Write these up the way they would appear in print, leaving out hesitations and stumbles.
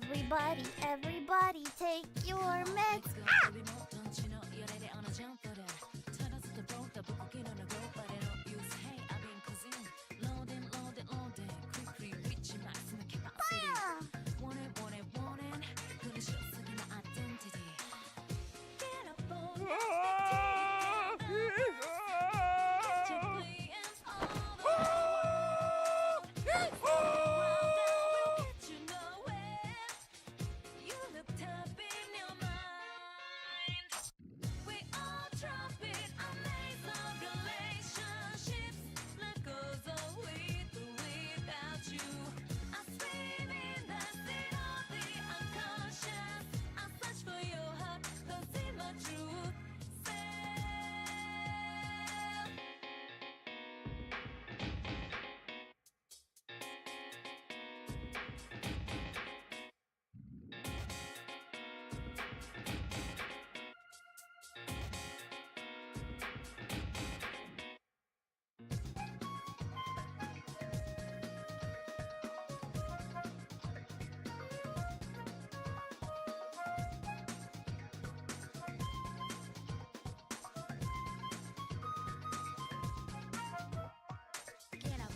Everybody, everybody, take your meds. Ah!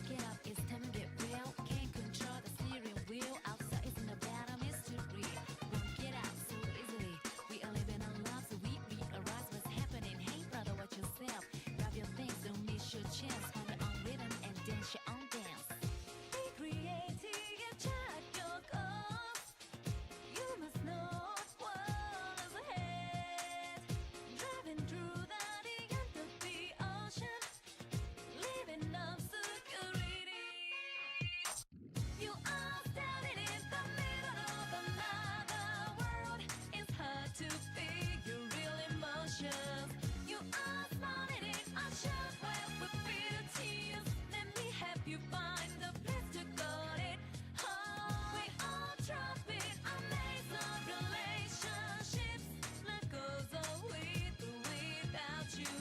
Get up, it's time to get real. Can't control the steering wheel. Outside isn't a battle mystery. Won't get out so easily. We are living our lives, so we realize what's happening. Hey brother, watch yourself. Grab your things, don't miss your chance. Find your own rhythm and dance your own dance. Be creative, chart your course. You must know what is ahead. Driving through the end of the ocean. Living up security. You are standing in the middle of another world. It's hard to figure real emotions. You are spawning in a shockwave with bitter tears. Let me help you find the place to cut it. Oh, we all trumpet a maze of relationships. Life goes on with or without you.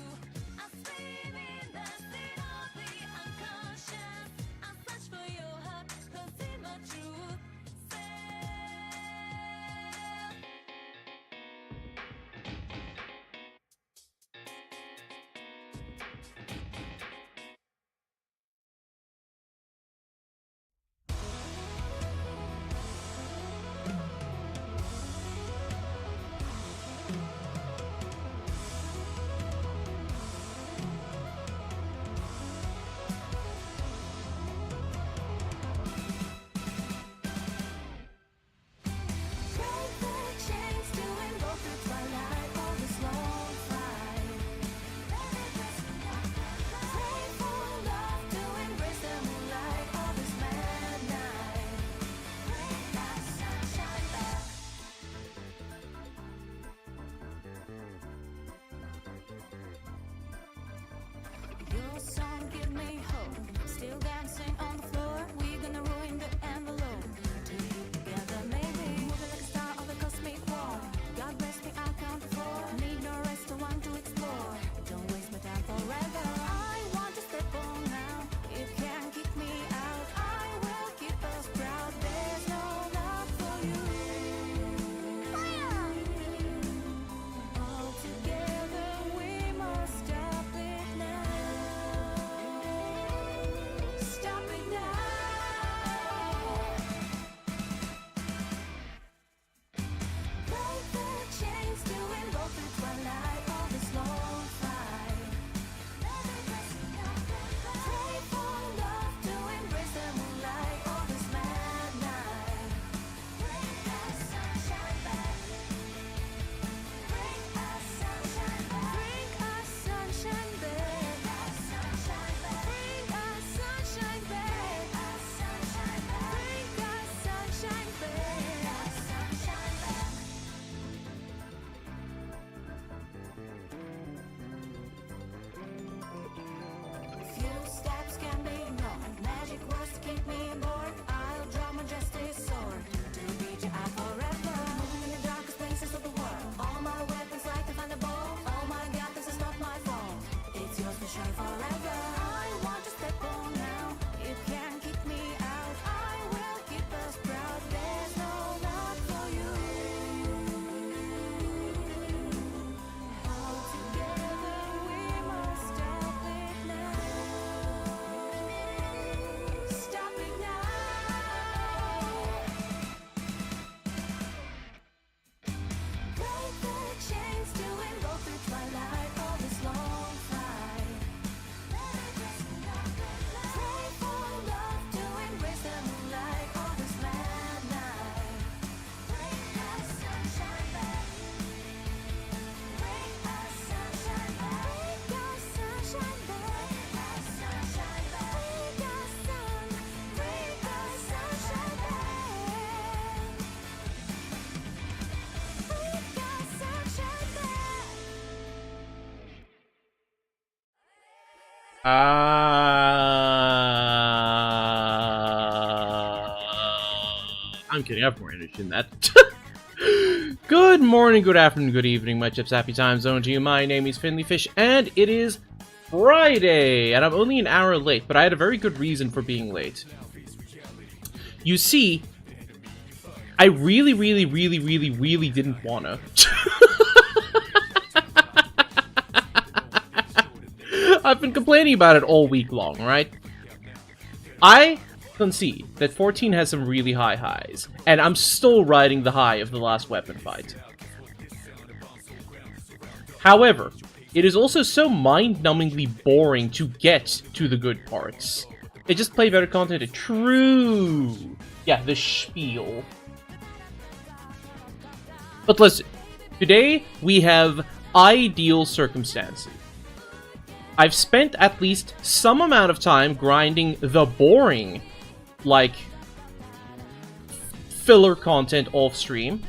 I swim in the sea of the unconscious. I search for your heart, cause in my truth break the chains to invoke the twilight of this long fight. Pray for love to embrace the moonlight of this mad night. Bring that sunshine back. Your song give me hope. Still dancing on the floor. We're gonna ruin the envelope. Do it together, maybe. Moving like a star of the cosmic war. God bless me, I'll count to four. Need no rest, I want to explore. Don't waste my time forever. I want to step on now. You can't kick me out. I will keep us proud. There's no love for you. All together we must stop it now. Stop it now. Break the chains to invoke the twilight of this long fight. Pray for love to embrace the moonlight of this mad night. Bring that sunshine back. Bring us sunshine back. Bring us sunshine back. Bring us sunshine back. Bring us sunshine back. Bring us sunshine back. Few steps can be ignored. Magic words to keep me aboard. I'll draw my justice sword to beat you out forever. Moving in the darkest places of the world. All my weapons like to find a ball. Oh my God, this is not my fault. It's yours to shine forever. I want to step on now. You can't kick me out. I will keep us proud. There's no love I'm kidding, I have more energy than that. Good morning, good afternoon, good evening, my chips, happy time zone to you. My name is Finley Fish, and it is Friday, and I'm only an hour late, but I had a very good reason for being late. You see, I really didn't wanna. I've been complaining about it all week long, right? I concede that 14 has some really high highs, and I'm still riding the high of the last weapon fight. However, it is also so mind-numbingly boring to get to the good parts. They just play better content. True! Yeah, the spiel. But listen, today we have ideal circumstances. I've spent at least some amount of time grinding the boring, like, filler content off stream.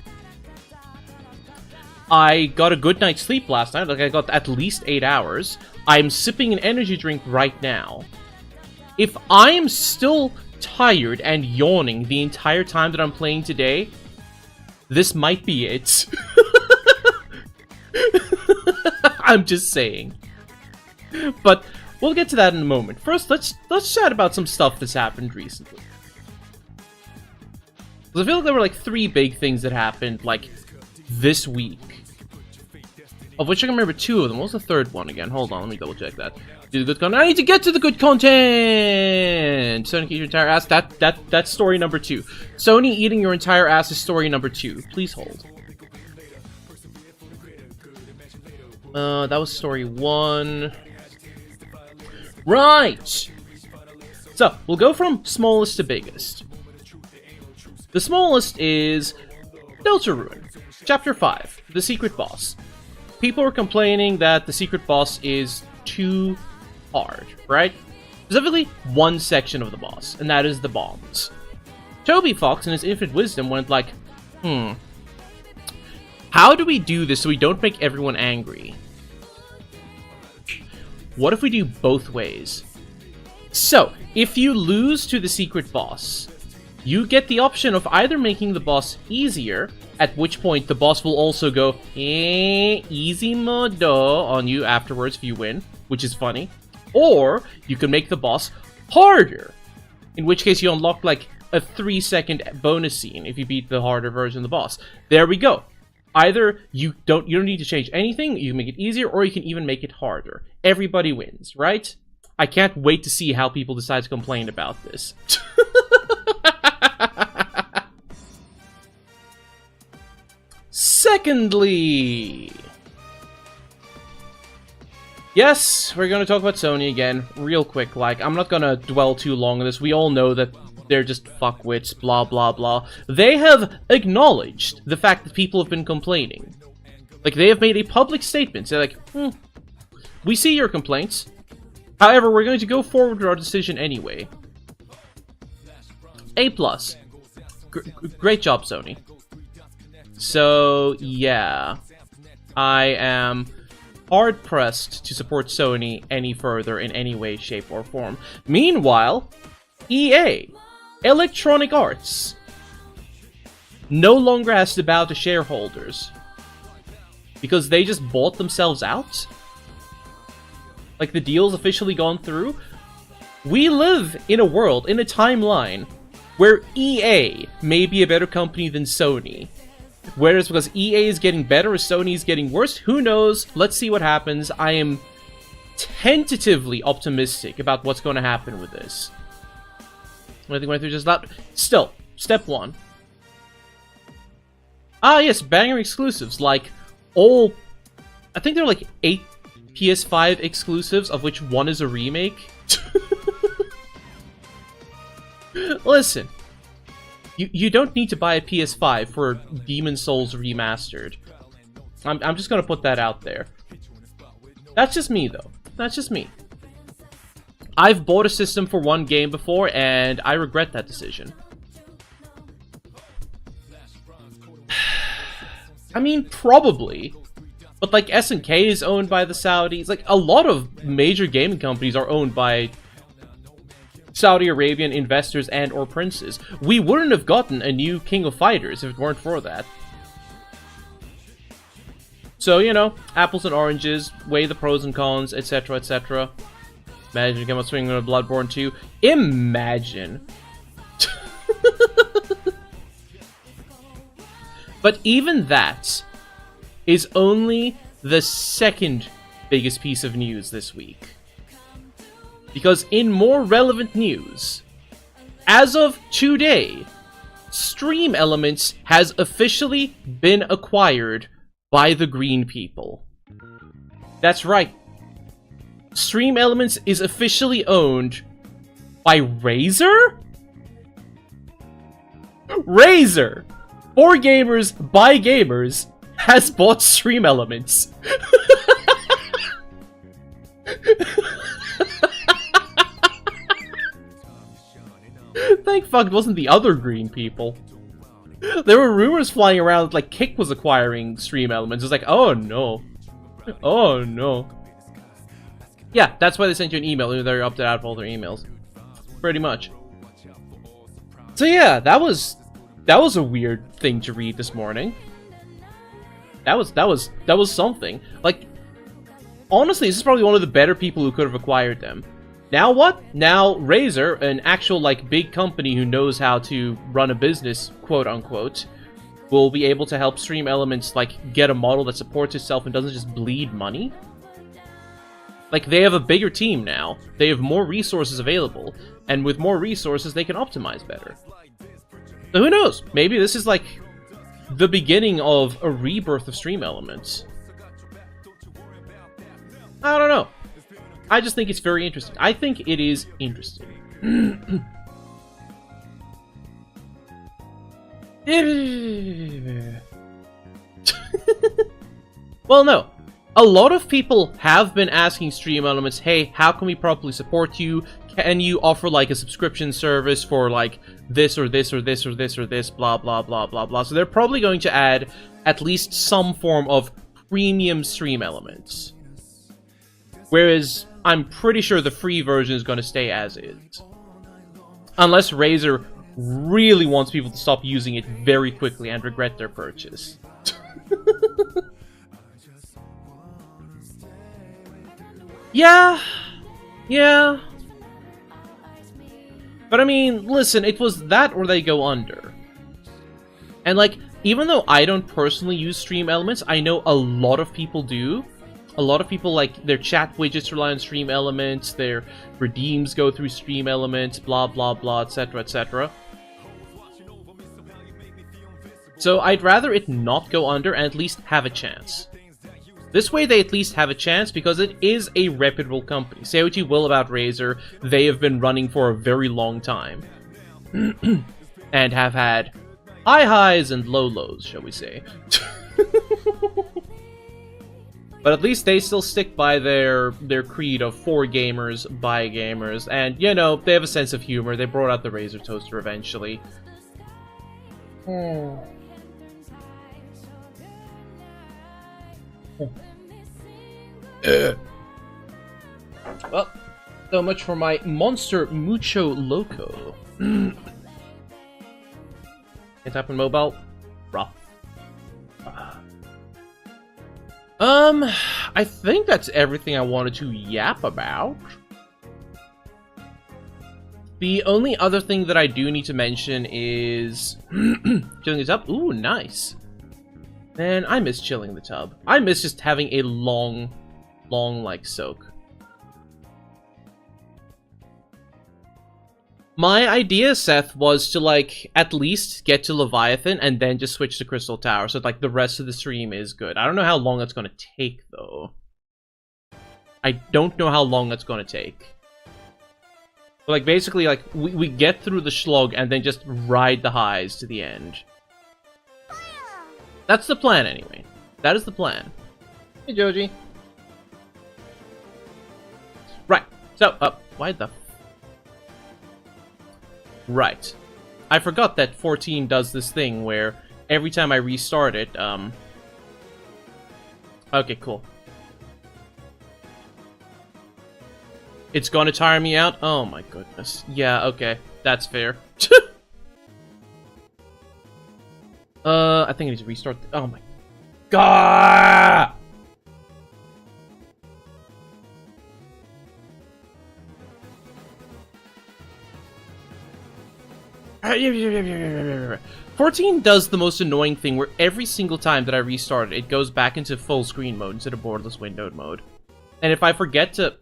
I got a good night's sleep last night, like I got at least 8 hours. I'm sipping an energy drink right now. If I am still tired and yawning the entire time that I'm playing today, this might be it. I'm just saying. But we'll get to that in a moment. First, let's chat about some stuff that's happened recently. I feel like there were like 3 big things that happened like this week, of which I can remember 2 of them. What was the 3rd one again? Hold on, let me double check that. Do the good content. I need to get to the good content. Sony eating your entire ass. That's story number 2. Sony eating your entire ass is story number 2. Please hold. That was story 1. Right! So, we'll go from smallest to biggest. The smallest is Deltarune, Chapter 5, The Secret Boss. People are complaining that the secret boss is too hard, right? Specifically, one section of the boss, and that is the bombs. Toby Fox, in his infinite wisdom, went like, how do we do this so we don't make everyone angry? What if we do both ways? So, if you lose to the secret boss, you get the option of either making the boss easier, at which point the boss will also go, easy mode on you afterwards if you win, which is funny. Or, you can make the boss harder, in which case you unlock like a 3-second bonus scene if you beat the harder version of the boss. There we go. Either you don't need to change anything, you can make it easier, or you can even make it harder. Everybody wins, right? I can't wait to see how people decide to complain about this. Secondly, yes, we're gonna talk about Sony again, real quick. Like, I'm not gonna dwell too long on this. We all know that they're just fuckwits, blah blah blah. They have acknowledged the fact that people have been complaining. Like, they have made a public statement. They're like, we see your complaints. However, we're going to go forward with our decision anyway. A+. Great job, Sony. So, yeah. I am hard-pressed to support Sony any further in any way, shape, or form. Meanwhile, EA, Electronic Arts, no longer has to bow to shareholders. Because they just bought themselves out? Like, the deal's officially gone through? We live in a world, in a timeline, where EA may be a better company than Sony. Whereas because EA is getting better or Sony is getting worse, who knows? Let's see what happens. I am tentatively optimistic about what's going to happen with this. I think went through just that. Still, step 1. Ah, yes, banger exclusives. Like, all... I think there are like 8 PS5 exclusives, of which 1 is a remake. Listen. You don't need to buy a PS5 for Demon's Souls Remastered. I'm just gonna put that out there. That's just me, though. That's just me. I've bought a system for one game before, and I regret that decision. I mean, probably. But like SNK is owned by the Saudis. Like a lot of major gaming companies are owned by Saudi Arabian investors and or princes. We wouldn't have gotten a new King of Fighters if it weren't for that. So, you know, apples and oranges, weigh the pros and cons, etc, etc. Imagine you come out swinging with Bloodborne 2. Imagine. But even that is only the second biggest piece of news this week. Because in more relevant news, as of today, Stream Elements has officially been acquired by the Green People. That's right. Stream Elements is officially owned by Razer? Razer! For gamers, by gamers, has bought Stream Elements. Thank fuck it wasn't the other Green People. There were rumors flying around that, like, Kick was acquiring Stream Elements. It was like, oh no. Oh no. Yeah, that's why they sent you an email. They're opted out of all their emails. Pretty much. So yeah, that was a weird thing to read this morning. That was something. Like, honestly, this is probably one of the better people who could have acquired them. Now what? Now Razer, an actual, like, big company who knows how to run a business, quote unquote, will be able to help Stream Elements, like, get a model that supports itself and doesn't just bleed money. Like, they have a bigger team now. They have more resources available, and with more resources, they can optimize better. So who knows? Maybe this is, like, the beginning of a rebirth of Stream Elements. I don't know. I just think it's very interesting. I think it is interesting. Well, no. A lot of people have been asking Stream Elements, hey, how can we properly support you? Can you offer, like, a subscription service for, like, this or this or this or this or this, blah, blah, blah, blah, blah. So they're probably going to add at least some form of premium Stream Elements. Whereas, I'm pretty sure the free version is going to stay as is. Unless Razer really wants people to stop using it very quickly and regret their purchase. Yeah. But I mean, listen, it was that or they go under. And like, even though I don't personally use Stream Elements, I know a lot of people do. A lot of people, like, their chat widgets rely on Stream Elements, their redeems go through Stream Elements, blah blah blah, etc, etc. So I'd rather it not go under and at least have a chance. This way they at least have a chance because it is a reputable company. Say what you will about Razer, they have been running for a very long time. And have had high highs and low lows, shall we say. But at least they still stick by their creed of for gamers, by gamers. And, you know, they have a sense of humor. They brought out the Razer Toaster eventually. Well, so much for my Monster Mucho Loco. Can't tap on mobile? Rough. I think that's everything I wanted to yap about. The only other thing that I do need to mention is chilling the tub. Ooh, nice. Man, I miss chilling the tub. I miss just having a long, like, soak. My idea, Seth, was to, like, at least get to Leviathan and then just switch to Crystal Tower, so, like, the rest of the stream is good. I don't know how long that's gonna take, though. I don't know how long that's gonna take. But, like, basically, like, we get through the slog and then just ride the highs to the end. That's the plan, anyway. That is the plan. Hey, Joji. Right. So, why the... Right. I forgot that 14 does this thing where every time I restart it, Okay, cool. It's gonna tire me out? Oh my goodness. Yeah, okay. That's fair. I think I need to restart. Oh my god! Uh, 14 does the most annoying thing where every single time that I restart it, it goes back into full screen mode instead of borderless windowed mode. And if I forget to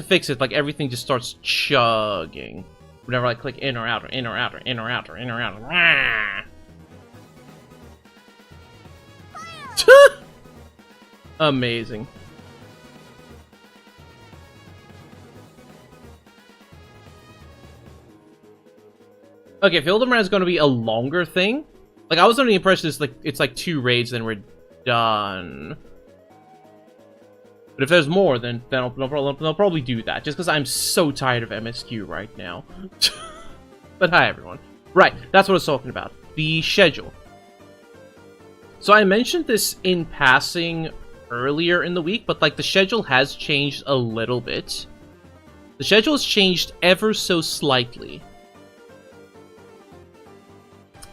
fix it, like everything just starts chugging whenever I click in or out or in or out or in or out or in or out. Amazing. Okay, if Hildebrand is going to be a longer thing, like I was under the impression it's like 2 raids, then we're done. But if there's more, then they'll probably do that, just because I'm so tired of MSQ right now. But hi, everyone. Right, that's what I was talking about. The schedule. So I mentioned this in passing earlier in the week, but like the schedule has changed a little bit. The schedule has changed ever so slightly.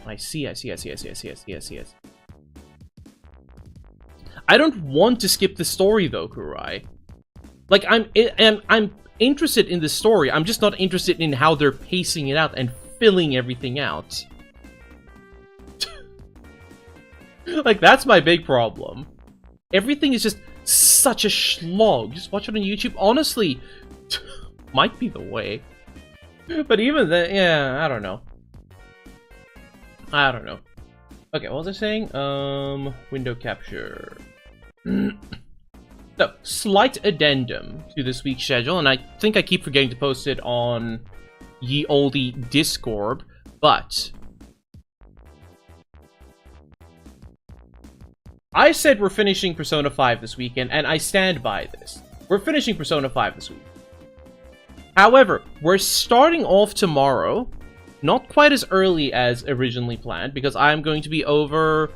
I see. I don't want to skip the story though, Kurai. Like I'm interested in the story. I'm just not interested in how they're pacing it out and filling everything out. Like that's my big problem. Everything is just such a slog. Just watch it on YouTube. Honestly, might be the way. But even then, yeah, I don't know. Okay, what was I saying? Window capture. So, slight addendum to this week's schedule, and I think I keep forgetting to post it on ye olde Discord, but I said we're finishing Persona 5 this weekend, and I stand by this. We're finishing Persona 5 this week. However, we're starting off tomorrow, not quite as early as originally planned, because I'm going to be over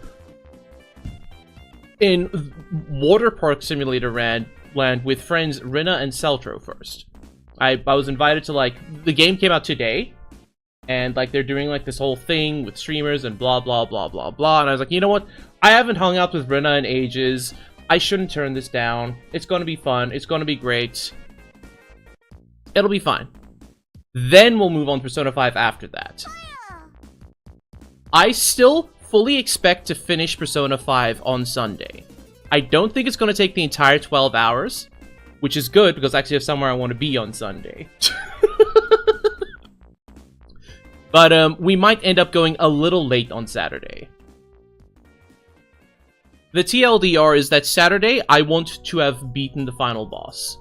in Water Park Simulator land with friends Rina and Celtro first. I was invited to, like, the game came out today, and, like, they're doing, like, this whole thing with streamers and blah, blah, blah, blah, blah, and I was like, you know what? I haven't hung out with Rina in ages. I shouldn't turn this down. It's gonna be fun. It's gonna be great. It'll be fine. Then we'll move on to Persona 5 after that. I still fully expect to finish Persona 5 on Sunday. I don't think it's going to take the entire 12 hours, which is good because I actually have somewhere I want to be on Sunday. But we might end up going a little late on Saturday. The TLDR is that Saturday I want to have beaten the final boss,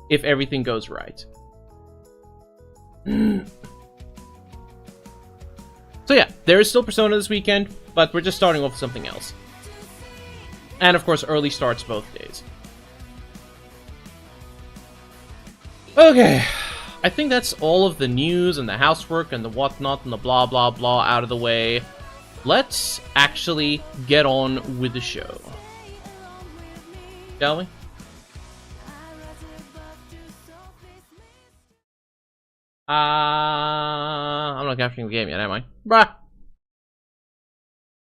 if everything goes right. So yeah, there is still Persona this weekend, but we're just starting off with something else. And of course, early starts both days. Okay, I think that's all of the news and the housework and the whatnot and the blah blah blah out of the way. Let's actually get on with the show. Shall we? I'm not capturing the game yet, am I? Bruh.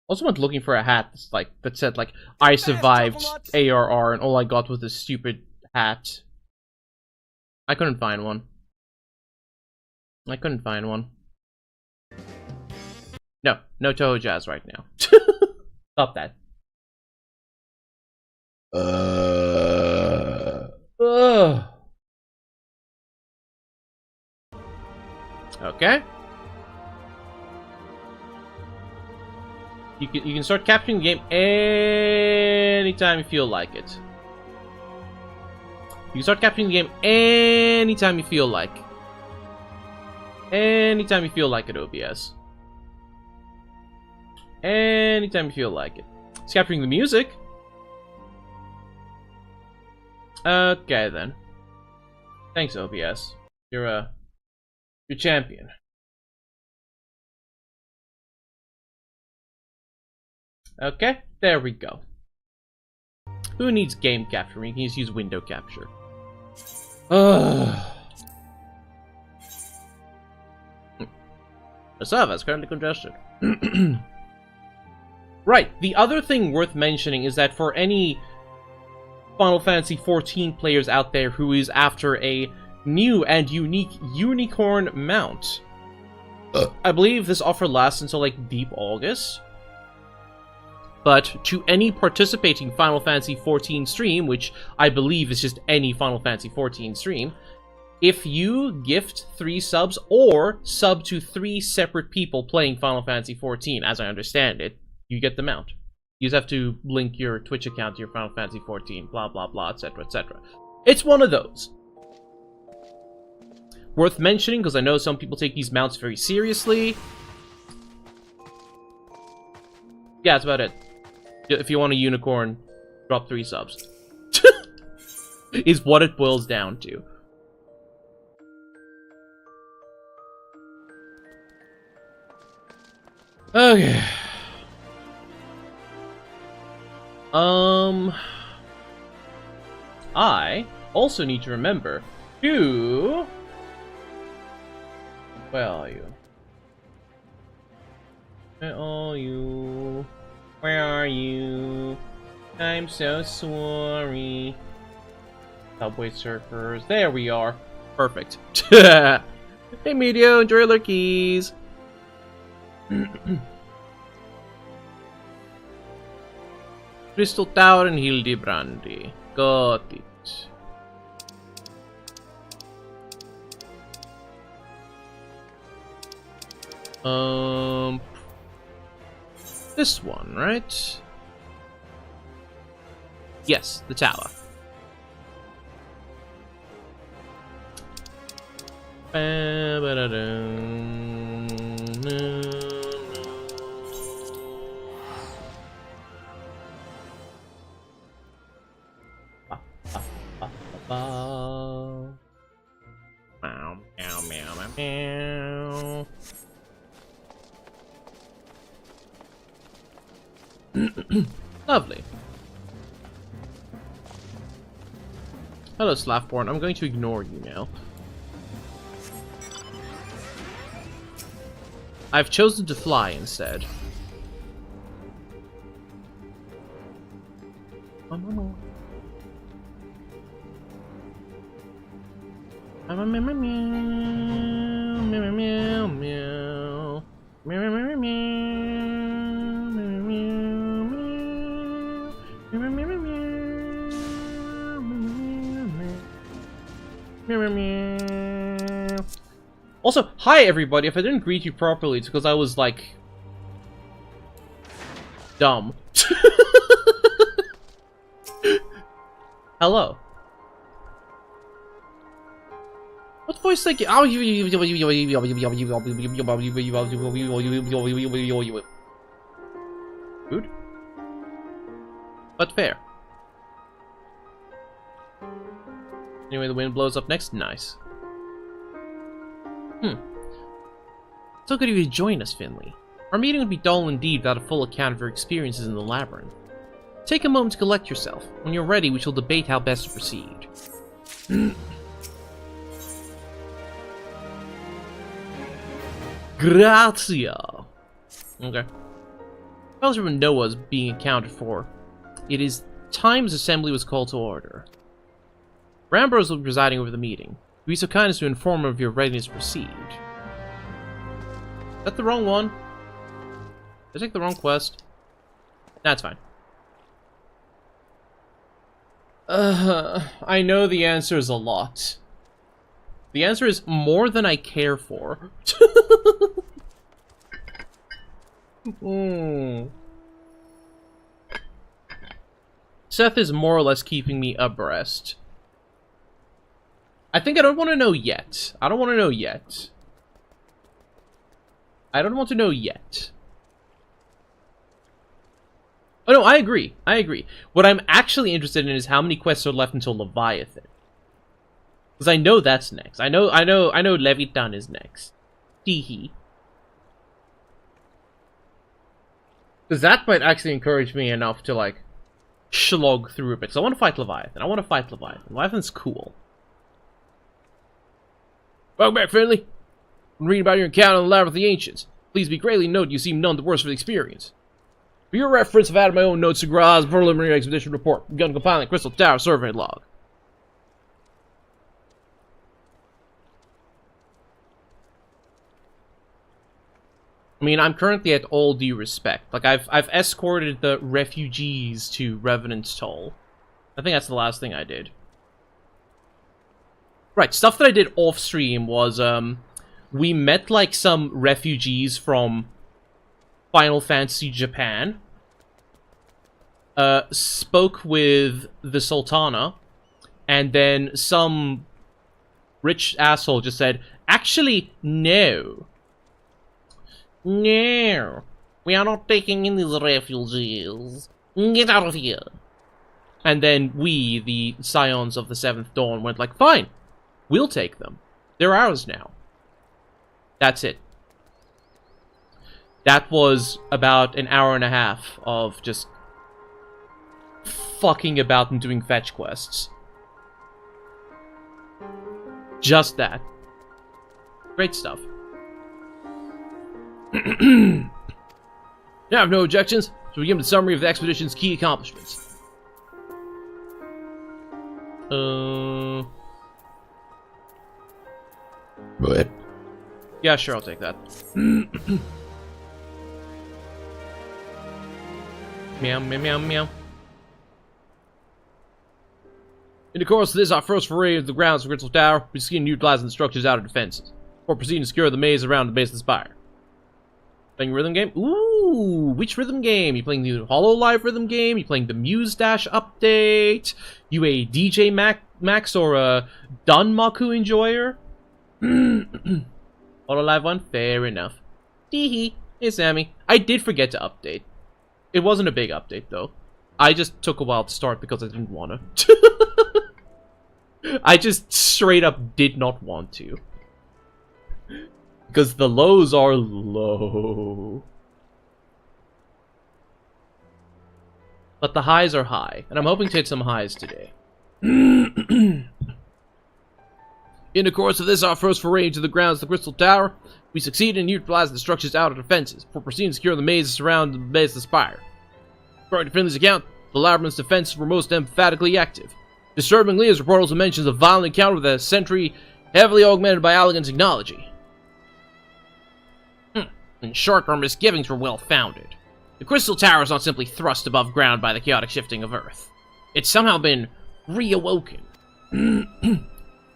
Also went looking for a hat that said like I survived ARR and all I got was this stupid hat. I couldn't find one. No Toho Jazz right now. Stop that. Okay. You can start capturing the game anytime you feel like it. You can start capturing the game anytime you feel like. Anytime you feel like it, OBS. Anytime you feel like it. It's capturing the music. Okay then. Thanks, OBS. You're champion. Okay, there we go. Who needs game capture? We can just use window capture. Ugh. The server is currently congested. Right, the other thing worth mentioning is that for any Final Fantasy XIV players out there who is after a new and unique unicorn mount, I believe this offer lasts until like deep August. But to any participating Final Fantasy XIV stream, which I believe is just any Final Fantasy XIV stream, if you gift 3 subs or sub to 3 separate people playing Final Fantasy XIV, as I understand it, you get the mount. You just have to link your Twitch account to your Final Fantasy XIV, blah blah blah, etc, etc. It's one of those. Worth mentioning, because I know some people take these mounts very seriously. Yeah, that's about it. If you want a unicorn, drop 3 subs. Is what it boils down to. Okay. I also need to remember to... Where are you? Where are you? Where are you? I'm so sorry. Subway Surfers. There we are. Perfect. Hey, Medio, enjoy your keys. Crystal Tower and Hildebrandi. Got it. This one, right? Yes, the tower. Meow, meow, meow, meow. Lovely. Hello, Slaffborn. I'm going to ignore you now. I've chosen to fly instead. Also, hi everybody. If I didn't greet you properly, it's because I was like dumb. Hello. What voice like oh Good. But fair. Anyway, the wind blows up next. Nice. So good of you to join us, Finley. Our meeting would be dull indeed without a full account of your experiences in the labyrinth. Take a moment to collect yourself. When you're ready, we shall debate how best to proceed. Grazia. Okay. While everyone Noah's being accounted for, it is time his assembly was called to order. Rambrose will be presiding over the meeting. Be so kind as to inform him of your readiness to proceed. Is that the wrong one? Did I take the wrong quest? That's fine. I know the answer is a lot. The answer is more than I care for. Seth is more or less keeping me abreast. I think I don't want to know yet. I don't want to know yet. I don't want to know yet. Oh no, I agree. I agree. What I'm actually interested in is how many quests are left until Leviathan. Because I know that's next. I know Leviathan is next. Teehee. Because that might actually encourage me enough to, like, slog through a bit. So I want to fight Leviathan. Leviathan's cool. Welcome back, Finley. I'm reading about your encounter in the Labyrinth of the Ancients. Please be greatly noted you seem none the worse for the experience. For your reference, I've added my own notes to Gra's preliminary expedition report. I've begun compiling Crystal Tower survey log. I mean, I'm currently at all due respect. Like, I've escorted the refugees to Revenant's Toll. I think that's the last thing I did. Right, stuff that I did off-stream was, we met, like, some refugees from Final Fantasy Japan. Spoke with the Sultana, and then some rich asshole just said, actually, no. No, we are not taking in these refugees. Get out of here. And then we, the Scions of the Seventh Dawn, went like, fine, we'll take them. They're ours now. That's it. That was about an hour and a half of just fucking about and doing fetch quests. Just that. Great stuff. Now I have no objections, so we begin with a summary of the expedition's key accomplishments. What? Yeah, sure, I'll take that. Meow, meow, meow, meow. In the course of this, our first foray into the grounds of Crystal Tower, we scheme utilizing the structure's outer defenses, before proceeding to secure the maze around the base of the spire. Playing a rhythm game? Ooh, which rhythm game? You playing the HoloLive rhythm game? You playing the Muse Dash update? You a DJ Max or a Danmaku enjoyer? HoloLive one? Fair enough. Teehee. Hey, Sammy. I did forget to update. It wasn't a big update, though. I just took a while to start because I didn't want to. I just straight up did not want to. Because the lows are low. But the highs are high. And I'm hoping to hit some highs today. In the course of this, our first foray into the grounds of the Crystal Tower, we succeeded in utilizing the structure's outer defenses before proceeding to secure the mazes surrounding the base of the spire. According to Finley's account, the labyrinth's defenses were most emphatically active. Disturbingly, his report also mentions a violent encounter with a sentry heavily augmented by elegant technology. In short, our misgivings were well-founded. The Crystal Tower is not simply thrust above ground by the chaotic shifting of Earth. It's somehow been reawoken.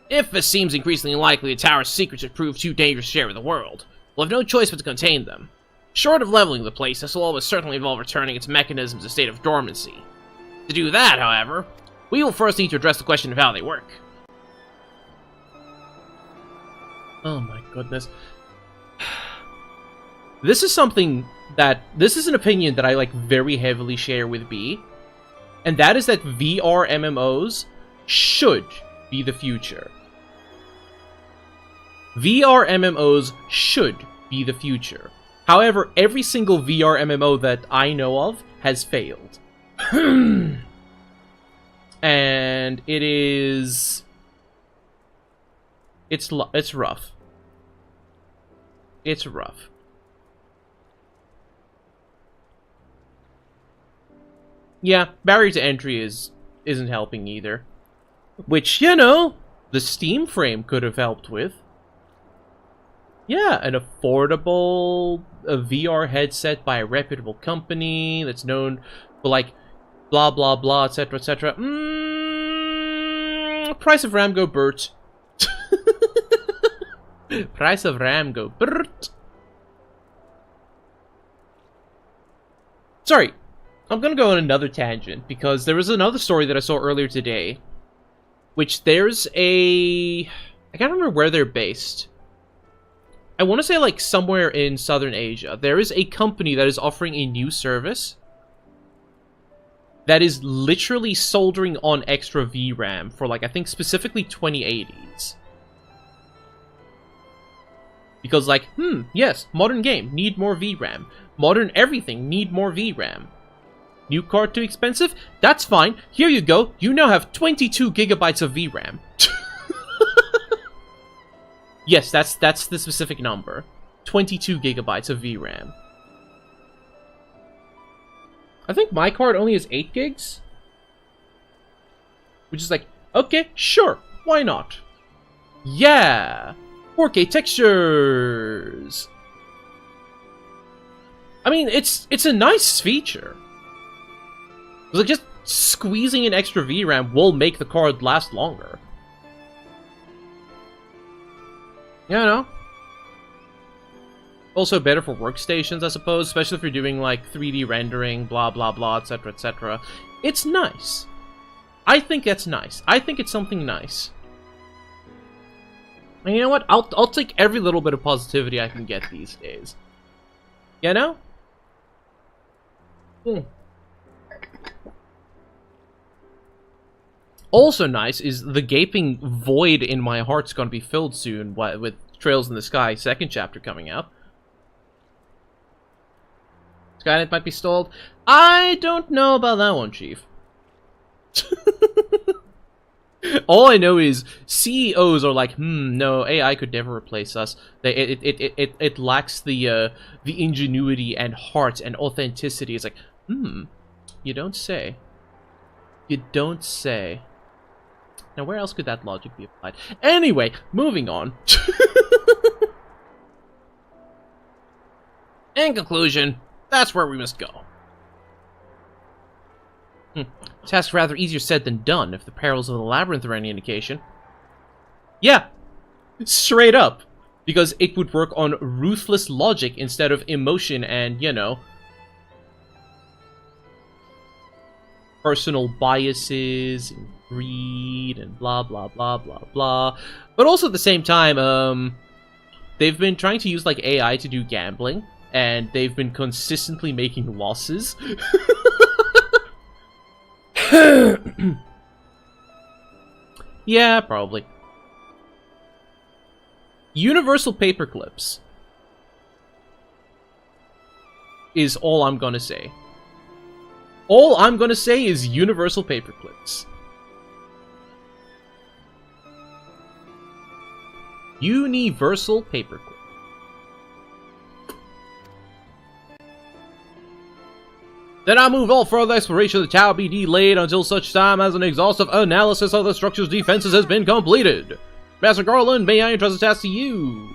If this seems increasingly likely, the tower's secrets have proved too dangerous to share with the world. We'll have no choice but to contain them. Short of leveling the place, this will almost certainly involve returning its mechanisms to a state of dormancy. To do that, however, we will first need to address the question of how they work. Oh my goodness. This is something that... This is an opinion that I, like, very heavily share with B. And that is that VR MMOs should be the future. VR MMOs should be the future. However, every single VR MMO that I know of has failed. And it is... It's rough. It's rough. Yeah, barrier to entry isn't helping either. Which, you know, the Steam frame could have helped with. Yeah, an affordable VR headset by a reputable company that's known for, like, blah blah blah, etc, etc. Price of RAM go Bert. Price of RAM go Bert. Sorry, I'm gonna go on another tangent, because there was another story that I saw earlier today, which there's a... I can't remember where they're based. I want to say, like, somewhere in Southern Asia. There is a company that is offering a new service that is literally soldering on extra VRAM for, like, I think specifically 2080s. Because, like, yes, modern game, need more VRAM. Modern everything, need more VRAM. New card too expensive? That's fine. Here you go. You now have 22 gigabytes of VRAM. Yes, that's the specific number. 22 gigabytes of VRAM. I think my card only has 8 gigs. Which is like, okay, sure, why not? Yeah! 4K textures! I mean, it's a nice feature. Like, just squeezing in extra VRAM will make the card last longer. You know? Also better for workstations, I suppose, especially if you're doing, like, 3D rendering, blah blah blah, etc, etc. It's nice. I think that's nice. I think it's something nice. And you know what? I'll take every little bit of positivity I can get these days. You know? Also nice is the gaping void in my heart's gonna be filled soon with Trails in the Sky second chapter coming out. Skynet might be stalled. I don't know about that one, Chief. All I know is CEOs are like, no, AI could never replace us. It lacks the ingenuity and heart and authenticity. It's like, you don't say. You don't say. Now, where else could that logic be applied? Anyway, moving on. In conclusion, that's where we must go. Task rather easier said than done, if the perils of the labyrinth are any indication. Yeah, straight up. Because it would work on ruthless logic instead of emotion and, you know, personal biases and greed and blah blah blah blah blah. But also at the same time, they've been trying to use like AI to do gambling, and they've been consistently making losses. Yeah, probably. Universal paperclips is all I'm gonna say. All I'm gonna say is universal paperclips. Universal paperclip. Then I move all further exploration of the tower be delayed until such time as an exhaustive analysis of the structure's defenses has been completed. Master Garland, may I entrust a task to you?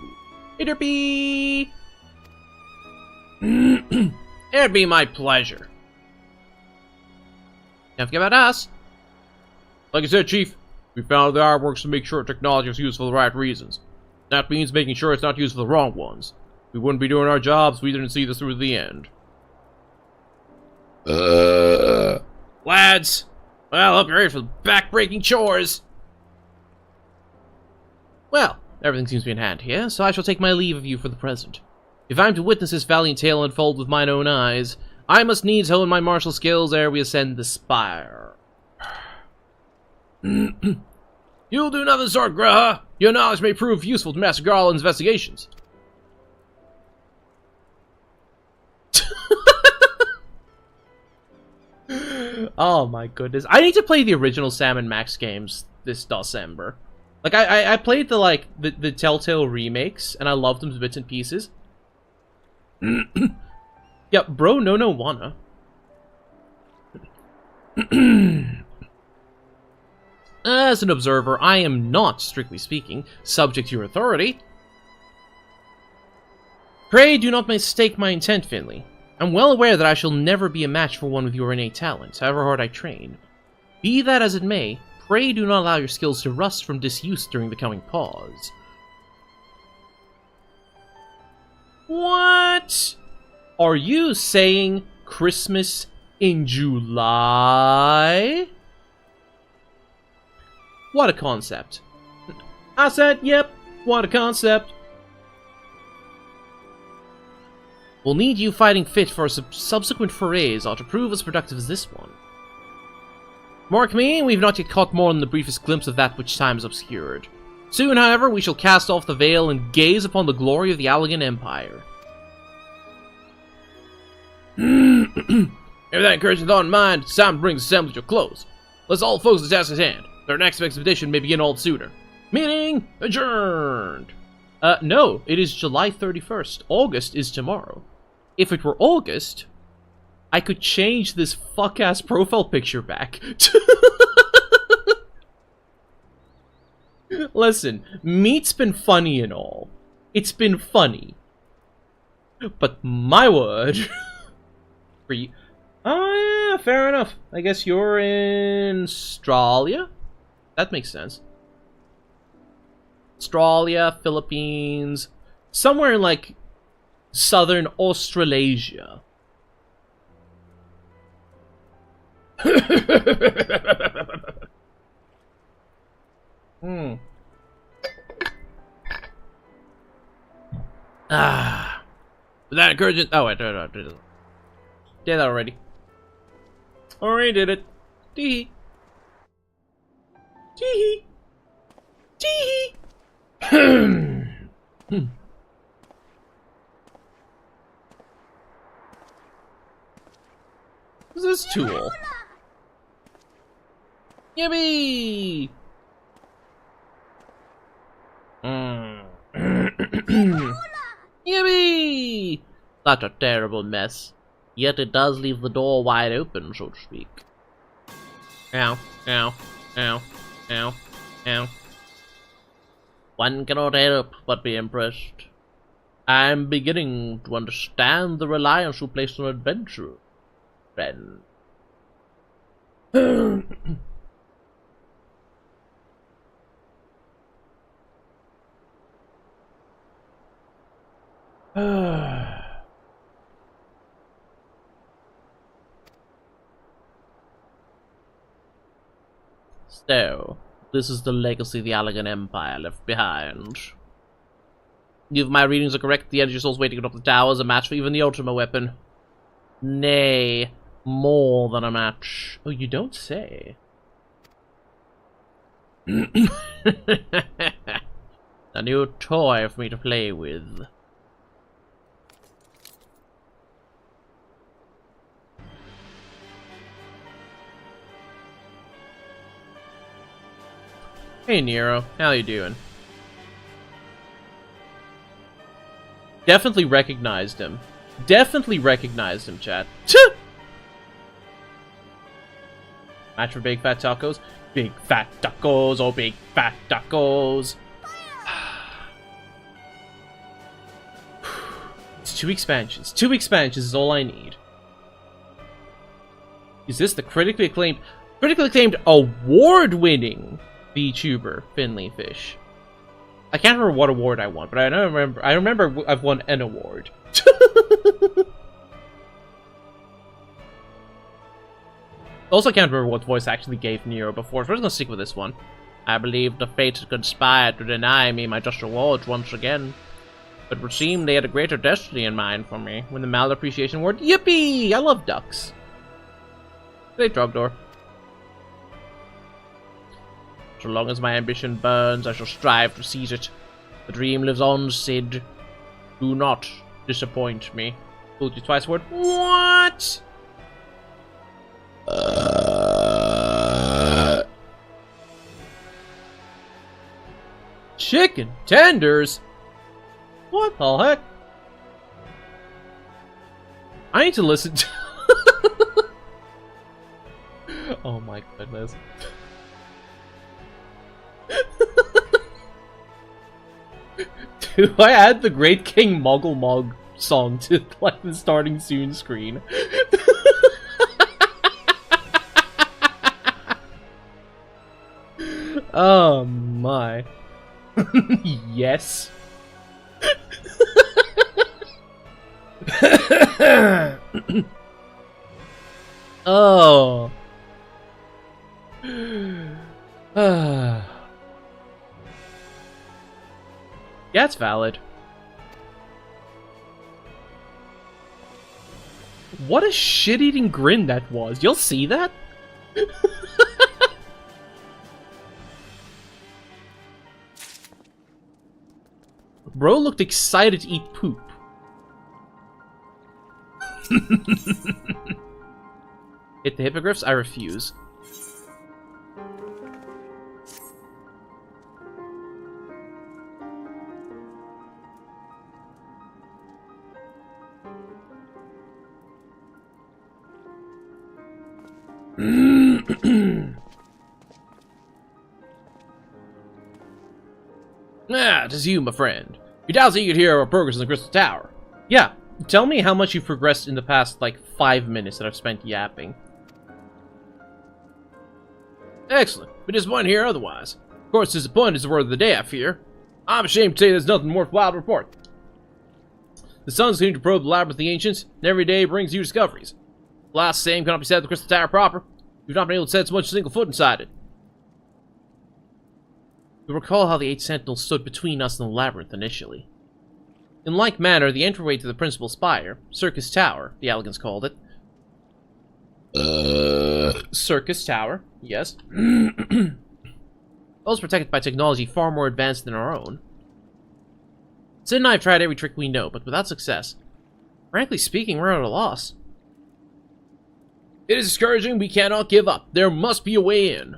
It'd be my pleasure. Can't forget about us. Like I said, Chief, we found that our works to make sure technology is used for the right reasons. That means making sure it's not used for the wrong ones. We wouldn't be doing our jobs if we didn't see this through to the end. Lads, well, hope you're ready for the back-breaking chores. Well, everything seems to be in hand here, so I shall take my leave of you for the present. If I am to witness this valiant tale unfold with mine own eyes, I must needs hone my martial skills ere we ascend the spire. You'll do nothing, Sword Graha. Your knowledge may prove useful to Master Garland's investigations. Oh my goodness. I need to play the original Sam and Max games this December. Like, I played the Telltale remakes, and I loved them to bits and pieces. Yeah, bro, no wanna. As an observer, I am not, strictly speaking, subject to your authority. Pray do not mistake my intent, Finley. I'm well aware that I shall never be a match for one with your innate talents, however hard I train. Be that as it may, pray do not allow your skills to rust from disuse during the coming pause. What? Are you saying Christmas in July? What a concept. I said, yep, what a concept. We'll need you fighting fit for subsequent forays ought to prove as productive as this one. Mark me, we've not yet caught more than the briefest glimpse of that which time has obscured. Soon, however, we shall cast off the veil and gaze upon the glory of the Allegan Empire. With that encouraging thought in mind, it's time to bring the assembly to a close. Let's all focus the task at hand. Our next expedition may begin all sooner. Meeting adjourned! No, it is July 31st. August is tomorrow. If it were August, I could change this fuck-ass profile picture back. Listen, meat's been funny and all. It's been funny. But my word... For you... Oh, yeah, fair enough. I guess you're in... Australia? That makes sense. Australia, Philippines... Somewhere in, like, southern Australasia. Ah. With that encouragement... Oh, wait, no. Did that already. Already did it. Tee-hee. Tee-hee. Tee-hee. What's this tool? Yippee! Yippee! Such a terrible mess. Yet it does leave the door wide open, so to speak. Ow, ow, ow, ow, ow. One cannot help but be impressed. I'm beginning to understand the reliance you place on adventure, friend. So, this is the legacy the Allegan Empire left behind. If my readings are correct, the energy source waiting atop the tower is a match for even the Ultima weapon. Nay, more than a match. Oh, you don't say. A new toy for me to play with. Hey Nero, how you doing? Definitely recognized him. Definitely recognized him, chat. Match for big fat tacos? Big fat tacos, oh big fat tacos. It's 2 expansions. 2 expansions is all I need. Is this the critically acclaimed award-winning VTuber Finley Fish? I can't remember what award I won, but I remember I've won an award. Also, can't remember what voice I actually gave Nero before, so I'm just gonna stick with this one. I believe the fates had conspired to deny me my just rewards once again. But it would seem they had a greater destiny in mind for me when the Malappreciation Award. Yippee! I love ducks. Great job, Door. So long as my ambition burns, I shall strive to seize it. The dream lives on, Sid. Do not disappoint me. Fooled you twice, word. What? Chicken tenders? What the heck? I need to listen to... Oh my goodness. Do I add the Great King Moggle Mog song to like the starting soon screen? Oh my. Yes. Oh. Yeah, it's valid. What a shit-eating grin that was. You'll see that? Bro looked excited to eat poop. Hit the hippogriffs? I refuse. Ah, 'tis you, my friend. You doubts that you could hear our progress in the Crystal Tower. Yeah, tell me how much you've progressed in the past, like, 5 minutes that I've spent yapping. Excellent, but disappointed to hear otherwise. Of course, disappointed is the word of the day, I fear. I'm ashamed to say there's nothing worthwhile to report. The sun's continuing to probe the labyrinth of the ancients, and every day brings new discoveries. The last same cannot be said of the Crystal Tower proper. We've not been able to set so much as a single foot inside it. You'll recall how the 8 sentinels stood between us and the labyrinth initially. In like manner, the entryway to the principal spire, Circus Tower, the elegants called it. Circus Tower, yes. Also protected by technology far more advanced than our own. Sid and I have tried every trick we know, but without success. Frankly speaking, we're at a loss. It is discouraging, we cannot give up. There must be a way in.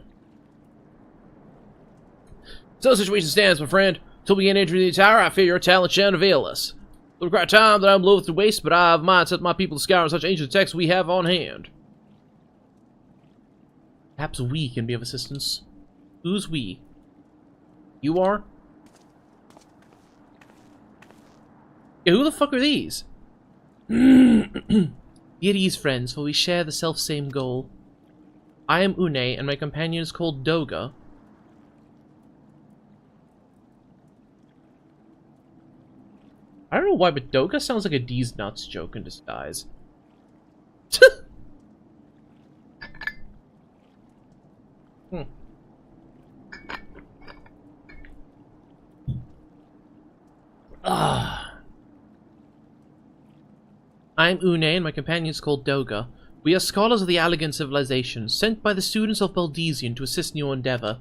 So the situation stands, my friend. Until we get entry to the tower, I fear your talent shan't avail us. It'll require time that I'm loath to waste, but I have mind set my people to scour such ancient texts we have on hand. Perhaps we can be of assistance. Who's we? You are? Yeah, who the fuck are these? Be at ease, friends, for we share the self-same goal. I am Une, and my companion is called Doga. I don't know why, but Doga sounds like a D's Nuts joke in disguise. I'm Une, and my companion is called Doga. We are scholars of the Allegan civilization, sent by the students of Baldesion to assist in your endeavor.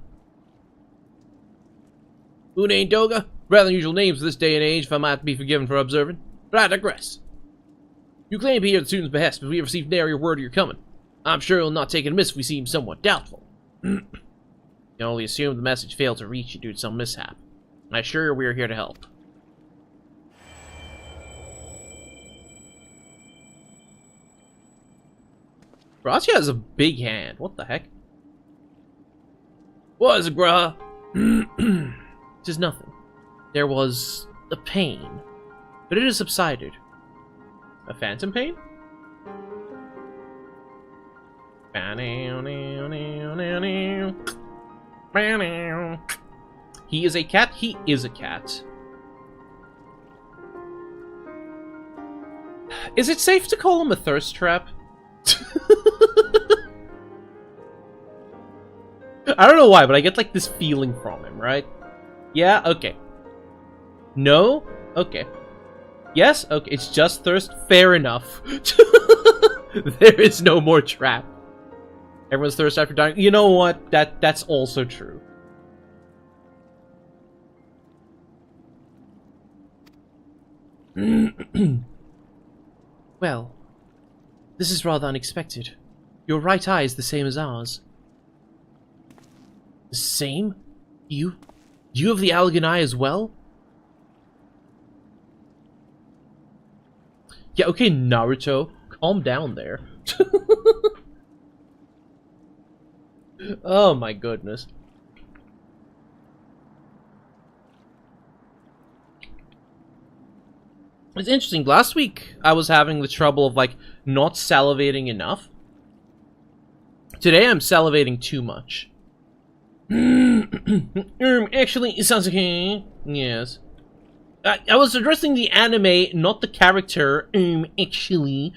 Une and Doga? Rather unusual names for this day and age, if I might be forgiven for observing. But I digress. You claim to be here at the students' behest, but we have received nary a word of your coming. I'm sure you'll not take it amiss if we seem somewhat doubtful. You can only assume the message failed to reach you due to some mishap. I assure you we are here to help. Gracia has a big hand. What the heck? What is it, Graha? Tis nothing. There was a pain, but it has subsided. A phantom pain? He is a cat? He is a cat. Is it safe to call him a thirst trap? I don't know why, but I get like this feeling from him, right? Yeah, okay. No? Okay. Yes? Okay, it's just thirst. Fair enough. There is no more trap. Everyone's thirst after dying. You know what? That's also true. Well, this is rather unexpected. Your right eye is the same as ours. The same? You have the Allegan eye as well? Yeah, okay, Naruto. Calm down there. Oh my goodness. It's interesting. Last week, I was having the trouble of, like, not salivating enough. Today, I'm salivating too much. Actually, it sounds okay. Yes. I was addressing the anime, not the character. Actually.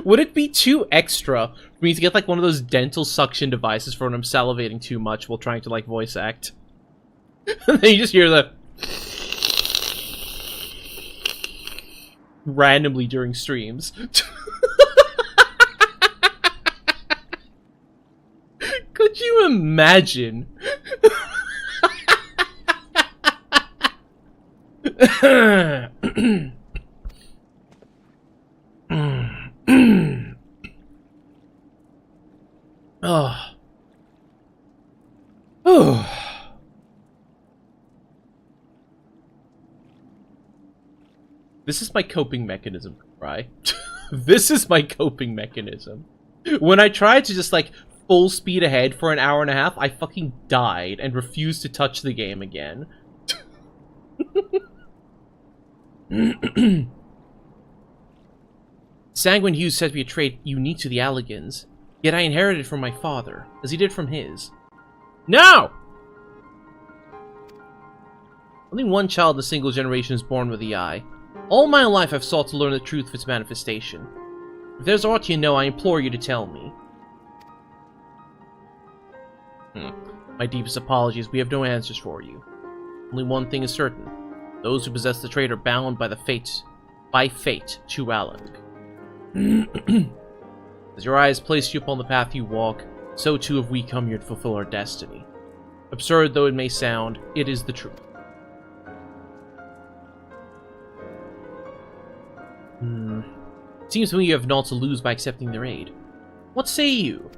Would it be too extra for me to get, like, one of those dental suction devices for when I'm salivating too much while trying to, like, voice act? And then you just hear the... randomly during streams. Could you imagine? Oh. Oh. This is my coping mechanism, right? This is my coping mechanism. When I tried to just, like, full speed ahead for an hour and a half, I fucking died and refused to touch the game again. Sanguine Hughes said to be a trait unique to the Alligans, yet I inherited it from my father, as he did from his. No! Only one child in a single generation is born with the eye. All my life I've sought to learn the truth of its manifestation. If there's aught you know, I implore you to tell me. My deepest apologies, we have no answers for you. Only one thing is certain. Those who possess the trait are bound by fate to Alang. As your eyes place you upon the path you walk, so too have we come here to fulfill our destiny. Absurd though it may sound, it is the truth. Seems to me you have naught to lose by accepting their aid. What say you?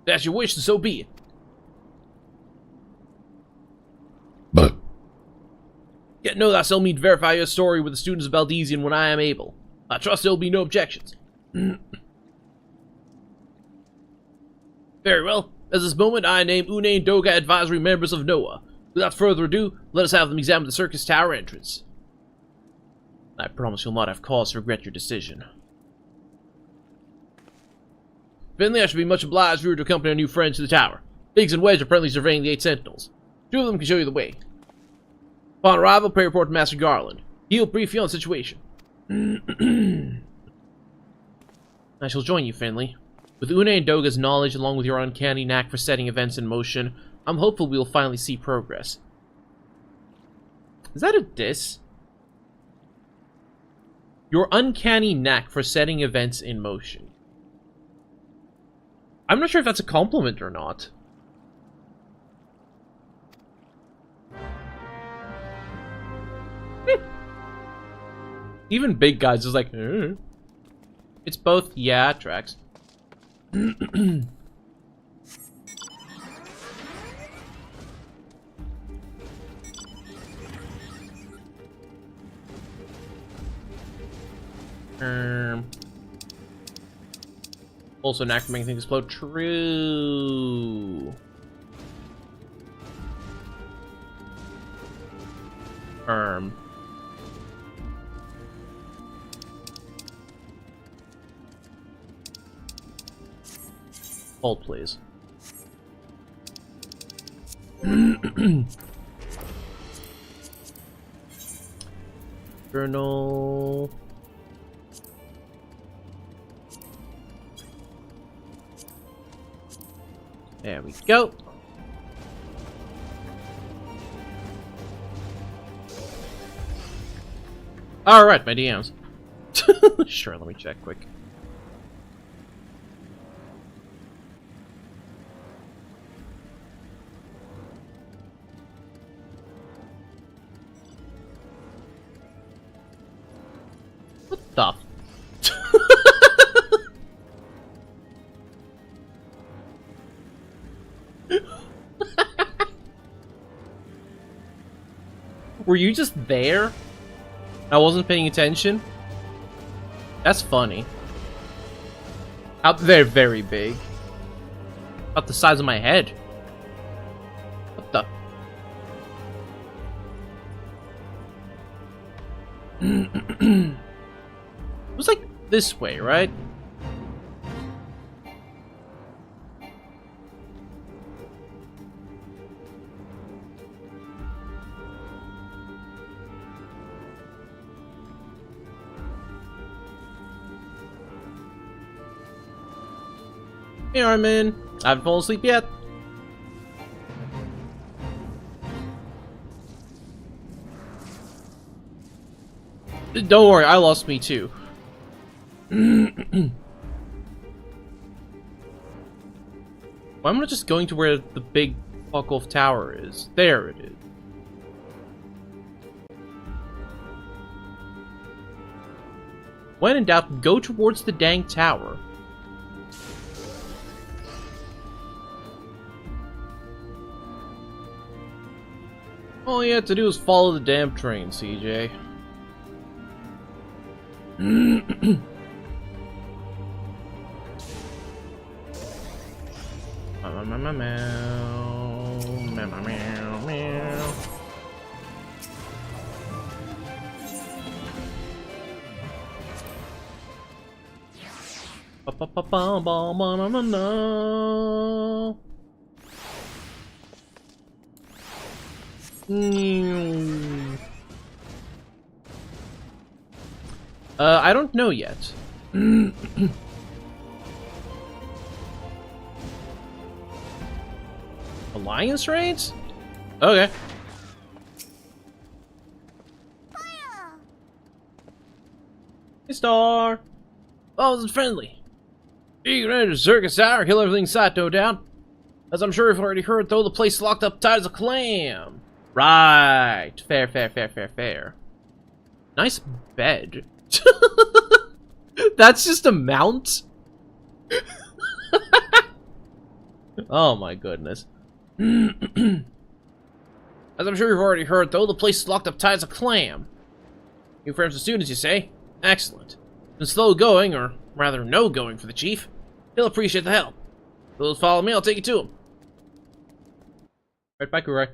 That's your wish, and so be it. But yet know that I'll meet to verify your story with the students of Baldesian when I am able. I trust there will be no objections. Very well. At this moment, I name Une and Doga advisory members of NOAA. Without further ado, let us have them examine the circus tower entrance. I promise you'll not have cause to regret your decision. Finley, I should be much obliged if you were to accompany our new friends to the tower. Biggs and Wedge are presently surveying the 8 sentinels. 2 of them can show you the way. Upon arrival, pray report to Master Garland. He'll brief you on the situation. I shall join you, Finley. With Une and Doga's knowledge, along with your uncanny knack for setting events in motion, I'm hopeful we will finally see progress. Is that a diss? Your uncanny knack for setting events in motion. I'm not sure if that's a compliment or not. Even big guys is like, It's both, yeah, it tracks. Also, knack for making things explode. True. Hold, please. Journal. There we go. Alright, my DMs. Sure, let me check quick. What the? Were you just there? I wasn't paying attention? That's funny. They're very big. About the size of my head. What the? It was like this way, right? Hey Armin, I haven't fallen asleep yet. Don't worry, I lost me too. Why am I not just going to where the big fuck-off tower is? There it is. When in doubt, go towards the dang tower. All you have to do is follow the damn train, CJ. I don't know yet. Alliance raids? Okay. Hey, Star! Oh, this is friendly. You ready to circus tower, kill everything in sight, no doubt. As I'm sure you've already heard, though, the place locked up tight as a clam. Right. Fair, fair, fair, fair, fair. Nice bed. That's just a mount? Oh my goodness. As I'm sure you've already heard, though, the place is locked up tight as a clam. New friends and students, you say? Excellent. Been slow going, or rather no going for the chief. He'll appreciate the help. If you'll follow me, I'll take you to him. Right back, Kurai.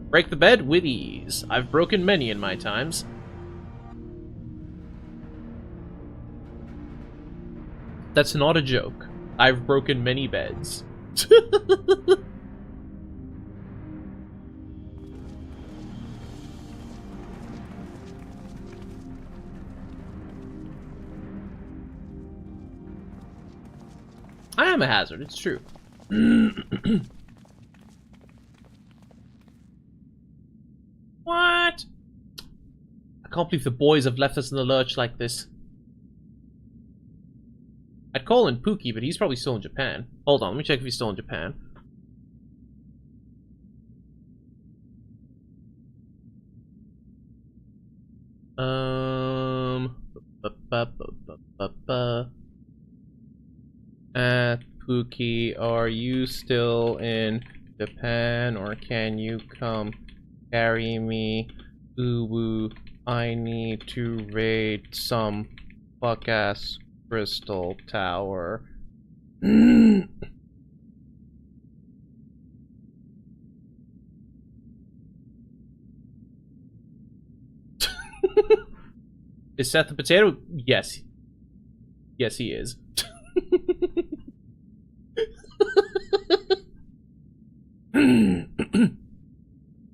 Break the bed with ease. I've broken many in my times. That's not a joke. I've broken many beds. I am a hazard, it's true. What? I can't believe the boys have left us in the lurch like this. I'd call in Pookie, but he's probably still in Japan. Hold on, let me check if he's still in Japan. Pookie, are you still in Japan, or can you come carry me? Ooh, I need to raid some fuck-ass crystal tower. Is Seth the potato? Yes. Yes, he is.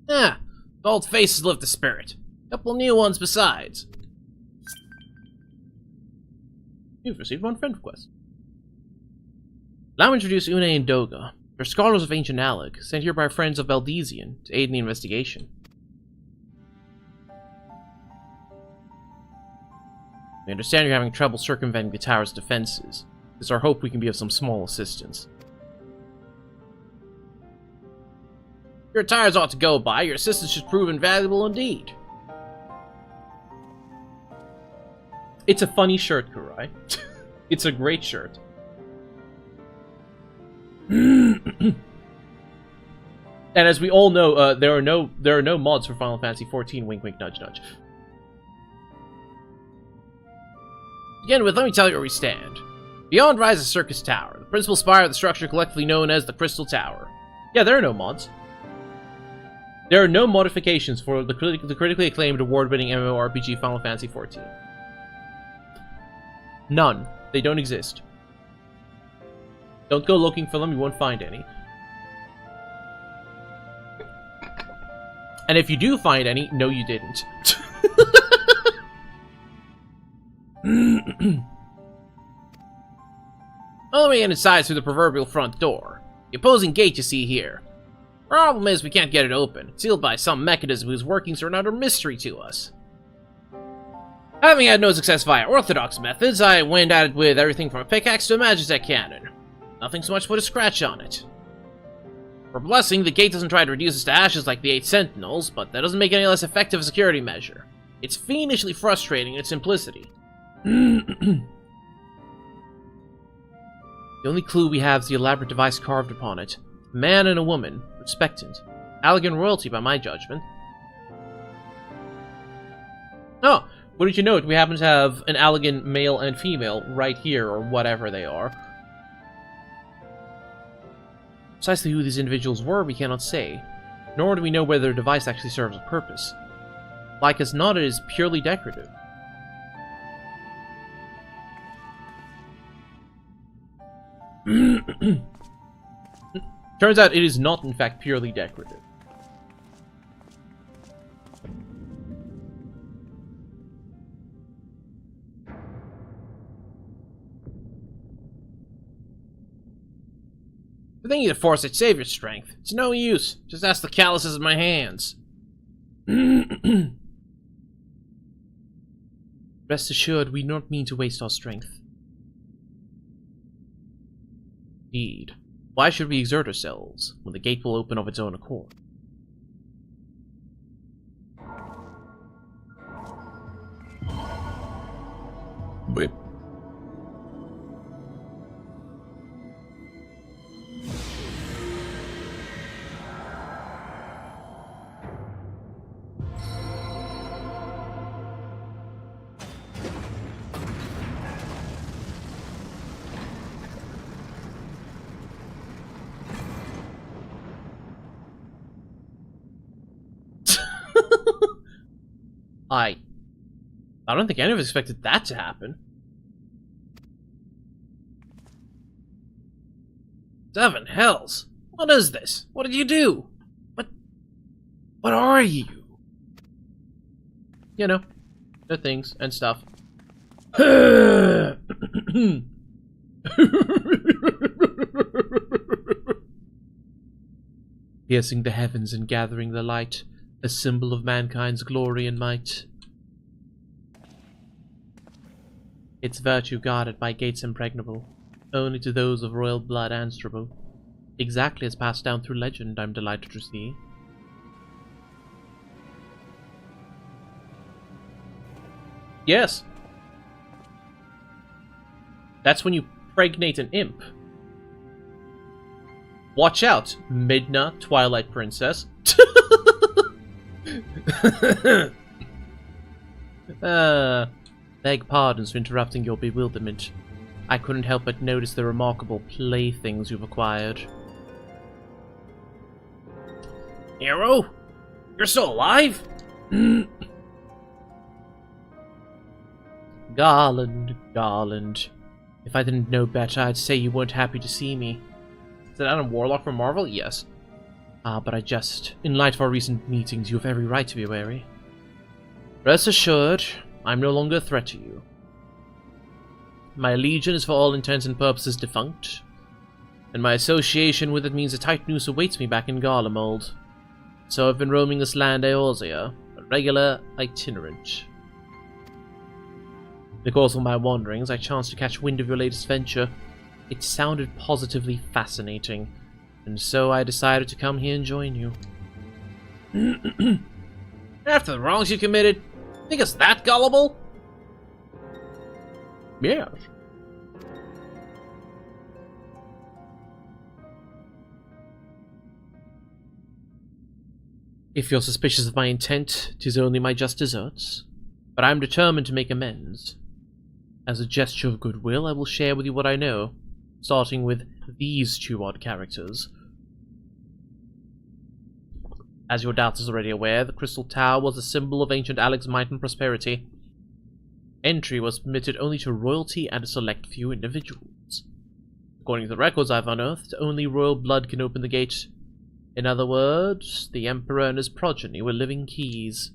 Ah, the old faces lift the spirit. Couple new ones besides. You've received one friend request. Allow me to introduce Une and Doga. They're scholars of ancient Alec, sent here by friends of Baldesion to aid in the investigation. We understand you're having trouble circumventing the tower's defenses. It's our hope we can be of some small assistance. Your tires ought to go by. Your assistance should prove invaluable indeed. It's a funny shirt, Kurai. It's a great shirt. And as we all know, there are no mods for Final Fantasy XIV. Wink, wink, nudge, nudge. To begin with, let me tell you where we stand. Beyond rises Circus Tower, the principal spire of the structure collectively known as the Crystal Tower. Yeah, there are no mods. There are no modifications for the critically acclaimed award-winning MMORPG Final Fantasy XIV. None. They don't exist. Don't go looking for them, you won't find any. And if you do find any, no you didn't. Well, let me get inside through the proverbial front door. The opposing gate you see here. Problem is, we can't get it open. It's sealed by some mechanism whose workings are an utter mystery to us. Having had no success via orthodox methods, I went at it with everything from a pickaxe to a magitech cannon. Nothing so much put a scratch on it. For blessing, the gate doesn't try to reduce us to ashes like the 8 sentinels, but that doesn't make it any less effective a security measure. It's fiendishly frustrating in its simplicity. The only clue we have is the elaborate device carved upon it. A man and a woman, expectant. Elegant royalty by my judgment. Oh, wouldn't you know it, we happen to have an elegant male and female right here, or whatever they are. Precisely who these individuals were, we cannot say, nor do we know whether their device actually serves a purpose. Like as not, it is purely decorative. Turns out it is not, in fact, purely decorative. The thing you to force it, save your strength. It's no use. Just ask the calluses of my hands. Rest assured, we do not mean to waste our strength. Indeed. Why should we exert ourselves, when the gate will open of its own accord? Wait. I don't think any of us expected that to happen. 7 hells! What is this? What did you do? What are you? You know, the things and stuff. Piercing the heavens and gathering the light, a symbol of mankind's glory and might. Its virtue guarded by gates impregnable, only to those of royal blood answerable. Exactly as passed down through legend, I'm delighted to see. Yes. That's when you pregnate an imp. Watch out, Midna, Twilight Princess. Beg pardons for interrupting your bewilderment. I couldn't help but notice the remarkable playthings you've acquired. Hero? You're still alive? Garland, Garland. If I didn't know better, I'd say you weren't happy to see me. Is that Adam Warlock from Marvel? Yes. But in light of our recent meetings, you have every right to be wary. Rest assured, I'm no longer a threat to you. My legion is for all intents and purposes defunct, and my association with it means a tight noose awaits me back in Garlemald. So I've been roaming this land Eorzea, a regular itinerant. In the course of my wanderings, I chanced to catch wind of your latest venture. It sounded positively fascinating, and so I decided to come here and join you. After the wrongs you committed, think us that gullible? Yes. If you're suspicious of my intent, 'tis only my just deserts. But I am determined to make amends. As a gesture of goodwill, I will share with you what I know, starting with these 2 odd characters. As your doubters already aware, the Crystal Tower was a symbol of ancient Alec's might and prosperity. Entry was permitted only to royalty and a select few individuals. According to the records I've unearthed, only royal blood can open the gate. In other words, the Emperor and his progeny were living keys.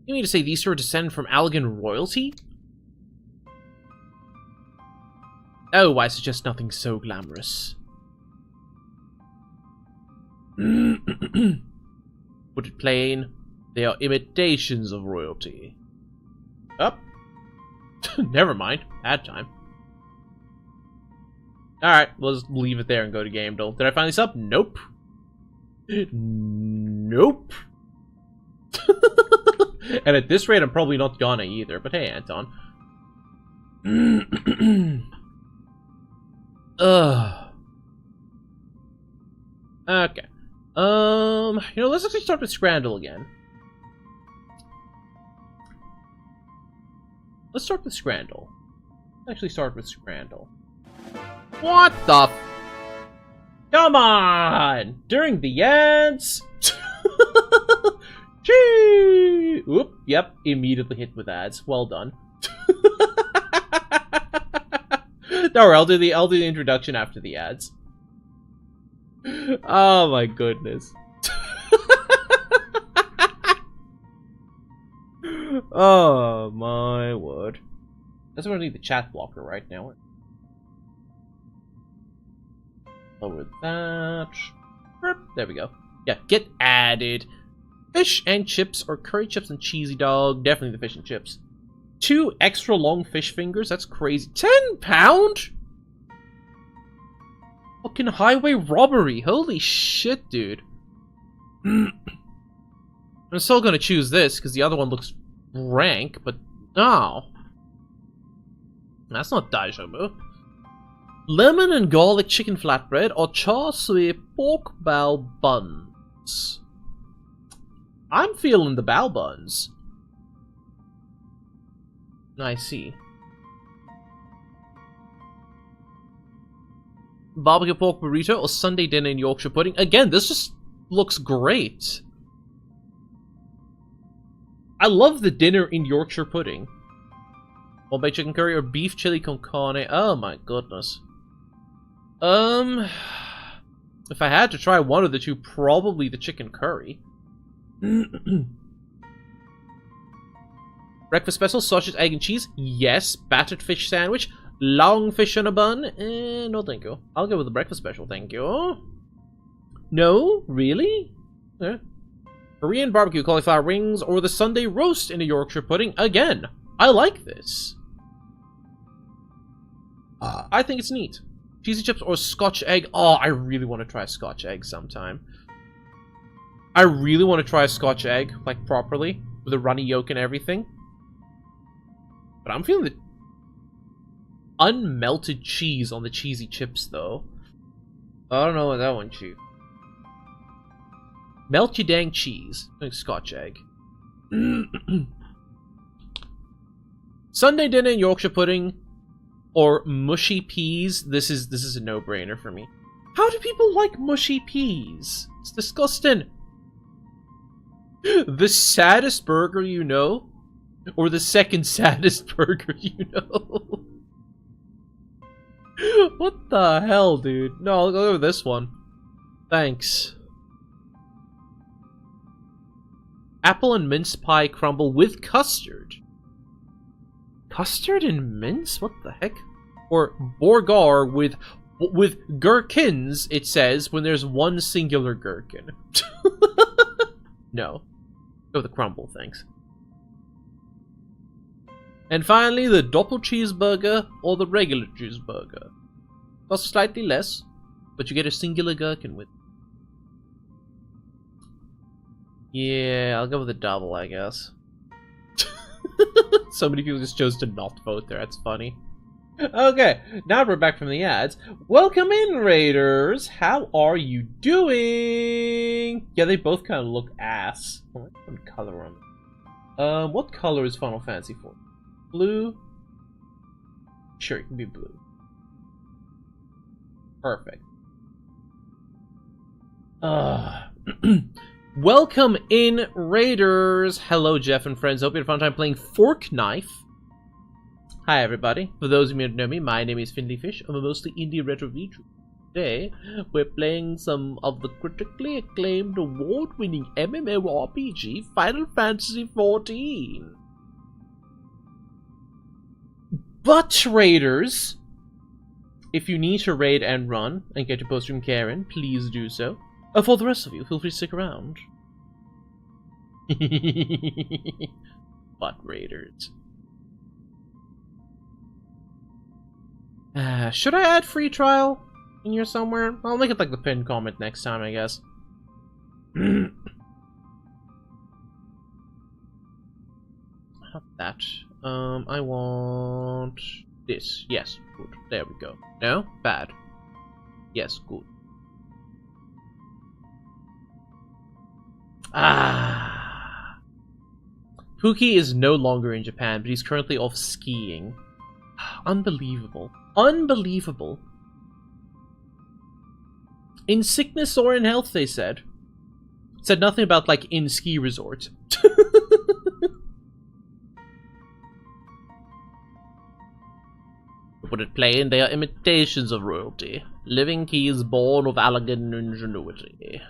You mean to say these 2 descend from Allegan royalty? Oh, I suggest nothing so glamorous. Put it plain, They are imitations of royalty. Up. Never mind. Bad time. Alright, we'll just leave it there and go to Gamedale. Did I find this up? Nope. Nope. And at this rate, I'm probably not gonna either. But hey, Anton. Okay. Let's actually start with Scrandle again. Let's start with Scrandle. Actually start with Scrandle. What the f- Come on! During the ads! Gee! Oop, yep, immediately hit with ads. Well done. Don't worry, I'll do the introduction after the ads. Oh my goodness. Oh my word. That's gonna need the chat blocker right now. Lower that. There we go. Yeah, get added. Fish and chips, or curry chips and cheesy dog. Definitely the fish and chips. 2 extra long fish fingers. That's crazy. £10? Fucking highway robbery. Holy shit, dude. I'm still gonna choose this because the other one looks rank, but no. That's not Daijoubu. Lemon and garlic chicken flatbread or char siu pork bao buns. I'm feeling the bao buns. I see. Barbecue pork burrito or Sunday dinner in Yorkshire pudding. Again, this just looks great. I love the dinner in Yorkshire pudding. Bombay chicken curry or beef chili con carne. Oh my goodness. If I had to try one of the two, probably the chicken curry. Breakfast special, sausage, egg and cheese. Yes. Battered fish sandwich. Long fish on a bun. No thank you. I'll go with the breakfast special, thank you. No? Really? Korean barbecue cauliflower rings or the Sunday roast in a Yorkshire pudding. Again, I like this. I think it's neat. Cheesy chips or Scotch egg. Oh, I really want to try a Scotch egg sometime. I really want to try a Scotch egg, like, properly. With a runny yolk and everything. But I'm feeling the unmelted cheese on the cheesy chips, though. I don't know what that one cheese. Melt your dang cheese. Like Scotch egg. Sunday dinner in Yorkshire pudding or mushy peas. This is a no-brainer for me. How do people like mushy peas? It's disgusting. The saddest burger you know? Or the second saddest burger you know? What the hell, dude? No, I'll go with this one. Thanks. Apple and mince pie crumble with custard. Custard and mince? What the heck? Or Borgar with gherkins, it says, when there's one singular gherkin. No. Go with the crumble, thanks. And finally, the doppel cheeseburger or the regular cheeseburger. Costs slightly less, but you get a singular gherkin with. Yeah, I'll go with the double, I guess. So many people just chose to not vote there, that's funny. Okay, now we're back from the ads. Welcome in, Raiders! How are you doing? Yeah, they both kind of look ass. I like what color on them. What color is Final Fantasy 4? Blue? Sure, it can be blue. Perfect. Welcome in, Raiders! Hello, Jeff and friends. Hope you had a fun time playing Fork Knife. Hi, everybody. For those of you who don't know me, my name is Finley Fish. I'm a mostly indie retro VTuber. Today, we're playing some of the critically acclaimed, award-winning MMORPG Final Fantasy XIV. But, Raiders, if you need to raid and run and get your post-stream Karen, please do so. For the rest of you, feel free to stick around. Butt raiders. Should I add free trial in here somewhere? I'll make it like the pinned comment next time, I guess. Not that. I want this. Yes, good. There we go. No? Bad. Yes, good. Pookie is no longer in Japan, but he's currently off skiing. Unbelievable. Unbelievable. In sickness or in health, they said. Said nothing about, like, in ski resort. Put it plain, they are imitations of royalty. Living keys born of elegant ingenuity.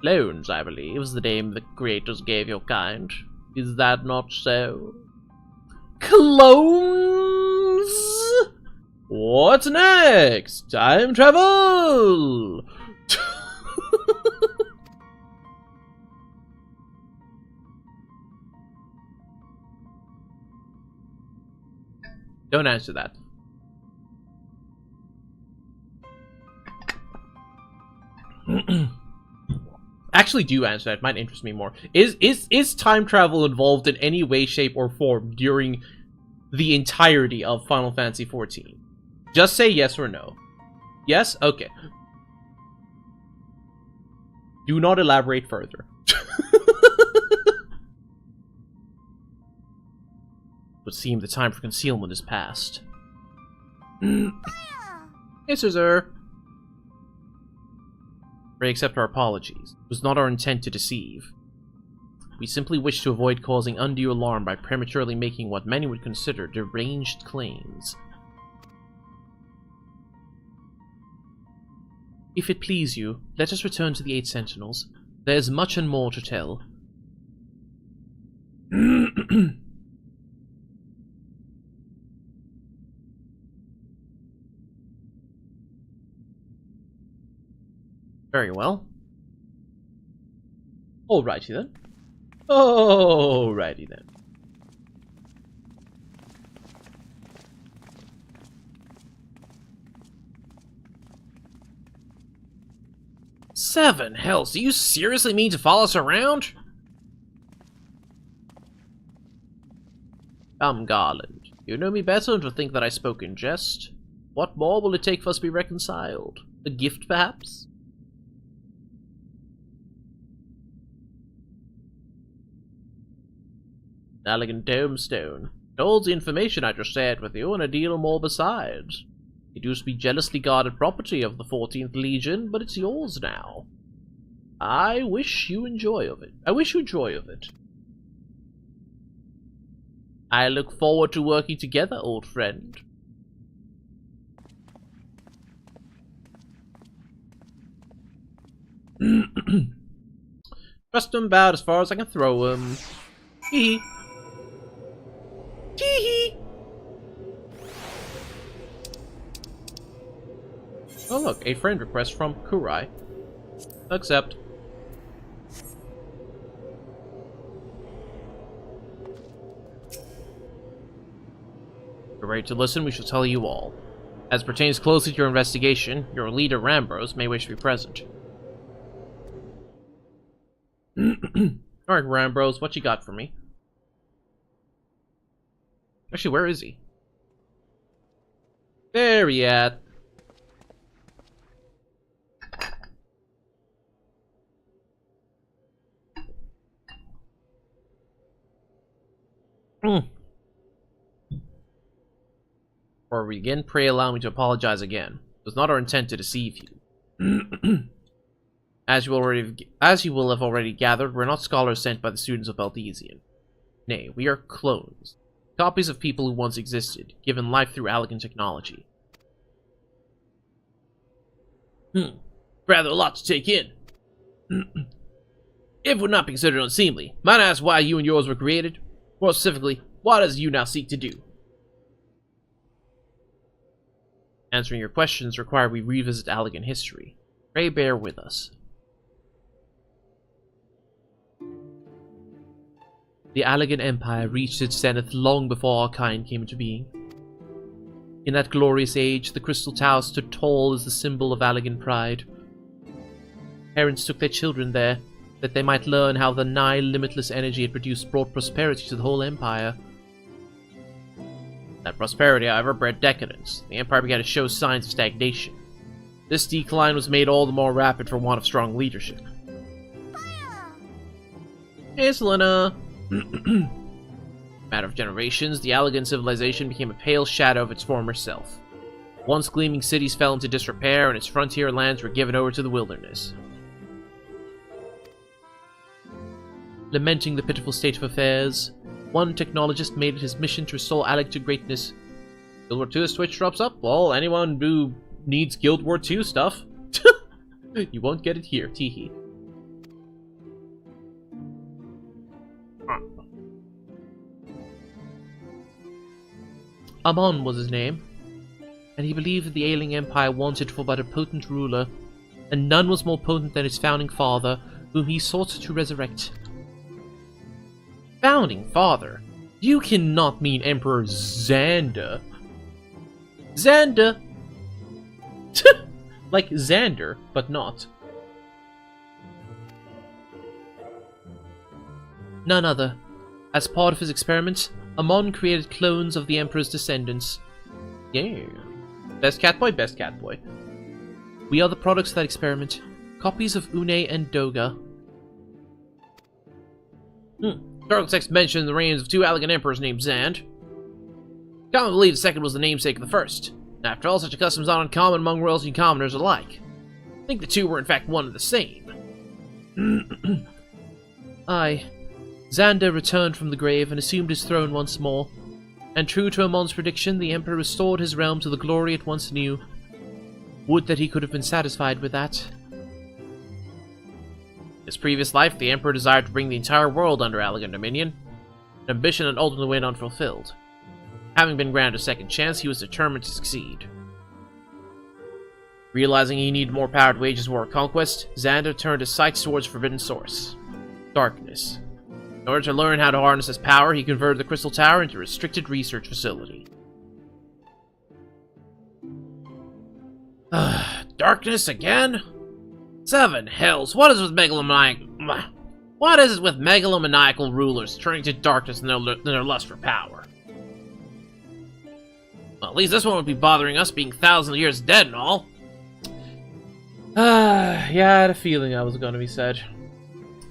Clones, I believe, is the name the creators gave your kind. Is that not so? Clones? What's next? Time travel! Don't answer that. Actually, do answer that. It might interest me more. Is time travel involved in any way, shape, or form during the entirety of Final Fantasy XIV? Just say yes or no. Yes? Okay. Do not elaborate further. It would seem the time for concealment is past. Yes, sir. We accept our apologies. It was not our intent to deceive. We simply wish to avoid causing undue alarm by prematurely making what many would consider deranged claims. If it please you, let us return to the Eight Sentinels. There is much and more to tell. Very well. Alrighty then. Alrighty then. Seven hells, do you seriously mean to follow us around? Come, Garland. You know me better than to think that I spoke in jest. What more will it take for us to be reconciled? A gift, perhaps? Elegant tombstone. It holds the information I just shared with you, and a deal more besides. It used to be jealously guarded property of the 14th Legion, but it's yours now. I wish you joy of it. I look forward to working together, old friend. Trust him about as far as I can throw him. Hee hee. Hee. Oh look, a friend request from Kurai. Accept. If you're ready to listen, we shall tell you all. As pertains closely to your investigation, your leader Rambros may wish to be present. Alright, Rambros, what you got for me? Actually, where is he? There he at. Before we begin, pray allow me to apologize again. It was not our intent to deceive you. As you will have already gathered, we're not scholars sent by the students of Valdesian. Nay, we are clones. Copies of people who once existed, given life through elegant technology. Rather a lot to take in. If it would not be considered unseemly, might I ask why you and yours were created? More specifically, what does you now seek to do? Answering your questions require we revisit elegant history. Pray bear with us. The Allegan Empire reached its zenith long before our kind came into being. In that glorious age, the Crystal Tower stood tall as the symbol of Allegan pride. Parents took their children there, that they might learn how the nigh limitless energy it produced brought prosperity to the whole empire. That prosperity, however, bred decadence. The empire began to show signs of stagnation. This decline was made all the more rapid for want of strong leadership. Hey, Selena! Matter of generations, the Allegan civilization became a pale shadow of its former self. Once gleaming cities fell into disrepair, and its frontier lands were given over to the wilderness. Lamenting the pitiful state of affairs, one technologist made it his mission to restore Alec to greatness. Guild War 2 Switch drops up? Well, anyone who needs Guild War 2 stuff. You won't get it here, teehee. Amon was his name, and he believed that the ailing empire wanted for but a potent ruler, and none was more potent than its founding father, whom he sought to resurrect. Founding father? You cannot mean Emperor Xander. Xander! Like Xander, but not. None other. As part of his experiment, Amon created clones of the Emperor's descendants. Yeah. Best cat boy, best cat boy. We are the products of that experiment. Copies of Une and Doga. Dark text mentioned the reigns of two Allegan emperors named Zand. Common believe the second was the namesake of the first. After all, such a custom is not uncommon among royalty and commoners alike. I think the two were in fact one and the same. Aye. Xander returned from the grave and assumed his throne once more. And true to Amon's prediction, the Emperor restored his realm to the glory it once knew. Would that he could have been satisfied with that. In his previous life, the Emperor desired to bring the entire world under Allegan dominion, an ambition that ultimately went unfulfilled. Having been granted a second chance, he was determined to succeed. Realizing he needed more power to wage his war of conquest, Xander turned his sights towards Forbidden Source. Darkness. In order to learn how to harness his power, he converted the Crystal Tower into a restricted research facility. Darkness again? Seven hells, what is it with megalomaniacal rulers turning to darkness in their lust for power? Well, at least this one would be bothering us, being thousands of years dead and all. Yeah, I had a feeling that was going to be said.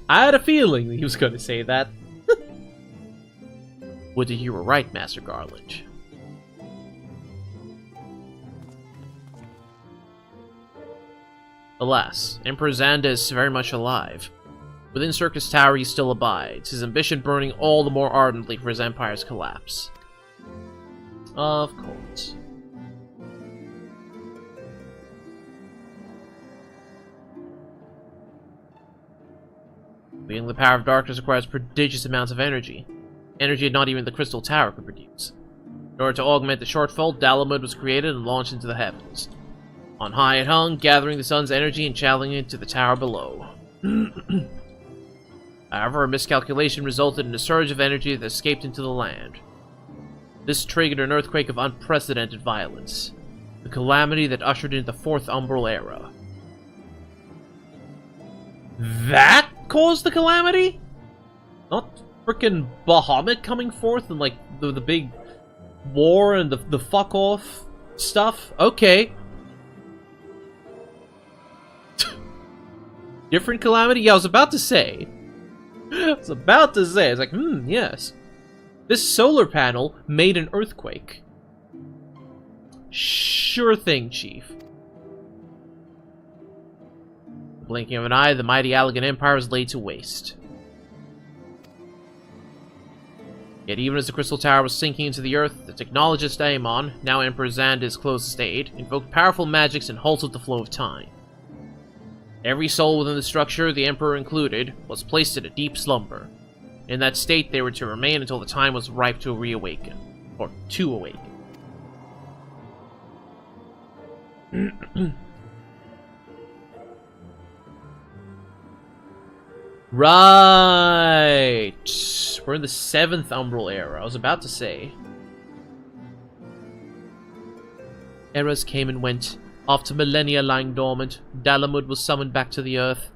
I had a feeling he was going to say that. Would that you were right, Master Garland. Alas, Emperor Xander is very much alive. Within Circus Tower he still abides, his ambition burning all the more ardently for his empire's collapse. Of course. Wielding the power of darkness requires prodigious amounts of energy. Energy not even the Crystal Tower could produce. In order to augment the shortfall, Dalamud was created and launched into the heavens. On high it hung, gathering the sun's energy and channeling it to the tower below. However, a miscalculation resulted in a surge of energy that escaped into the land. This triggered an earthquake of unprecedented violence. The calamity that ushered in the Fourth Umbral Era. That caused the calamity? Not frickin' Bahamut coming forth and like the big war and the fuck off stuff? Okay. Different calamity? Yeah, I was about to say. It's like, yes. This solar panel made an earthquake. Sure thing, Chief. The blinking of an eye, the mighty Allegan Empire was laid to waste. Yet even as the Crystal Tower was sinking into the earth, the technologist Aemon, now Emperor Xander's closest aide, invoked powerful magics and halted the flow of time. Every soul within the structure, the Emperor included, was placed in a deep slumber. In that state, they were to remain until the time was ripe to reawaken. Or to awaken. Right! We're in the 7th Umbral era. I was about to say. Eras came and went. After millennia lying dormant, Dalamud was summoned back to the earth.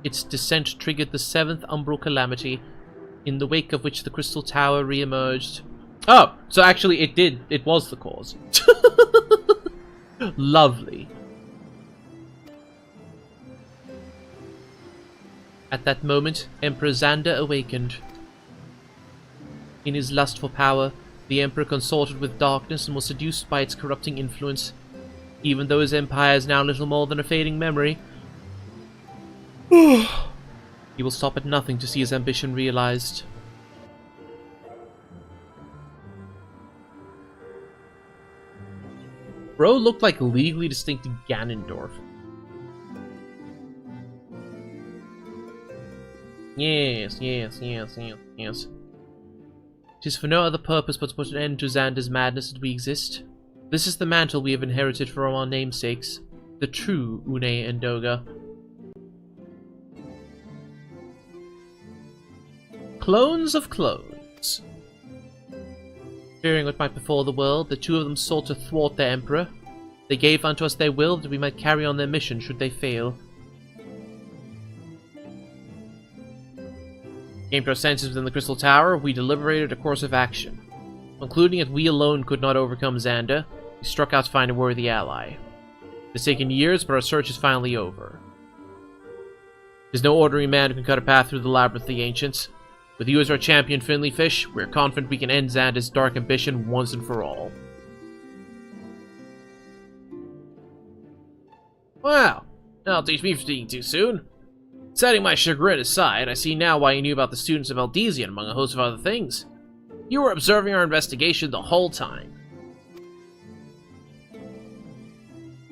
Its descent triggered the 7th Umbral calamity, in the wake of which the Crystal Tower re-emerged. Oh, so actually it did. It was the cause. Lovely. At that moment, Emperor Xander awakened. In his lust for power, the Emperor consorted with darkness and was seduced by its corrupting influence. Even though his empire is now little more than a fading memory, he will stop at nothing to see his ambition realized. Bro looked like legally distinct Ganondorf. Yes. It is for no other purpose but to put an end to Xander's madness that we exist. This is the mantle we have inherited from our namesakes, the true Une and Doga. Clones of clones. Fearing what might befall the world, the two of them sought to thwart their emperor. They gave unto us their will that we might carry on their mission should they fail. Came to our senses within the Crystal Tower, we deliberated a course of action. Concluding that we alone could not overcome Xander, we struck out to find a worthy ally. It has taken years, but our search is finally over. There's no ordinary man who can cut a path through the labyrinth of the ancients. With you as our champion, Finley Fish, we're confident we can end Xander's dark ambition once and for all. Wow, that'll teach me fatiguing too soon. Setting my chagrin aside, I see now why you knew about the students of Eldezian, among a host of other things. You were observing our investigation the whole time.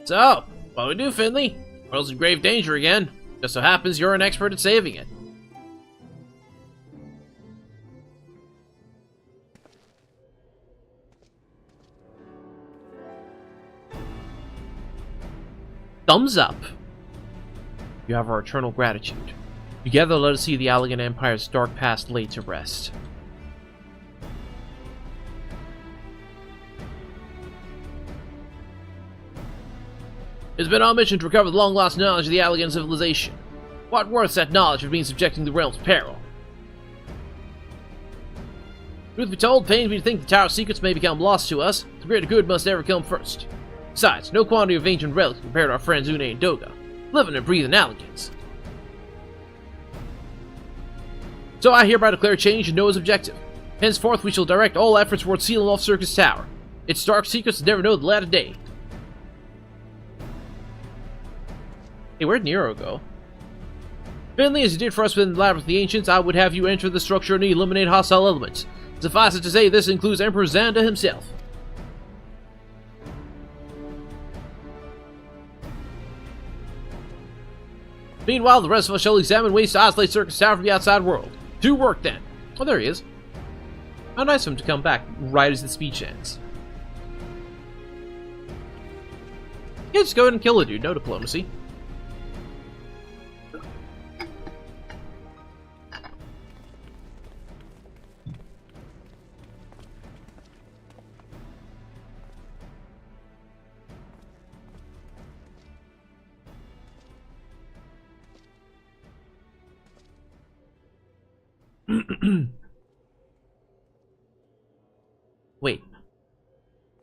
So, what do we do, Finley? The world's in grave danger again. Just so happens you're an expert at saving it. Thumbs up. You have our eternal gratitude. Together, let us see the Allegan Empire's dark past laid to rest. It's been our mission to recover the long-lost knowledge of the Allegan civilization. What worth's that knowledge of being subjecting the realm to peril? Truth be told, pains me to think the Tower's secrets may become lost to us. The greater good must ever come first. Besides, no quantity of ancient relics compared to our friends Une and Doga, living and breathing Allegans. So I hereby declare change in Noah's objective. Henceforth we shall direct all efforts towards sealing off Circus Tower. Its dark secrets never know the light of day. Hey, where'd Nero go? Finley, as you did for us within the Labyrinth of the Ancients, I would have you enter the structure and eliminate hostile elements. Suffice it to say, this includes Emperor Xander himself. Meanwhile, the rest of us shall examine ways to isolate Circus Tower from the outside world. To work, then. Oh, there he is. How nice of him to come back right as the speech ends. Yeah, just go ahead and kill the dude. No diplomacy. Wait.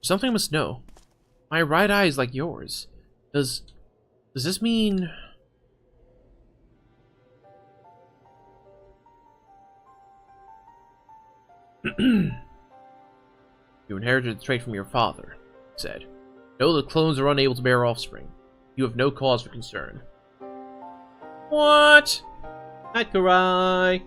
Something I must know. My right eye is like yours. Does this mean... You inherited the trait from your father, he said. Know that clones are unable to bear offspring. You have no cause for concern. What? Hakurai.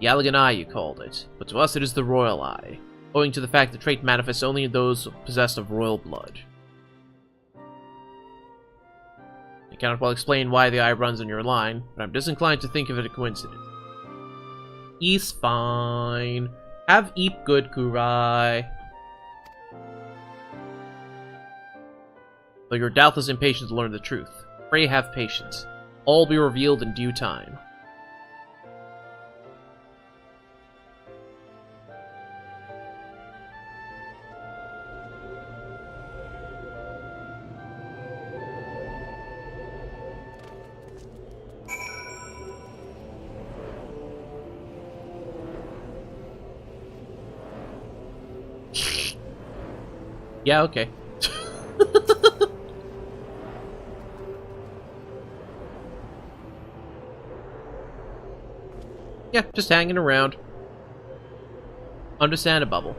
The Allegan Eye, you called it, but to us it is the Royal Eye, owing to the fact the trait manifests only in those possessed of royal blood. I cannot well explain why the eye runs in your line, but I'm disinclined to think of it a coincidence. He's fine. Have eep good, Kurai. Though you're doubtless impatient to learn the truth, Pray have patience. All will be revealed in due time. Yeah, okay. Yeah, just hanging around. Understandable.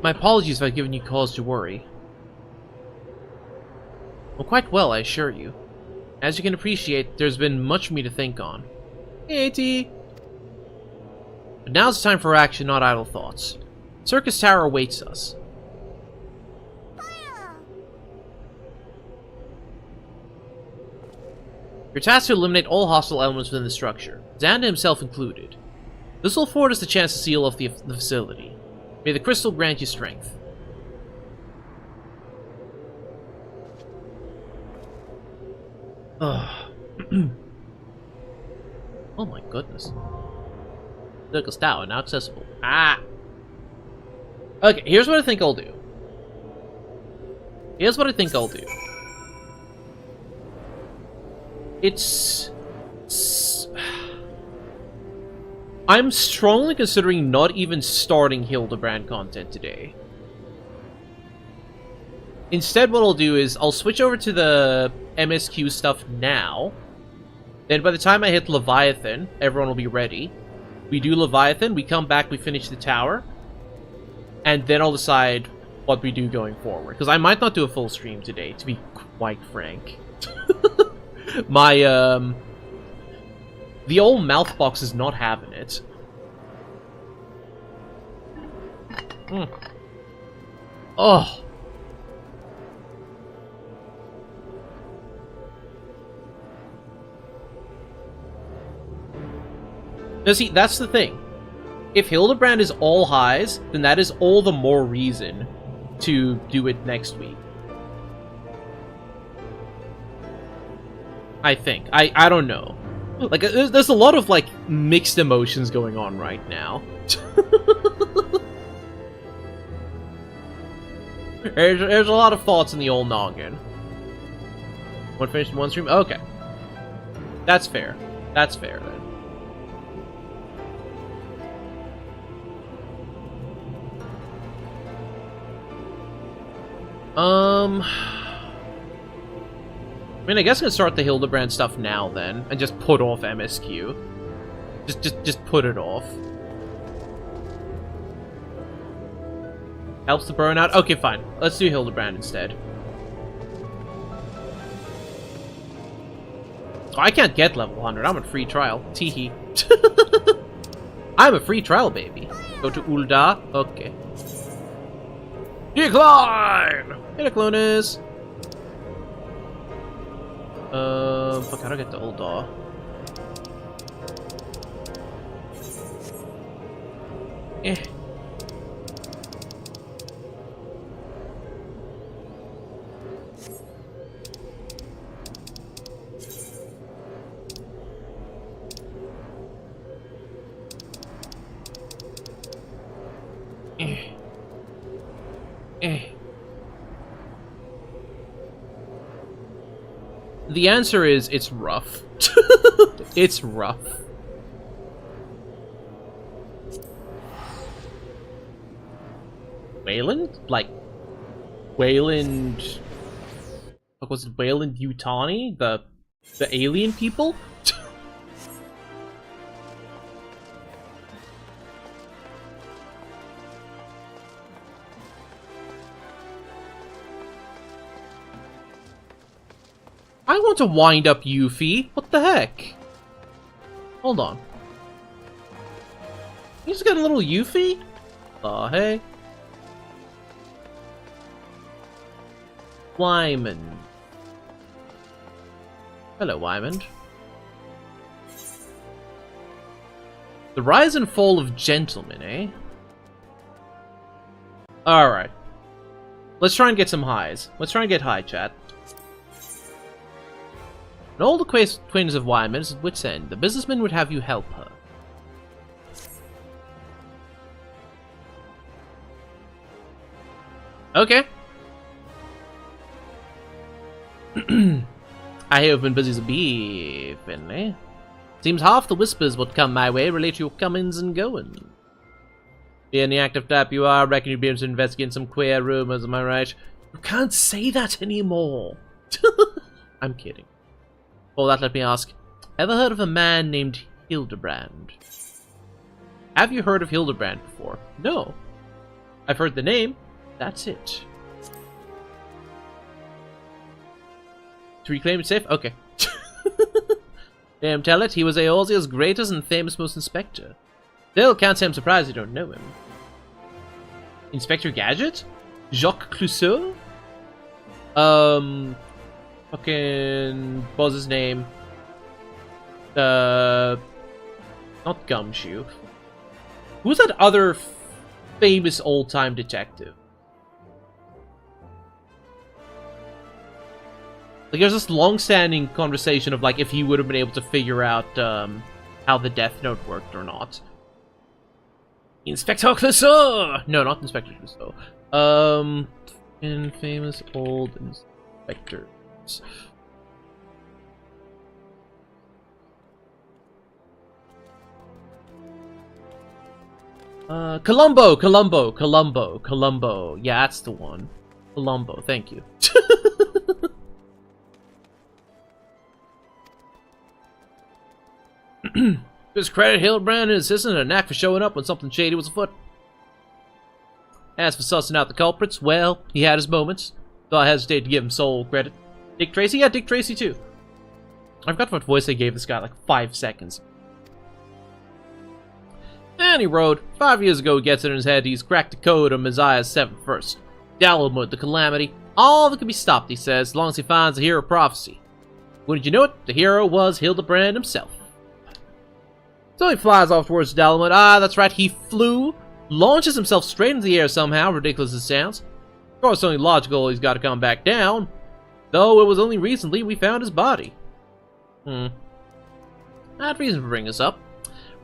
My apologies if I've given you cause to worry. Well, quite well, I assure you. As you can appreciate, there's been much for me to think on. Hey, T. But now's the time for action, not idle thoughts. Circus Tower awaits us. You're tasked to eliminate all hostile elements within the structure, Xander himself included. This will afford us the chance to seal off the facility. May the crystal grant you strength. Oh my goodness. Circus Tower, now accessible. Ah! Okay, here's what I think I'll do. I'm strongly considering not even starting Hildebrand content today. Instead, what I'll do is I'll switch over to the MSQ stuff now. Then by the time I hit Leviathan, everyone will be ready. We do Leviathan, we come back, we finish the tower. And then I'll decide what we do going forward. Because I might not do a full stream today, to be quite frank. My, the old mouth box is not having it. Oh. Now see, that's the thing. If Hildebrand is all highs, then that is all the more reason to do it next week. I think. I don't know. Like, there's a lot of, like, mixed emotions going on right now. There's a lot of thoughts in the old noggin. One finished in one stream? Okay. That's fair. That's fair, then. I mean, I guess I'm gonna start the Hildebrand stuff now, then, and just put off MSQ. Just put it off. Helps the burnout? Okay, fine. Let's do Hildebrand instead. So I can't get level 100. I'm on free trial. Teehee. I'm a free trial, baby. Go to Ulda. Okay. Decline! Hey, Clonus! Fuck, how do I get to Ulda? Eh. The answer is, it's rough. It's rough. Wayland? Like, Wayland... What was it, Wayland Yutani? The alien people? I want to wind up Yuffie. What the heck? Hold on. You just got a little Yuffie? Aw, hey. Wyman. Hello, Wyman. The rise and fall of gentlemen, eh? Alright. Let's try and get some highs. Let's try and get high, chat. An old acquaintance of Wyman is at wit's end. The businessman would have you help her. Okay. I have been busy as a bee, Finley. Seems half the whispers what come my way relate to your comings and goings. Being the active type you are, I reckon you'd be able to investigate some queer rumors, am I right? You can't say that anymore. I'm kidding. For that, let me ask, ever heard of a man named Hildebrand? Have you heard of Hildebrand before? No. I've heard the name. That's it. To reclaim it safe? Okay. Damn, tell it, he was Eorzea's greatest and famous most inspector. Still, can't say I'm surprised you don't know him. Inspector Gadget? Jacques Clouseau? Fucking... what was his name? Not Gumshoe. Who's that other famous old-time detective? Like, there's this long-standing conversation of, like, if he would have been able to figure out, how the Death Note worked or not. Inspector Clouseau! No, not Inspector Clouseau. Famous old inspectors. Columbo! Yeah, that's the one. Columbo, thank you. To his credit, Hildebrand and his assistant had a knack for showing up when something shady was afoot. As for sussing out the culprits, well, he had his moments, though I hesitate to give him sole credit. Dick Tracy? Yeah, Dick Tracy too. I forgot what voice I gave this guy, like 5 seconds. And he wrote, 5 years ago he gets it in his head he's cracked the code on Messiah's 7th verse. Download the calamity. All that can be stopped, he says, as long as he finds the hero prophecy. Wouldn't you know it, the hero was Hildebrand himself. So he flies off towards Dalamud. Ah, that's right, he flew, launches himself straight into the air somehow, ridiculous as it sounds. Of course, it's only logical he's got to come back down, though it was only recently we found his body. That reason for bringing this up.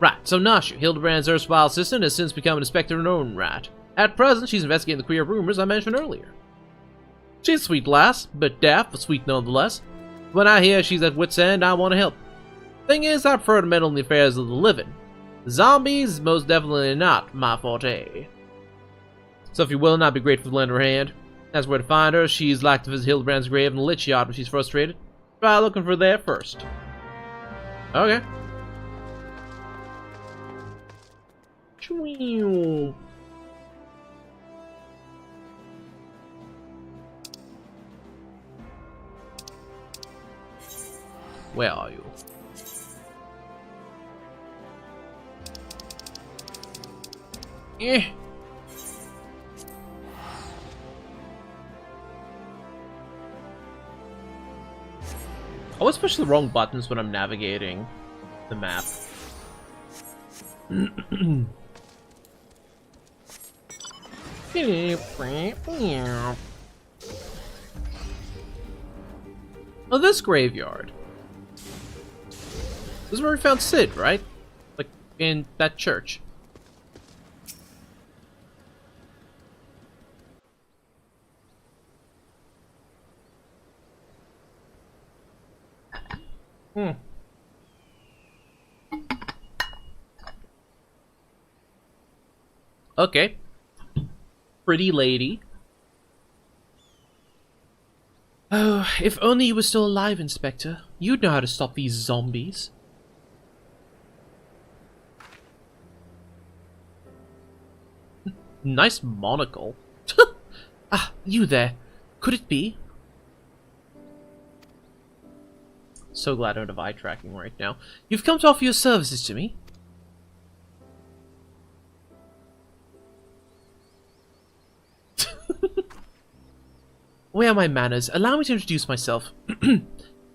Right, so Nashu, Hildebrand's erstwhile assistant, has since become an inspector in her own right. At present, she's investigating the queer rumors I mentioned earlier. She's a sweet lass, bit daft, but sweet nonetheless. When I hear she's at wit's end, I want to help. Thing is, I prefer to meddle in the affairs of the living. Zombies, most definitely not my forte. So if you're willing, I'd be grateful to lend her a hand. That's where to find her. She's like to visit Hildebrand's grave in the lich yard when she's frustrated. Try looking for her there first. Okay. Where are you? Eh. I always push the wrong buttons when I'm navigating the map. Oh, this graveyard. This is where we found Sid, right? Like, in that church. Okay. Pretty lady. Oh, if only you were still alive, Inspector. You'd know how to stop these zombies. Nice monocle. Ah, you there. Could it be? So glad I don't have eye tracking right now. You've come to offer your services to me? Where are my manners? Allow me to introduce myself.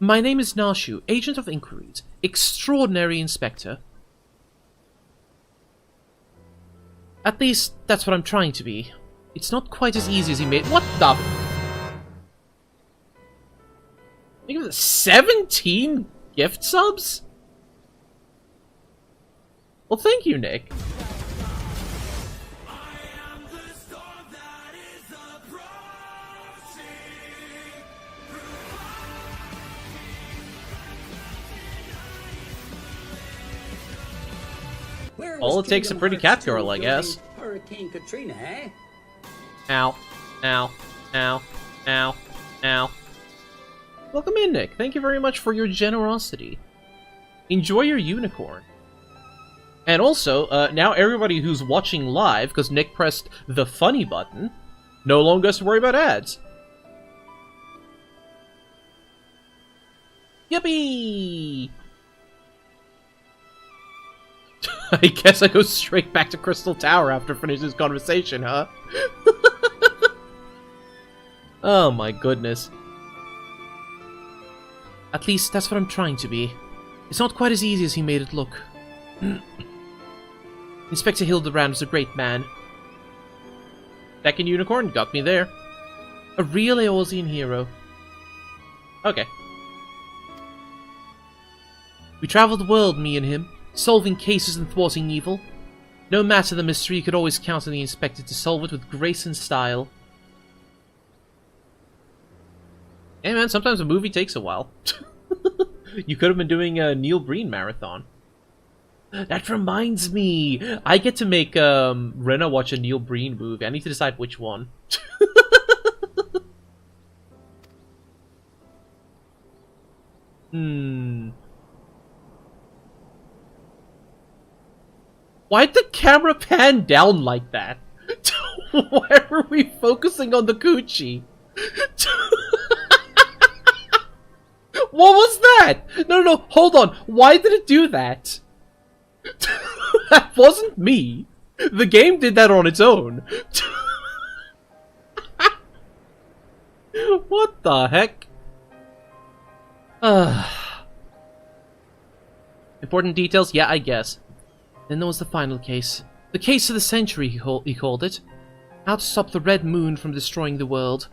My name is Nashu, Agent of Inquiries. Extraordinary Inspector. At least, that's what I'm trying to be. It's not quite as easy as he made- What the- 17 gift subs? Well, thank you, Nick. All it takes is a pretty cat girl, I guess. Hurricane Katrina, eh? Ow. Ow. Ow. Ow. Ow. Welcome in, Nick. Thank you very much for your generosity. Enjoy your unicorn. And also, now everybody who's watching live, because Nick pressed the funny button, no longer has to worry about ads. Yippee! I guess I go straight back to Crystal Tower after finishing this conversation, huh? Oh my goodness. At least that's what I'm trying to be. It's not quite as easy as he made it look. Inspector Hildebrand was a great man. Second unicorn got me there. A real Eorzean hero. Okay. We traveled the world, me and him, solving cases and thwarting evil. No matter the mystery, you could always count on the Inspector to solve it with grace and style. Hey man, sometimes a movie takes a while. You could have been doing a Neil Breen marathon. That reminds me! I get to make Rena watch a Neil Breen movie. I need to decide which one. Why'd the camera pan down like that? Why are we focusing on the coochie? What was that? No, hold on. Why did it do that? That wasn't me. The game did that on its own. What the heck? Important details? Yeah, I guess. Then there was the final case. The case of the century, he called it. How to stop the Red Moon from destroying the world.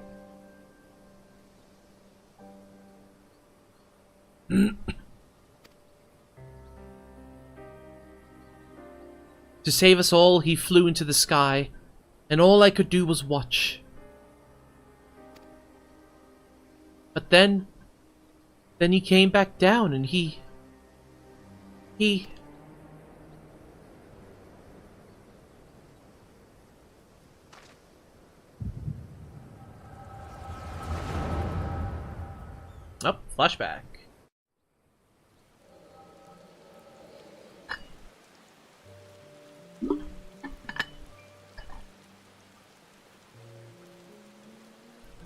To save us all, he flew into the sky, and all I could do was watch. But then he came back down, and he... Oh, flashback.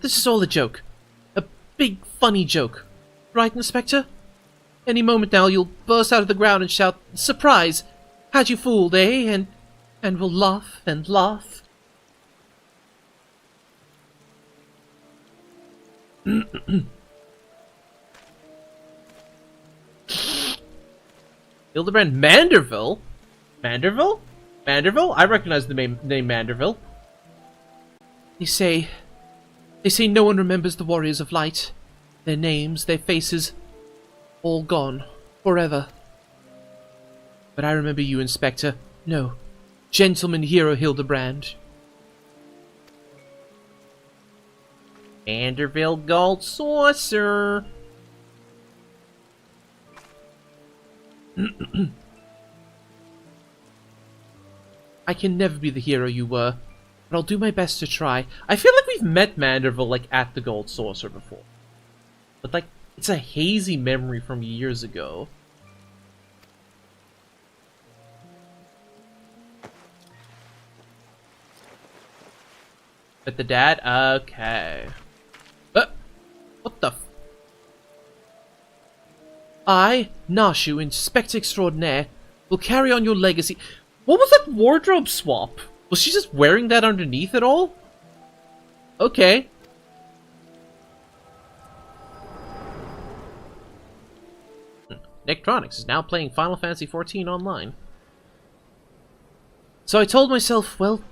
This is all a joke. A big, funny joke. Right, Inspector? Any moment now you'll burst out of the ground and shout, "Surprise! Had you fooled, eh?" And we'll laugh and laugh. Hildebrand Manderville? Manderville? Manderville? I recognize the name Manderville. They say no one remembers the Warriors of Light. Their names, their faces, all gone. Forever. But I remember you, Inspector. No. Gentleman Hero Hildebrand. Manderville Gold Saucer. I can never be the hero you were, but I'll do my best to try. I feel like we've met Manderville, like, at the Gold Saucer before. But, like, it's a hazy memory from years ago. But the dad? Okay. What the f... I, Nashu, Inspector Extraordinaire, will carry on your legacy. What was that wardrobe swap? Was she just wearing that underneath it all? Okay. Nectronics is now playing Final Fantasy XIV online. So I told myself, well,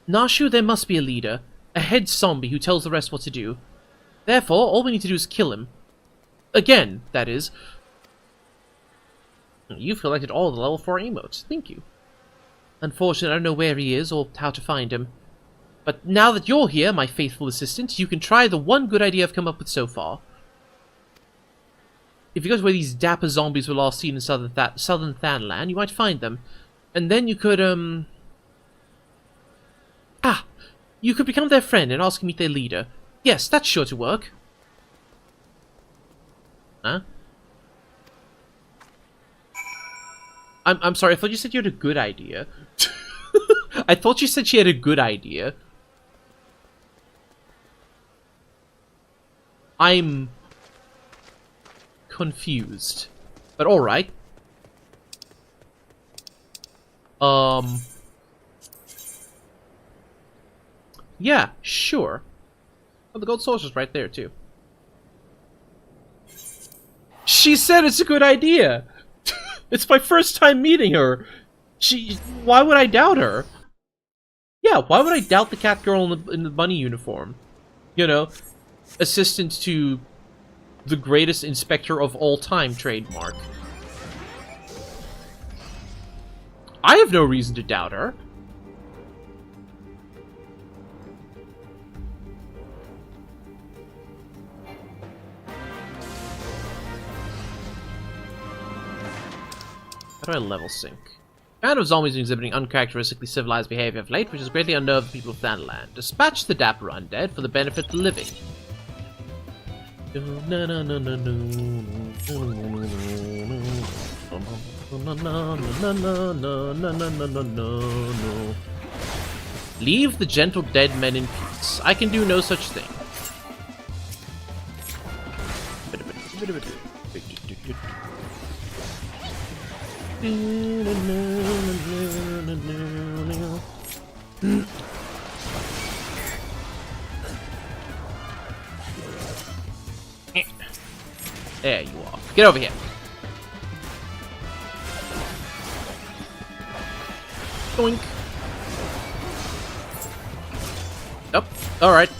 Nashu, there must be a leader. A head zombie who tells the rest what to do. Therefore, all we need to do is kill him. Again, that is. You've collected all the level 4 emotes. Thank you. Unfortunately, I don't know where he is or how to find him. But now that you're here, my faithful assistant, you can try the one good idea I've come up with so far. If you go to where these dapper zombies were last seen in southern Thanland, you might find them. And then you could, you could become their friend and ask to meet their leader. Yes, that's sure to work. Huh? I'm sorry, I thought you said you had a good idea. I thought you said she had a good idea. I'm confused. But alright. Yeah, sure. Oh, the gold source right there, too. She said it's a good idea! It's my first time meeting her! Why would I doubt her? Yeah, why would I doubt the cat girl in the bunny uniform? You know, assistant to the greatest inspector of all time trademark. I have no reason to doubt her. How do I level sync? Kind of zombies exhibiting uncharacteristically civilized behavior of late, which has greatly unnerved the people of Thanaland. Dispatch the dapper undead for the benefit of the living. Leave the gentle dead men in peace. I can do no such thing. There you are. Get over here. Doink. Nope. Alright.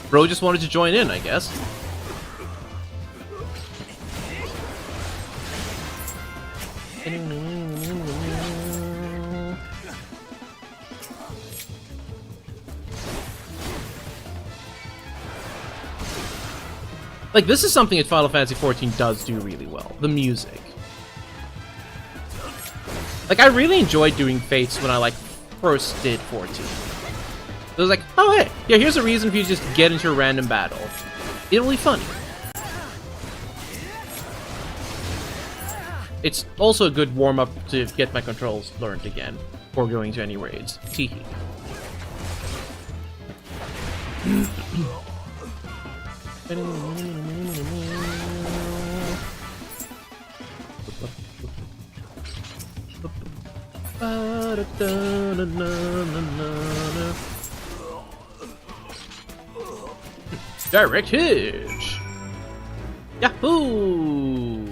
Bro just wanted to join in, I guess. Like, this is something that Final Fantasy XIV does do really well. The music. Like, I really enjoyed doing Fates when I, like, first did 14. It was like, oh, hey, yeah, here's a reason for you to just get into a random battle. It'll be funny. It's also a good warm-up to get my controls learned again before going to any raids. Teehee. Direct hit! Yahoo!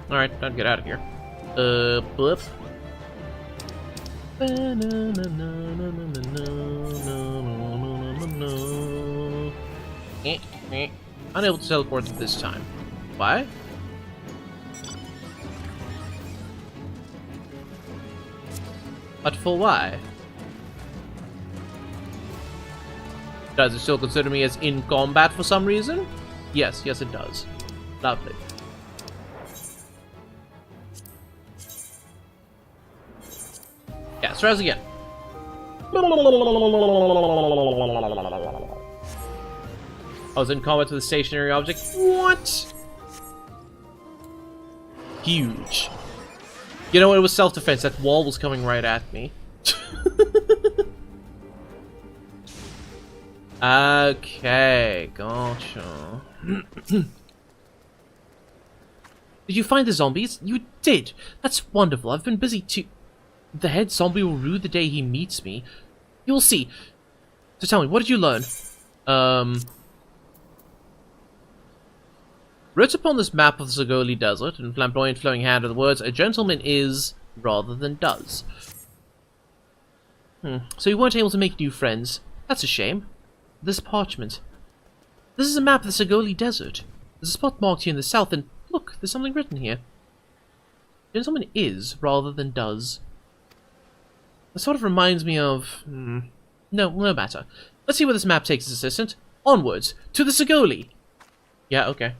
Alright, time to get out of here. Blip. Unable to teleport this time. Why? But for why? Does it still consider me as in combat for some reason? Yes, yes it does. Lovely. Yeah, let's try this again. I was in combat with a stationary object. What? Huge. You know what? It was self-defense. That wall was coming right at me. Okay, gotcha. Did you find the zombies? You did! That's wonderful. I've been busy too. The head zombie will rue the day he meets me. You'll see. So tell me, what did you learn? Wrote upon this map of the Zagoli Desert, in flamboyant flowing hand, are the words, "A gentleman is," rather than does. So you weren't able to make new friends. That's a shame. This parchment. This is a map of the Sagoli Desert. There's a spot marked here in the south, and look, there's something written here. Gentleman is, rather than does. It sort of reminds me of... No matter. Let's see where this map takes us, assistant. Onwards, to the Sagoli! Yeah, okay.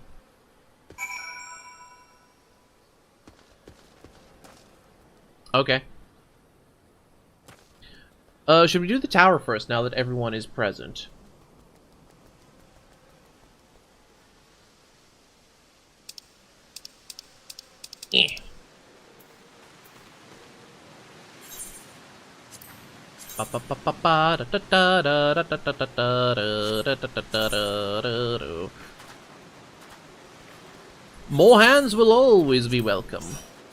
Okay. Should we do the tower first, now that everyone is present? More hands will always be welcome.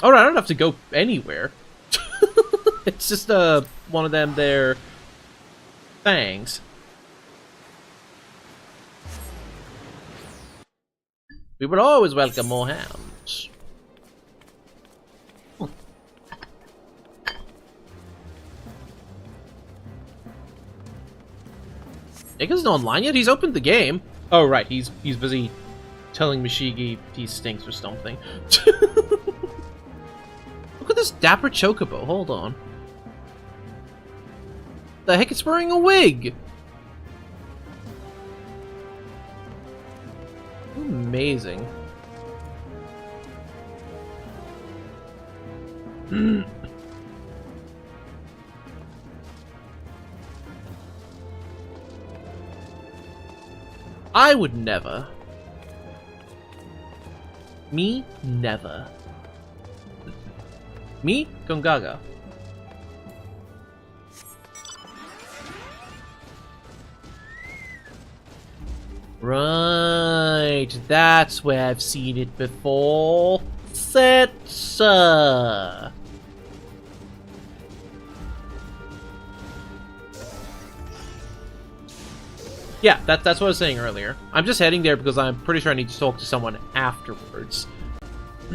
Alright, I don't have to go anywhere. It's just one of them there things. We would always welcome more hands. Nigga's not online yet? He's opened the game. Oh right, he's busy telling Mishigi he stinks or something. Look at this dapper chocobo, hold on. The heck, it's wearing a wig! Amazing. I would never. Me, never. Me, Gongaga. Right, that's where I've seen it before. Setsa. Yeah, that's what I was saying earlier. I'm just heading there because I'm pretty sure I need to talk to someone afterwards. I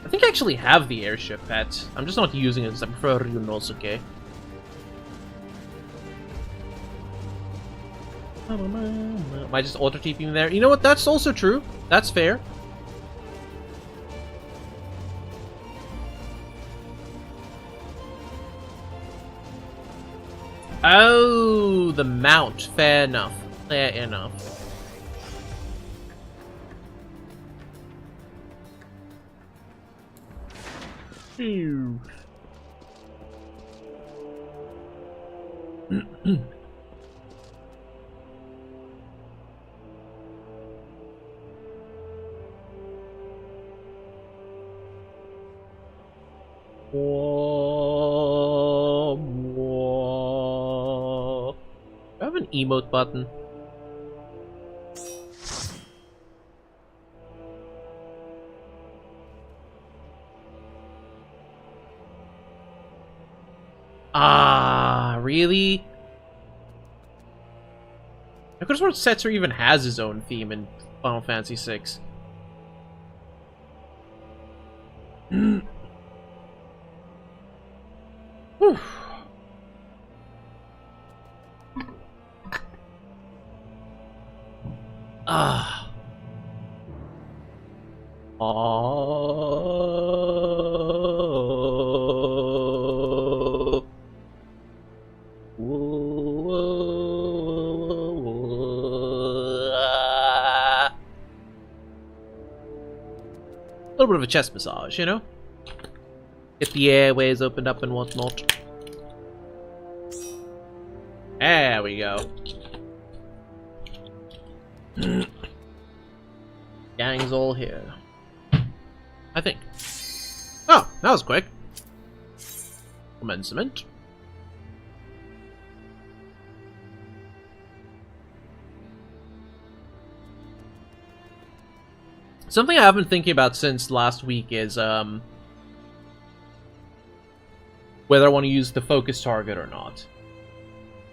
think I actually have the airship pet. I'm just not using it because I prefer Ryunosuke. Am I just auto-TPing there? You know what? That's also true. That's fair. Oh, the mount. Fair enough. Fair enough. Phew. Do I have an emote button? Ah, really? I could have sworn Setzer even has his own theme in Final Fantasy VI. Whew. Ah. Oh. A little bit of a chest massage, you know? Get the airways opened up and whatnot. There we go. Gang's all here. I think. Oh, that was quick. Commencement. Something I have been thinking about since last week is whether I want to use the focus target or not.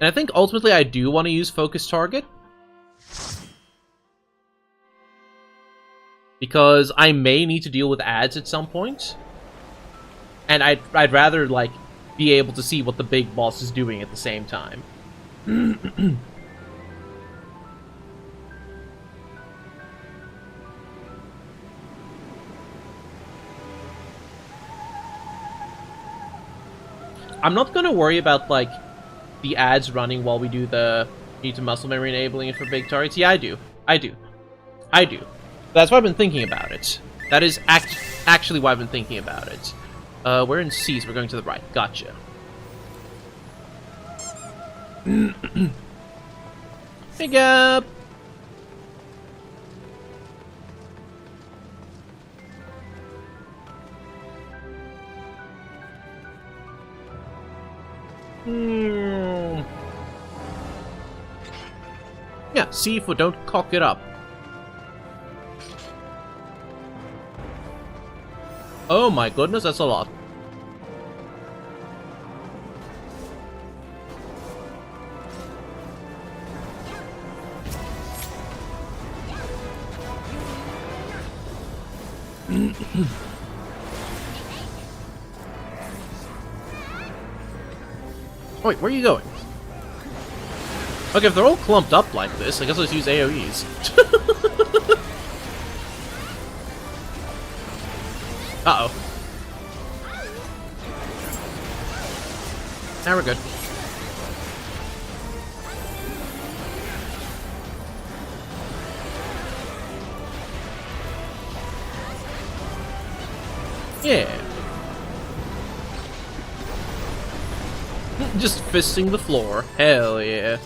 And I think ultimately I do want to use focus target. Because I may need to deal with ads at some point. And I'd rather, like, be able to see what the big boss is doing at the same time. I'm not gonna worry about, like, the ads running while we do the need to muscle memory enabling it for big targets. Yeah, I do. That's why I've been thinking about it. That is actually why I've been thinking about it. We're in C, so we're going to the right. Gotcha. Pick up! Yeah, see if we don't cock it up. Oh my goodness, that's a lot. Wait, where are you going? Okay, if they're all clumped up like this, I guess let's use AoEs. Uh-oh. Now we're good. Yeah. Just fisting the floor. Hell yeah.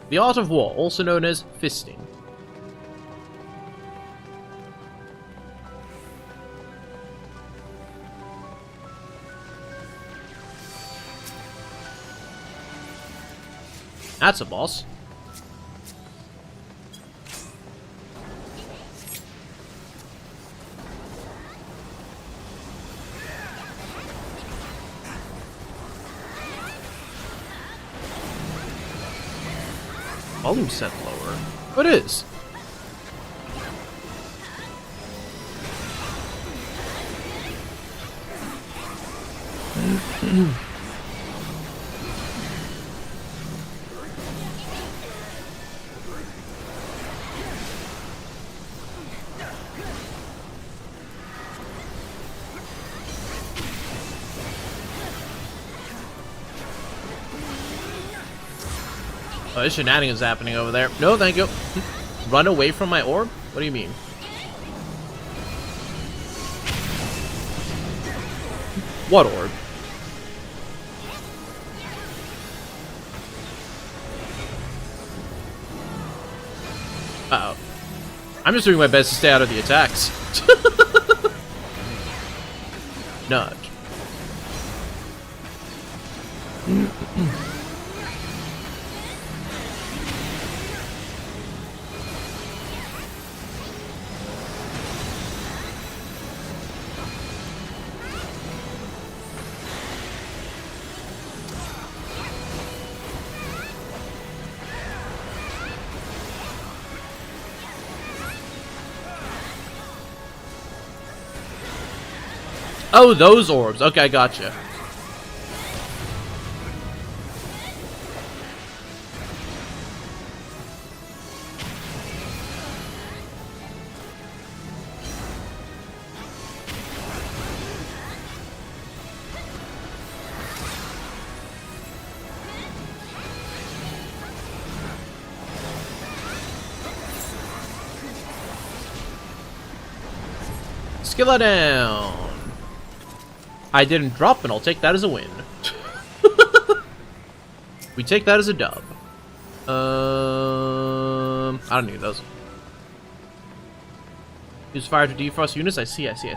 The art of war, also known as fisting. That's a boss. Volume set lower. What is? Oh, there's shenanigans happening over there. No, thank you. Run away from my orb? What do you mean? What orb? Uh-oh. I'm just doing my best to stay out of the attacks. Nudge. Oh, those orbs. Okay, I gotcha. Skill down. I didn't drop, and I'll take that as a win. We take that as a dub. I don't need those. Use fire to defrost units. I see. I see.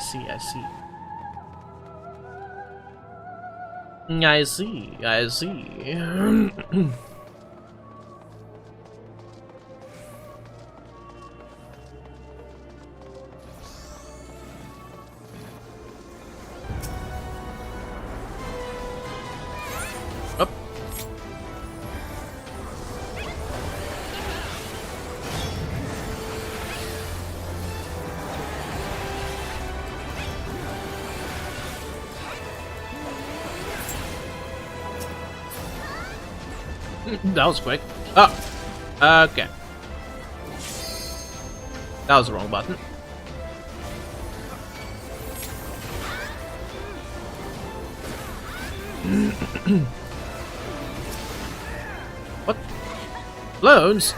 That was quick. Oh, okay. That was the wrong button. What? Loans?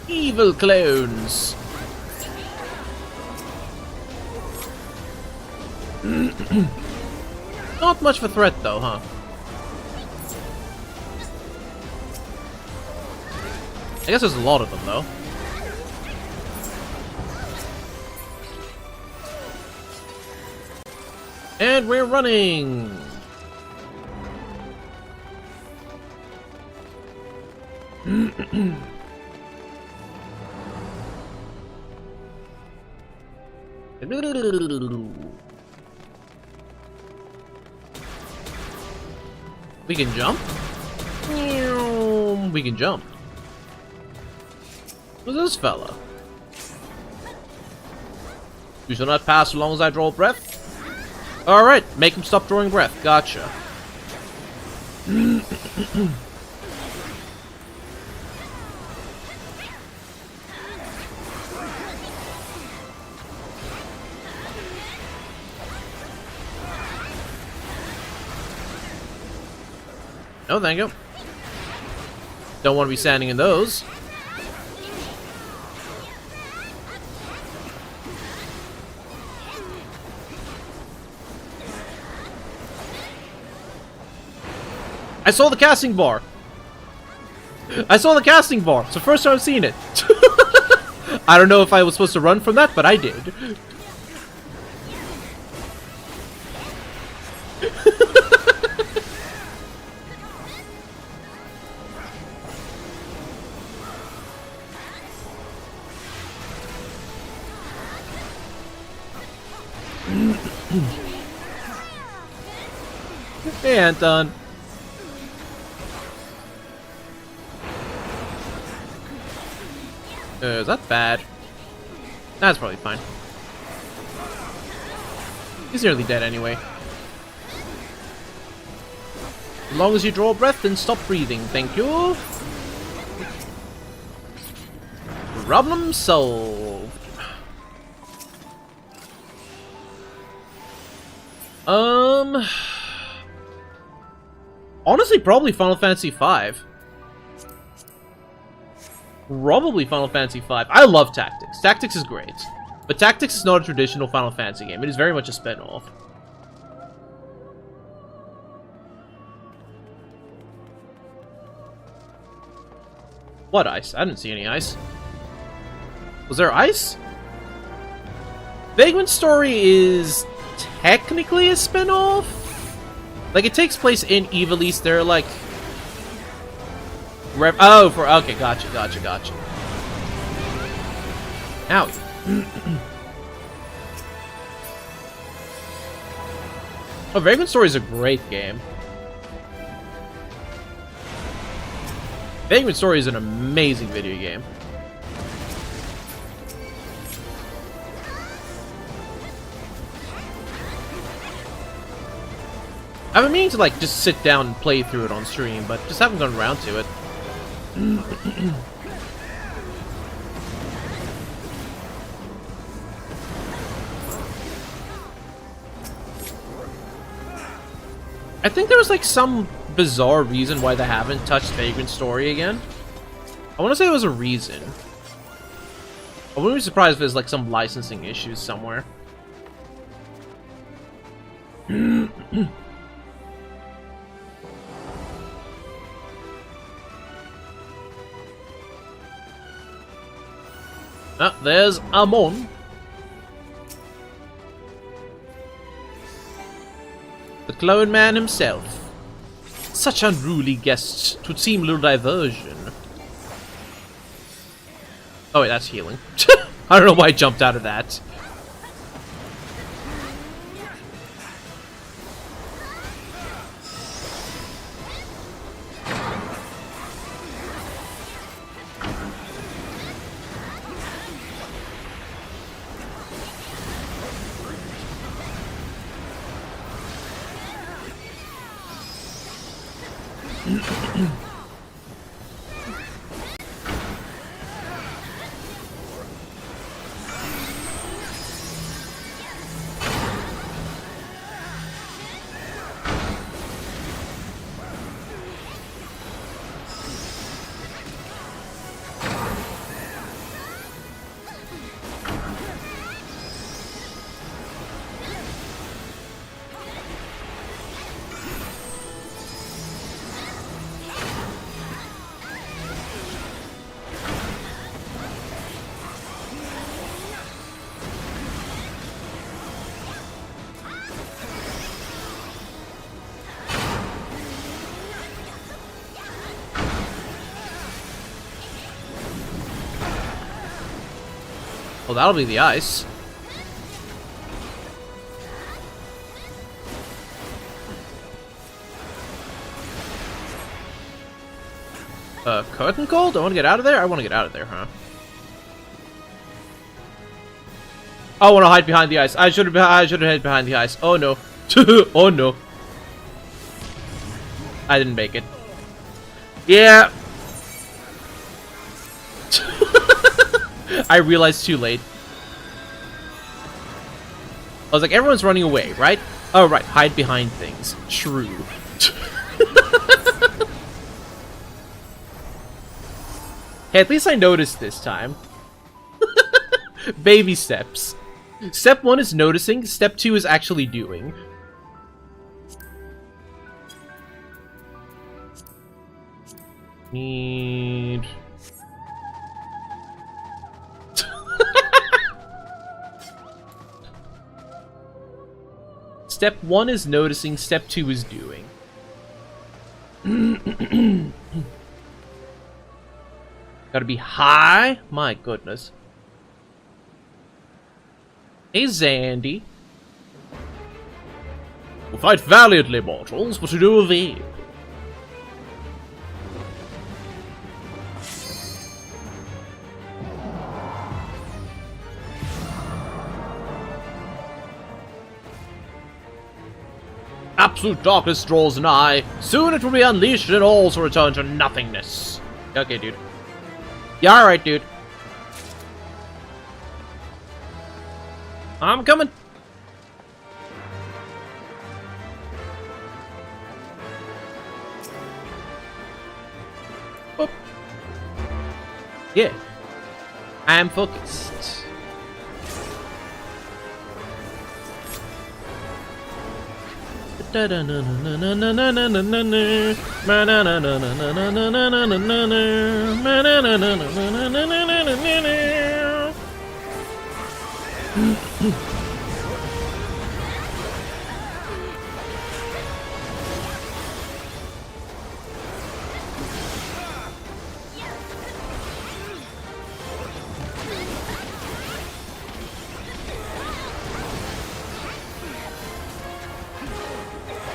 Evil clones. Not much of a threat though, huh? I guess there's a lot of them though. And we're running! We can jump? We can jump. Who's this fella? You shall not pass so long as I draw breath? Alright, make him stop drawing breath. Gotcha. No, thank you. Don't want to be standing in those. I saw the casting bar. I saw the casting bar. It's the first time I've seen it. I don't know if I was supposed to run from that, but I did. Hey, Anton. Is that bad? That's probably fine. He's nearly dead anyway. As long as you draw a breath, then stop breathing. Thank you. Problem solved. Honestly, probably Final Fantasy V. Probably Final Fantasy V. I love Tactics. Tactics is great. But Tactics is not a traditional Final Fantasy game. It is very much a spin-off. What ice? I didn't see any ice. Was there ice? Vagrant Story is technically a spin-off? Like, it takes place in Ivalice. They're like... Oh, okay, gotcha. Ow. Oh, Vagrant Story is a great game. Vagrant Story is an amazing video game. I've been meaning to, like, just sit down and play through it on stream, but just haven't gotten around to it. I think there was, like, some bizarre reason why they haven't touched Vagrant Story again. I want to say there was a reason. I wouldn't be surprised if there's, like, some licensing issues somewhere. Ah, there's Amon. The clone man himself. Such unruly guests, 'twould seem little diversion. Oh wait, that's healing. I don't know why I jumped out of that. Well, that'll be the ice. Curtain call? Do I want to get out of there? I want to get out of there, huh? I want to hide behind the ice. I should have hid behind the ice. Oh no. Oh no. I didn't make it. Yeah. I realized too late. I was like, everyone's running away, right? Oh, right. Hide behind things. True. Hey, at least I noticed this time. Baby steps. Step 1 is noticing. Step 2 is actually doing. Need... Step 1 is noticing, step 2 is doing. Gotta be high? My goodness. Hey, Zandy. We'll fight valiantly, mortals, but to no avail. Absolute darkness draws nigh. Soon it will be unleashed and all to return to nothingness. Okay, dude. Yeah, alright, dude. I'm coming. Oh. Yeah. I am focused.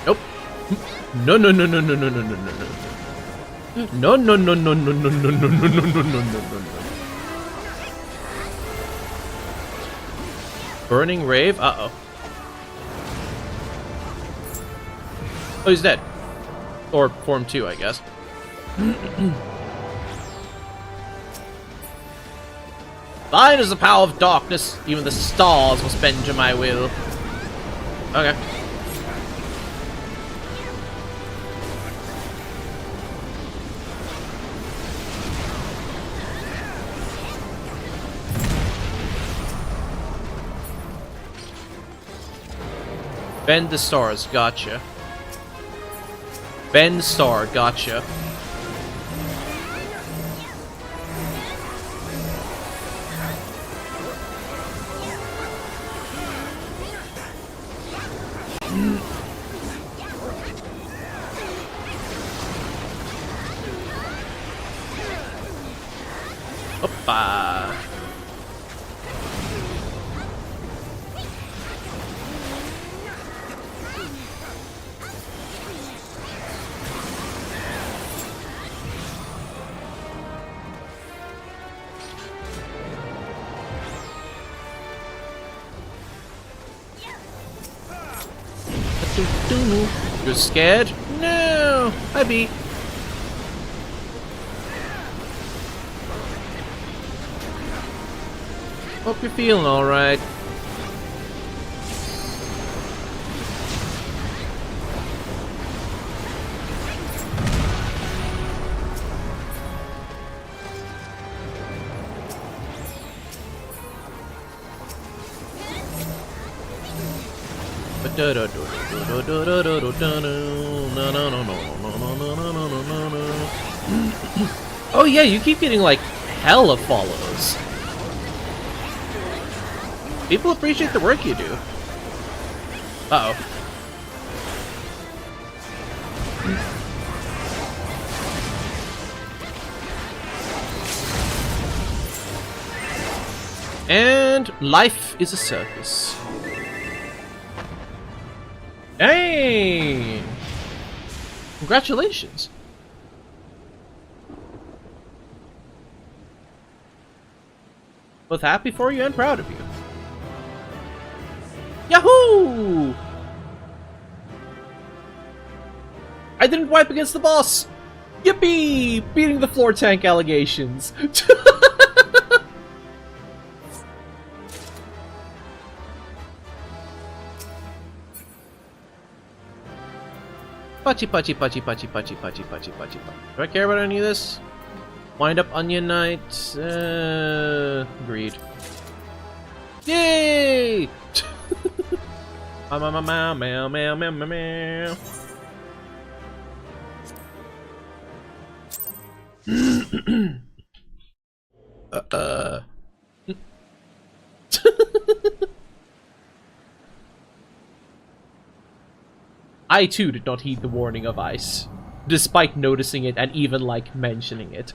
Nope. No, no, no, no, no, no, no, no, no, no. No, no, no, no, no, no, no, no, no, no, no, no, no. Burning Rave? Uh-oh. Oh, he's dead. Or Form 2, I guess. Thine is the power of darkness. Even the stars must bend to my will. Okay. Bend the stars, gotcha. Bend star, gotcha. Oppa. You're scared? No! I beat. Hope you're feeling alright. Oh yeah, you keep getting like hella follows. People appreciate the work you do. Uh-oh. And life is a circus. Dang! Congratulations. Both happy for you and proud of you. Yahoo! I didn't wipe against the boss! Yippee! Beating the floor tank allegations. Putchy, putchy, putchy, putchy, putchy, putchy, putchy, putchy. Do I care about any of this? Wind up Onion Knight. Greed. Yay! Meow, meow, meow, meow, meow, meow. I too did not heed the warning of ice, despite noticing it and even like mentioning it.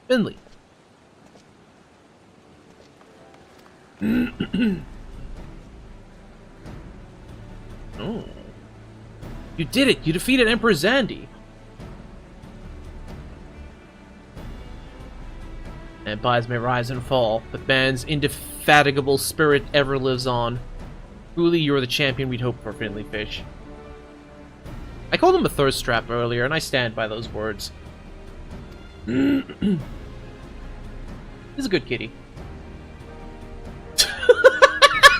Finley. Oh. You did it! You defeated Emperor Zandy! Empires may rise and fall, but man's indefatigable spirit ever lives on. Truly, you are the champion we'd hoped for, Finley Fish. I called him a thirst trap earlier, and I stand by those words. He's a good kitty.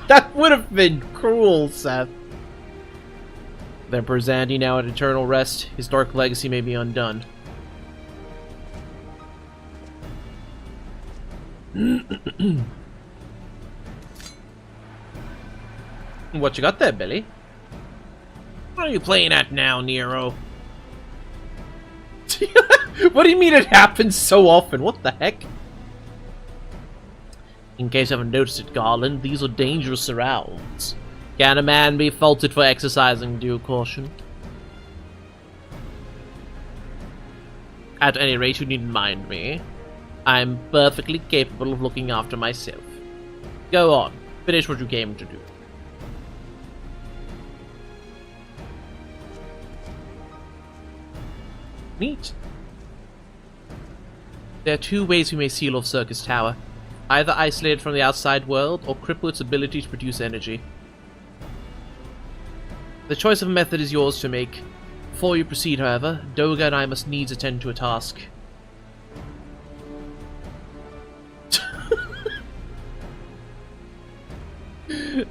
That would have been cruel, Seth. With Emperor Zandy now at eternal rest, his dark legacy may be undone. What you got there, Billy? What are you playing at now, Nero? What do you mean it happens so often? What the heck? In case you haven't noticed it, Garland, these are dangerous surrounds. Can a man be faulted for exercising due caution? At any rate, you needn't mind me. I'm perfectly capable of looking after myself. Go on, finish what you came to do. Neat. There are two ways we may seal off Circus Tower. Either isolate it from the outside world, or cripple its ability to produce energy. The choice of a method is yours to make. Before you proceed, however, Doga and I must needs attend to a task.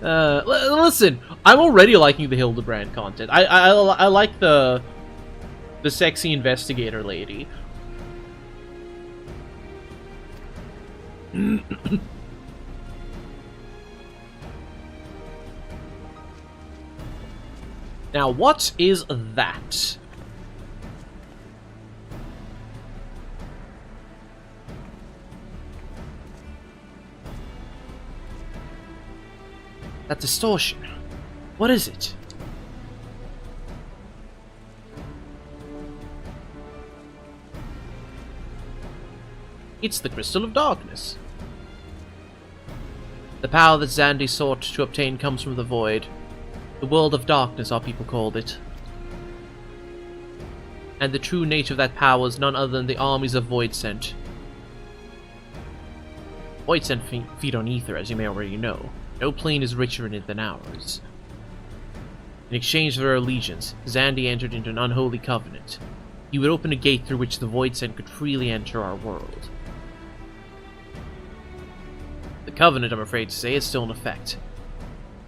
Listen, I'm already liking the Hildebrand content. I like the sexy investigator lady. Now, what is that? That distortion. What is it? It's the Crystal of Darkness. The power that Zandy sought to obtain comes from the Void. The World of Darkness, our people called it. And the true nature of that power is none other than the armies of Voidsent. Voidsent feed on ether, as you may already know. No plane is richer in it than ours. In exchange for their allegiance, Zandy entered into an unholy covenant. He would open a gate through which the Voidsent could freely enter our world. Covenant, I'm afraid to say, is still in effect.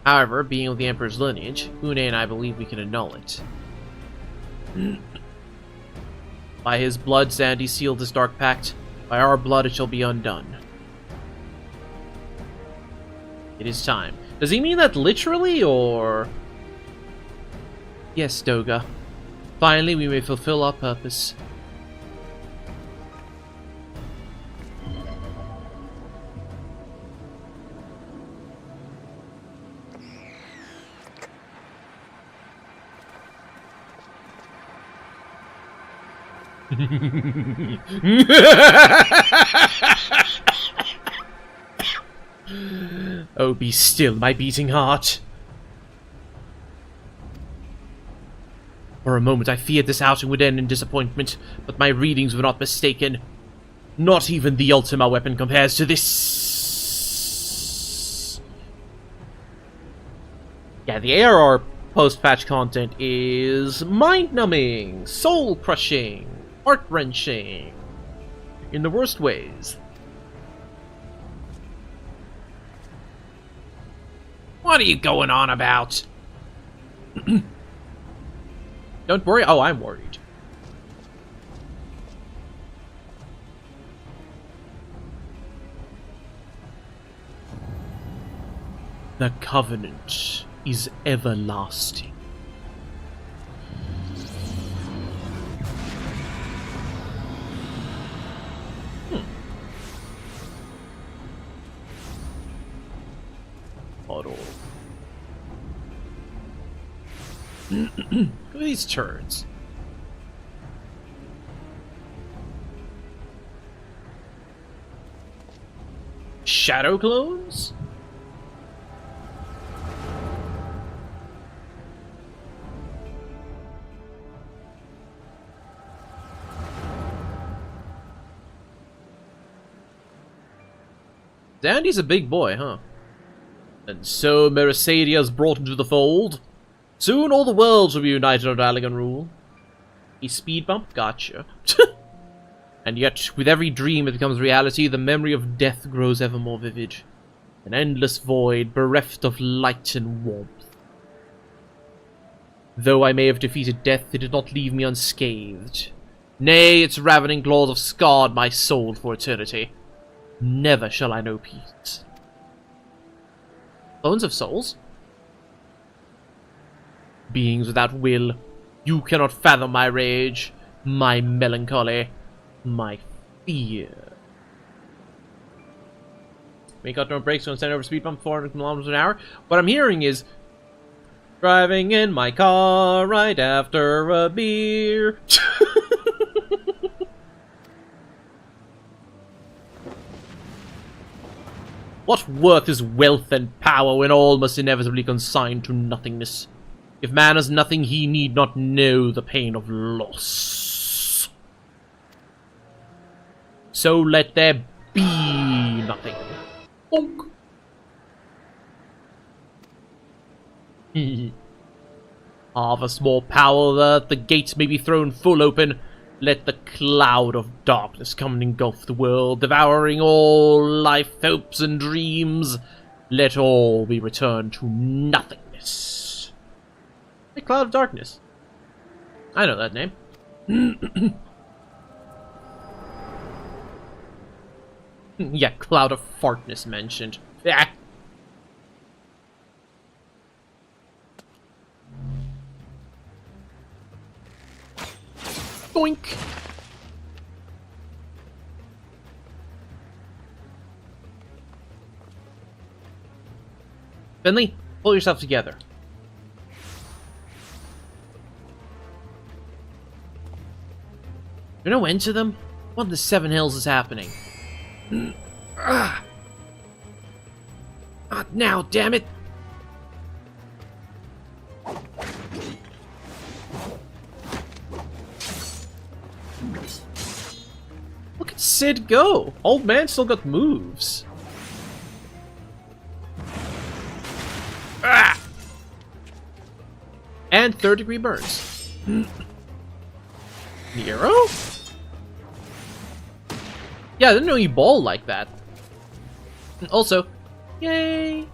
However, being of the Emperor's lineage, Une and I believe we can annul it. By his blood, Sandy sealed this dark pact. By our blood, it shall be undone. It is time. Does he mean that literally, or...? Yes, Doga. Finally, we may fulfill our purpose. Oh, be still, my beating heart. For a moment I feared this outing would end in disappointment, but my readings were not mistaken. Not even the Ultima weapon compares to this. Yeah, the ARR post-patch content is mind-numbing, soul-crushing, heart-wrenching, in the worst ways. What are you going on about? Don't worry. Oh, I'm worried. The Covenant is everlasting. Look at these turds. Shadow clones? Dandy's a big boy, huh? And so Mercedes brought into the fold. Soon all the worlds will be united under Allagan rule. A speed bump? Gotcha. And yet, with every dream that becomes reality, the memory of death grows ever more vivid. An endless void, bereft of light and warmth. Though I may have defeated death, it did not leave me unscathed. Nay, its ravening claws have scarred my soul for eternity. Never shall I know peace. Bones of souls? Beings without will, you cannot fathom my rage, my melancholy, my fear. We got no brakes, don't stand over speed bump 400 kilometers an hour. What I'm hearing is driving in my car right after a beer. What worth is wealth and power when all must inevitably consign to nothingness? If man has nothing, he need not know the pain of loss. So let there be nothing. Bonk. Half a small power that the gates may be thrown full open. Let the cloud of darkness come and engulf the world, devouring all life, hopes, and dreams. Let all be returned to nothingness. The Cloud of Darkness. I know that name. Yeah, Cloud of Fartness mentioned. Ah. Boink. Finley, pull yourself together. There's no end to them? What in the Seven Hills is happening? Not now, damn it! Look at Sid go! Old man still got moves. Ah! And third-degree burns. Nero? Yeah, I didn't know you ball like that. Also, Yay!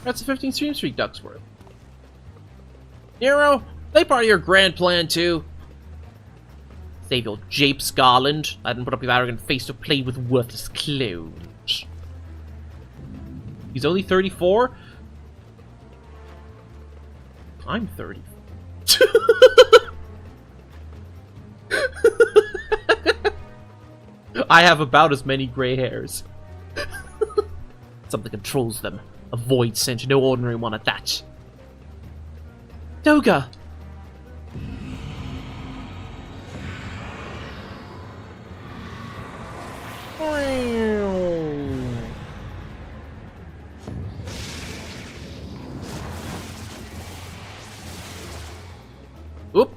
That's a 15 stream streak, Ducksworth. Nero, play part of your grand plan too. Save your japes, Garland. I didn't put up your arrogant face to play with worthless clothes. He's only 34? I'm 30. I have about as many gray hairs. Something controls them. A void scent, no ordinary one at that. Doga! Oop!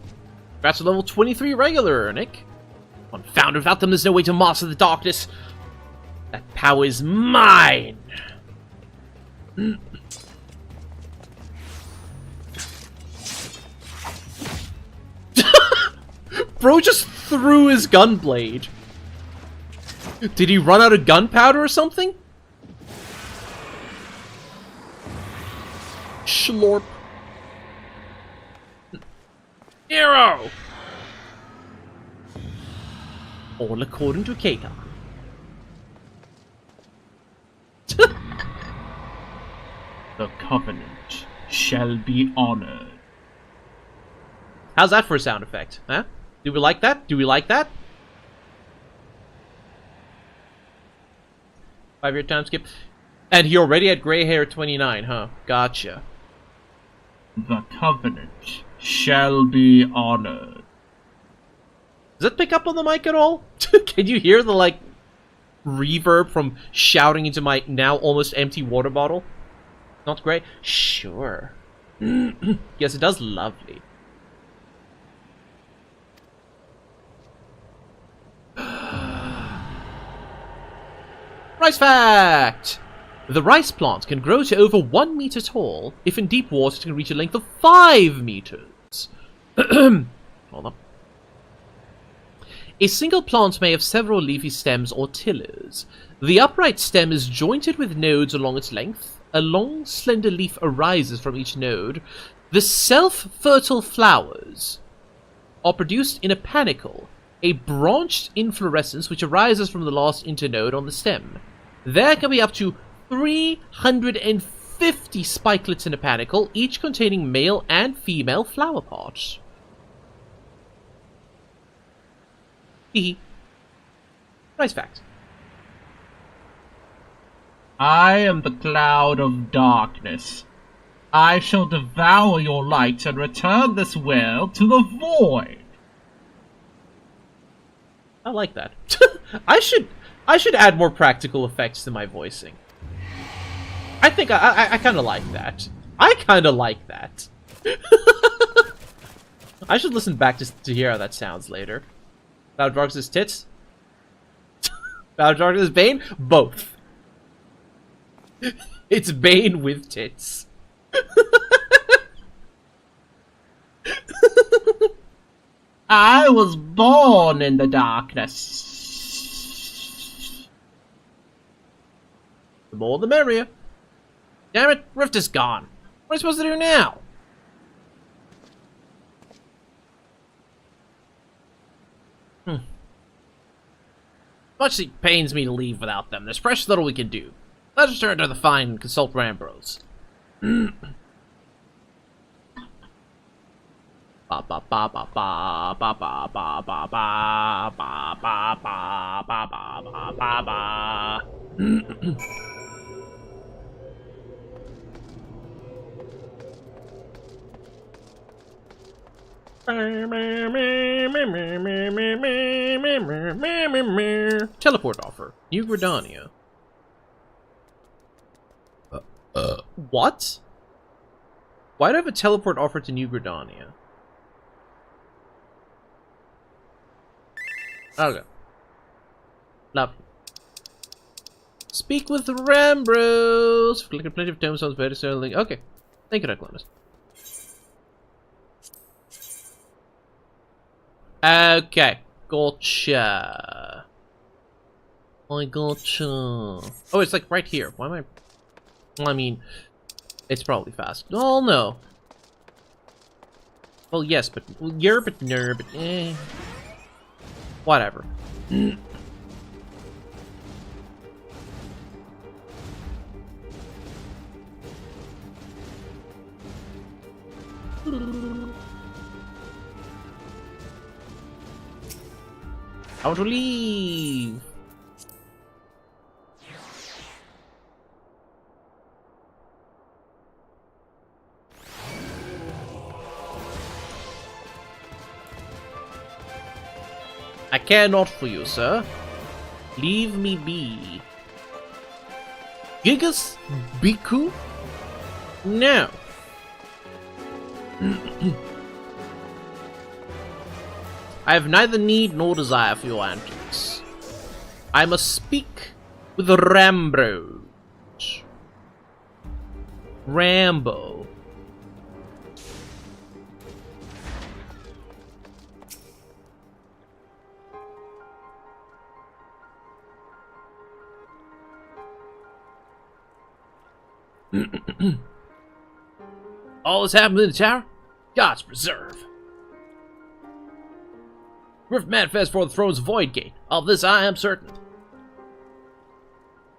That's a level 23 regular, Nick. Confound, without them there's no way to master the darkness. That power is mine! Bro just threw his gunblade. Did he run out of gunpowder or something? Schlorp. Nero! All according to Keita. The Covenant shall be honored. How's that for a sound effect, huh? Do we like that? Do we like that? 5-year time skip. And he already had gray hair at 29, huh? Gotcha. The Covenant shall be honored. Does it pick up on the mic at all? Can you hear the, like, reverb from shouting into my now almost empty water bottle? Not great? Sure. Yes, it does lovely. Rice fact! The rice plant can grow to over 1 meter tall. If in deep water, it can reach a length of 5 meters. Hold on. A single plant may have several leafy stems or tillers. The upright stem is jointed with nodes along its length. A long, slender leaf arises from each node. The self-fertile flowers are produced in a panicle, a branched inflorescence which arises from the last internode on the stem. There can be up to 350 spikelets in a panicle, each containing male and female flower parts. Hehe. Nice fact. I am the cloud of darkness. I shall devour your light and return this world to the void. I like that. I should add more practical effects to my voicing. I think I kind of like that. I kind of like that. I should listen back to hear how that sounds later. Battle of Darkness tits? Battle of Darkness Bane? Both. It's Bane with tits. I was born in the darkness. The more the merrier. Damn it, Rift is gone. What am I supposed to do now? Much it pains me to leave without them. There's precious little we can do. Let's return to the fine and consult Rambros. Ba ba ba ba ba ba ba ba ba ba ba ba ba ba ba ba ba ba. Teleport offer. New Gridania. What? Why do I have a teleport offer to New Gridania? Okay. Lovely. Speak with Rambros. Collected plenty of tombstones, very sterling. Okay. Thank you, Reclamus. Okay. Gotcha. I gotcha. Oh, it's like right here. Why am I... Well, I mean, it's probably fast. Oh, no. Well, yes, but... You're but nerd, but eh. Whatever. I want to leave. I care not for you, sir. Leave me be. Gigas? Biku? No. I have neither need nor desire for your antics. I must speak with Rambo. Rambo. All this happened in the tower? God's preserve. Rift manifest for the throne's void gate. Of this I am certain.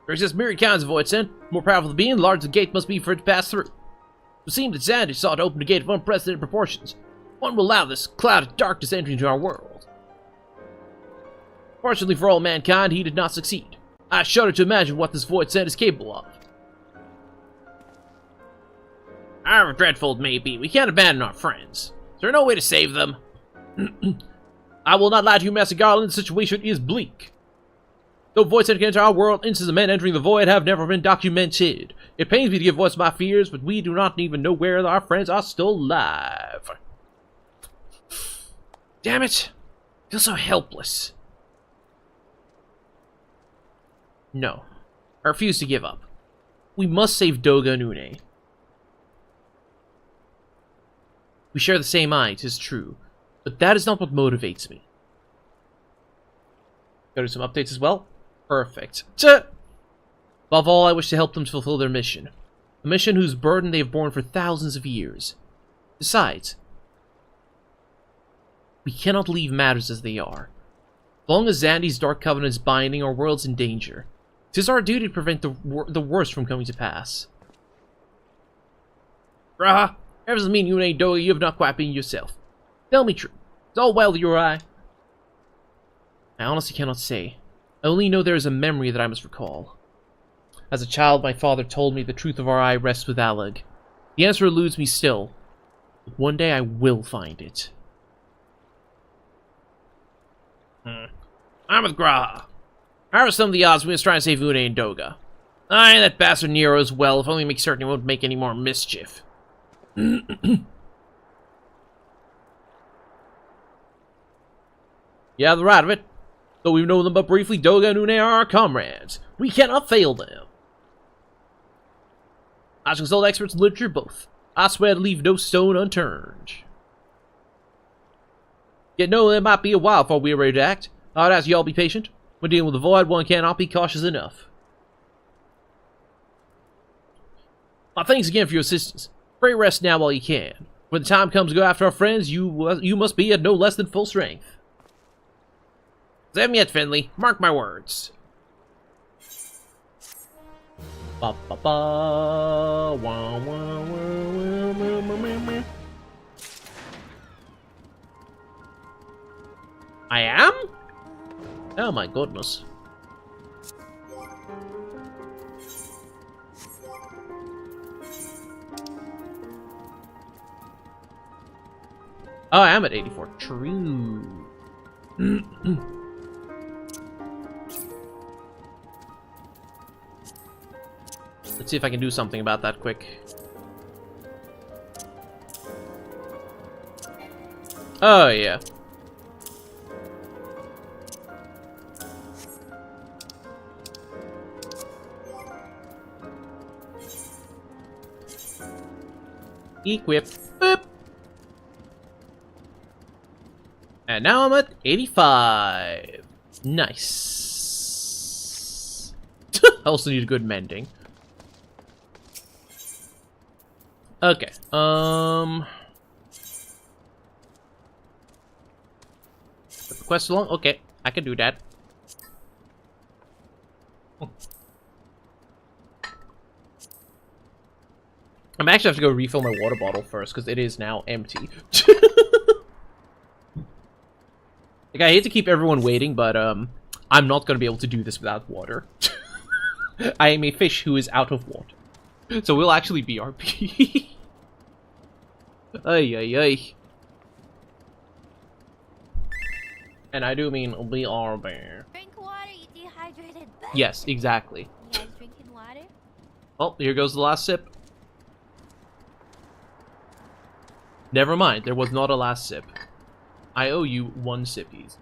There exist myriad kinds of void sent. The more powerful the being, the larger the gate must be for it to pass through. It would seem that Xandy sought to open a gate of unprecedented proportions. One will allow this cloud of darkness entering into our world. Fortunately for all mankind, he did not succeed. I shudder to imagine what this void sent is capable of. However dreadful it may be, we can't abandon our friends. Is there no way to save them? I will not lie to you, Master Garland, the situation is bleak. Though voice entering into our world, instances of men entering the void have never been documented. It pains me to give voice to my fears, but we do not even know where our friends are still alive. Damn it! I feel so helpless. No. I refuse to give up. We must save Doga and Une. We share the same eye, 'tis true. But that is not what motivates me. Go to some updates as well? Perfect. Above all, I wish to help them to fulfill their mission. A mission whose burden they have borne for thousands of years. Besides, we cannot leave matters as they are. As long as Xandy's Dark Covenant is binding, our world's in danger. 'Tis our duty to prevent the worst from coming to pass. Raha, that doesn't mean you ain't Doga, you have not quite been yourself. Tell me true. It's all well with your eye. I honestly cannot say. I only know there is a memory that I must recall. As a child, my father told me the truth of our eye rests with Alag. The answer eludes me still, but one day I will find it. I'm with Graha. How are some of the odds we must try and save Une and Doga? Aye, that bastard Nero as well, if only make certain he won't make any more mischief. Yeah, the right of it. Though we've known them but briefly, Doga and Une are our comrades. We cannot fail them. I shall consult experts in literature both. I swear to leave no stone unturned. Yet no, it might be a while before we are ready to act. I'd ask you all be patient. When dealing with the void, one cannot be cautious enough. My thanks again for your assistance. Pray rest now while you can. When the time comes to go after our friends, you must be at no less than full strength. Save me yet, Finley. Mark my words. Ba ba ba. Wah, wah, wah, wah, wah, wah, wah, wah. I am? Oh my goodness. Oh, I am at 84. True. Let's see if I can do something about that quick. Oh, yeah. Equip. Boop. And now I'm at 85. Nice. I also need a good mending. Okay. Quest along? Okay, I can do that. I'm actually have to go refill my water bottle first because it is now empty. Like, I hate to keep everyone waiting, but I'm not gonna be able to do this without water. I am a fish who is out of water, so we'll actually BRB. Ay ay ay. And I do mean BRB. Drink water, you dehydrated. Yes, exactly. You guys drinking water? Well, here goes the last sip. Never mind, there was not a last sip. I owe you 1 sippies.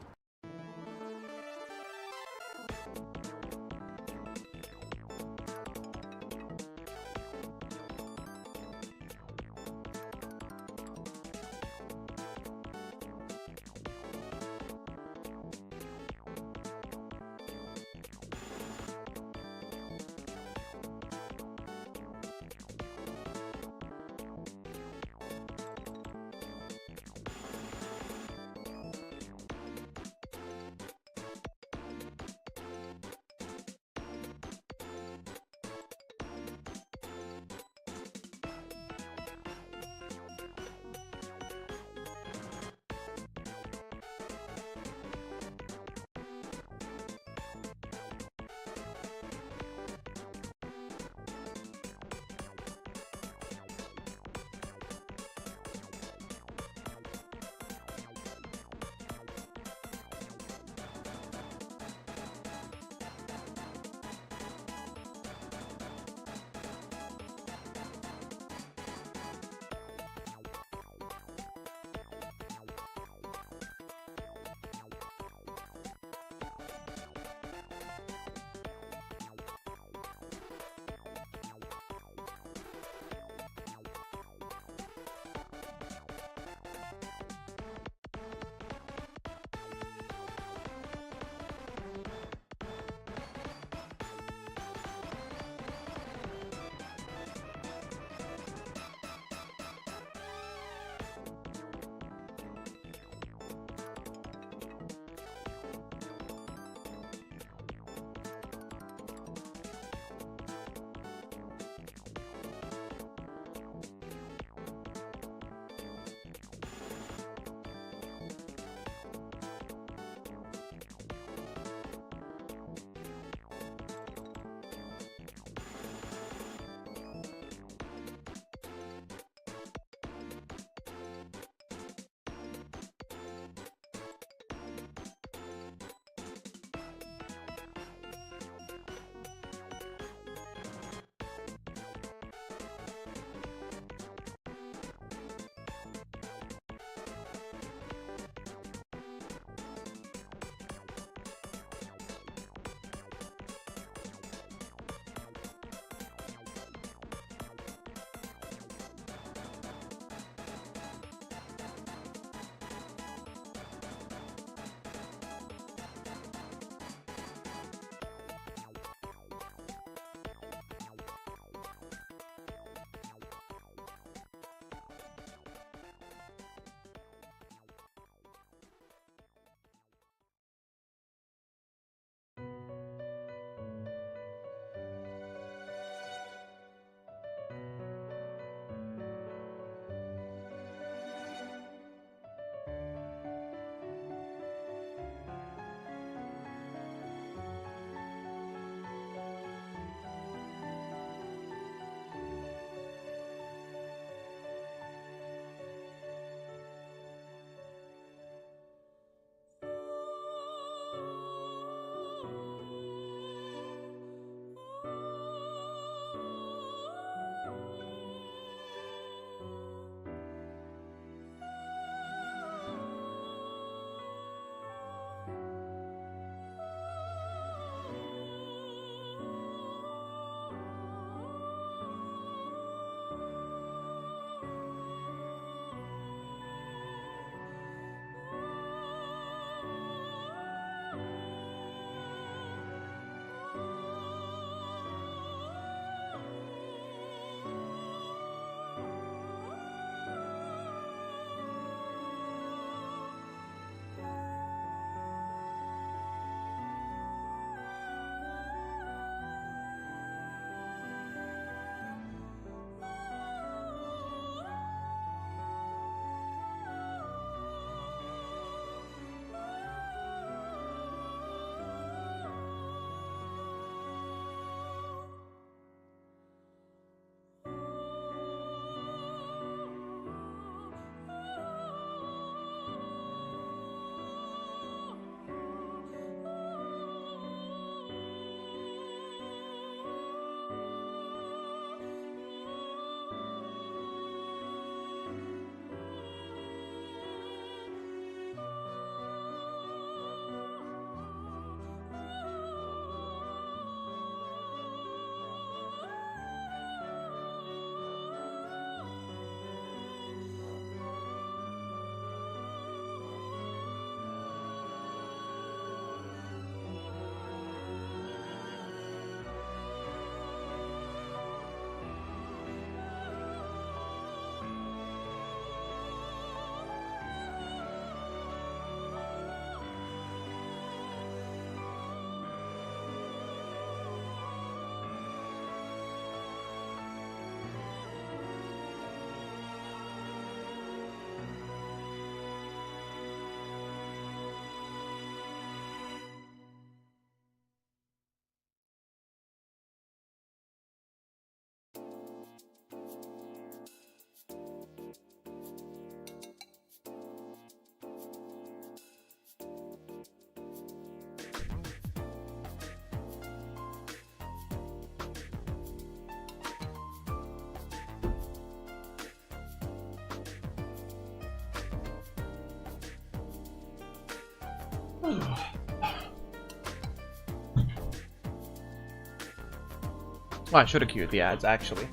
I should have queued the ads, actually.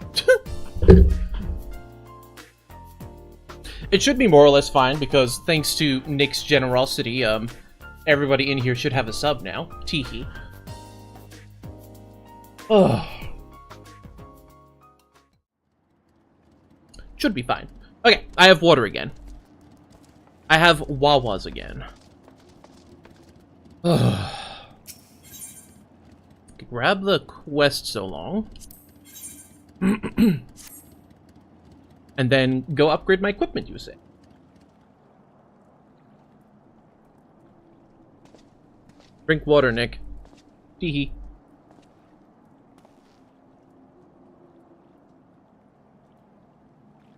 It should be more or less fine, because thanks to Nick's generosity, everybody in here should have a sub now. Teehee. Ugh. Should be fine. Okay, I have water again. I have Wawas again. Ugh. Grab the quest so long. And then go upgrade my equipment, you say. Drink water, Nick. Teehee.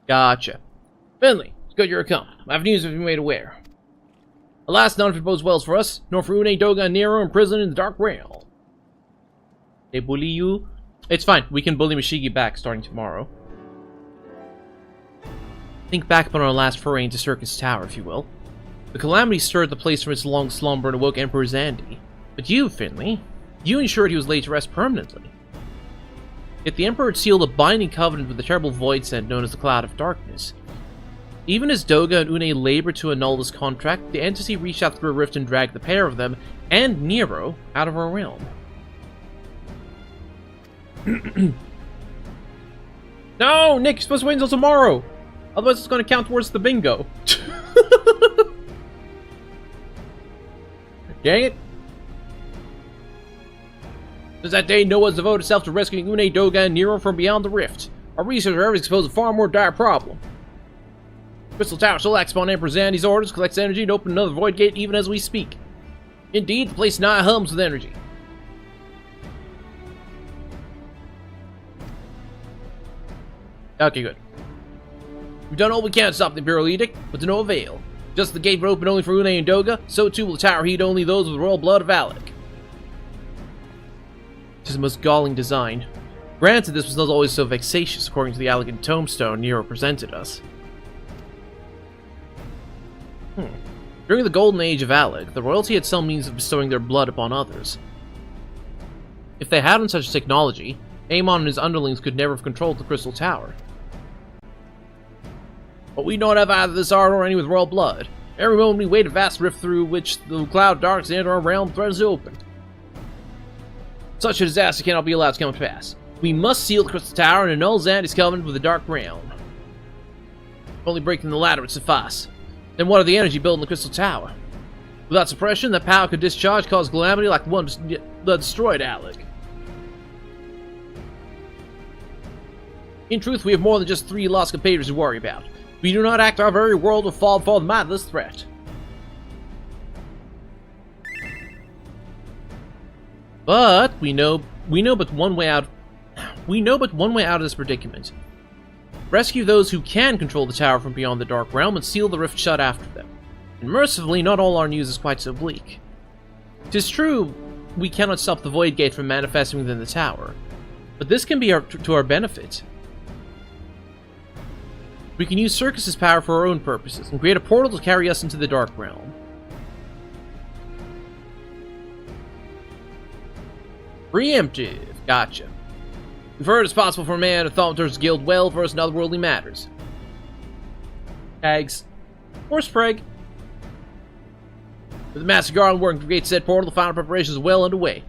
Gotcha. Finley, it's good you're come. I have news of you made aware. Alas, none of it bodes well for us, nor for Une, Doga, and Nero imprisoned in the Dark Realm. They bully you? It's fine, we can bully Mashigi back starting tomorrow. Think back upon our last foray into Circus Tower, if you will. The calamity stirred the place from its long slumber and awoke Emperor Zandi. But you, Finley, you ensured he was laid to rest permanently. Yet the Emperor had sealed a binding covenant with the terrible void sent known as the Cloud of Darkness. Even as Doga and Une labored to annul this contract, the entity reached out through a rift and dragged the pair of them, and Nero, out of our realm. No, Nick, you're supposed to wait until tomorrow! Otherwise it's going to count towards the bingo. Dang it. Since that day, no one's devoted itself to rescuing Une, Doga, and Nero from beyond the rift. Our research has exposed a far more dire problem. Crystal Tower still acts upon Emperor Zandi's orders, collects energy, and opens another void gate even as we speak. Indeed, the place now hums with energy. Okay, good. We've done all we can to stop the Imperial Edict, but to no avail. Just as the gate would open only for Une and Doga, so too will the tower heed only those with the royal blood of Alec. It is the most galling design. Granted, this was not always so vexatious, according to the elegant tombstone Nero presented us. During the golden age of Alec, the royalty had some means of bestowing their blood upon others. If they hadn't such technology, Amon and his underlings could never have controlled the Crystal Tower. But we don't have either this art or any with royal blood. Every moment we wait, a vast rift through which the cloud darks enter our realm threatens to open. Such a disaster cannot be allowed to come to pass. We must seal the Crystal Tower and annul Zandi's covenant with the Dark Realm. Only breaking the ladder would suffice. Then what of the energy built in the Crystal Tower? Without suppression, that power could discharge, cause calamity like the one that destroyed Alec. In truth, we have more than just 3 lost compatriots to worry about. If we do not act, our very world will fall before the might of this threat. But we know but one way out. We know but one way out of this predicament. Rescue those who can control the tower from beyond the Dark Realm and seal the rift shut after them. And mercifully, not all our news is quite so bleak. 'Tis true, we cannot stop the Void Gate from manifesting within the tower, but this can be to our benefit. We can use Circus's power for our own purposes, and create a portal to carry us into the Dark Realm. Preemptive. Gotcha. We've heard it's possible for a man to Thaumaturge's guild well versed in otherworldly matters. Tags. Or Sprague. With the Master Guard working to create said portal, the final preparations are well underway.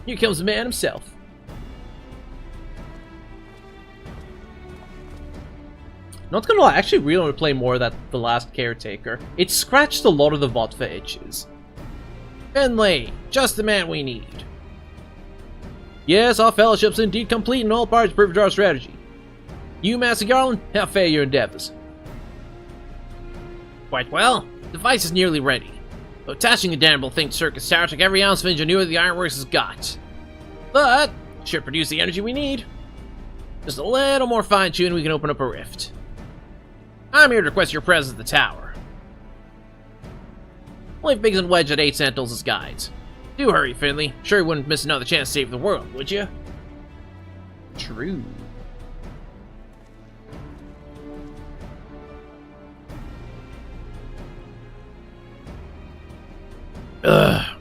Here comes the man himself. Not gonna lie, I actually really want to play more of that The Last Caretaker. It scratched a lot of the Vodka itches. Finley, just the man we need. Yes, our fellowship's indeed complete and all parties privy to our strategy. You, Master Garland, how fare your endeavors? Quite well. The device is nearly ready. Though attaching a damnable thing to Circus Tower took every ounce of ingenuity the Ironworks has got. But it should produce the energy we need. Just a little more fine-tuning, we can open up a rift. I'm here to request your presence at the tower. Leave Biggs and Wedge at 8 Sentinels as guides. Do hurry, Finley. Sure you wouldn't miss another chance to save the world, would you? True. Ugh.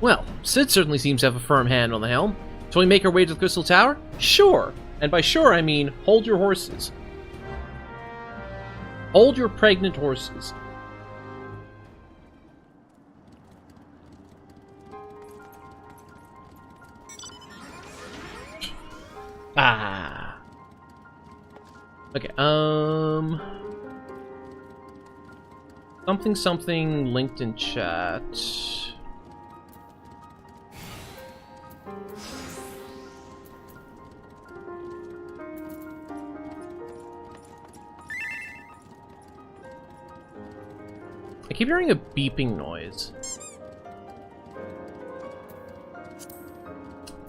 Well, Sid certainly seems to have a firm hand on the helm. Shall we make our way to the Crystal Tower? Sure! And by sure, I mean, hold your horses. Hold your pregnant horses. Ah. Okay, something linked in chat. I keep hearing a beeping noise.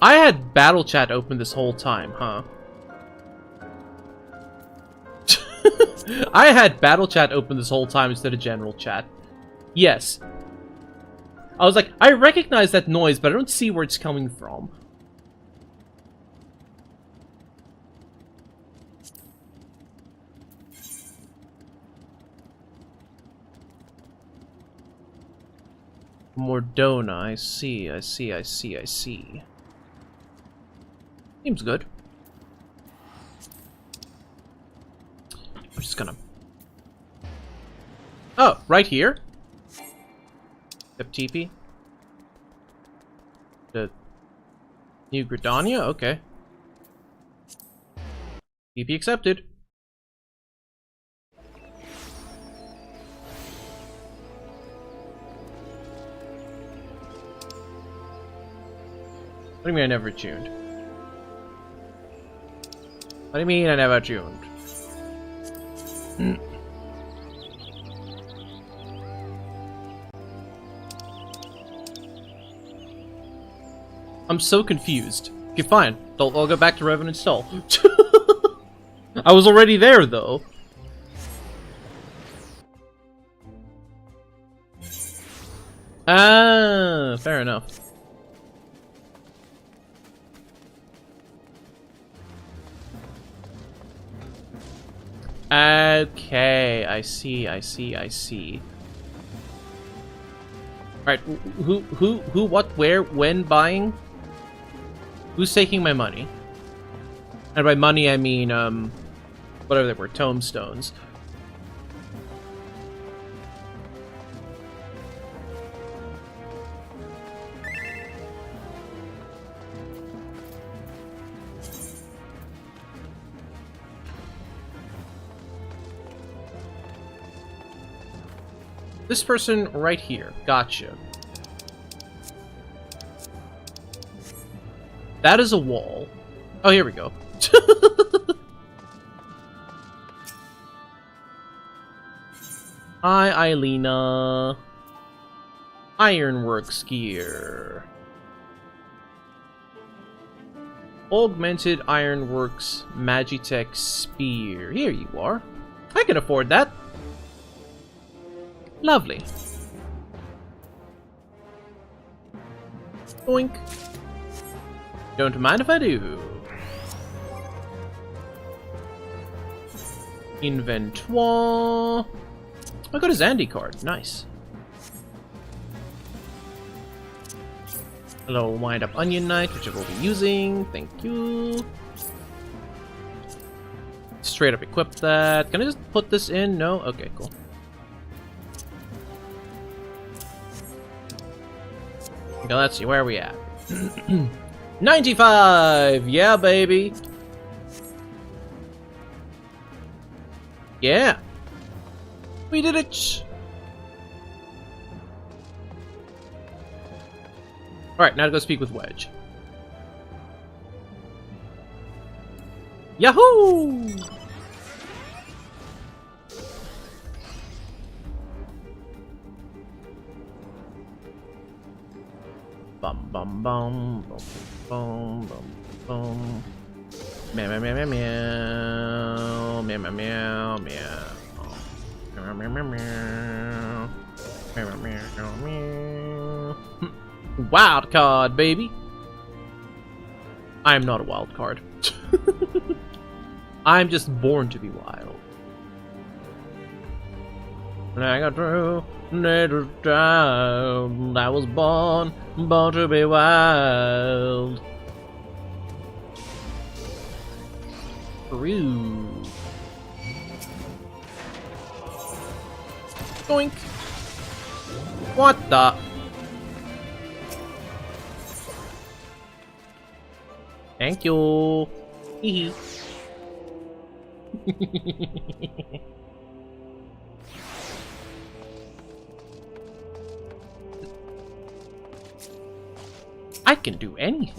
I had battle chat open this whole time, huh? I had battle chat open this whole time instead of general chat. Yes. I was like, I recognize that noise, but I don't see where it's coming from. Mordona, I see. Seems good. I'm just gonna... Oh, right here? Step TP? The... New Gridania? Okay. TP accepted. What do you mean I never tuned? What do you mean I never tuned? I'm so confused. Okay, fine. I'll go back to Revenant Stall. I was already there, though. Ah, fair enough. Okay, I see. Alright, who, what, where, when buying? Who's taking my money? And by money, I mean, whatever they were, tomestones. This person right here. Gotcha. That is a wall. Oh, here we go. Hi, Eilina. Ironworks gear. Augmented Ironworks Magitech Spear. Here you are. I can afford that. Lovely. Oink. Don't mind if I do. Inventoire. I got a Zandy card. Nice. Hello, Wind Up Onion Knight, which I will be using. Thank you. Straight up equip that. Can I just put this in? No? Okay, cool. Okay, let's see, where are we at? 95! Yeah, baby! Yeah! We did it! Alright, now to go speak with Wedge. Yahoo! Bum bum bum bum bum bum bum. Meow meow meow meow meow meow meow meow meow meow meow meow meow. Wild card, baby. I am not a wild card. I'm just born to be wild. And I got through nature's child. I was born to be wild. Through. Doink. What the? Thank you. Hee hee. I can do anything.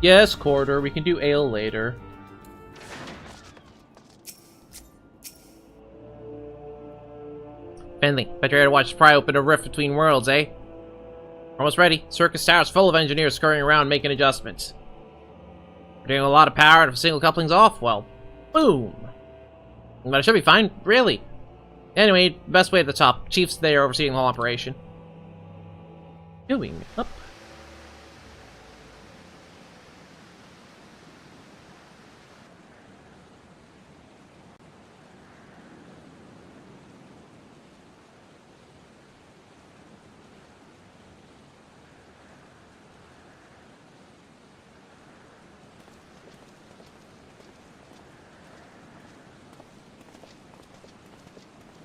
Yes, Quarter, we can do ale later. Finley, bet you're here to watch us pry open a rift between worlds, eh? Almost ready. Circus Tower's full of engineers scurrying around making adjustments. We're doing a lot of power, and if a single coupling's off, well, boom. But it should be fine, really. Anyway, best way at the top. Chief's there overseeing the whole operation. Doing up.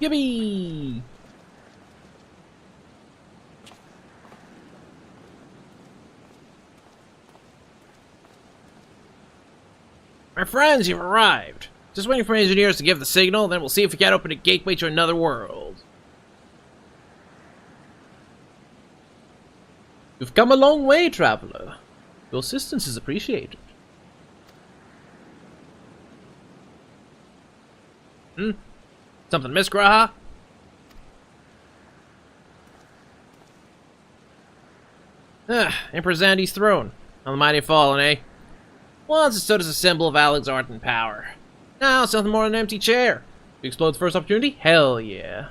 Yippee! My friends, you've arrived. Just waiting for engineers to give the signal, then we'll see if we can't open a gateway to another world. You've come a long way, traveler. Your assistance is appreciated. Something miss, Graha? Emperor Zandy's throne. On the mighty fallen, eh? Once it stood as a symbol of Alex's art and power. Now it's nothing more than an empty chair. You explode the first opportunity? Hell yeah.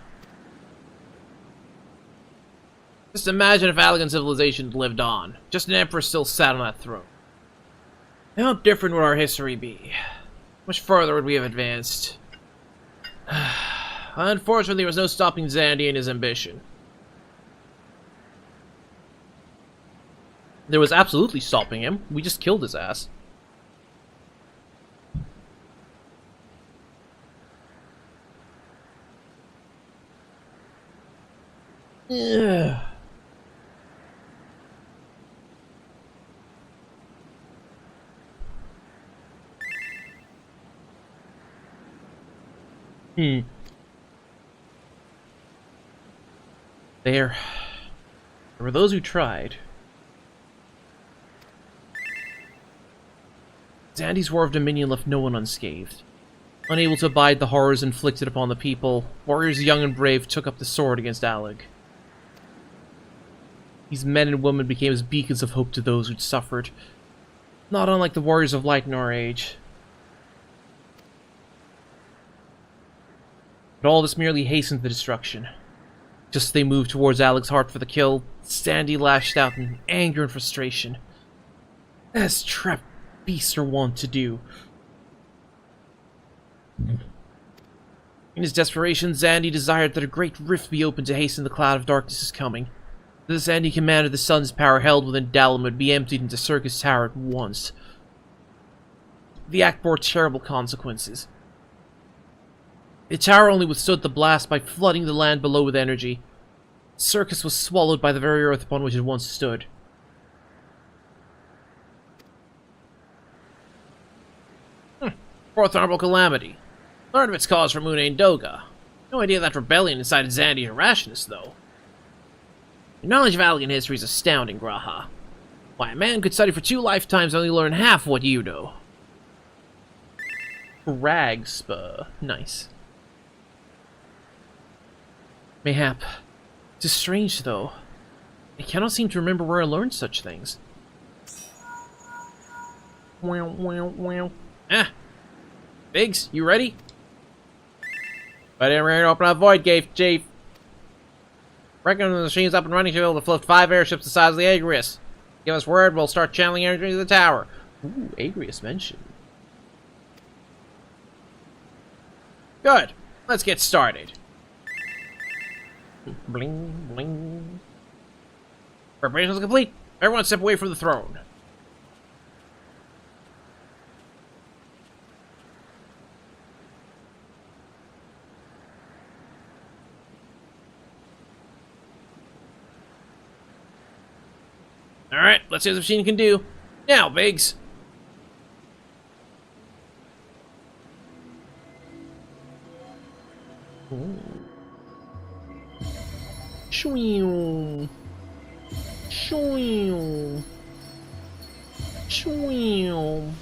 Just imagine if Allegan civilization had lived on. Just an emperor still sat on that throne. How different would our history be? Much further would we have advanced? Unfortunately, there was no stopping Zandy and his ambition. There was absolutely stopping him. We just killed his ass. Yeah. There were those who tried. Zandy's War of Dominion left no one unscathed. Unable to abide the horrors inflicted upon the people, warriors young and brave took up the sword against Alec. These men and women became as beacons of hope to those who'd suffered, not unlike the warriors of light in our age. But all this merely hastened the destruction. Just as they moved towards Alec's heart for the kill, Zandy lashed out in anger and frustration, as trapped beasts are wont to do. In his desperation, Zandy desired that a great rift be opened to hasten the cloud of darkness' coming. The Zandy commanded the sun's power held within Dallum would be emptied into Circus Tower at once. The act bore terrible consequences. The tower only withstood the blast by flooding the land below with energy. Circus was swallowed by the very earth upon which it once stood. Fourth Honorable Calamity. Learned of its cause from Munain Doga. No idea that rebellion incited Zandy to rashness, though. Your knowledge of Allegan history is astounding, Graha. Why, a man could study for 2 lifetimes and only learn half what you know. Ragspa. Nice. Mayhap. It is strange, though. I cannot seem to remember where I learned such things. Ah! Biggs, you ready? But I'm ready to open up Void Gate, Chief. Reckon the machine's up and running, she'll be able to float 5 airships the size of the Agrius. Give us word, we'll start channeling energy to the tower. Ooh, Agrius mentioned. Good. Let's get started. Bling, bling. Preparations complete. Everyone step away from the throne. Alright, let's see what the machine can do. Now, Biggs. Shwee. Shwee. Shwee.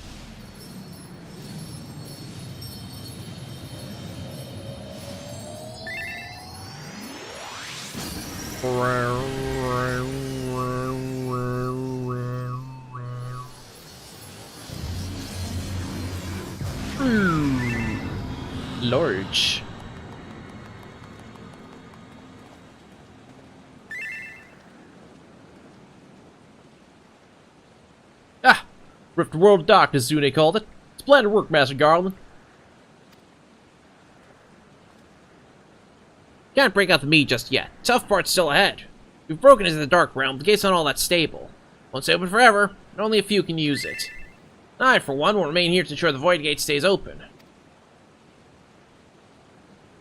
Large. Ah! Rift World of Darkness, Zune called it. Splendid work, Master Garland. Can't break out the meat just yet. Tough part's still ahead. We've broken into the Dark Realm. The gate's not all that stable. Won't stay open forever, and only a few can use it. I, for one, will remain here to ensure the Void Gate stays open.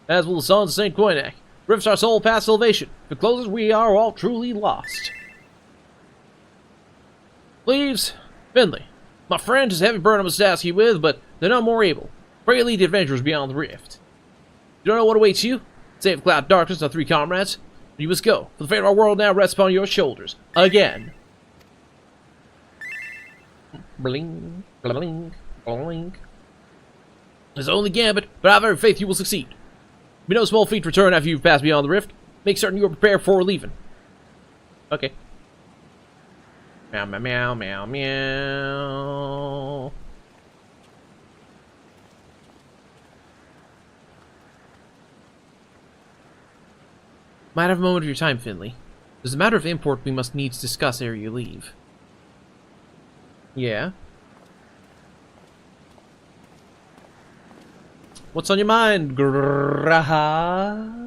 As will the Sons of St. Koinak. Rifts our soul past salvation. If it closes, we are all truly lost. Leaves, Finley. My friend has a heavy burden I must task you with, but they're none more able. Pray lead the adventurers beyond the rift. You don't know what awaits you? Save Cloud Darkness and our 3 comrades. You must go, for the fate of our world now rests upon your shoulders. Again. Bling, bling, bling. It's only gambit, but I have every faith you will succeed. Be no small feat to return after you've passed beyond the rift. Make certain you are prepared for leaving. Okay. Meow, meow, meow, meow, meow. Might have a moment of your time, Finley. There's a matter of import we must needs discuss ere you leave. Yeah? What's on your mind, Graha?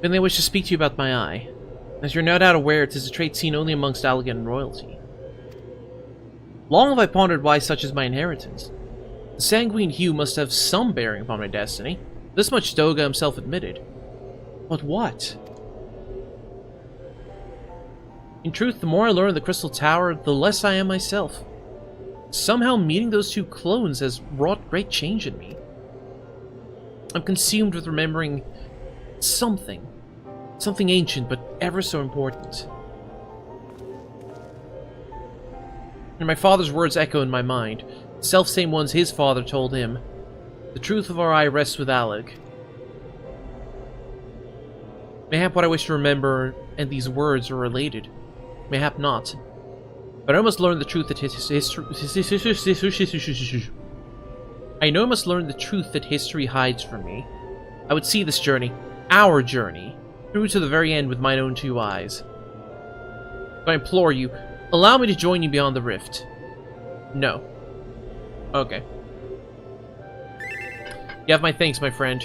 Finley, I wish to speak to you about my eye. As you're no doubt aware, it is a trait seen only amongst Allegan royalty. Long have I pondered why such is my inheritance. The sanguine hue must have some bearing upon my destiny. This much Doga himself admitted. But what? In truth, the more I learn of the Crystal Tower, the less I am myself. Somehow meeting those 2 clones has wrought great change in me. I'm consumed with remembering something. Something ancient, but ever so important. And my father's words echo in my mind, the self-same ones his father told him. The truth of our eye rests with Alec. Mayhap what I wish to remember and these words are related. Mayhap not. But I must learn the truth that I know I must learn the truth that history hides from me. I would see this journey, our journey, through to the very end with mine own 2 eyes. But I implore you, allow me to join you beyond the rift. No. Okay. You have my thanks, my friend.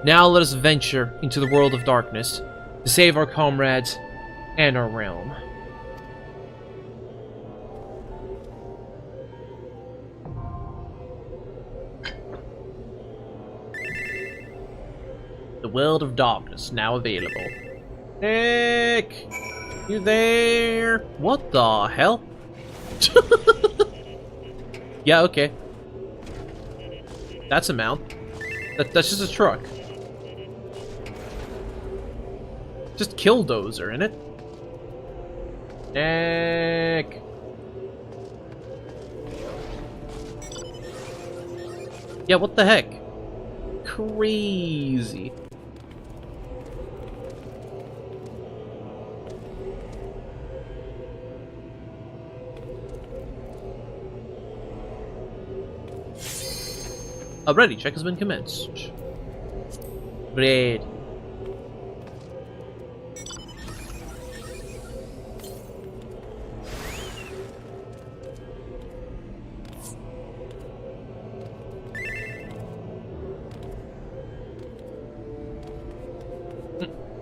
Now let us venture into the world of darkness to save our comrades and our realm. The world of darkness now available. Nick! You there? What the hell? Yeah, okay. That's a mount. That's just a truck. Just Killdozer, innit? Nick! Yeah, what the heck? Crazy. Already, check has been commenced. Great.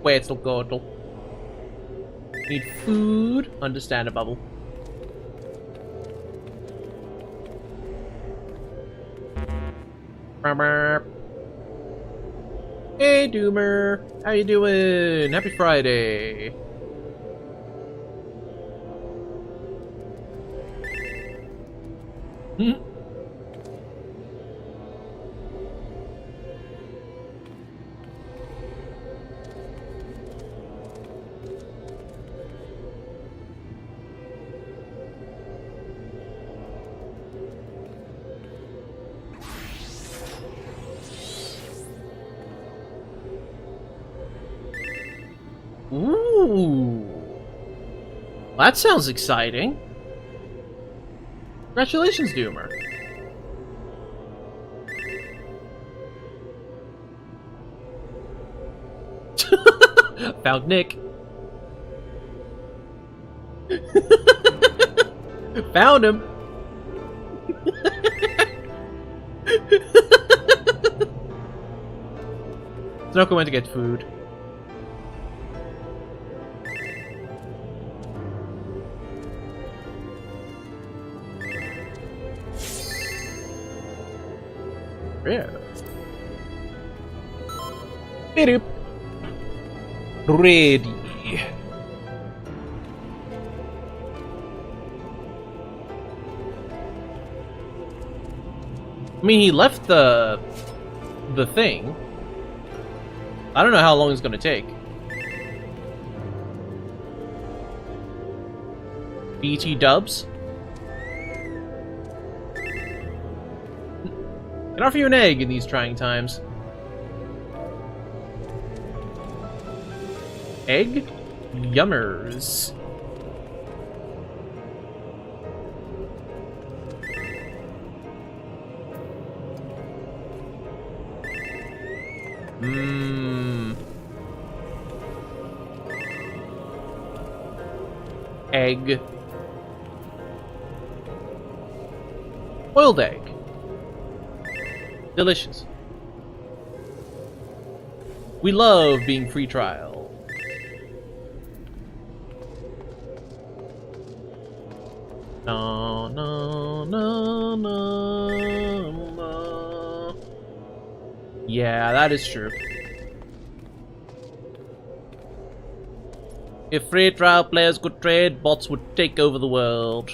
Wait, it's still good. Need food. Understandable. Hey, Doomer. How you doing? Happy Friday. Ooh. That sounds exciting. Congratulations, Doomer. Found Nick. Found him. Snoko went to get food. Yeah. Beep. Ready. I mean, he left the thing. I don't know how long it's gonna take. BT dubs. Can offer you an egg in these trying times. Egg? Yummers. Mmm. Egg. Boiled egg. Delicious. We love being free trial. No, no, no, no, no. Yeah, that is true. If free trial players could trade, bots would take over the world.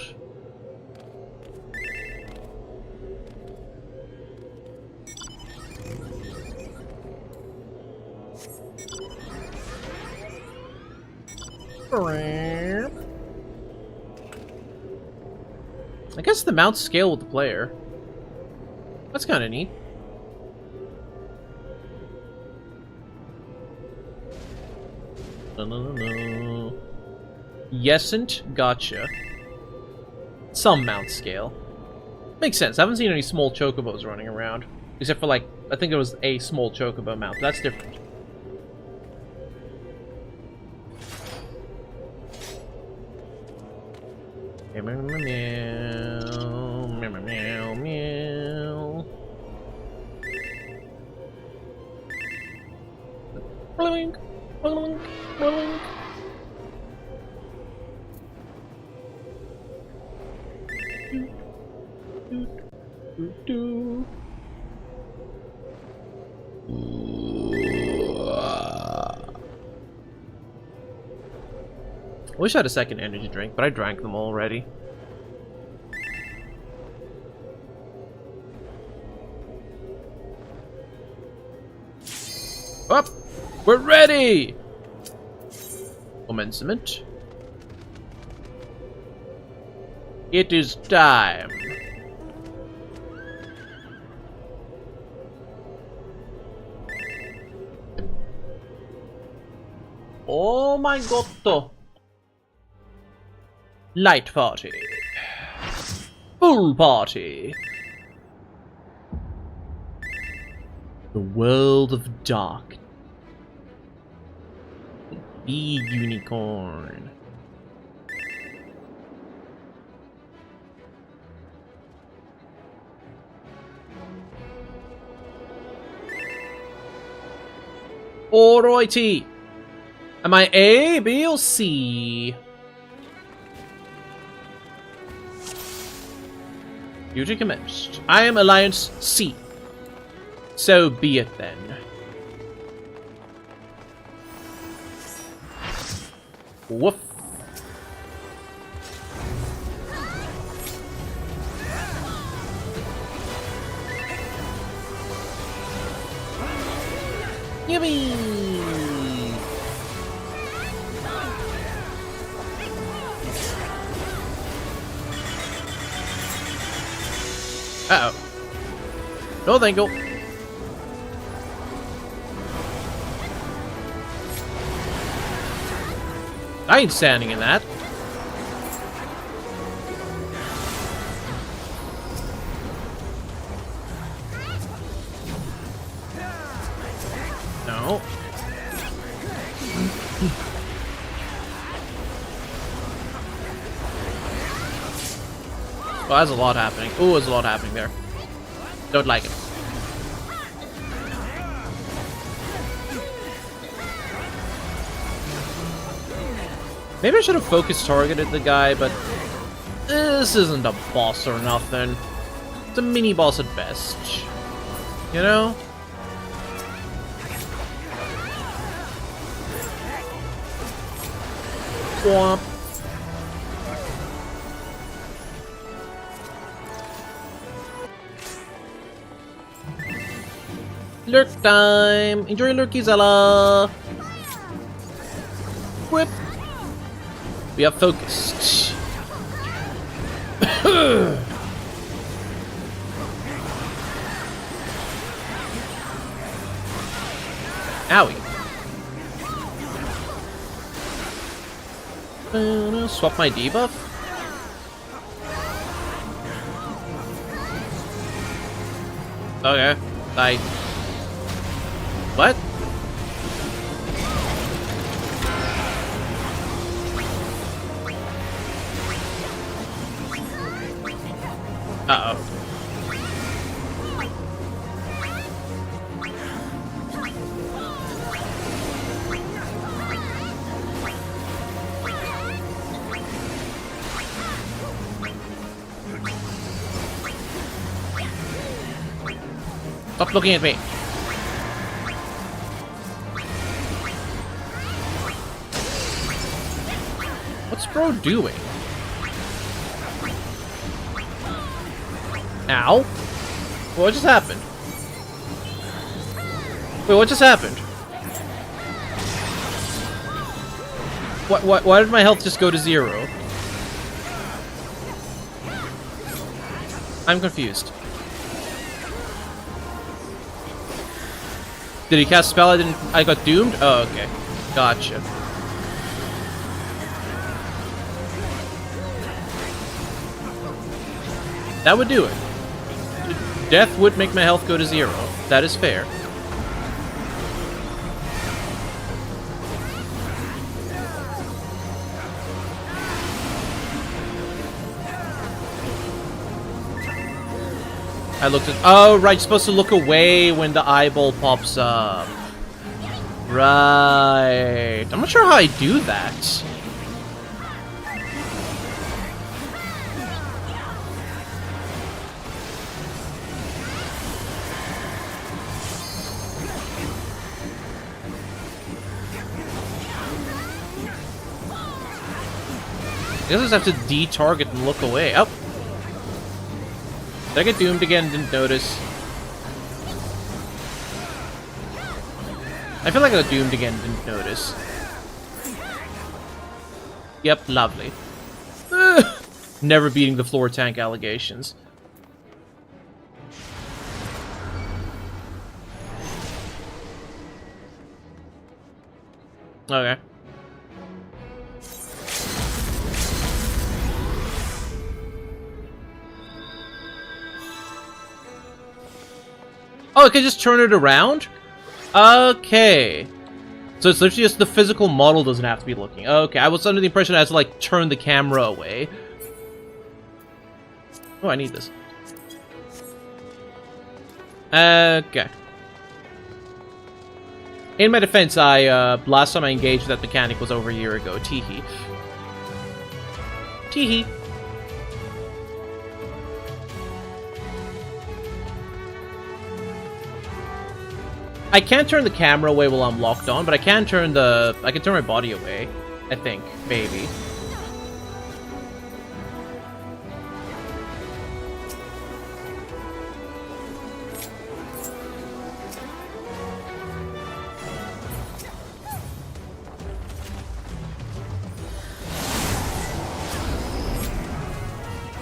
I guess the mounts scale with the player. That's kind of neat. No. Yesn't? Gotcha. Some mount scale. Makes sense. I haven't seen any small chocobos running around. Except for, like, I think it was a small chocobo mount. That's different. Meow, meow, meow, meow. Blink, blink, blink. I wish I had a second energy drink, but I drank them already. Up! We're ready! Commencement. It is time. Oh my god. Light party. Full party. The world of dark. Big unicorn. Alrighty. Am I A, B, or C? Duty commenced. I am Alliance C. So be it then. Woof. Yippee! Uh-oh. No thank you. I ain't standing in that. No. Oh, there's a lot happening. Oh, there's a lot happening there. Don't like it. Maybe I should have focus targeted the guy, but this isn't a boss or nothing. It's a mini boss at best. You know? Womp. Lurk time! Enjoy Lurky Zella! Whip! We are focused. Owie. Swap my debuff? Okay. What? Uh-oh. Stop looking at me. What's bro doing? Ow. What just happened? Wait, what just happened? Why did my health just go to 0? I'm confused. Did he cast a spell I got doomed? Oh, okay. Gotcha. That would do it. Death would make my health go to 0. That is fair. I looked at... Oh, right, you're supposed to look away when the eyeball pops up. Right. I'm not sure how I do that. I guess I just have to de-target and look away. Oh! Did I get doomed again? Didn't notice. I feel like I got doomed again. Didn't notice. Yep, lovely. Never beating the floor tank allegations. Okay. Oh, I can just turn it around? Okay. So it's literally just the physical model doesn't have to be looking. Okay, I was under the impression I had to, like, turn the camera away. Oh, I need this. Okay. In my defense, last time I engaged that mechanic was over a year ago. Teehee. Teehee. I can't turn the camera away while I'm locked on, but I can turn my body away. I think, maybe.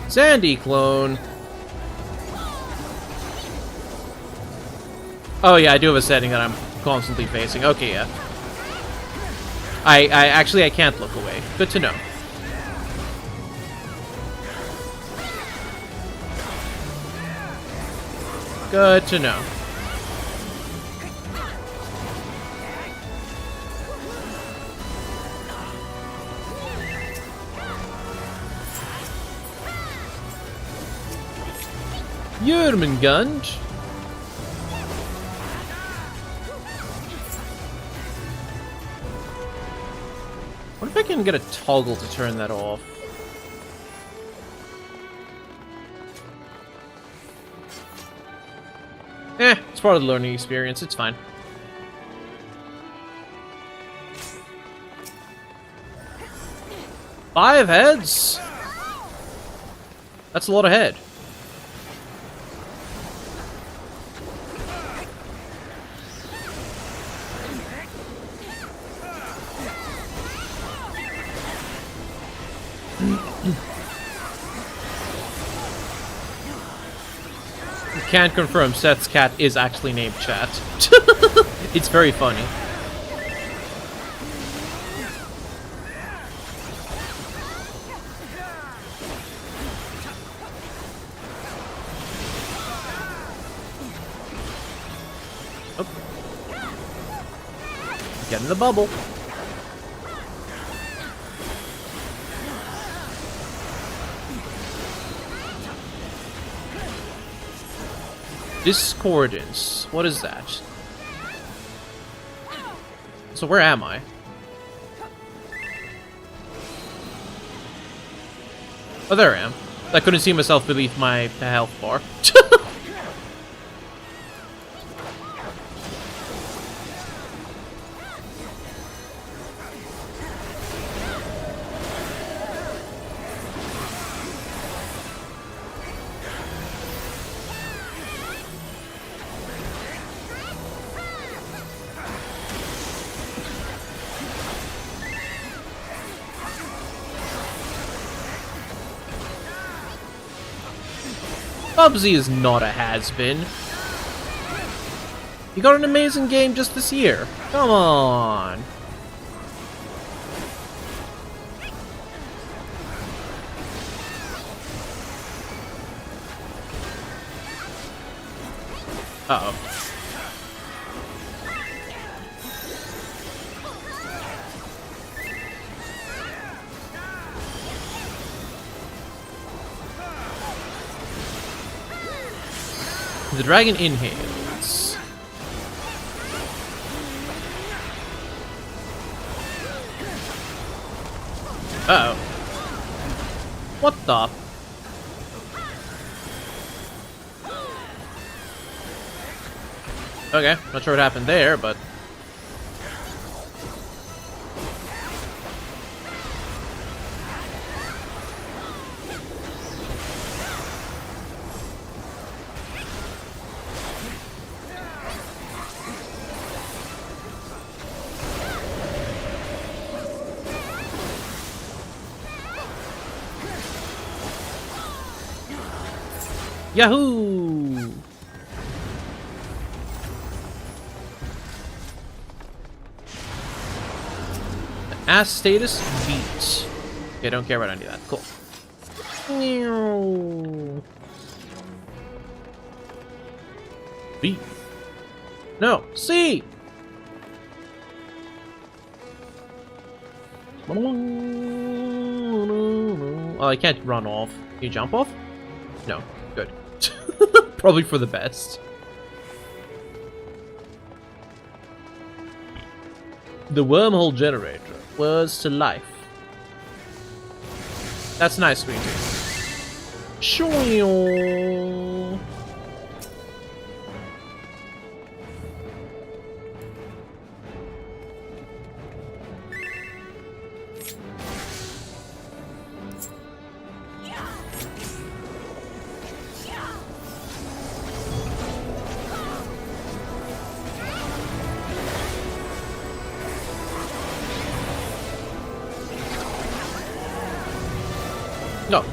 Sandy clone. Oh yeah, I do have a setting that I'm constantly facing. Okay, yeah. I can't look away. Good to know. Good to know. Jurmengund. What if I can get a toggle to turn that off? It's part of the learning experience, it's fine. Five heads? That's a lot of head. Can't confirm Seth's cat is actually named Chat. It's very funny. Oh. Get in the bubble. Discordance. What is that? So where am I? Oh, there I am. I couldn't see myself beneath my health bar. Bubsy is not a has-been. You got an amazing game just this year. Come on. Uh-oh. The dragon inhales. Uh-oh. What the? Okay, not sure what happened there, but... Yahoo! Ass status beat. Okay, don't care about any of that. Cool. Beat. No. C! Oh, I can't run off. Can you jump off? No. Good. Probably for the best. The wormhole generator was to life. That's nice, sweetie. Shoo. No.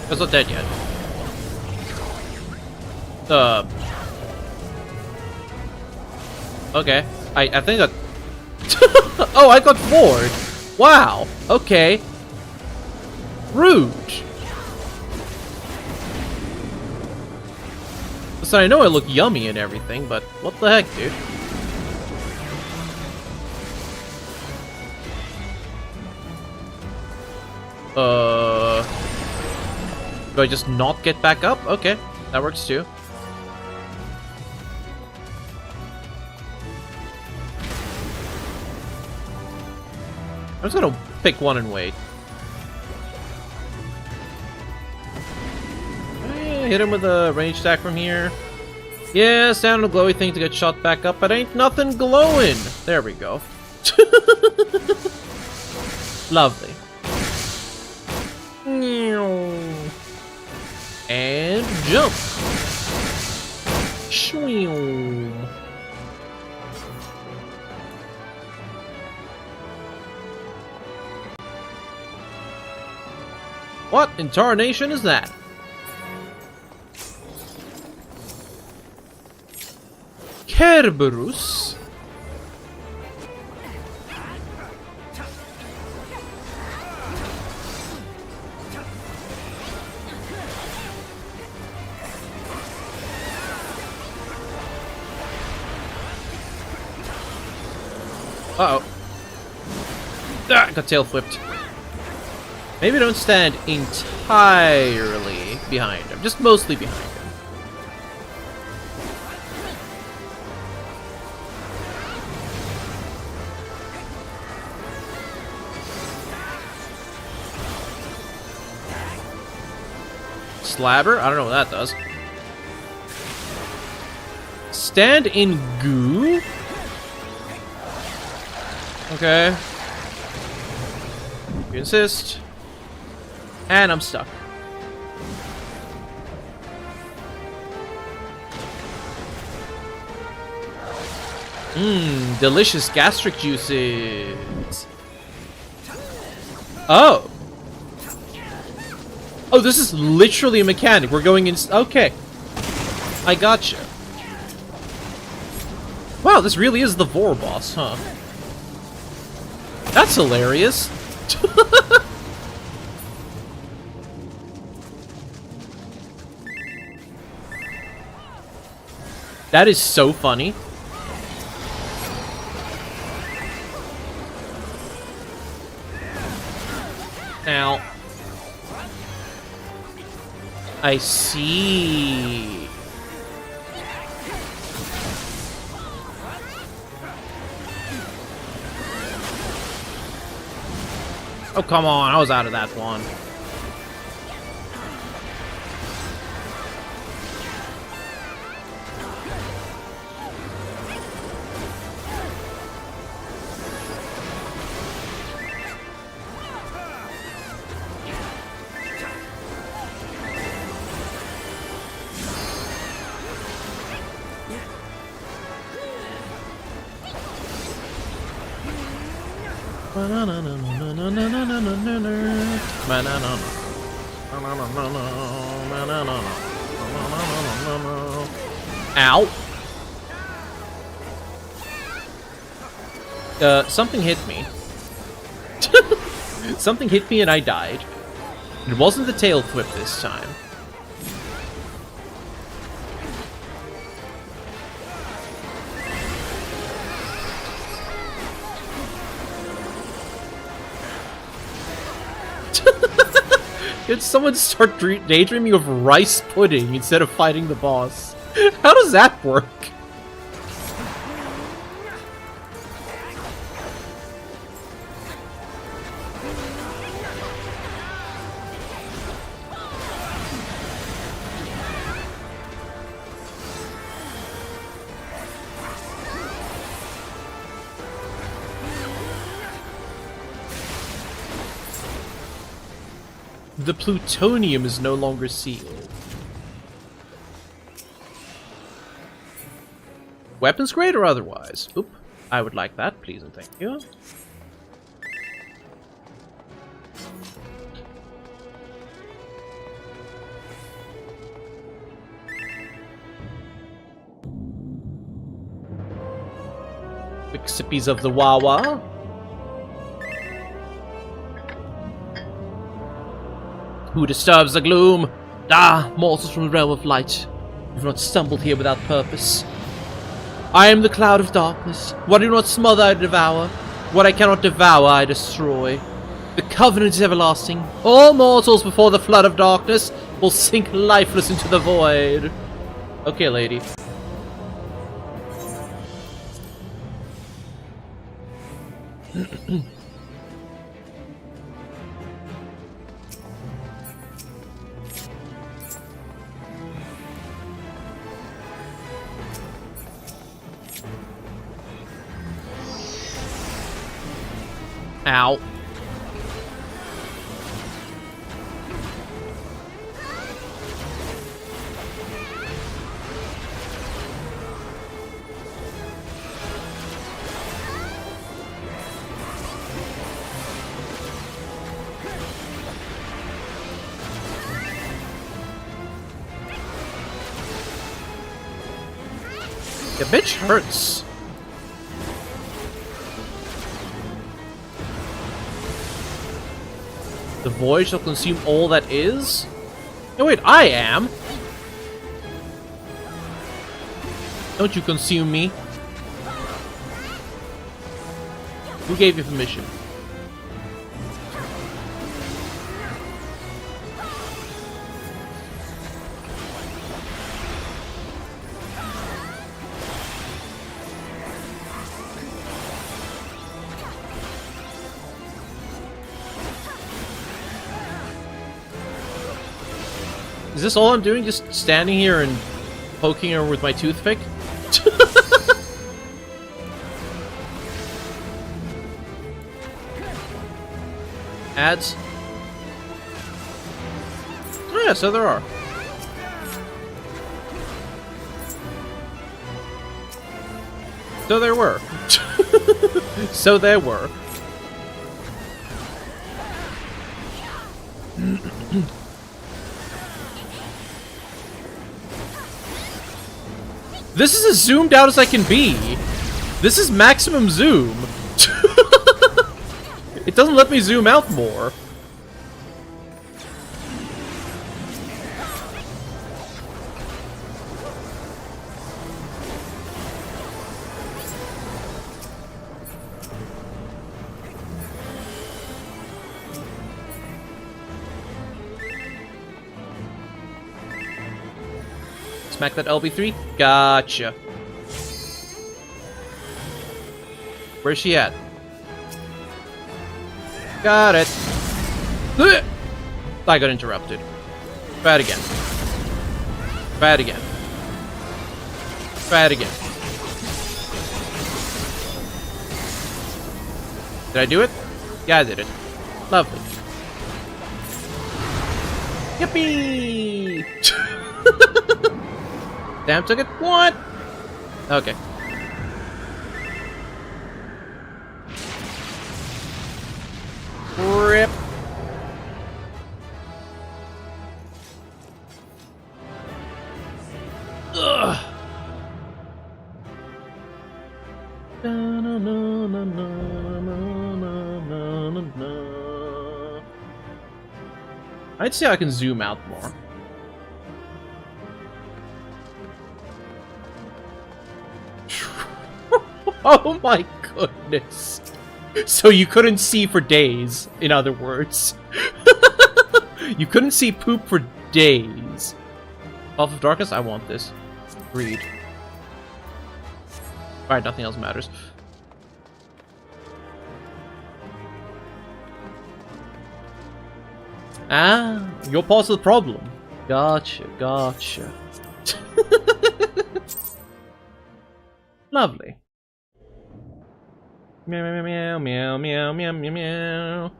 It's not dead yet. Okay. I think that... Oh, I got bored! Wow! Okay. Rude! So I know I look yummy and everything, but what the heck, dude? Do I just not get back up? Okay, that works too. I'm just gonna pick one and wait. Hit him with a range attack from here. Yeah, stand on a glowy thing to get shot back up, but ain't nothing glowing. There we go. Lovely. And jump. Shwing. What in tarnation is that? Kerberus. Uh-oh. Ah, got tail flipped. Maybe don't stand entirely behind him, just mostly behind him. Slabber? I don't know what that does. Stand in goo? Okay. You insist. And I'm stuck. Mmm, delicious gastric juices. Oh. Oh, this is literally a mechanic. We're going in... Okay. I gotcha. Wow, this really is the Vor boss, huh? That's hilarious. That is so funny. Now, I see. Oh, come on. I was out of that one. Ow. Something hit me. Something hit me and I died. It wasn't the tail flip this time. Did someone start daydreaming of rice pudding instead of fighting the boss? How does that work? The plutonium is no longer sealed. Weapons grade or otherwise? Oop. I would like that, please and thank you. Quick sippies of the Wawa. Who disturbs the gloom? Ah, mortals from the realm of light. You've not stumbled here without purpose. I am the cloud of darkness. What I do not smother, I devour. What I cannot devour, I destroy. The covenant is everlasting. All mortals before the flood of darkness will sink lifeless into the void. Okay, lady. Ow. The bitch hurts. The void shall consume all that is? Oh wait, I am! Don't you consume me. Who gave you permission? Is this all I'm doing? Just standing here and poking her with my toothpick? Ads? Oh yeah, so there are. So there were. So there were. This is as zoomed out as I can be. This is maximum zoom. It doesn't let me zoom out more. Smack that LB3? Gotcha. Where's she at? Got it. I got interrupted. Try it again. Try it again. Try it again. Did I do it? Yeah, I did it. Lovely. Yippee! Damn, took it? What? Okay. Rip. Ugh. I'd say I can zoom out more. Oh my goodness. So you couldn't see for days, in other words. You couldn't see poop for days. Off of darkness? I want this. Read. Alright, nothing else matters. Ah, you're part of the problem. Gotcha, gotcha. Lovely. Meow, meow, meow, meow, meow, meow, meow, meow.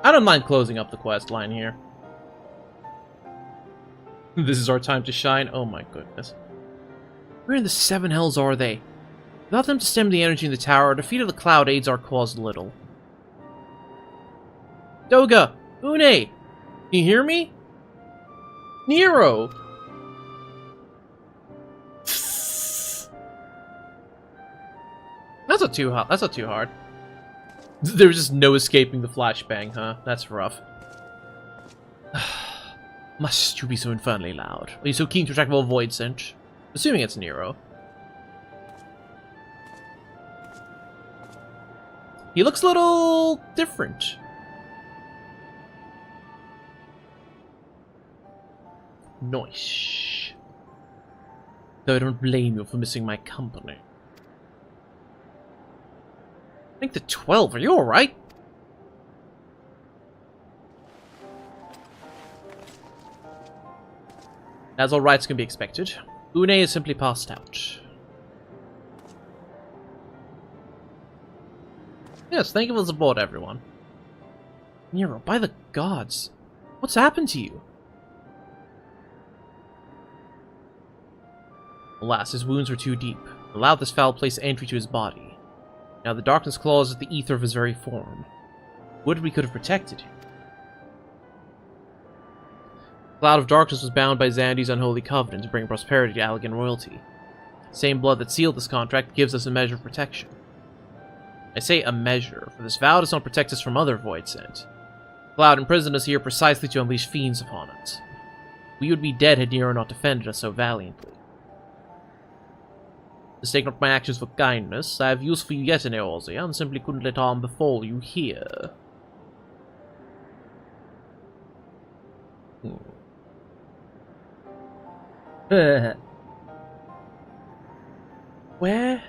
I don't mind closing up the quest line here. This is our time to shine. Oh my goodness. Where in the seven hells are they? Without them to stem the energy in the tower, our defeat of the cloud aids our cause little. Doga! Une! Can you hear me? Nero! That's not too hot. That's not too hard. There's just no escaping the flashbang, huh? That's rough. Must you be so infernally loud? Are you so keen to attract more void scent? Assuming it's Nero. He looks a little different. Nice. Though I don't blame you for missing my company. I think the 12, are you alright? As all rights can be expected, Une is simply passed out. Yes, thank you for the support, everyone. Nero, by the gods, what's happened to you? Alas, his wounds were too deep, allowed this foul place entry to his body. Now the darkness claws at the ether of his very form. Would we could have protected him. The cloud of darkness was bound by Xandy's unholy covenant to bring prosperity to Allegan royalty. The same blood that sealed this contract gives us a measure of protection. I say a measure, for this vow does not protect us from other void scent. The cloud imprisoned us here precisely to unleash fiends upon us. We would be dead had Nero not defended us so valiantly. Mistake not my actions for kindness. I have use for you yet in Eorzea, and simply couldn't let harm befall you here. Where?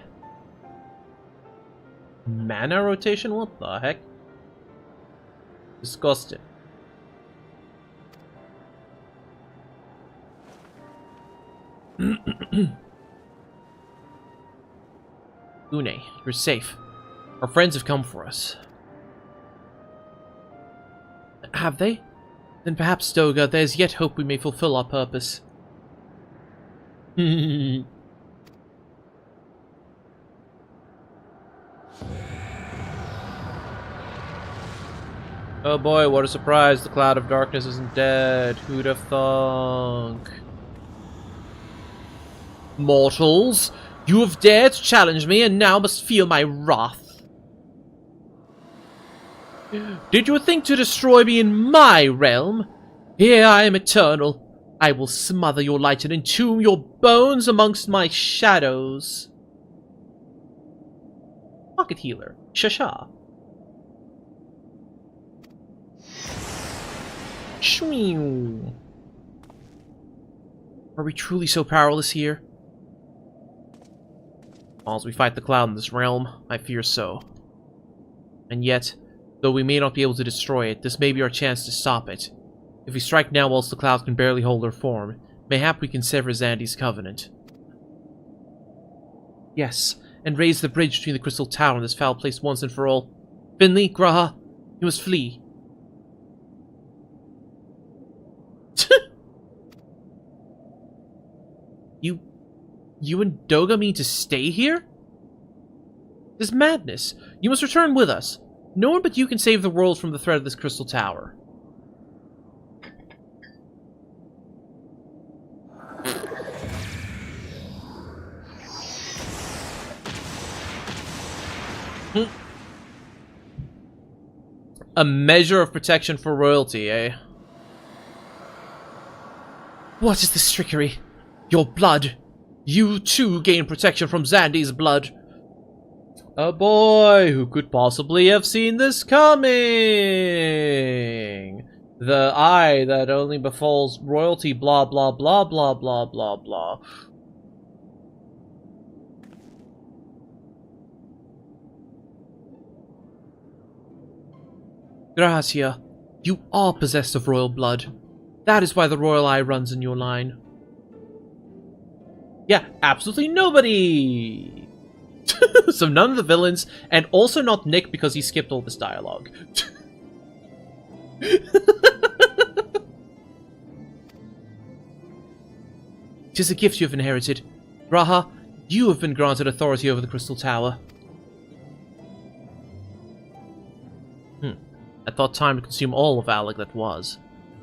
Mana rotation? What the heck? Disgusting. Une, you're safe. Our friends have come for us. Have they? Then perhaps, Doga, there is yet hope we may fulfill our purpose. Oh boy, what a surprise. The cloud of darkness isn't dead. Who'd have thunk? Mortals, you have dared to challenge me and now must feel my wrath. Did you think to destroy me in my realm? Here I am eternal. I will smother your light and entomb your bones amongst my shadows. Pocket healer. Shasha. Shmew. Are we truly so powerless here? As we fight the cloud in this realm, I fear so. And yet, though we may not be able to destroy it, this may be our chance to stop it. If we strike now whilst the cloud can barely hold her form, mayhap we can sever Xandy's covenant. Yes, and raise the bridge between the Crystal Tower and this foul place once and for all. Finley, Graha, you must flee. You and Doga mean to stay here? This is madness. You must return with us. No one but you can save the world from the threat of this Crystal Tower. A measure of protection for royalty, eh? What is this trickery? Your blood. You too gain protection from Zandy's blood. A boy who could possibly have seen this coming. The eye that only befalls royalty, blah blah blah blah blah blah blah. Gracia, you are possessed of royal blood. That is why the royal eye runs in your line. Yeah, absolutely nobody! So none of the villains, and also not Nick because he skipped all this dialogue. Tis a gift you have inherited. Graha, you have been granted authority over the Crystal Tower. I thought time to consume all of Alec that was.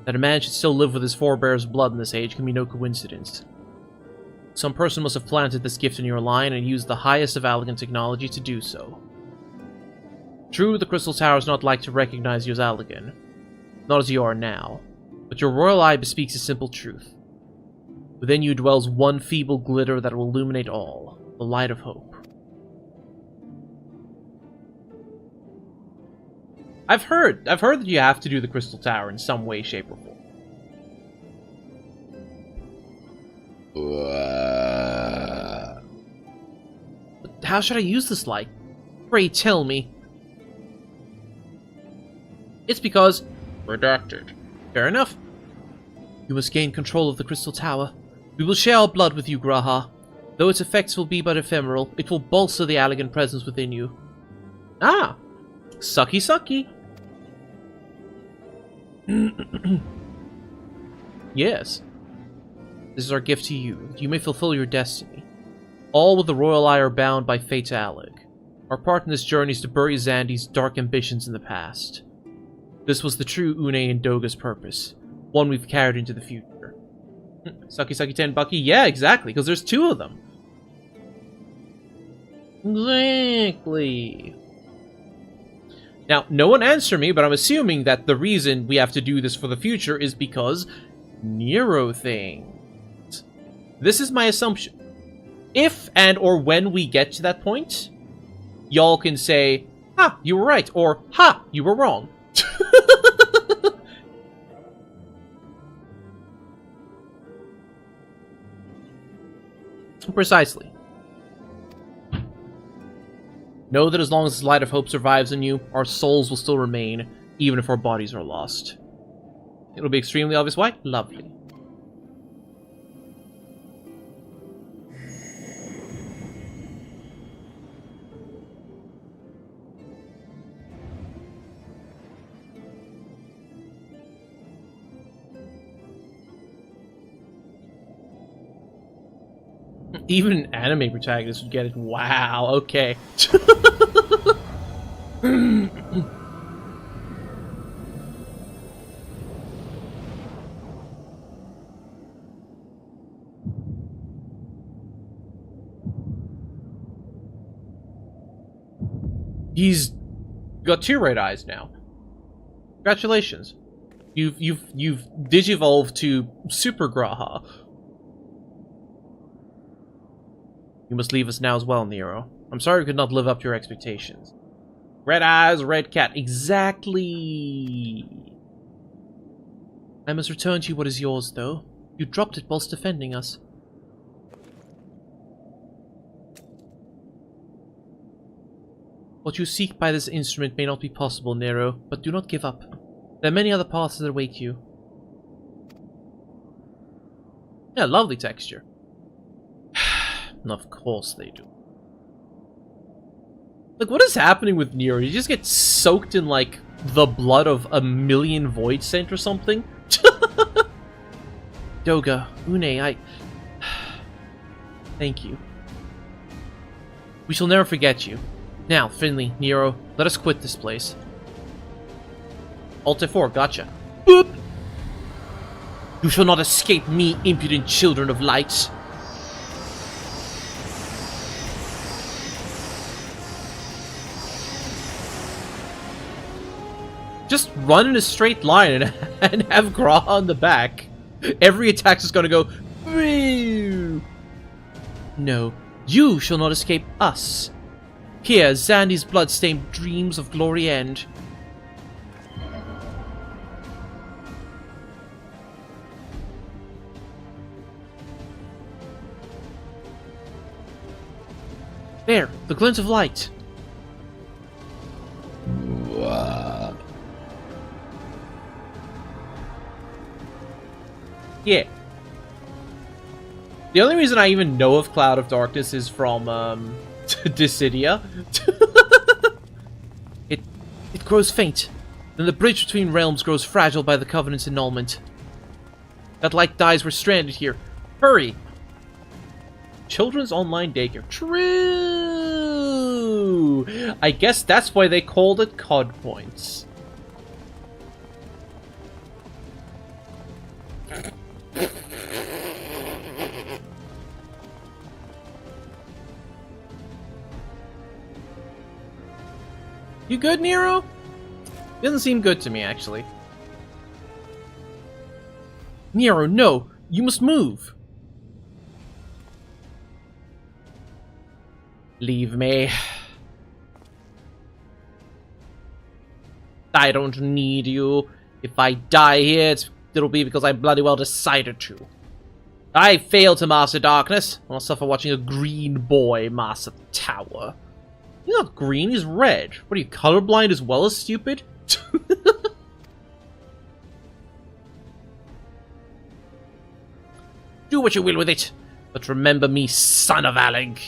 That a man should still live with his forebears' blood in this age can be no coincidence. Some person must have planted this gift in your line and used the highest of Allegan technology to do so. True, the Crystal Tower is not like to recognize you as Allegan, not as you are now, but your royal eye bespeaks a simple truth. Within you dwells one feeble glitter that will illuminate all, the light of hope. I've heard that you have to do the Crystal Tower in some way, shape, or form. But how should I use this light? Pray tell me. It's because... Redacted. Fair enough. You must gain control of the Crystal Tower. We will share our blood with you, Graha. Though its effects will be but ephemeral, it will bolster the Allegan presence within you. Ah! Sucky sucky. Yes. This is our gift to you, that you may fulfill your destiny. All with the royal eye are bound by fate to Alec. Our part in this journey is to bury Zandy's dark ambitions in the past. This was the true Une and Doga's purpose, one we've carried into the future. Sucky sucky 10 Bucky? Yeah, exactly, because there's two of them. Exactly. Now, no one answered me, but I'm assuming that the reason we have to do this for the future is because Nero things. This is my assumption. If and or when we get to that point, y'all can say, ha, you were right, or ha, you were wrong. Precisely. Know that as long as this light of hope survives in you, our souls will still remain, even if our bodies are lost. It'll be extremely obvious why? Lovely. Even an anime protagonist would get it. Wow, okay. He's got two red eyes now. Congratulations. You've digivolved to Super Graha. You must leave us now as well, Nero. I'm sorry we could not live up to your expectations. Red eyes, red cat. Exactly. I must return to you what is yours, though. You dropped it whilst defending us. What you seek by this instrument may not be possible, Nero, but do not give up. There are many other paths that await you. Yeah, lovely texture. Of course they do. Like, what is happening with Nero? You just get soaked in, like, the blood of a million Void Scent or something? Doga, Une, Thank you. We shall never forget you. Now, Finley, Nero, let us quit this place. Alt F4, gotcha. Boop! You shall not escape me, impudent children of light. Just run in a straight line and have Graha on the back. Every attack is gonna go... Boo! No, you shall not escape us. Here, Zandy's blood-stained dreams of glory end. There, the glint of light. Yeah. The only reason I even know of Cloud of Darkness is from, Dissidia. It grows faint. Then the bridge between realms grows fragile by the Covenant's annulment. That light dies, we're stranded here. Hurry! Children's online daycare. True! I guess that's why they called it COD points. You good, Nero? Doesn't seem good to me, actually. Nero, no! You must move! Leave me. I don't need you. If I die here, it'll be because I bloody well decided to. I failed to master darkness. I'll suffer watching a green boy master the tower. He's not green, he's red. What are you, colorblind as well as stupid? Do what you will with it, but remember me, son of Alec.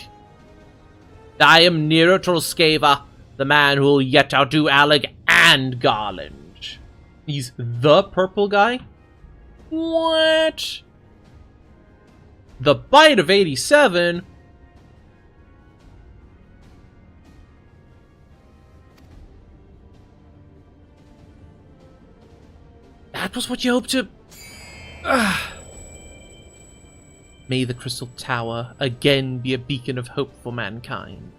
I am Nero Trollskava, the man who will yet outdo Alec and Garland. He's the purple guy? What? The Bite of 87? That was what you hoped to... May the Crystal Tower again be a beacon of hope for mankind.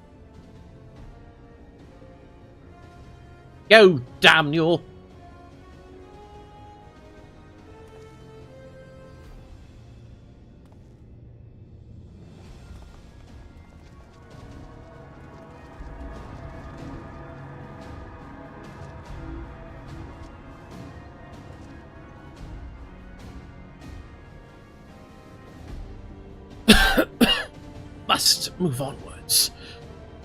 Go, damn you! Must move onwards.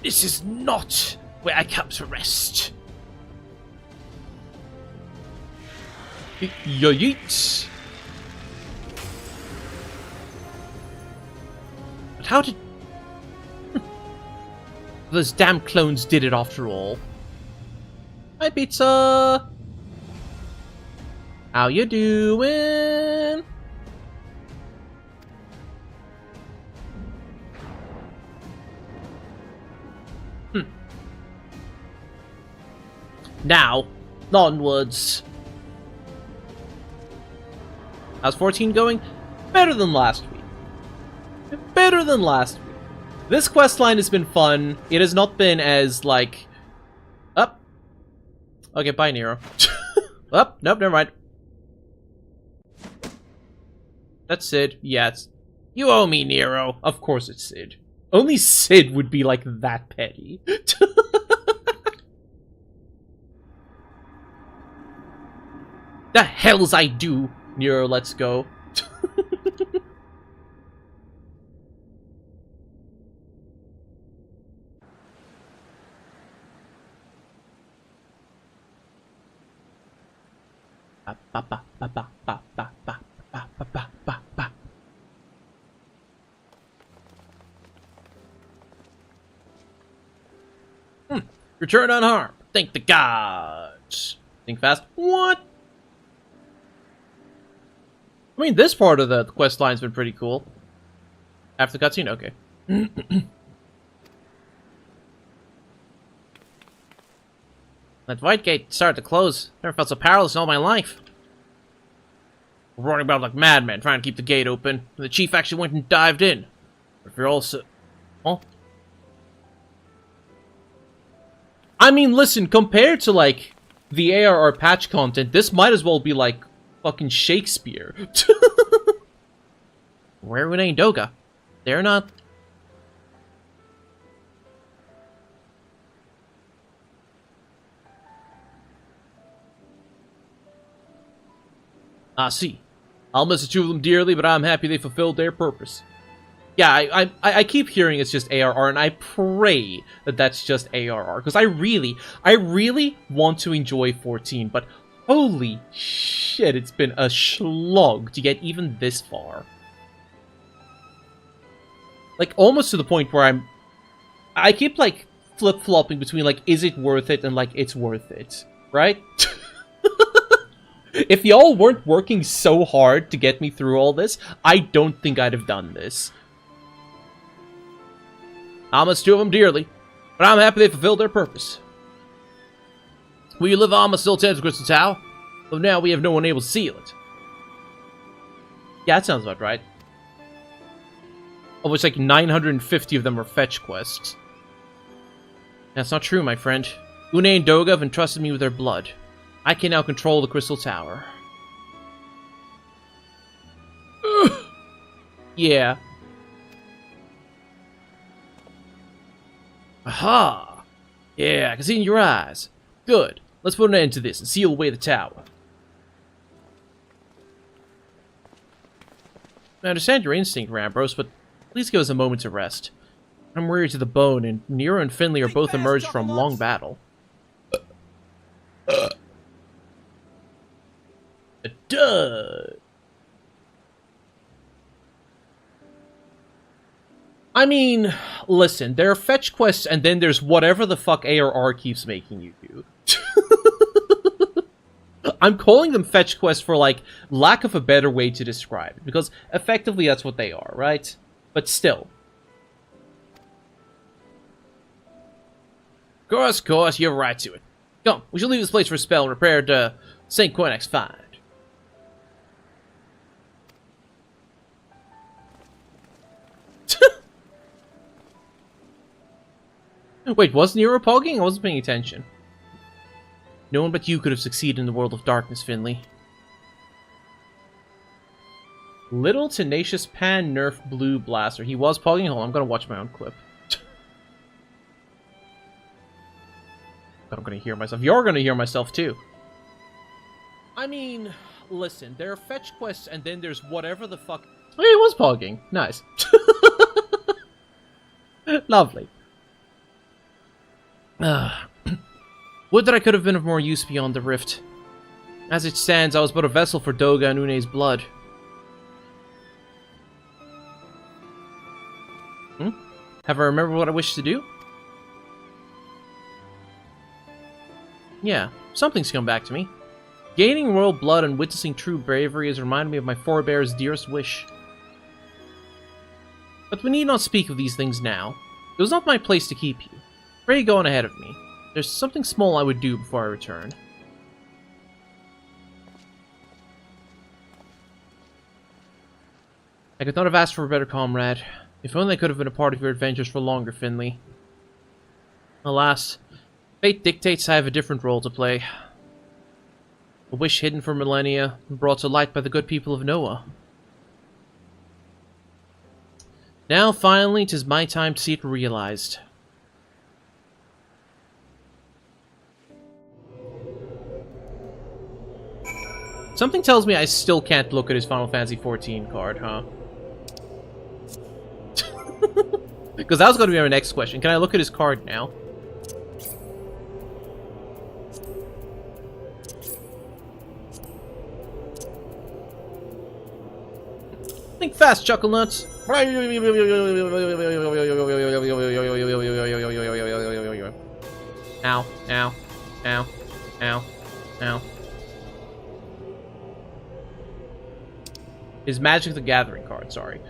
This is not where I come to rest. Yeet. But how did... Those damn clones did it after all. Hi, pizza! How you doing? Now, onwards. How's 14 going? Better than last week. Better than last week. This questline has been fun. It has not been as, like... Up. Okay, bye, Nero. Up. Nope, never mind. That's Sid. Yeah, it's... You owe me, Nero. Of course it's Sid. Only Sid would be, like, that petty. The hells I do! Nero, let's go. Return unharmed. Thank the gods. Think fast. What? I mean, this part of the quest line's been pretty cool. After the cutscene? Okay. That white gate started to close. Never felt so powerless in all my life. We're running about like madmen, trying to keep the gate open. And the chief actually went and dived in. But if you're also... Oh? I mean, listen, compared to, like, the ARR patch content, this might as well be, like, fucking Shakespeare. Where would Doga? They're not... I see. I'll miss the two of them dearly, but I'm happy they fulfilled their purpose. Yeah, I keep hearing it's just ARR, and I pray that that's just ARR, because I really want to enjoy 14, but holy shit, it's been a slog to get even this far. Like, almost to the point where I keep, like, flip-flopping between, like, is it worth it and, like, it's worth it, right? If y'all weren't working so hard to get me through all this, I don't think I'd have done this. I'll miss two of them dearly, but I'm happy they fulfilled their purpose. Will you live on, still tends Crystal Tower? Though now we have no one able to seal it. Yeah, that sounds about right. Of which, like, 950 of them are fetch quests. That's not true, my friend. Une and Doga have entrusted me with their blood. I can now control the Crystal Tower. Yeah. Aha! Yeah, I can see in your eyes. Good. Let's put an end to this and seal away the tower. I understand your instinct, Rambros, but please give us a moment to rest. I'm weary to the bone, and Nero and Finley are both emerged from long battle. Duh. I mean, listen, there are fetch quests, and then there's whatever the fuck ARR keeps making you do. I'm calling them fetch quests for, like, lack of a better way to describe it, because effectively that's what they are, right? But still. Of course, you're right to it. Come, we shall leave this place for a spell and repair to St. Quenex's find. Wait, was Nero pogging? I wasn't paying attention. No one but you could have succeeded in the world of darkness, Finley. Little Tenacious Pan Nerf Blue Blaster. He was pogging? Hold on, I'm gonna watch my own clip. I'm gonna hear myself. You're gonna hear myself, too. I mean, listen, there are fetch quests, and then there's whatever the fuck... Oh, he was pogging. Nice. Lovely. Would that I could have been of more use beyond the rift. As it stands, I was but a vessel for Doga and Une's blood. Have I remembered what I wish to do? Yeah, something's come back to me. Gaining royal blood and witnessing true bravery has reminded me of my forebear's dearest wish. But we need not speak of these things now. It was not my place to keep you. Pray go on ahead of me. There's something small I would do before I return. I could not have asked for a better comrade. If only I could have been a part of your adventures for longer, Finley. Alas, fate dictates I have a different role to play. A wish hidden for millennia, brought to light by the good people of Noah. Now, finally, 'tis my time to see it realized. Something tells me I still can't look at his Final Fantasy XIV card, huh? Because that was going to be my next question. Can I look at his card now? Think fast, Chuckle Nuts! Ow, ow, ow, ow, ow. His Magic the Gathering card, sorry.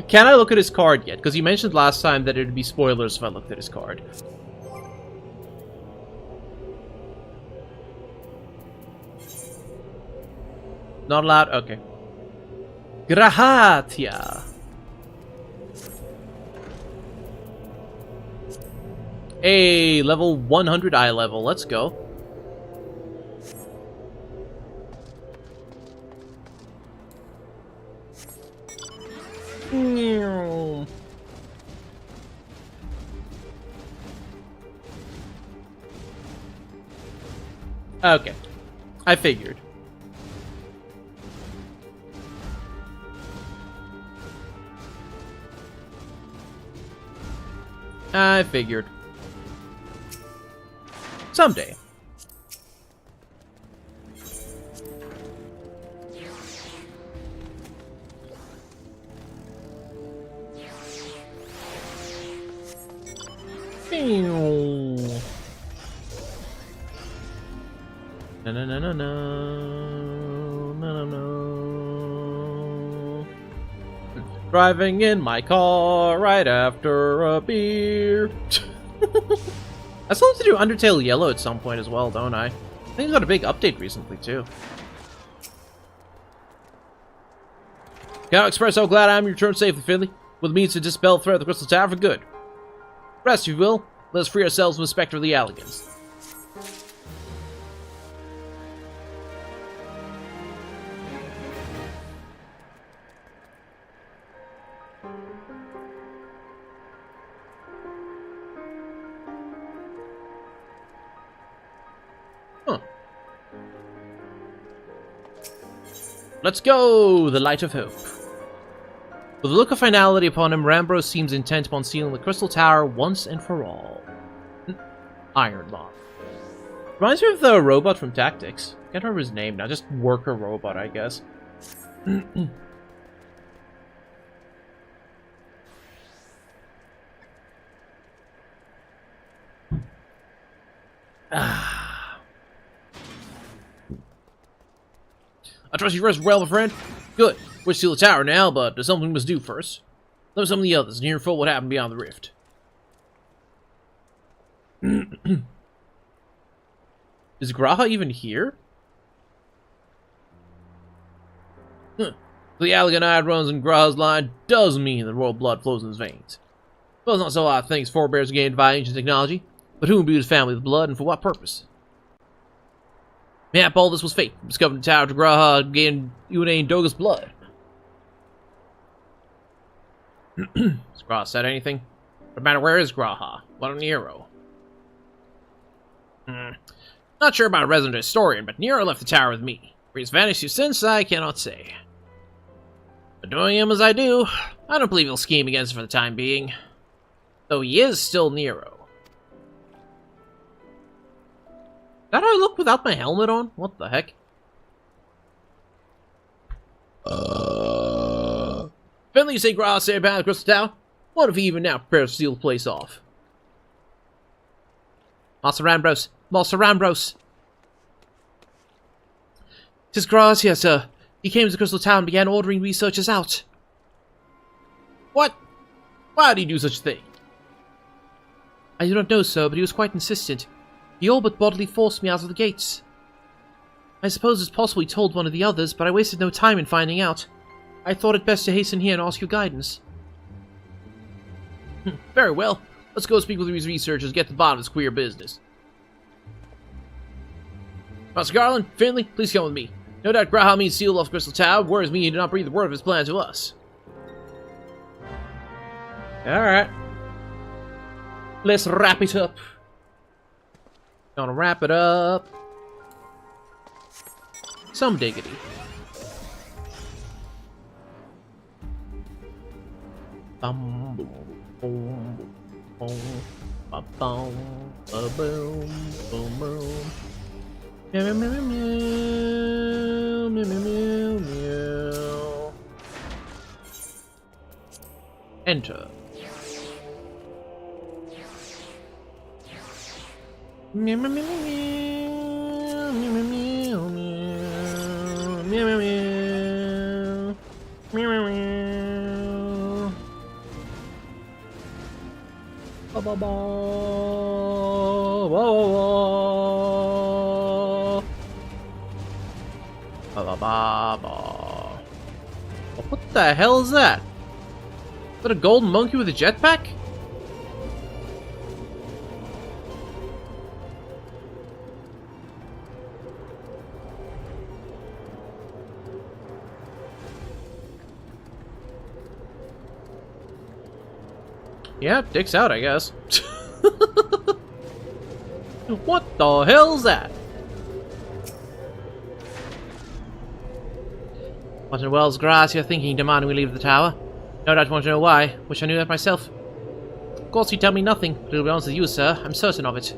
Can I look at his card yet? Because you mentioned last time that it would be spoilers if I looked at his card. Not allowed? Okay. Grahatia! Hey, level 100 eye level. Let's go. Okay. I figured. I figured. Someday. No, no, no, no, no, no, no, no. Driving in my car right after a beer. I still have to do Undertale Yellow at some point as well, don't I? I think it's got a big update recently, too. Can express how glad I am you returned safely, Finley, with means to dispel the threat of the Crystal Tower for good. Rest, if you will. Let us free ourselves from the Spectre of the Alligans. Huh. Let's go! The Light of Hope. With a look of finality upon him, Rambros seems intent upon sealing the Crystal Tower once and for all. Iron Bomb. Reminds me of the robot from Tactics. Can't remember his name now. Just Worker Robot, I guess. I trust you rest well, my friend. Good. We're still the tower now, but there's something we must do first. Let me some of the others near full what happened beyond the rift. Is Graha even here? Huh. The Alliganide runs in Graha's line does mean the royal blood flows in his veins. Well, it's not so odd things forebears gained by ancient technology, but who imbued his family with blood and for what purpose? Yep, all this was fate. Discovered the tower to Graha gained Una and Doga's blood. Has Graha said anything? No matter where is Graha? What a Nero. Not sure about a resident historian, but Nero left the tower with me. Where he's vanished since, I cannot say. But doing him as I do, I don't believe he'll scheme against it for the time being. Though he is still Nero. Is that how I look without my helmet on? What the heck? Finley, you say Graha stayed behind the Crystal Tower? What if he even now prepares to seal the place off? Master Rambros! Master Rambros! 'Tis Graha here, sir. He came to the Crystal Tower and began ordering researchers out. What? Why did he do such a thing? I do not know, sir, but he was quite insistent. He all but bodily forced me out of the gates. I suppose it's possible he told one of the others, but I wasted no time in finding out. I thought it best to hasten here and ask your guidance. Very well. Let's go speak with these researchers, get to the bottom of this queer business. Master Garland, Finley, please come with me. No doubt Graha means seal off Crystal Tower. Worries me he did not breathe a word of his plan to us. Alright. Let's wrap it up. Gonna wrap it up. Some diggity. Bum boom boom boom ba boom ba boom boom boom. Meow meow meow meow meow meow meow. Enter. Meow meow meow meow meow meow meow meow meow meow meow meow. Ba ba ba. Whoa whoa. Ba ba ba ba. What the hell is that? Is that a golden monkey with a jetpack? Yeah, dick's out, I guess. What the hell's that? What in Wells grass you're thinking, demanding we leave the tower? No doubt you want to know why. Wish I knew that myself. Of course you tell me nothing, but to be honest with you, sir, I'm certain of it.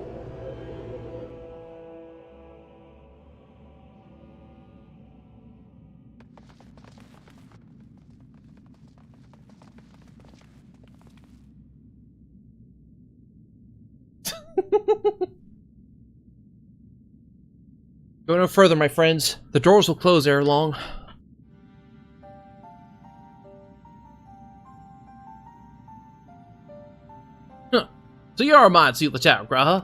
Go no further, my friends. The doors will close ere long. Huh. So you're a mind to see the tower, Graha?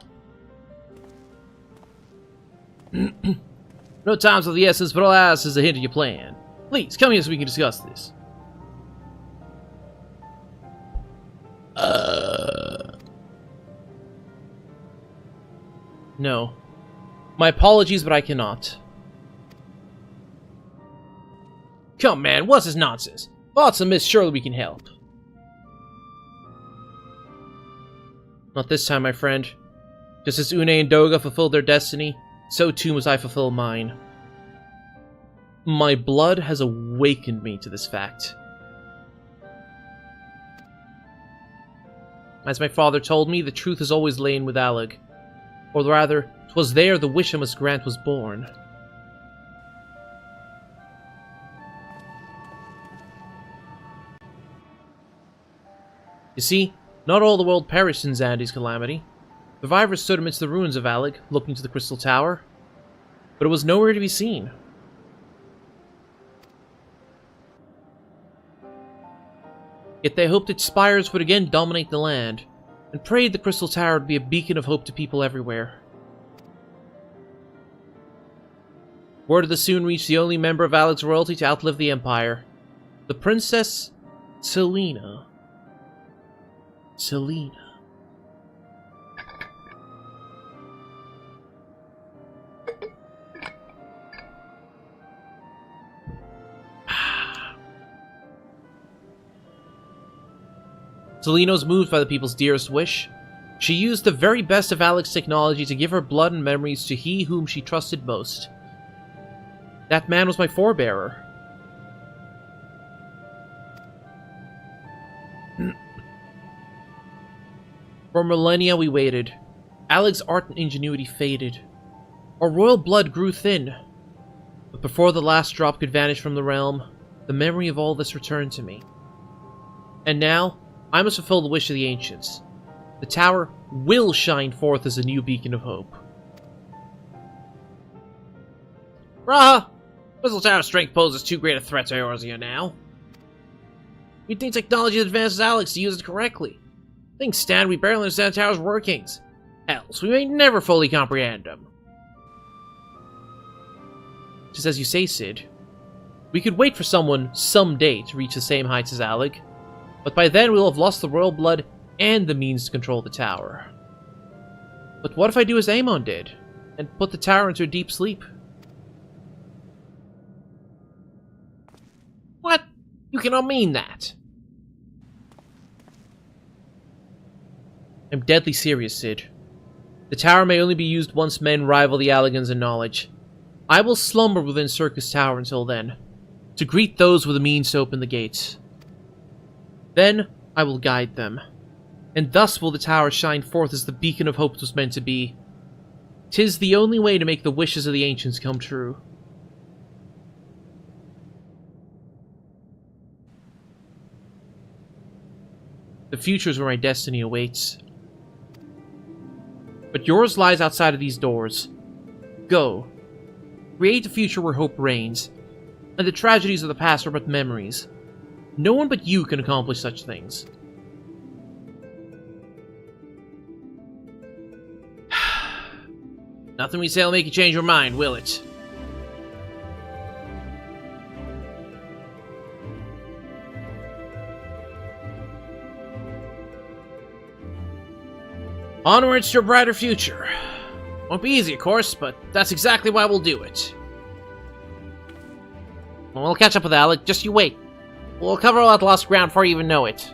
No time's of the essence, but all I ask is a hint of your plan. Please, come here so we can discuss this. No. My apologies, but I cannot. Come, man, what's this nonsense? Thoughts amiss, surely we can help. Not this time, my friend. Just as Une and Doga fulfilled their destiny, so too must I fulfill mine. My blood has awakened me to this fact. As my father told me, the truth has always lain with Alec. Or rather, 'twas there the wish I must grant was born. You see, not all the world perished in Zandy's calamity. Survivors stood amidst the ruins of Alec, looking to the Crystal Tower. But it was nowhere to be seen. Yet they hoped its spires would again dominate the land, and prayed the Crystal Tower would be a beacon of hope to people everywhere. Word of this soon reached the only member of Alec's royalty to outlive the Empire, the Princess Selena. Selena. Selena was moved by the people's dearest wish. She used the very best of Alec's technology to give her blood and memories to he whom she trusted most. That man was my forebearer. For millennia we waited. Alec's art and ingenuity faded. Our royal blood grew thin. But before the last drop could vanish from the realm, the memory of all this returned to me. And now, I must fulfill the wish of the ancients. The tower will shine forth as a new beacon of hope. Raha! Crystal Tower's strength poses too great a threat to Eorzea now. You'd think technology advances Alex to use it correctly. Things stand, we barely understand the tower's workings. Else, we may never fully comprehend them. Just as you say, Sid. We could wait for someone, someday, to reach the same heights as Alec. But by then we'll have lost the royal blood and the means to control the tower. But what if I do as Amon did, and put the tower into a deep sleep? What? You cannot mean that! I'm deadly serious, Sid. The tower may only be used once men rival the Alligans in knowledge. I will slumber within Circus Tower until then, to greet those with the means to open the gates. Then I will guide them, and thus will the tower shine forth as the beacon of hope it was meant to be. 'Tis the only way to make the wishes of the ancients come true. The future is where my destiny awaits. But yours lies outside of these doors. Go. Create a future where hope reigns, and the tragedies of the past are but memories. No one but you can accomplish such things. Nothing we say will make you change your mind, will it? Onwards to a brighter future. Won't be easy, of course, but that's exactly why we'll do it. We'll catch up with Alec, just you wait. We'll cover all that lost ground before you even know it.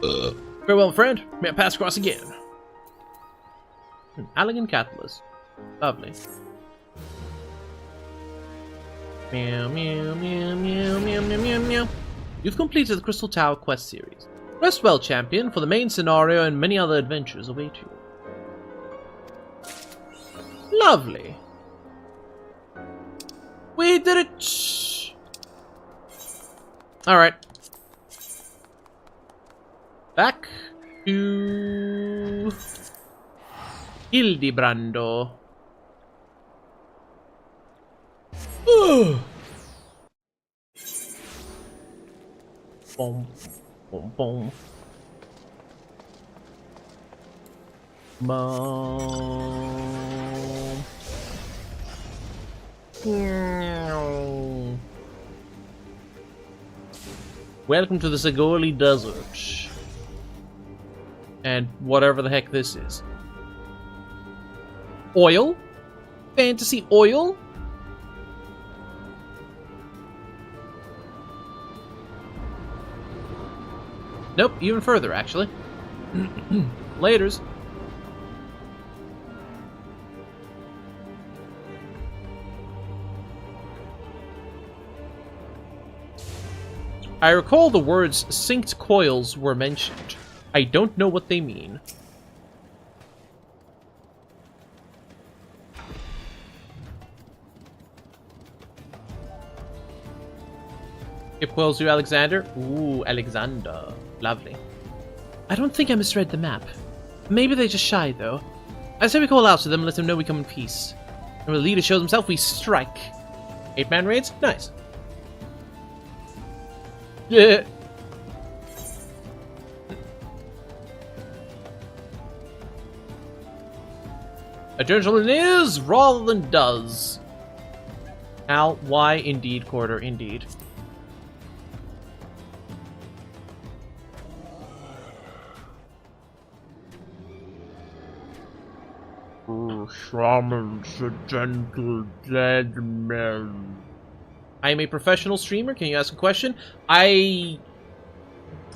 Farewell, friend. May I pass across again? An elegant catalyst. Lovely. Meow, meow, meow, meow, meow, meow, meow, meow. You've completed the Crystal Tower quest series. Rest well, champion, for the main scenario and many other adventures await you. Lovely. We did it! Alright. Back to Hildebrando. Boom, boom, boom. Boom. Welcome to the Sagoli Desert. And whatever the heck this is. Oil? Fantasy oil? Nope, even further, actually. Laters. I recall the words synced coils were mentioned. I don't know what they mean. It coils you, Alexander? Ooh, Alexander. Lovely. I don't think I misread the map. Maybe they're just shy, though. I say we call out to them and let them know we come in peace. And when the leader shows himself, we strike. 8-man raids? Nice. Yeah. A gentleman is rather than does. Al, why indeed, Quarter, indeed. Shaman's a gentle dead man. I am a professional streamer. Can you ask a question? I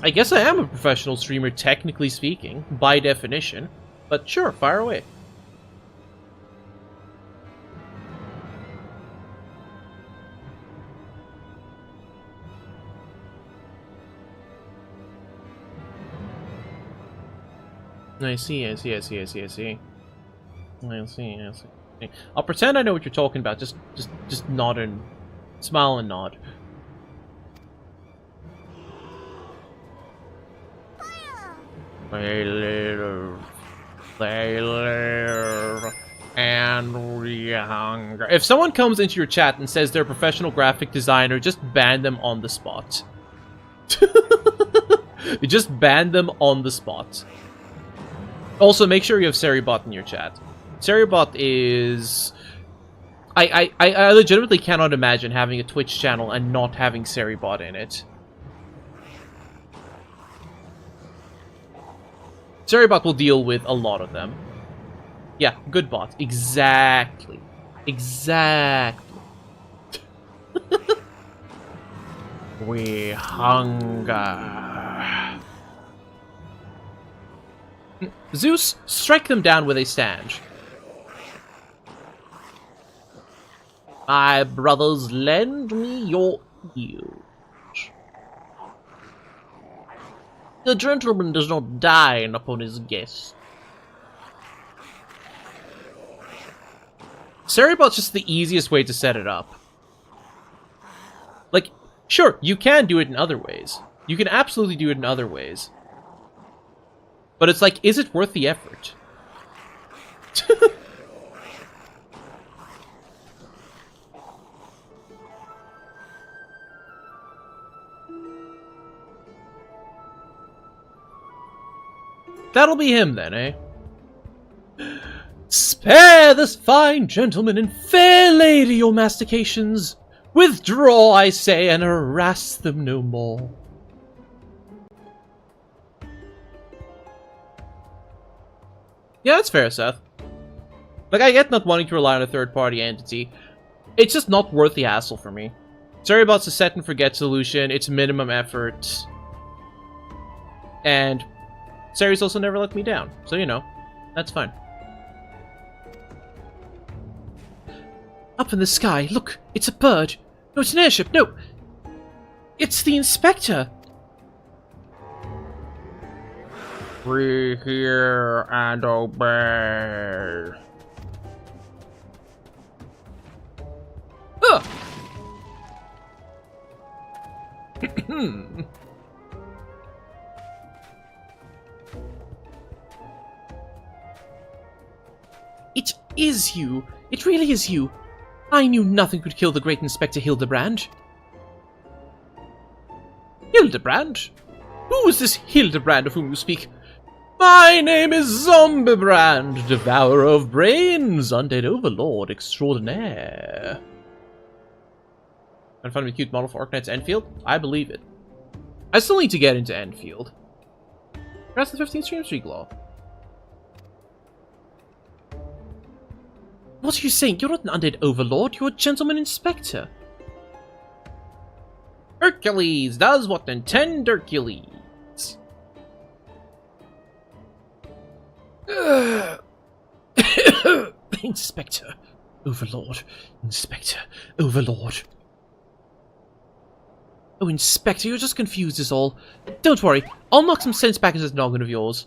guess I am a professional streamer, technically speaking, by definition. But sure, fire away. I see. I'll pretend I know what you're talking about. Just nod and smile and nod. They live, and we hunger. If someone comes into your chat and says they're a professional graphic designer, just ban them on the spot. You just ban them on the spot. Also, make sure you have Seribot in your chat. Seribot is... I legitimately cannot imagine having a Twitch channel and not having Seribot in it. Seribot will deal with a lot of them. Yeah, good bot. Exactly. Exactly. We hunger. Zeus, strike them down where they stand. My brothers, lend me your ears. The gentleman does not dine upon his guest. Seribot's just the easiest way to set it up. Like, sure, you can do it in other ways. You can absolutely do it in other ways. But it's like, is it worth the effort? That'll be him then, eh? Spare this fine gentleman and fair lady your mastications. Withdraw, I say, and harass them no more. Yeah, that's fair, Seth. Like, I get not wanting to rely on a third-party entity. It's just not worth the hassle for me. Sorry about the set and forget solution. It's minimum effort. And Ceres also never let me down, so you know, that's fine. Up in the sky, look, it's a bird. No, it's an airship, no! It's the inspector! We hear and obey. Ugh! It is you! It really is you! I knew nothing could kill the great Inspector Hildebrand. Hildebrand? Who is this Hildebrand of whom you speak? My name is Zombiebrand, devourer of brains, undead overlord extraordinaire. And find a cute model for Arknight's Enfield? I believe it. I still need to get into Enfield. That's the 15th stream streak law. What are you saying? You're not an undead overlord, you're a gentleman inspector. Hercules does what intend Hercules. Inspector, overlord, inspector, overlord. Oh, Inspector, you're just confused is all. Don't worry, I'll knock some sense back into this noggin of yours.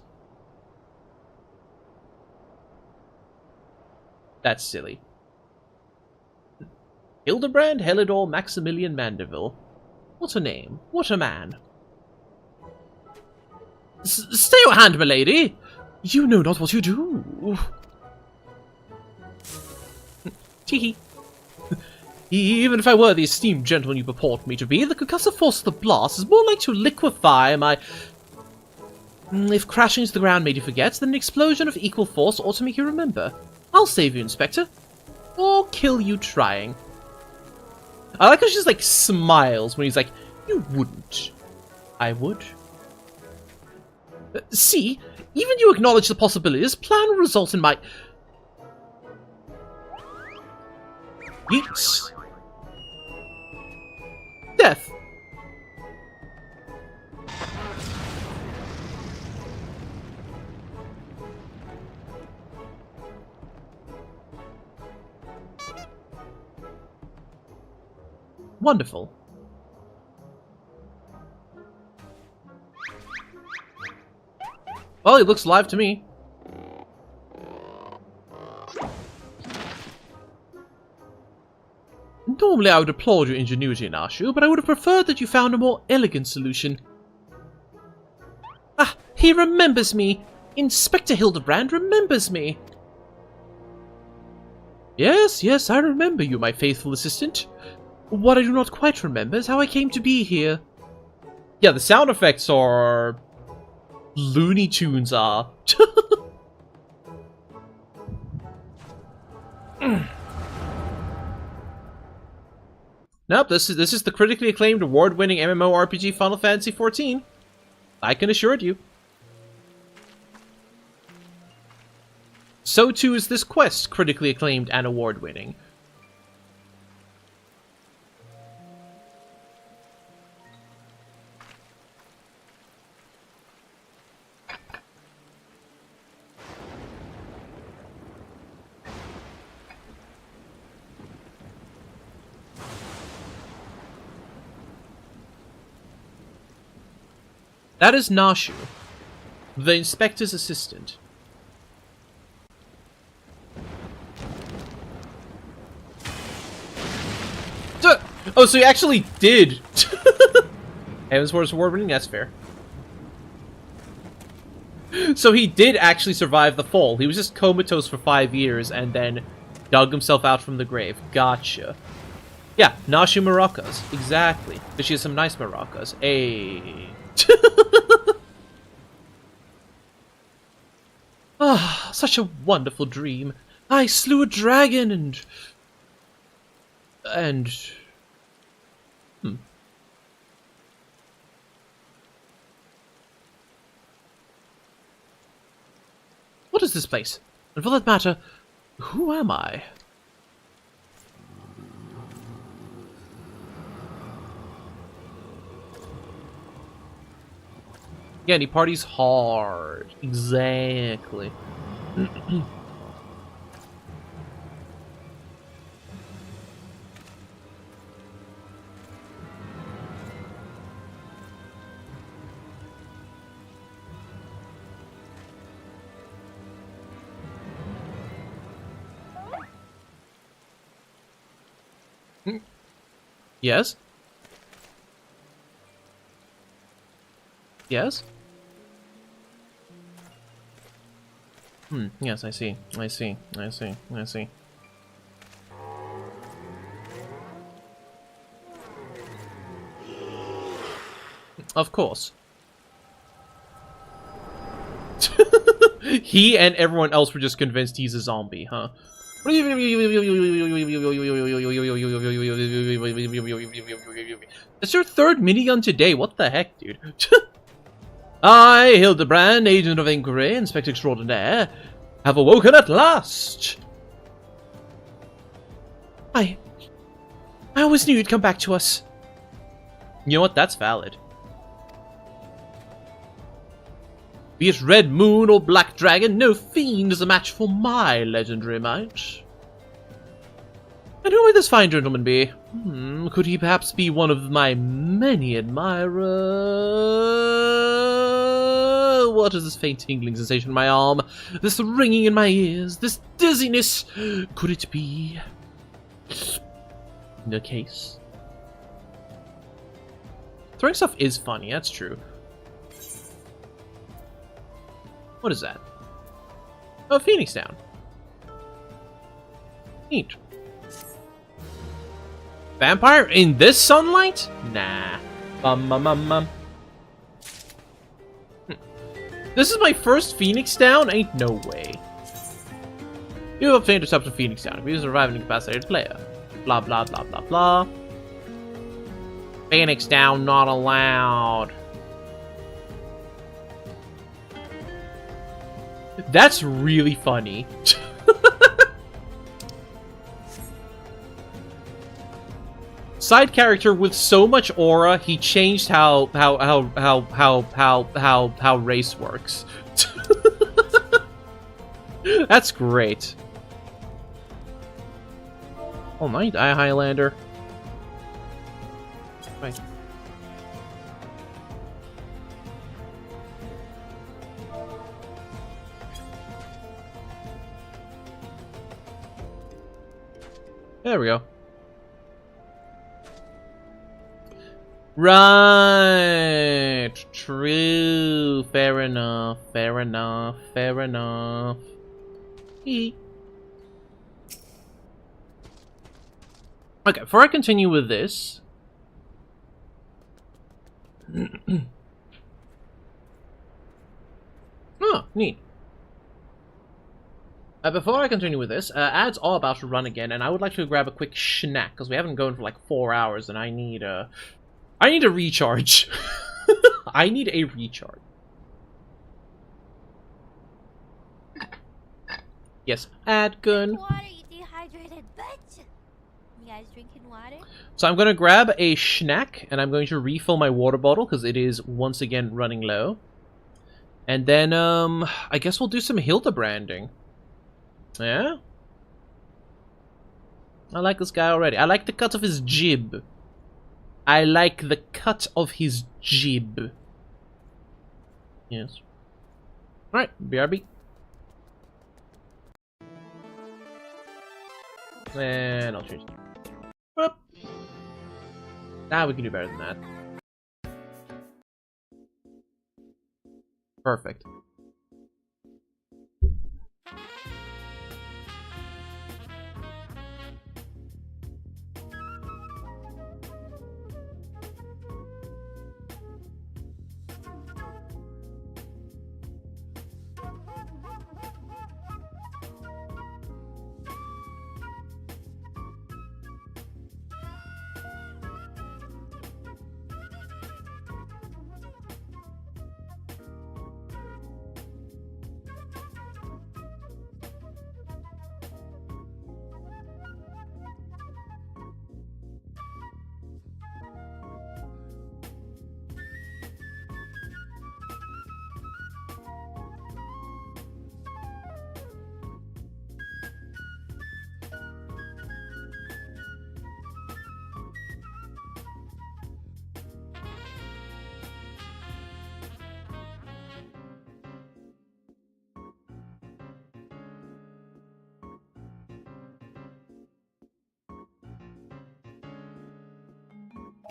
That's silly. Hildebrand Helidor Maximilian Mandeville. What a name. What a man. Stay your hand, milady! You know not what you do. Teehee. Even if I were the esteemed gentleman you purport me to be, the concussive force of the blast is more like to liquefy my... If crashing to the ground made you forget, then an explosion of equal force ought to make you remember. I'll save you, Inspector. Or kill you trying. I like how she just, like, smiles when he's like, you wouldn't. I would. See? Even you acknowledge the possibility this plan will result in my... Yeets. Death. Wonderful. Well, he looks alive to me. Normally I would applaud your ingenuity, Nashu, but I would have preferred that you found a more elegant solution. Ah, he remembers me! Inspector Hildebrand remembers me! Yes, yes, I remember you, my faithful assistant. What I do not quite remember is how I came to be here. Yeah, the sound effects are... Looney Tunes are. Nope, this is the critically acclaimed award-winning MMORPG Final Fantasy XIV. I can assure you. So too is this quest critically acclaimed and award-winning. That is Nashu, the inspector's assistant. Oh, so he actually did. Heaven's Wars award winning, that's fair. So he did actually survive the fall. He was just comatose for 5 years and then dug himself out from the grave. Gotcha. Yeah, Nashu maracas. Exactly. But she has some nice maracas. Ayy. Ah, such a wonderful dream. I slew a dragon and... What is this place? And for that matter, who am I? Yeah, and he parties hard. Exactly. Yes? Yes? Yes, I see. I see. I see. I see. Of course. He and everyone else were just convinced he's a zombie, huh? That's your third minigun today. What the heck, dude? I, Hildebrand, agent of inquiry, inspector extraordinaire, have awoken at last. I always knew you'd come back to us. You know what? That's valid. Be it Red Moon or Black Dragon, no fiend is a match for my legendary might. And who might this fine gentleman be? Could he perhaps be one of my many admirers? What is this faint tingling sensation in my arm? This ringing in my ears? This dizziness? Could it be the case? Throwing stuff is funny, that's true. What is that? Oh, Phoenix Down. Neat. Vampire in this sunlight? Nah. This is my first Phoenix Down? Ain't no way. You have obtained a substance Phoenix Down. If you survive an incapacitated player. Blah blah blah blah blah. Phoenix Down not allowed. That's really funny. Side character with so much aura, he changed how race works. That's great. Oh, night, Highlander. Right. There we go. Right. True. Fair enough. Fair enough. Fair enough. Okay, before I continue with this... oh, neat. Before I continue with this, ads are about to run again, and I would like to grab a quick snack, because we haven't gone for like 4 hours, and I need a recharge. I need a recharge. Yes, ad gun. Water, you dehydrated bitch. You guys drinking water? So I'm going to grab a snack, and I'm going to refill my water bottle, because it is once again running low. And then, I guess we'll do some Hildebranding. Yeah? I like this guy already. I like the cut of his jib. I like the cut of his jib. Yes. Alright, BRB. And I'll change it. Whoop. Now we can do better than that. Perfect.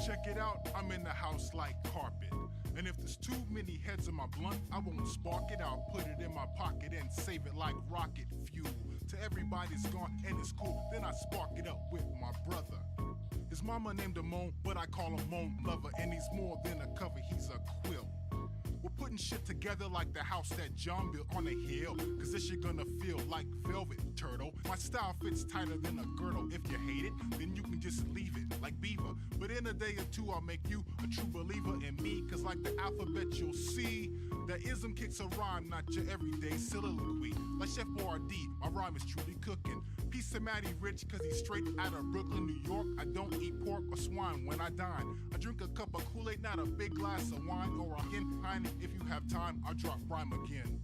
Check it out, I'm in the house like carpet. And if there's too many heads in my blunt, I won't spark it out, put it in my pocket and save it like rocket fuel. Till everybody's gone and it's cool, then I spark it up with my brother. His mama named him Moan, but I call him Moan Lover, and he's more than a cover, he's a quilt. We're putting shit together like the house that John built on a hill, cause this shit gonna feel like velvet, turtle. My style fits tighter than a girdle. If you hate it, then you can just leave it like Beaver. But in a day or two, I'll make you a true believer in me, cause like the alphabet you'll see, that ism kicks a rhyme, not your everyday soliloquy. Like Chef Boyardee, my rhyme is truly cooking. Piece of Matty Rich, cause he's straight out of Brooklyn, New York. I don't eat pork or swine when I dine. I drink a cup of Kool-Aid, not a big glass of wine or a Heineken. If you have time, I'll drop rhyme again.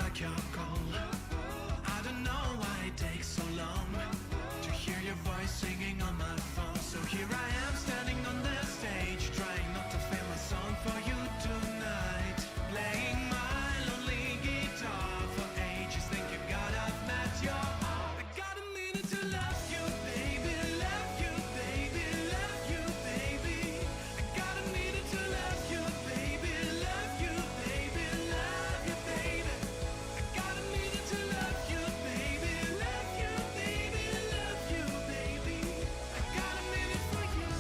like your call. I don't know why it takes so long to hear your voice singing on my phone. So here I am standing on the stage, trying not to fail my song for you tonight. Playing my lonely guitar for ages. Think you got I've met your heart. I got a minute to love you, baby. Love you, baby. Love you, baby. I got a minute to love you, baby. Love you, baby. Love you, baby. I got a minute to love you, baby. Love you, baby. Love you, baby. I got a minute for you.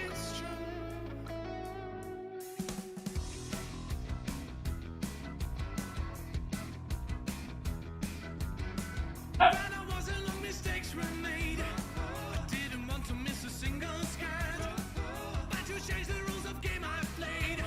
It's true. When I was alone, mistakes were made. I didn't want to miss a single skirt, but you changed the rules of game I played.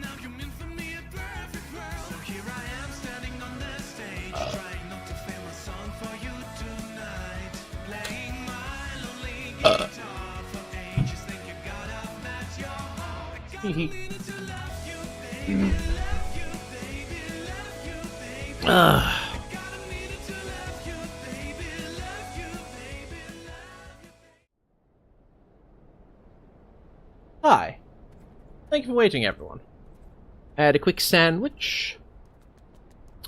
Now you mean for me a perfect world. So here I am standing on the stage, trying not to fail my song for you tonight. Playing my lonely guitar for ages. Think you got I've met your heart. I got a minute to love you, baby. Love you, baby. Love you, baby. I got a minute to love you, baby. Love you, baby. Love you. Hi. Thank you for waiting, everyone. I had a quick sandwich.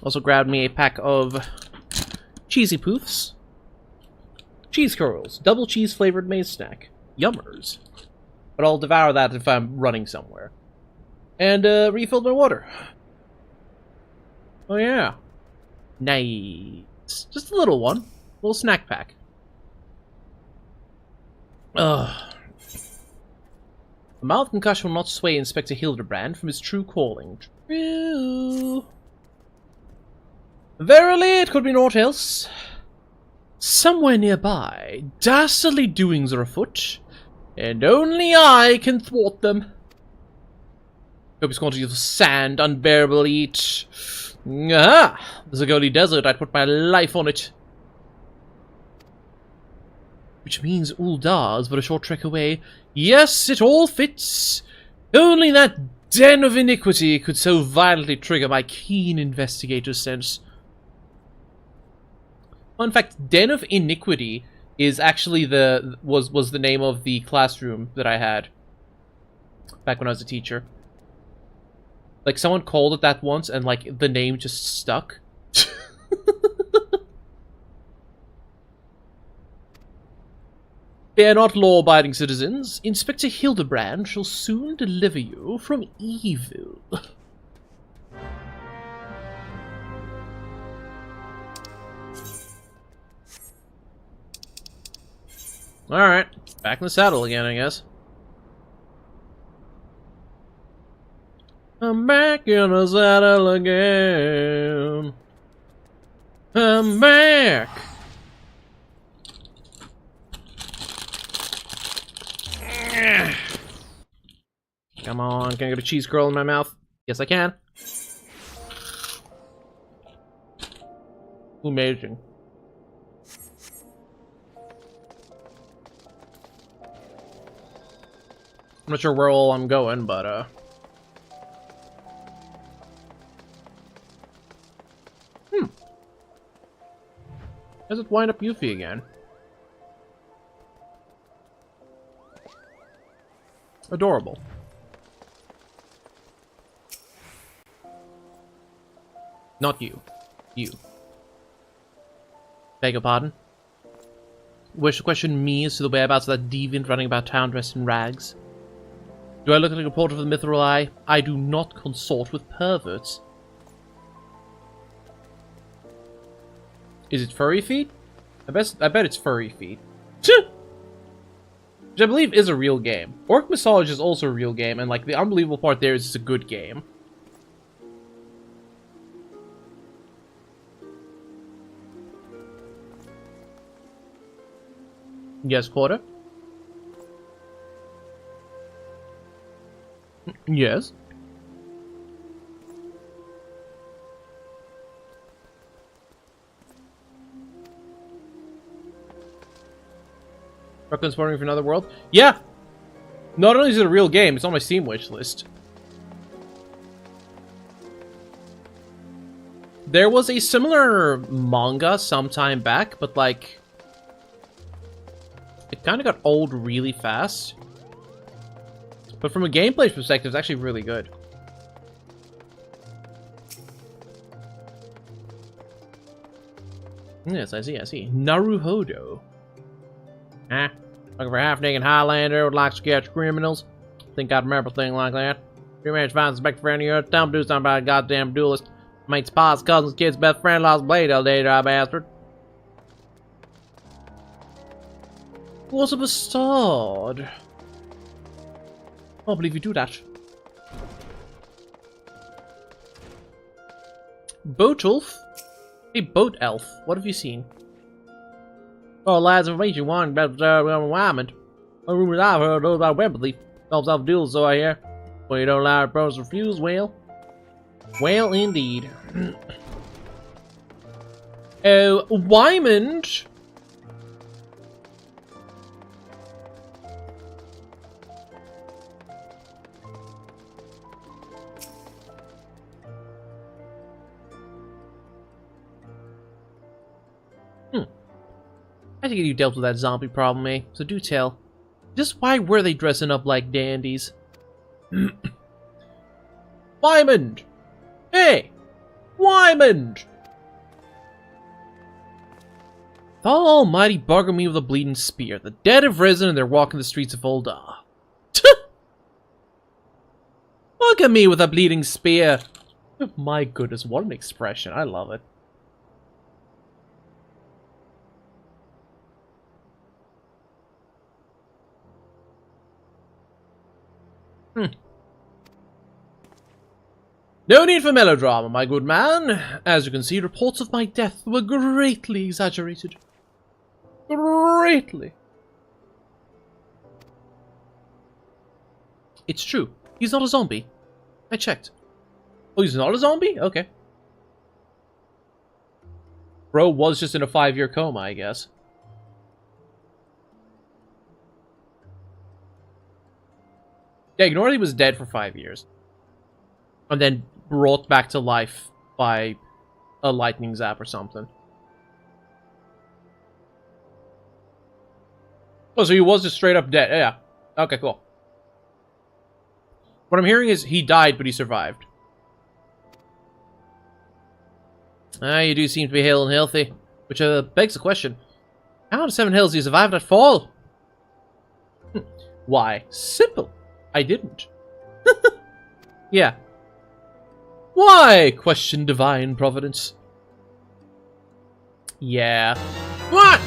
Also grabbed me a pack of cheesy poofs. Cheese curls. Double cheese flavored maize snack. Yummers. But I'll devour that if I'm running somewhere. And refilled my water. Oh yeah. Nice. Just a little one. Little snack pack. Ugh. A mild concussion will not sway Inspector Hildebrand from his true calling. True. Verily, it could be naught else. Somewhere nearby, dastardly doings are afoot, and only I can thwart them. Hope he's going to use sand, unbearable heat. Ah, the Zagoli Desert, I'd put my life on it. Which means Uldar is but a short trek away. Yes, it all fits. Only that den of iniquity could so violently trigger my keen investigator sense. Fun fact, Den of Iniquity is actually was the name of the classroom that I had back when I was a teacher. Like, someone called it that once, and, like, the name just stuck. Fear not, law-abiding citizens. Inspector Hildebrand shall soon deliver you from evil. Alright, back in the saddle again, I guess. I'm back in the saddle again. I'm back. Come on, can I get a cheese curl in my mouth? Yes, I can. Amazing. I'm not sure where all I'm going, but Does it wind up Yuffie again? Adorable. Not you. You. Beg your pardon? Wish to question me as to the whereabouts of that deviant running about town dressed in rags? Do I look like a portrait of the mithril eye? I do not consort with perverts. Is it furry feet? I bet it's furry feet. Which I believe is a real game. Orc Massage is also a real game, and like the unbelievable part there is it's a good game. Yes, Quarter? Yes. Brooklyn's wondering for another world? Yeah! Not only is it a real game, it's on my Steam wish list. There was a similar manga some time back, but like it kind of got old really fast. But from a gameplay perspective, it's actually really good. Yes, I see. Naruhodo. Looking for a half-naked Highlander would like to catch criminals. Think I'd remember a thing like that. Your man's finds respect for any other. Tell him to do something about a goddamn duelist. Mate's pa's cousin's kid's best friend lost blade all day, dry bastard. What's a bastard? I don't believe you do that. Boat elf? Hey, boat elf. What have you seen? Oh, lads, information one about environment. No rumors I've heard those about Wembley. Helps out duels, so I hear. Well, you don't allow our pros refuse, well. Well, indeed. Oh, Wymond! I think you dealt with that zombie problem, eh? So do tell. Just why were they dressing up like dandies? Wymond! Hey! Wymond! The almighty bugger me with a bleeding spear. The dead have risen and they're walking the streets of Ul'dah. Look at me with a bleeding spear! My goodness, what an expression. I love it. No need for melodrama, my good man. As you can see, reports of my death were greatly exaggerated. Greatly. It's true. He's not a zombie. I checked. Oh, he's not a zombie? Okay. Bro was just in a 5-year coma, I guess. Yeah, ignore that he was dead for 5 years. And then brought back to life by a lightning zap or something. Oh, so he was just straight up dead. Yeah. Okay, cool. What I'm hearing is he died, but he survived. Ah, you do seem to be hale and healthy. Which begs the question. How in 7 hills do you survive that fall? Why? Simple. I didn't. Yeah. Why? Questioned divine providence. Yeah. What?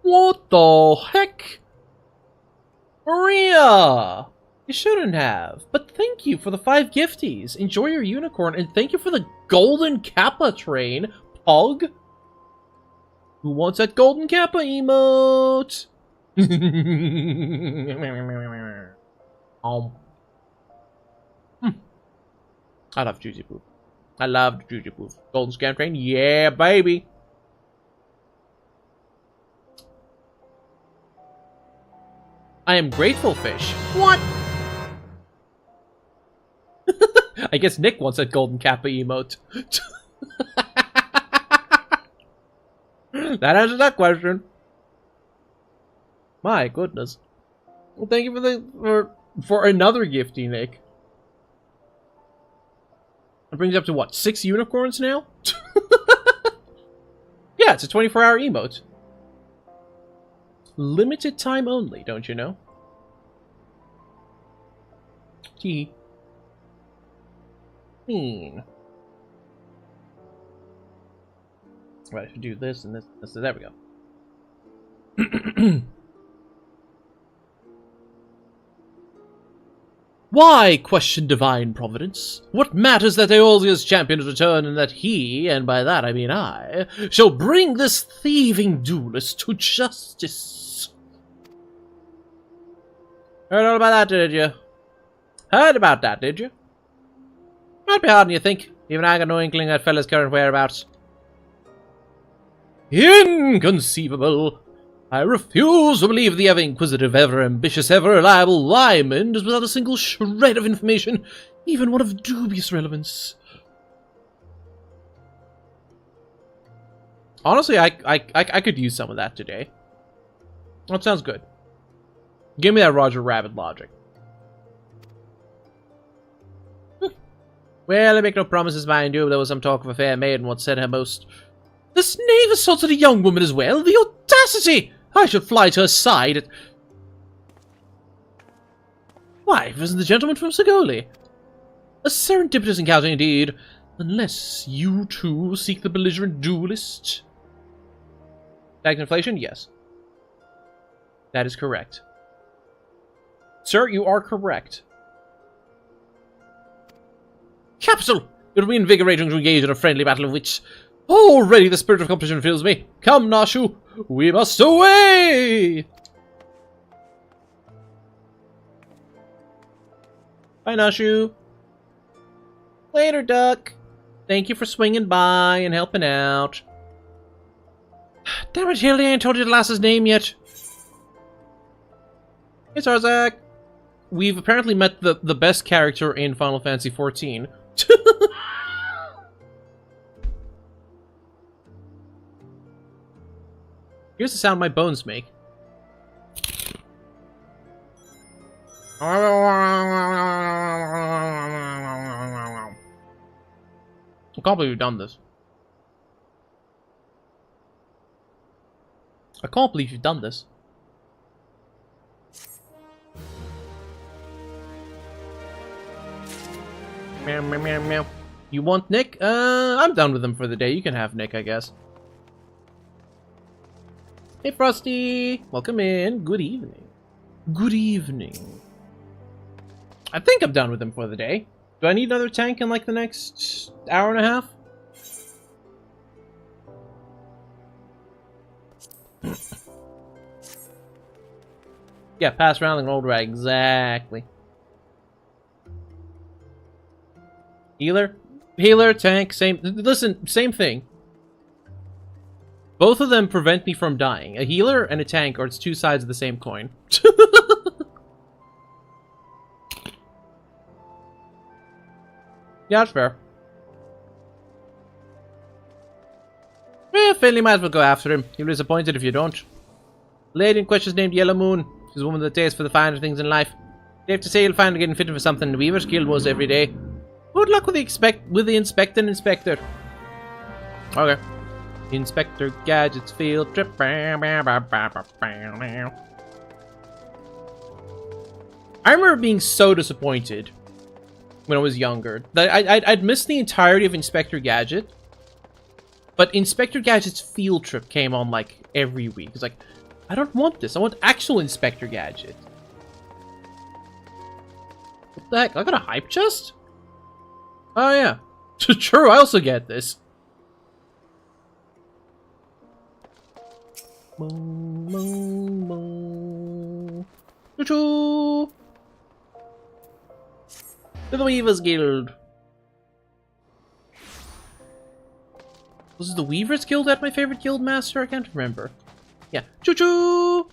What the heck? Maria! You shouldn't have. But thank you for the 5 gifties. Enjoy your unicorn, and thank you for the golden kappa train, Pog. Who wants that golden kappa emote? I love Juicy Poof. I love Juicy Poof. Golden Scam Train, yeah, baby. I am grateful, fish. What? I guess Nick wants that golden kappa emote. That answers that question. My goodness. Well, thank you for another gifty, Nick. It brings you up to what, 6 unicorns now? Yeah, it's a 24-hour emote. Limited time only, don't you know? Tee. Right, I should do this and this. There we go. Why? Questioned divine providence. What matters that Aeolia's champion return, and that he, and by that I mean I, shall bring this thieving duelist to justice. Heard all about that, did you? Heard about that, did you? Might be harder than you think. Even I got no inkling that fella's current whereabouts. Inconceivable! I refuse to believe the ever-inquisitive, ever-ambitious, ever-reliable Wymond is without a single shred of information, even one of dubious relevance. Honestly, I could use some of that today. That sounds good. Give me that Roger Rabbit logic. Well, I make no promises, mind you. There was some talk of a fair maiden what said her most. This knave assaulted a young woman as well. The audacity! I should fly to her side. Why, wasn't the gentleman from Segoli? A serendipitous encounter indeed. Unless you two seek the belligerent duelist. Tax inflation? Yes. That is correct. Sir, you are correct. Capital! It'll be invigorating to engage in a friendly battle of which already the spirit of competition fills me. Come, Nashu, we must away! Bye, Nashu. Later, Duck. Thank you for swinging by and helping out. Damn it, Hildy, I ain't told you the lass's name yet. Hey, Tarzak. We've apparently met the best character in Final Fantasy XIV. Here's the sound my bones make. I can't believe you've done this. I can't believe you've done this. Meow, meow, meow, meow. You want Nick? I'm done with him for the day. You can have Nick, I guess. Hey, Frosty! Welcome in. Good evening. Good evening. I think I'm done with him for the day. Do I need another tank in, like, the next hour and a half? Yeah, pass around like an old rag. Exactly. Healer? Healer, tank, same... Listen, same thing. Both of them prevent me from dying. A healer and a tank are two sides of the same coin. Yeah, that's fair. Finley might as well go after him. You'll be disappointed if you don't. The lady in question is named Yellow Moon. She's a woman that tastes for the finer things in life. Safe to say you'll find her getting fitted for something the Weaver's Guild was every day. Good luck with the inspector. Okay. Inspector Gadget's field trip. I remember being so disappointed when I was younger. I'd missed the entirety of Inspector Gadget. But Inspector Gadget's field trip came on like every week. It's like, I don't want this. I want actual Inspector Gadget. What the heck? I got a hype chest? Oh yeah. True, I also get this. Choo-choo! To the Weaver's Guild. Was the Weaver's Guild at my favorite guild master? I can't remember. Yeah. Choo-choo!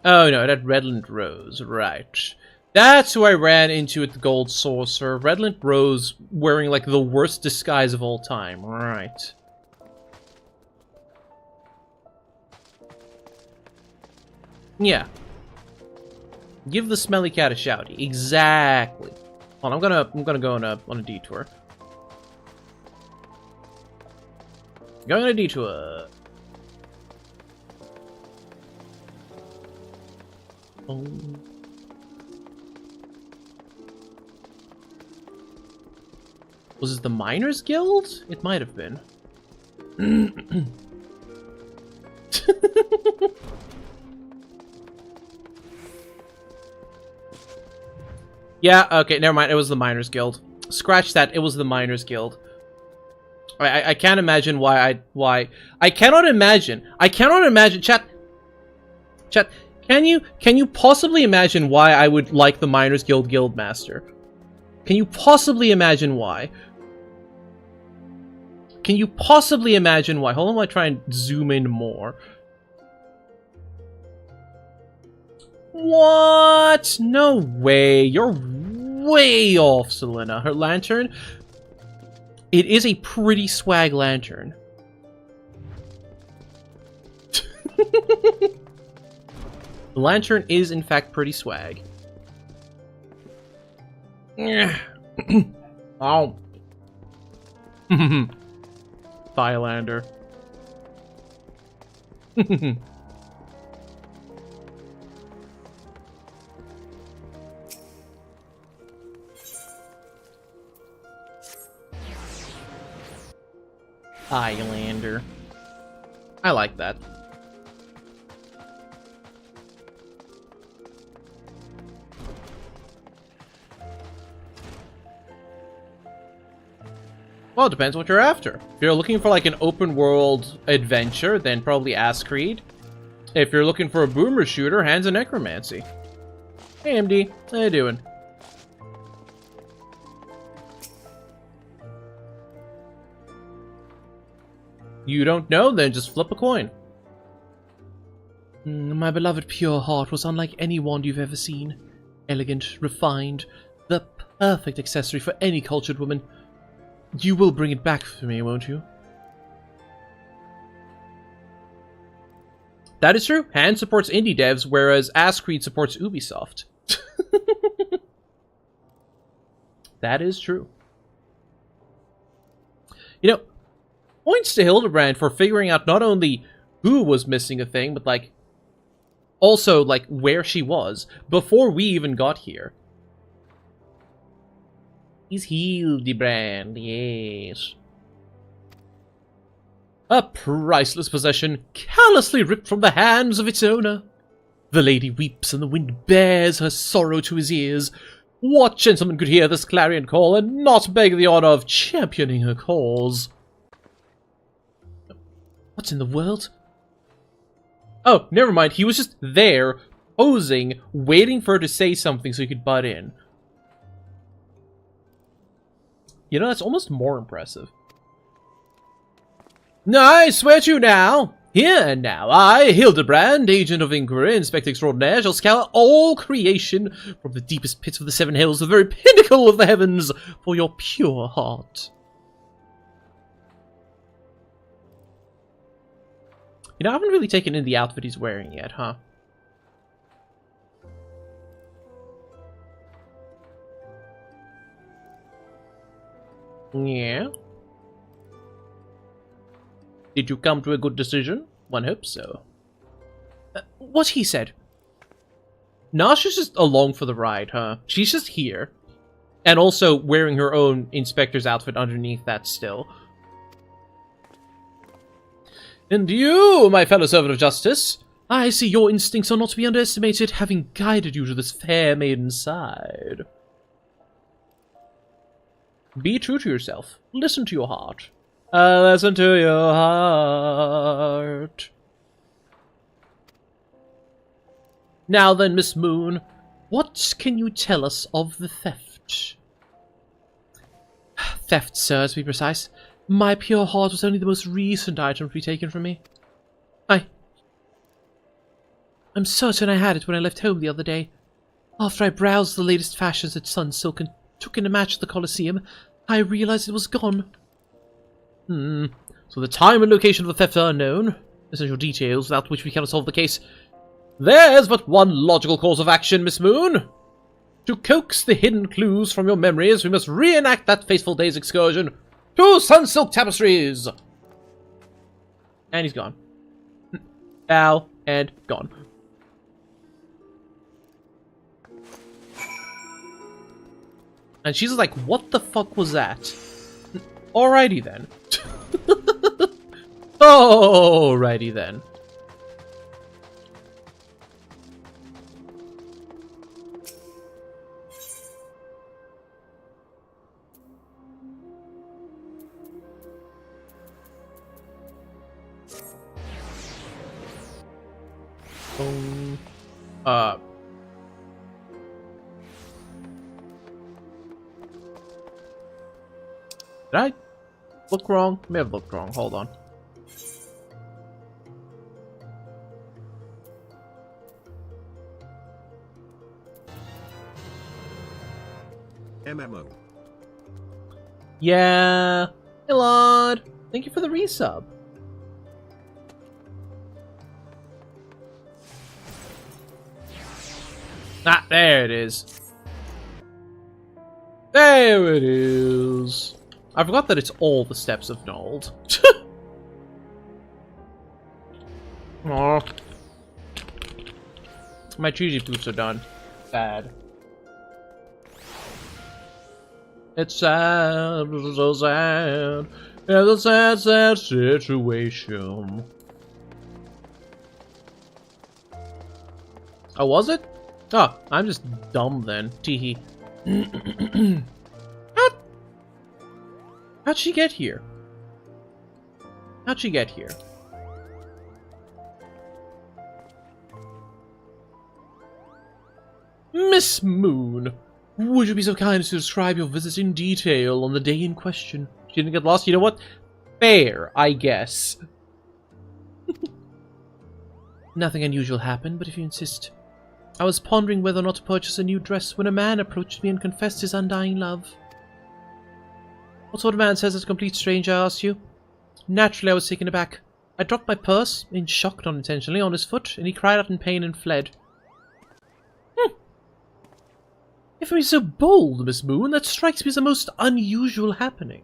Oh no, that Redland Rose. Right. That's who I ran into at the Gold Saucer. Redland Rose wearing like the worst disguise of all time. Right. Yeah. Give the smelly cat a shouty. Exactly. Hold on, I'm gonna go on a detour. Going on a detour. Oh. Was it the Miners Guild? It might have been. Yeah, okay, never mind. It was the Miners Guild. Scratch that. It was the Miners Guild. I can't imagine why I cannot imagine. Chat. Can you possibly imagine why I would like the Miners Guild Guildmaster? Can you possibly imagine why? Can you possibly imagine why? Hold on while I try and zoom in more. What? No way. You're way off, Selena. Her lantern? It is a pretty swag lantern. The lantern is, in fact, pretty swag. Oh. Thailander. Highlander. I like that. Well, it depends what you're after. If you're looking for like an open world adventure, then probably Creed. If you're looking for a boomer shooter, Hands of Necromancy. Hey MD, how you doing? You don't know? Then just flip a coin. My beloved pure heart was unlike any wand you've ever seen. Elegant, refined, the perfect accessory for any cultured woman. You will bring it back for me, won't you? That is true. Hand supports indie devs, whereas Creed supports Ubisoft. That is true. You know, points to Hildebrand for figuring out not only who was missing a thing, but like also like where she was before we even got here. He's Hildebrand, yes. A priceless possession, callously ripped from the hands of its owner. The lady weeps and the wind bears her sorrow to his ears. What gentleman could hear this clarion call and not beg the honor of championing her cause? What in the world? Oh, never mind. He was just there, posing, waiting for her to say something so he could butt in. You know, that's almost more impressive. I swear to you now, here and now, I, Hildebrand, agent of inquiry, inspector extraordinaire, shall scour all creation from the deepest pits of the seven hills to the very pinnacle of the heavens for your pure heart. You know, I haven't really taken in the outfit he's wearing yet, huh? Yeah. Did you come to a good decision? One hopes so. What he said? Nasha's just along for the ride, huh? She's just here. And also wearing her own inspector's outfit underneath that still. And you, my fellow servant of justice, I see your instincts are not to be underestimated, having guided you to this fair maiden's side. Be true to yourself. Listen to your heart. Listen to your heart. Now then, Miss Moon, what can you tell us of the theft? Theft, sir, to be precise. My pure heart was only the most recent item to be taken from me. I'm certain I had it when I left home the other day. After I browsed the latest fashions at Sunsilk and took in a match at the Colosseum, I realized it was gone. So the time and location of the theft are unknown. Essential details without which we cannot solve the case. There's but one logical course of action, Miss Moon. To coax the hidden clues from your memories, we must reenact that fateful day's excursion to Sunsilk Tapestries! And he's gone. Bow, and gone. And she's like, what the fuck was that? Alrighty then. Alrighty then. Did I look wrong? May have looked wrong. Hold on. MMO. Yeah, Hey, Lord. Thank you for the resub. Ah, there it is. There it is. I forgot that it's all the steps of Nold. Aww. My cheesy boots are done. Sad. It's sad, it's so sad. It's a sad, sad situation. Oh, was it? Oh, I'm just dumb then. Teehee. How'd she get here? How'd she get here? Miss Moon, would you be so kind as to describe your visit in detail on the day in question? She didn't get lost. You know what? Fair, I guess. Nothing unusual happened, but if you insist. I was pondering whether or not to purchase a new dress when a man approached me and confessed his undying love. What sort of man says it's a complete stranger, I asked you? Naturally, I was taken aback. I dropped my purse, in shock, not intentionally, on his foot, and he cried out in pain and fled. If you're so bold, Miss Moon, that strikes me as a most unusual happening.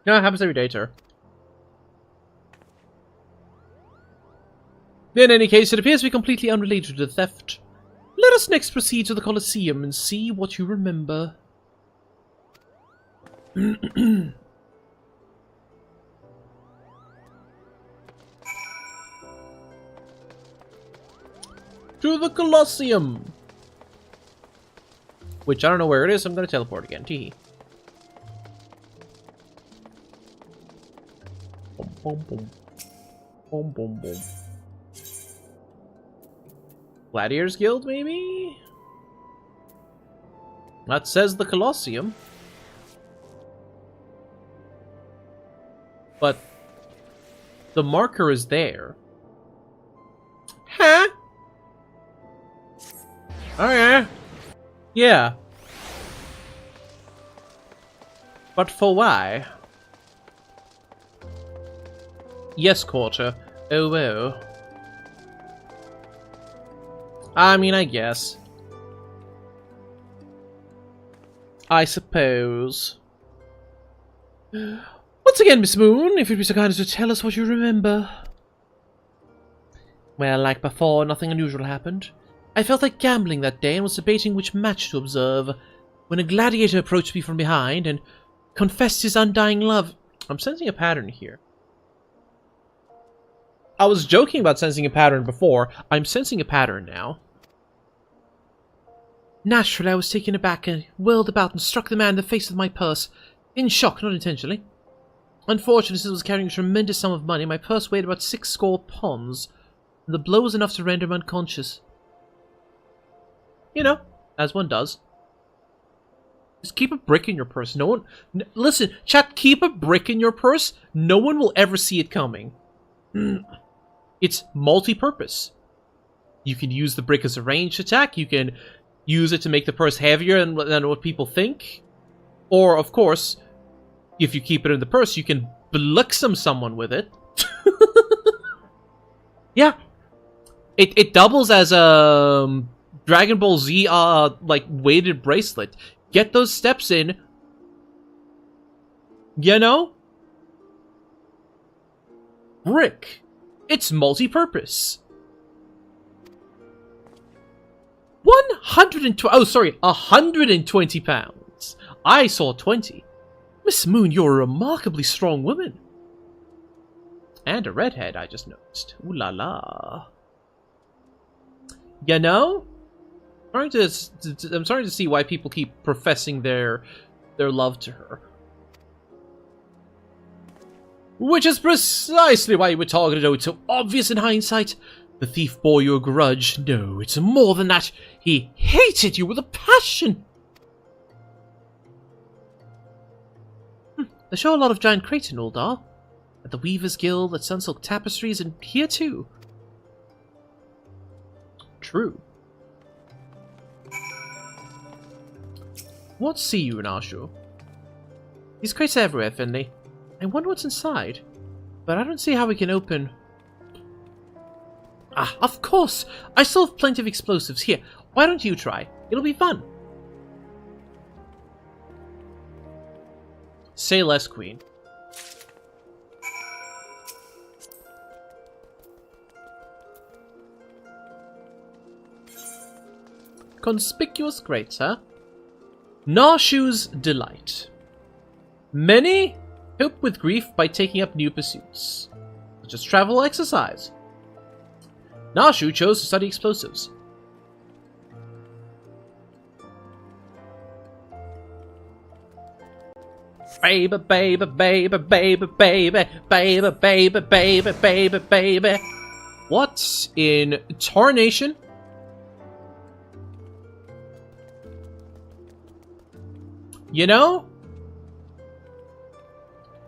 No, it happens every day to her. In any case, it appears to be completely unrelated to the theft. Let us next proceed to the Colosseum and see what you remember. To the Colosseum! Which, I don't know where it is, so I'm gonna teleport again. Teehee. Boom, boom, boom. Boom, boom, boom. Gladiators Guild, maybe? That says the Colosseum. But the marker is there. Huh? Oh yeah. Yeah. But for why? Yes, Quarter. Oh well. I mean, I guess. I suppose. Once again, Miss Moon, if you'd be so kind as to tell us what you remember. Well, like before, nothing unusual happened. I felt like gambling that day and was debating which match to observe, when a gladiator approached me from behind and confessed his undying love. I'm sensing a pattern here. I was joking about sensing a pattern before. I'm sensing a pattern now. Naturally, I was taken aback and whirled about and struck the man in the face with my purse. In shock, not intentionally. Unfortunately, since I was carrying a tremendous sum of money, my purse weighed about 6 pons, and the blow was enough to render him unconscious. You know, as one does. Just keep a brick in your purse. No one... listen, chat, keep a brick in your purse. No one will ever see it coming. It's multi-purpose. You can use the brick as a ranged attack. You can use it to make the purse heavier than what people think. Or, of course, if you keep it in the purse, you can bullixum someone with it. Yeah. It doubles as a Dragon Ball Z, like, weighted bracelet. Get those steps in. You know? Brick. It's multi-purpose. 120 pounds. I saw 20. Miss Moon, you're a remarkably strong woman. And a redhead, I just noticed. Ooh la la. You know? I'm starting to see why people keep professing their love to her. Which is precisely why you were targeted. Oh, it's so obvious in hindsight. The thief bore you a grudge. No, it's more than that. He hated you with a passion. They show a lot of giant crates in Uldar. At the Weavers Guild, at Sunsilk Tapestries, and here too. True. What see you in Ashu? These crates are everywhere, Finley. I wonder what's inside. But I don't see how we can open... Ah, of course! I still have plenty of explosives. Here, why don't you try? It'll be fun. Say less, Queen. Conspicuous crates, huh? Narshu's Delight. Many cope with grief by taking up new pursuits, such as travel or exercise. Narshu chose to study explosives. Baby, baby, baby, baby, baby, baby, baby, baby, baby, baby. What in tarnation? You know,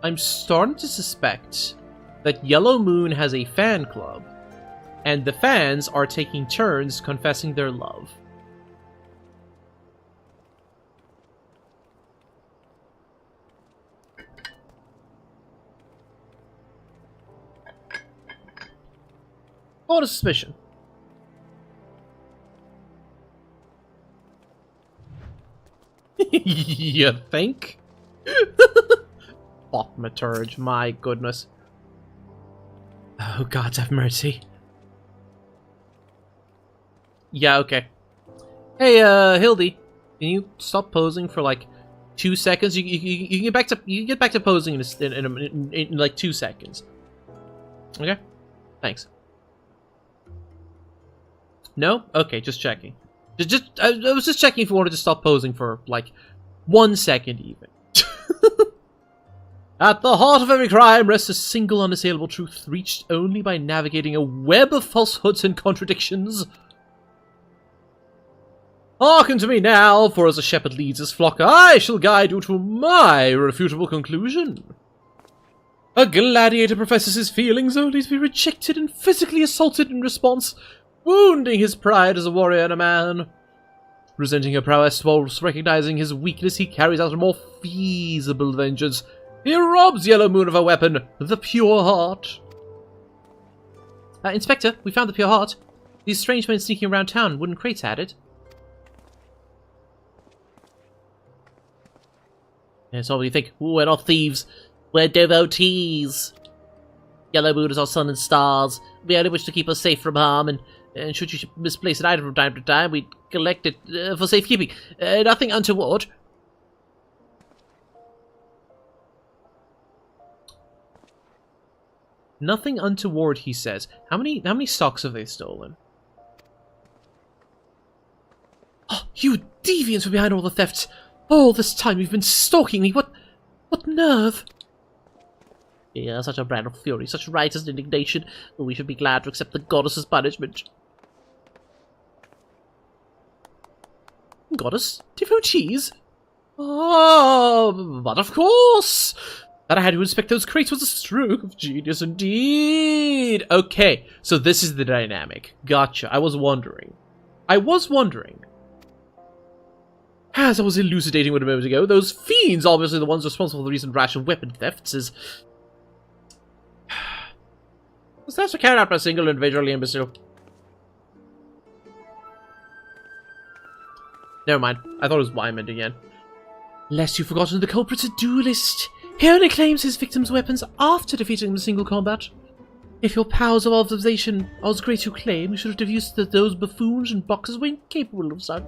I'm starting to suspect that Yellow Moon has a fan club, and the fans are taking turns confessing their love. What a suspicion. You think? Thaumaturge, my goodness. Oh, God have mercy. Yeah, okay. Hey, Hildy, can you stop posing for like 2 seconds? You can get back to posing in like 2 seconds. Okay, thanks. No? Okay, just checking. I was just checking if you wanted to stop posing for, like, 1 second even. At the heart of every crime rests a single unassailable truth, reached only by navigating a web of falsehoods and contradictions. Hearken to me now, for as a shepherd leads his flock, I shall guide you to my irrefutable conclusion. A gladiator professes his feelings only to be rejected and physically assaulted in response, wounding his pride as a warrior and a man. Resenting her prowess whilst recognizing his weakness, he carries out a more feasible vengeance. He robs Yellow Moon of her weapon, the pure heart. Inspector, we found the pure heart. These strange men sneaking around town, wooden crates had it. That's all we think. Ooh, we're not thieves. We're devotees. Yellow Moon is our sun and stars. We only wish to keep us safe from harm, and should you misplace an item from time to time, we collect it for safekeeping. Nothing untoward. Nothing untoward, he says. How many socks have they stolen? Oh, you deviants were behind all the thefts. All this time you've been stalking me. What nerve? Yeah, such a brand of fury, such righteous indignation. We should be glad to accept the goddess's punishment. Goddess? Devotees? Oh, but of course! That I had to inspect those crates was a stroke of genius indeed! Okay, so this is the dynamic. Gotcha, I was wondering. As I was elucidating a moment ago, those fiends, obviously the ones responsible for the recent rash of weapon thefts, is... Was that carried out by a single individual imbecile? Never mind, I thought it was Wyman again. Lest you've forgotten, the culprit's a duelist. He only claims his victim's weapons after defeating them in single combat. If your powers of observation are as great as you claim, you should have deduced that those buffoons and boxers were incapable of such.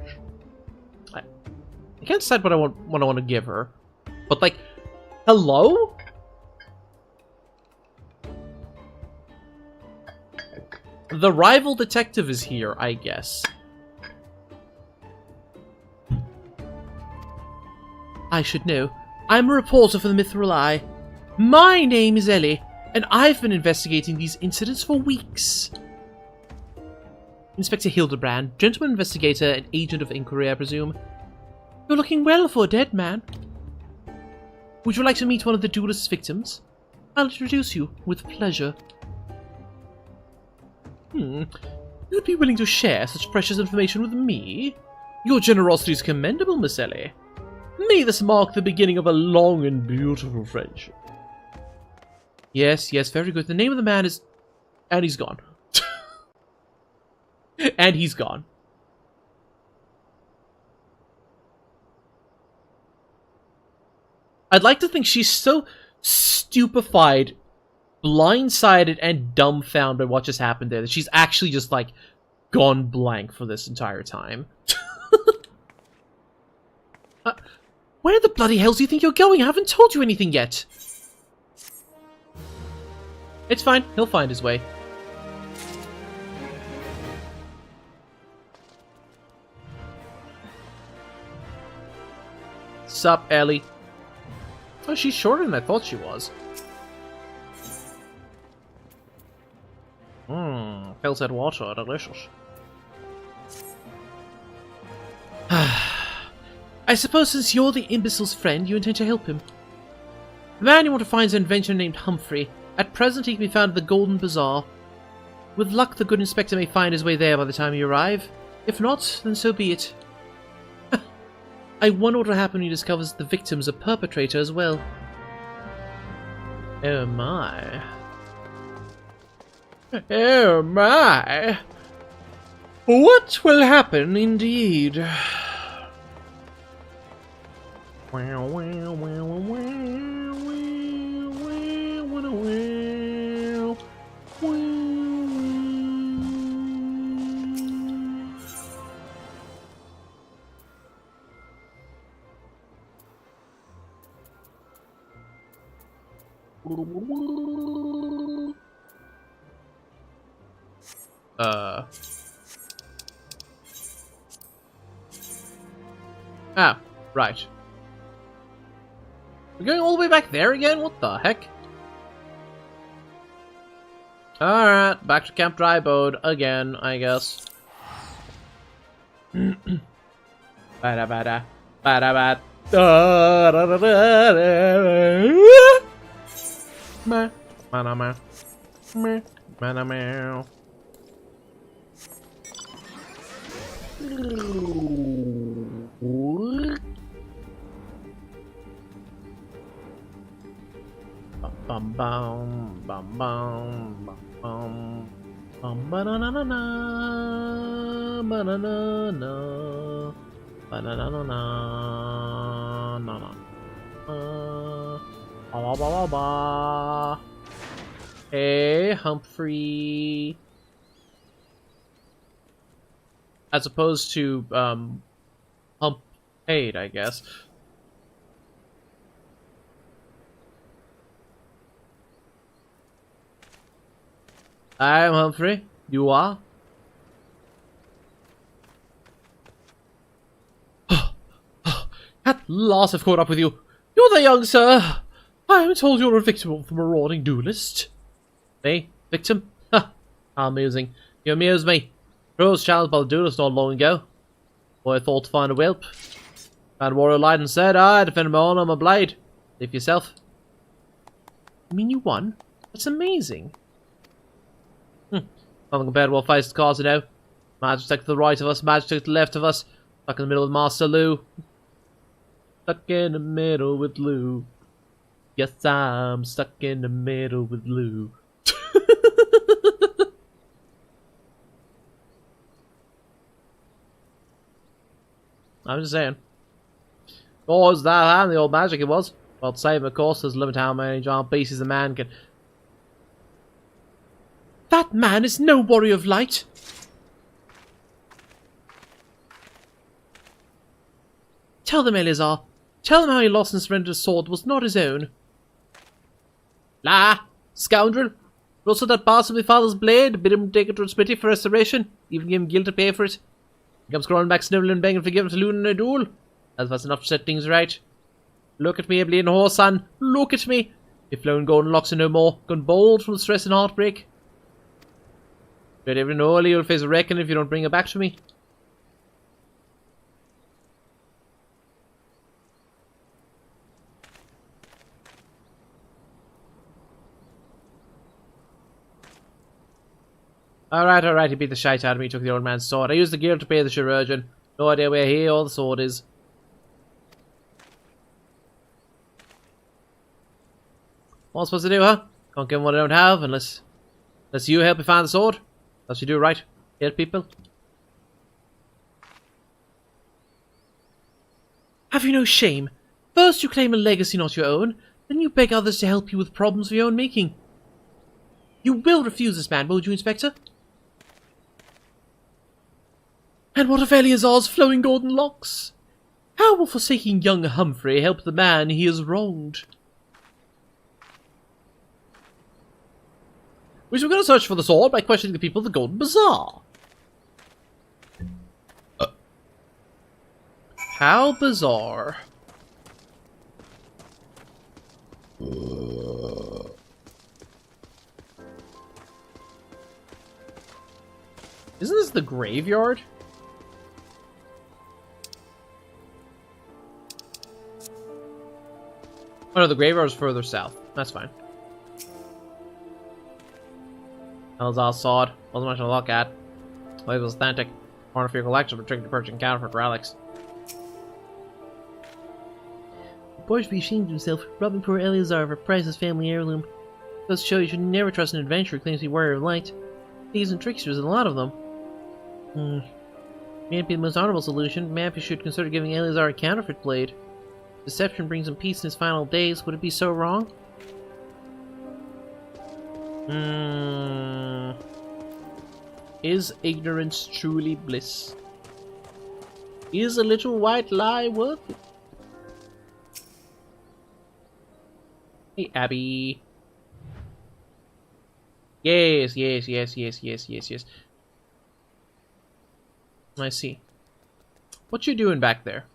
I can't decide what I want to give her. But, like, hello? The rival detective is here, I guess. I should know. I'm a reporter for the Mithril Eye. My name is Ellie, and I've been investigating these incidents for weeks. Inspector Hildebrand, gentleman investigator and agent of inquiry, I presume. You're looking well for a dead man. Would you like to meet one of the duelist's victims? I'll introduce you with pleasure. You'd be willing to share such precious information with me? Your generosity is commendable, Miss Ellie. May this mark the beginning of a long and beautiful friendship. Yes, yes, very good. The name of the man is... And he's gone. And he's gone. I'd like to think she's so stupefied, blindsided, and dumbfounded by what just happened there that she's actually just, like, gone blank for this entire time. Where the bloody hell do you think you're going? I haven't told you anything yet. It's fine. He'll find his way. Sup, Ellie? Oh, she's shorter than I thought she was. Hell's head water, delicious. I suppose since you're the imbecile's friend, you intend to help him. The man you want to find is an inventor named Humphrey. At present, he can be found at the Golden Bazaar. With luck, the good inspector may find his way there by the time you arrive. If not, then so be it. I wonder what will happen when he discovers the victim's a perpetrator as well. Oh my. Oh my. What will happen indeed? Wow, wow, wow, wow, wow, wow, wow, Ah, right. We're going all the way back there again? What the heck? Alright, back to Camp Dryboard again, I guess. Bada bada. Bada bada. Da da da da da. Ma. Mana ma. Ma. Mana meow. Bum bum bum bum bum bum bum banana na na banana na banana na na na ba ba ba ba. Hey, Humphrey. As opposed to Humpade, I guess. I'm Humphrey. You are? At last I've caught up with you. You're the young sir. I am told you're a victim of the marauding duelist. Me? Victim? Ha! How amusing. You amuse me. Rose challenged by the duelist not long ago. Boy thought to find a whelp. Found warrior light and said, I defended my honor on my blade. Leave yourself. You mean you won? That's amazing. Nothing compared to what Feist cars you know. Magic to the right of us, magic to the left of us. Stuck in the middle with Master Lou. Stuck in the middle with Lou. Yes, I'm stuck in the middle with Lou. I'm just saying. Oh, is that hand the old magic it was? Well, save of course, there's a limit how many giant pieces a man can... That man is no warrior of light! Tell them, Eleazar. Tell them how he lost and surrendered a sword that was not his own. La! Scoundrel! Also that bastard with father's blade, bid him take it to its pity for restoration, even give him guilt to pay for it. He comes crawling back snivelling and begging forgiveness to Loon in a duel. That's enough to set things right. Look at me, a bleeding horse, son. Look at me. If flowing golden locks are no more, gone bold from stress and heartbreak. But every know you'll face a reckoning if you don't bring her back to me. Alright, he beat the shite out of me, took the old man's sword. I used the gear to pay the chirurgeon. No idea where he or the sword is. What am I supposed to do, huh? Can't give them what I don't have unless you help me find the sword. That's what you do, right? Help people. Have you no shame? First you claim a legacy not your own, then you beg others to help you with problems of your own making. You will refuse this man, won't you, Inspector? And what of Eleazar's flowing golden locks? How will forsaking young Humphrey help the man he has wronged? We shall go to search for the sword by questioning the people of the Golden Bazaar. How bizarre. Isn't this the graveyard? Oh no, the graveyard is further south. That's fine. Elazar's sword. Wasn't much to look at. Label was authentic. One of your collection for tricking to purchase counterfeit relics. The boy should be ashamed of himself, robbing poor Eleazar of a priceless family heirloom. It goes to show you should never trust an adventurer who claims to be warrior of light. Thieves and tricksters, a lot of them. May not be the most honorable solution. Maybe you should consider giving Eleazar a counterfeit blade. Deception brings him peace in his final days. Would it be so wrong? Is ignorance truly bliss? Is a little white lie worth it? Hey, Abby. Yes. I see. What you doing back there?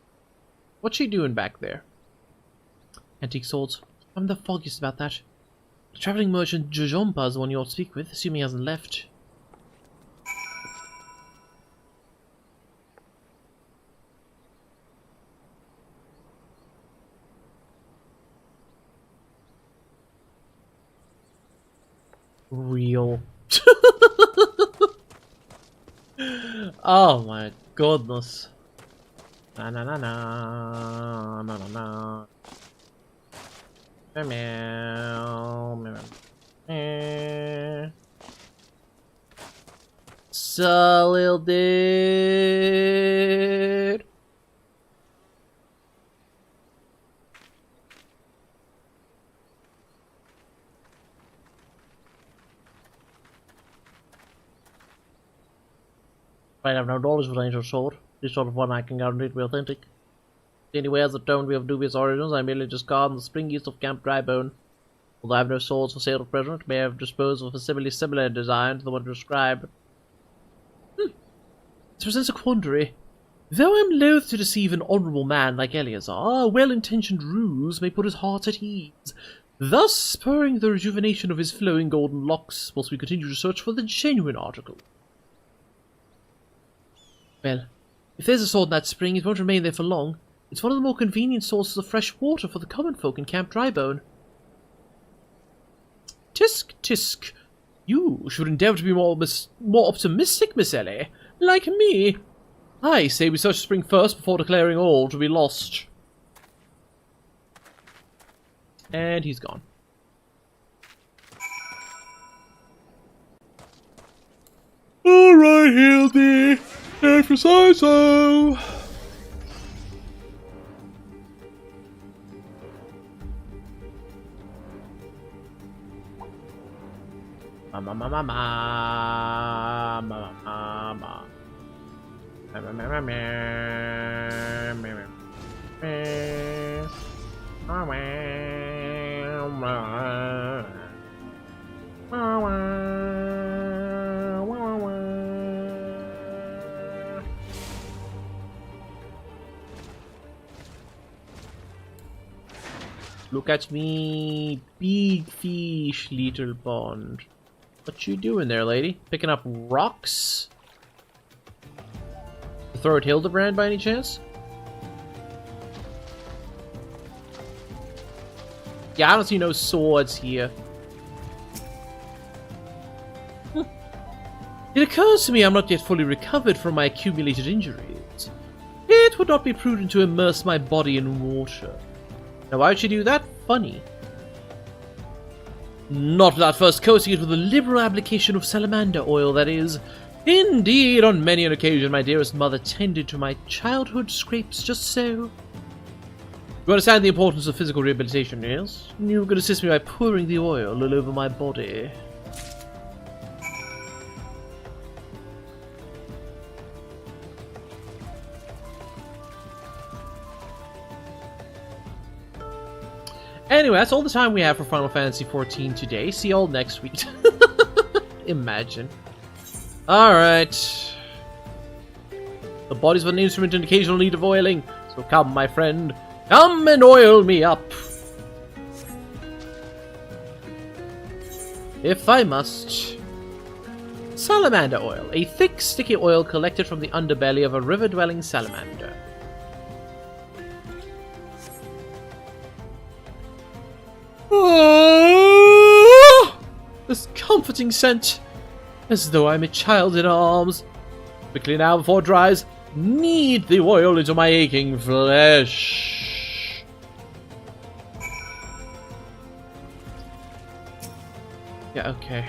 What's she doing back there? Antique swords. I'm the foggiest about that. The traveling merchant Jojompa is the one you ought to speak with, assuming he hasn't left. Real. Oh my goodness. Na na na na na na na. Meow meow meow. So little dude. I have no knowledge of an ancient sword. This sort of one I can guarantee to be authentic. Any wares that don't be of dubious origins, I merely discard in the spring east of Camp Drybone. Although I have no swords for sale at present, may have disposed of a similar design to the one described. This presents a quandary. Though I'm loath to deceive an honourable man like Eleazar, a well-intentioned ruse may put his heart at ease, thus spurring the rejuvenation of his flowing golden locks whilst we continue to search for the genuine article. Well, if there's a sword in that spring, it won't remain there for long. It's one of the more convenient sources of fresh water for the common folk in Camp Drybone. Tisk, tisk. You should endeavour to be more optimistic, Miss Ellie. Like me. I say we search the spring first before declaring all to be lost. And he's gone. Alright, Hildy. If you say so. Look at me, big fish, little pond. What you doing there, lady? Picking up rocks? Throw at Hildebrand by any chance? Yeah, I don't see no swords here. It occurs to me I'm not yet fully recovered from my accumulated injuries. It would not be prudent to immerse my body in water. Now why would she do that? Funny. Not without first coating it with a liberal application of salamander oil, that is. Indeed, on many an occasion, my dearest mother tended to my childhood scrapes just so. You understand the importance of physical rehabilitation, yes? You can assist me by pouring the oil all over my body. Anyway, that's all the time we have for Final Fantasy XIV today. See you all next week. Imagine. Alright. The body's of an instrument and occasional need of oiling. So come, my friend. Come and oil me up. If I must. Salamander oil. A thick, sticky oil collected from the underbelly of a river-dwelling salamander. This comforting scent, as though I'm a child in arms. Quickly now before it dries, knead the oil into my aching flesh. Yeah, okay.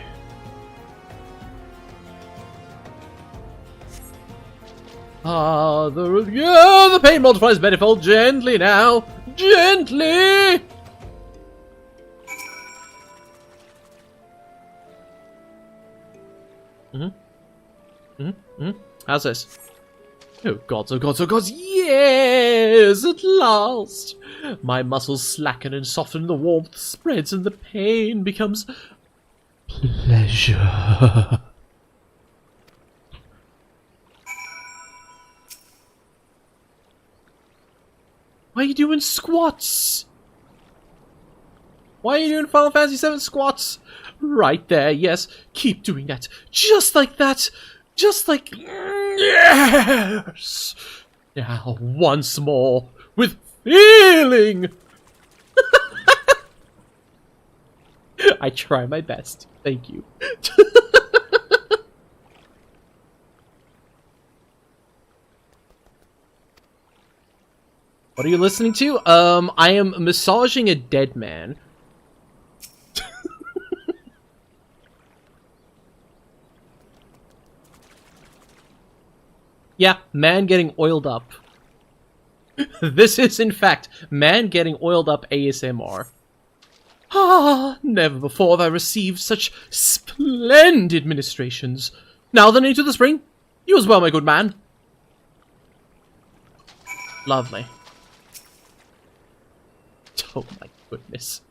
Ah, the pain multiplies manifold. Gently now, gently. How's this? Oh gods, oh gods, oh gods, yes! At last! My muscles slacken and soften, the warmth spreads, and the pain becomes pleasure. Why are you doing squats? Why are you doing Final Fantasy VII squats? Right there, yes. Keep doing that. Just like that. Just like... Yes! Now, once more. With feeling! I try my best. Thank you. What are you listening to? I am massaging a dead man. Yeah, man getting oiled up. This is, in fact, man getting oiled up ASMR. Ah, never before have I received such splendid ministrations. Now then, into the spring. You as well, my good man. Lovely. Oh my goodness.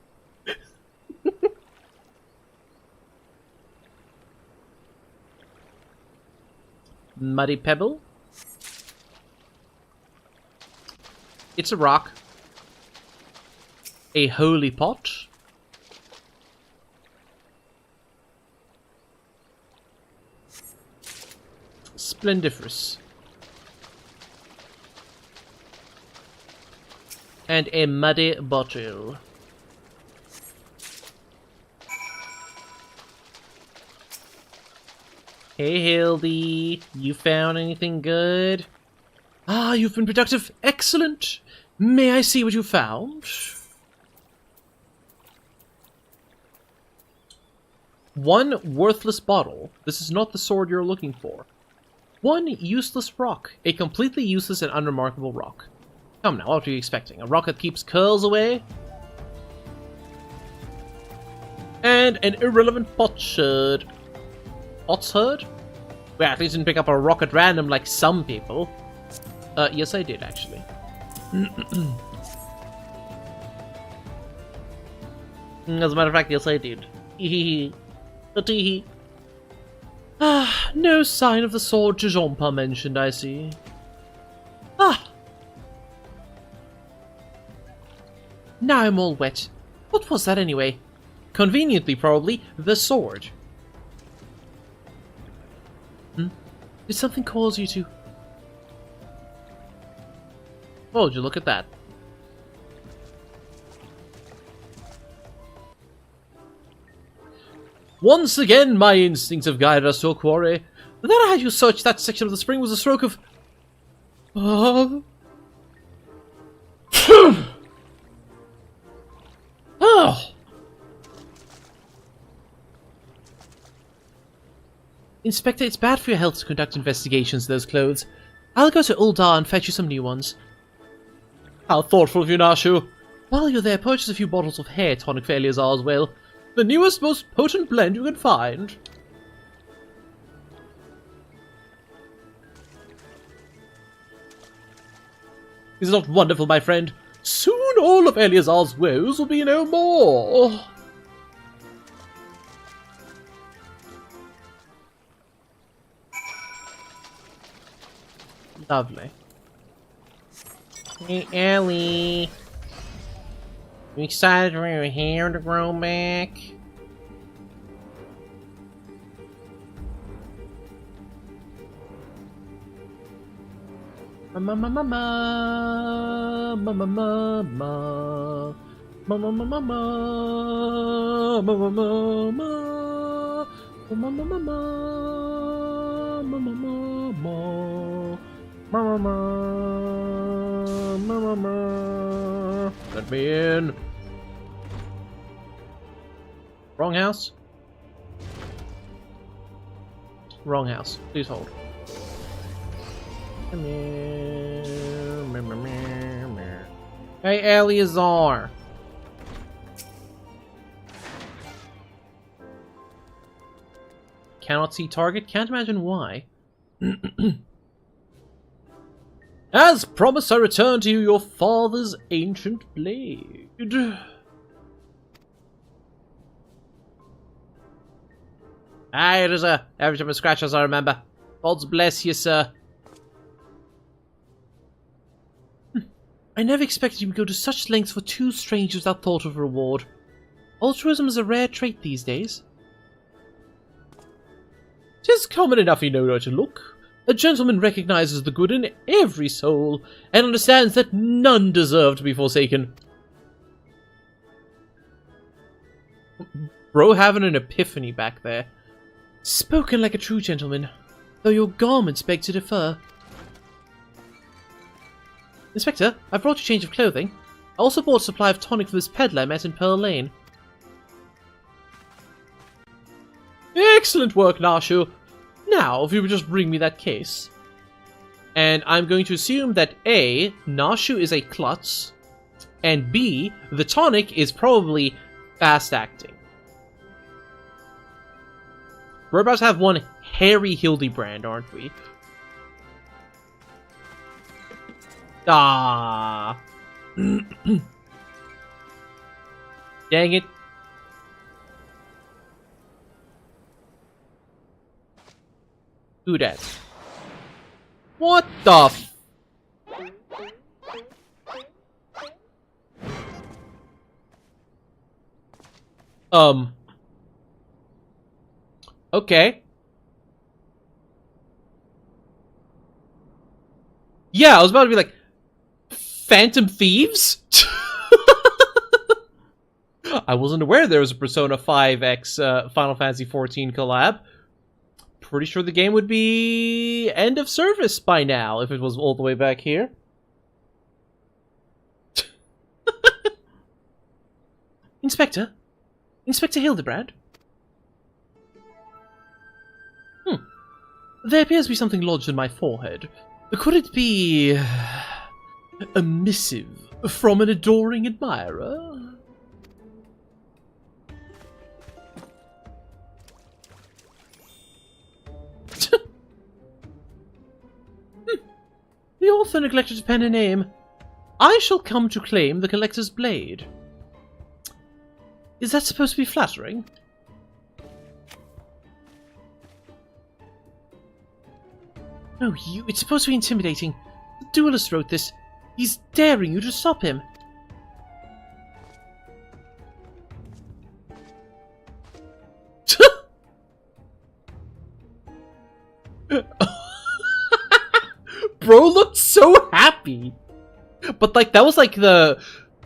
Muddy pebble. It's a rock. A holy pot. Splendiferous. And a muddy bottle. Hey Hildy, you found anything good? Ah, you've been productive. Excellent. May I see what you found? One worthless bottle. This is not the sword you're looking for. One useless rock. A completely useless and unremarkable rock. Come now, what are you expecting? A rock that keeps curls away? And an irrelevant potsherd. Potsherd? Well, at least didn't pick up a rock at random like some people. Yes I did, actually. As a matter of fact, yes I did. Hehehe. Tee-hee. Ah, no sign of the sword Jajompa mentioned, I see. Ah! Now I'm all wet. What was that anyway? Conveniently, probably, the sword. Did something cause you to... Oh, would you look at that. Once again, my instincts have guided us to a quarry. Then I had you search that section of the spring was a stroke of... Oh. Inspector, it's bad for your health to conduct investigations in those clothes. I'll go to Uldar and fetch you some new ones. How thoughtful of you, Nashu. While you're there, purchase a few bottles of hair tonic for Eleazar as well. The newest, most potent blend you can find. Is it not wonderful, my friend? Soon all of Eleazar's woes will be no more. Lovely. Hey, Ellie. You excited for your hair to grow back? Mama, mama, mama, mama, mama, mama, mama, mama, mama, mama, mama. Let me in. Wrong house? Wrong house. Please hold. Come here. Hey, Eleazar. Cannot see target? Can't imagine why. As promised, I return to you your father's ancient blade. Aye, it is every time I scratch as I remember. God's bless you, sir. I never expected you would go to such lengths for two strangers without thought of reward. Altruism is a rare trait these days. 'Tis common enough you know where to look. A gentleman recognizes the good in every soul, and understands that none deserve to be forsaken. Bro having an epiphany back there. Spoken like a true gentleman, though your garments beg to differ. Inspector, I've brought you a change of clothing. I also bought a supply of tonic for this peddler I met in Pearl Lane. Excellent work, Nashu. Now, if you would just bring me that case. And I'm going to assume that A, Nashu is a klutz, and B, the tonic is probably fast acting. We're about to have one hairy Hildebrand, aren't we? Ah. Dang it. Do that. What the f- Okay. Yeah, I was about to be like, Phantom Thieves? I wasn't aware there was a Persona 5X Final Fantasy XIV collab. Pretty sure the game would be end of service by now if it was all the way back here. Inspector? Inspector Hildebrand? There appears to be something lodged in my forehead. Could it be a missive from an adoring admirer? The author neglected to pen a name. I shall come to claim the collector's blade. Is that supposed to be flattering? No, you. It's supposed to be intimidating. The duelist wrote this. He's daring you to stop him. Bro looked so happy. But like that was like the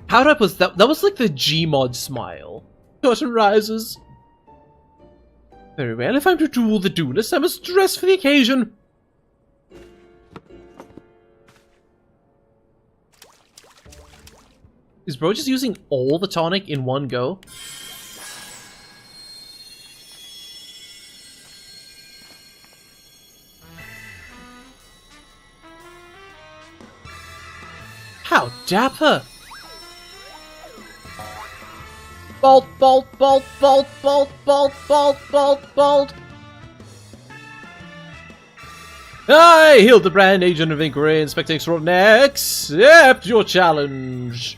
how do I put that? That was like the Gmod smile. Curtain rises. Very well, if I'm to duel the duelist, I must dress for the occasion. Is bro just using all the tonic in one go? How dapper! Bolt, bolt, bolt, bolt, bolt, bolt, bolt, bolt, bolt! I, Hildebrand, agent of inquiry, inspector extraordinaire, accept your challenge!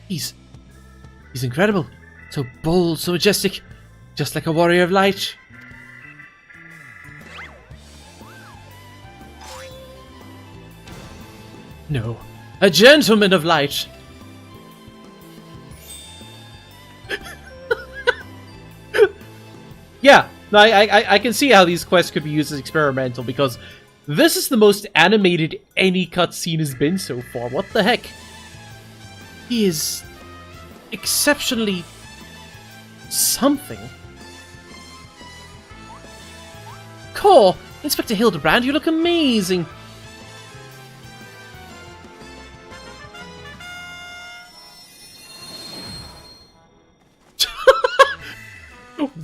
He's incredible. So bold, so majestic. Just like a warrior of light. No, a gentleman of light. Yeah, no, I can see how these quests could be used as experimental, because this is the most animated any cutscene has been so far. What the heck? He is exceptionally something. Core, Inspector Hildebrand, you look amazing.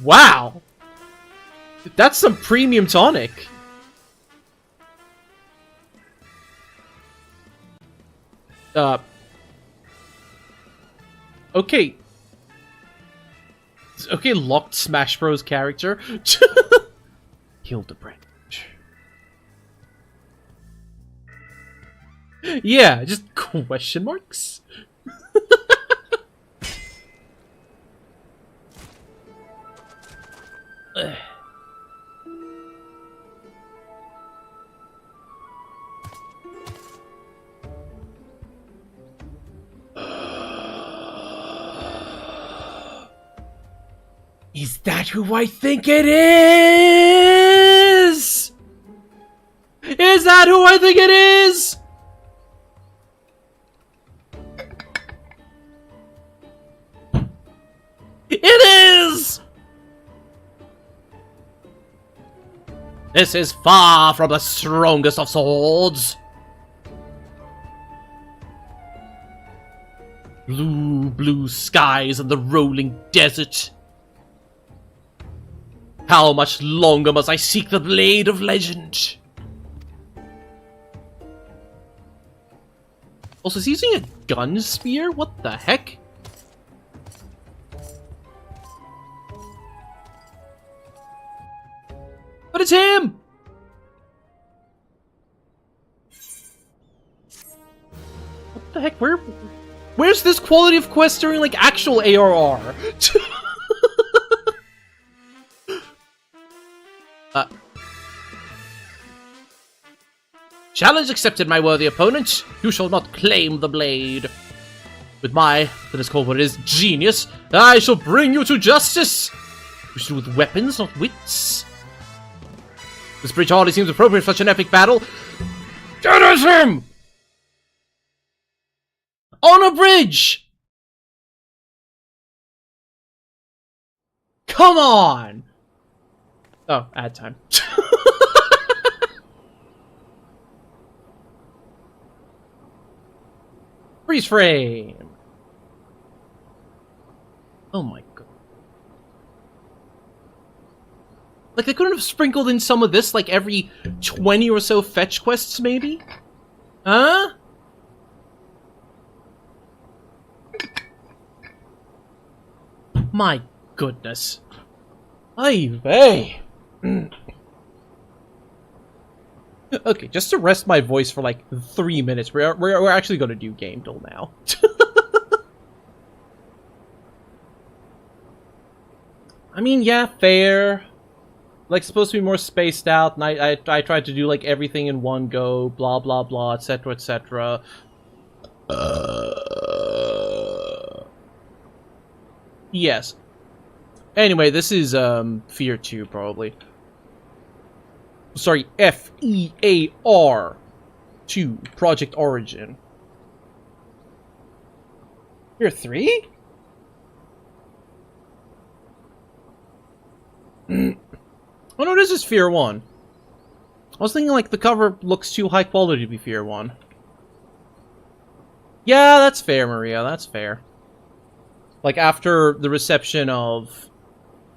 Wow! That's some premium tonic. Okay. Okay, locked Smash Bros. Character. Hildebrand. Yeah, just question marks? Is that who I think it is? Is that who I think it is? It is! This is far from the strongest of swords. Blue, blue skies and the rolling desert. How much longer must I seek the blade of legend? Also, is he using a gun spear? What the heck? But it's him! What the heck? Where's this quality of quest during, like, actual ARR? Challenge accepted, my worthy opponent. You shall not claim the blade. With my, let us call what it is, genius, I shall bring you to justice. You should do with weapons, not wits. This bridge hardly seems appropriate for such an epic battle. Finish him! On a bridge! Come on! Oh, ad time. Freeze frame! Oh my god. Like, they couldn't have sprinkled in some of this, like, every 20 or so fetch quests, maybe? Huh? My goodness. Ay vey. Okay, just to rest my voice for like 3 minutes, we're actually gonna do game till now. I mean, yeah, fair. Like, supposed to be more spaced out, and I tried to do like everything in one go, blah blah blah, etc. etc. Yes. Anyway, this is Fear 2 probably. Sorry, FEAR 2, Project Origin. Fear 3? Oh no, this is Fear 1. I was thinking like the cover looks too high quality to be Fear 1. Yeah, that's fair, Maria, that's fair. Like, after the reception of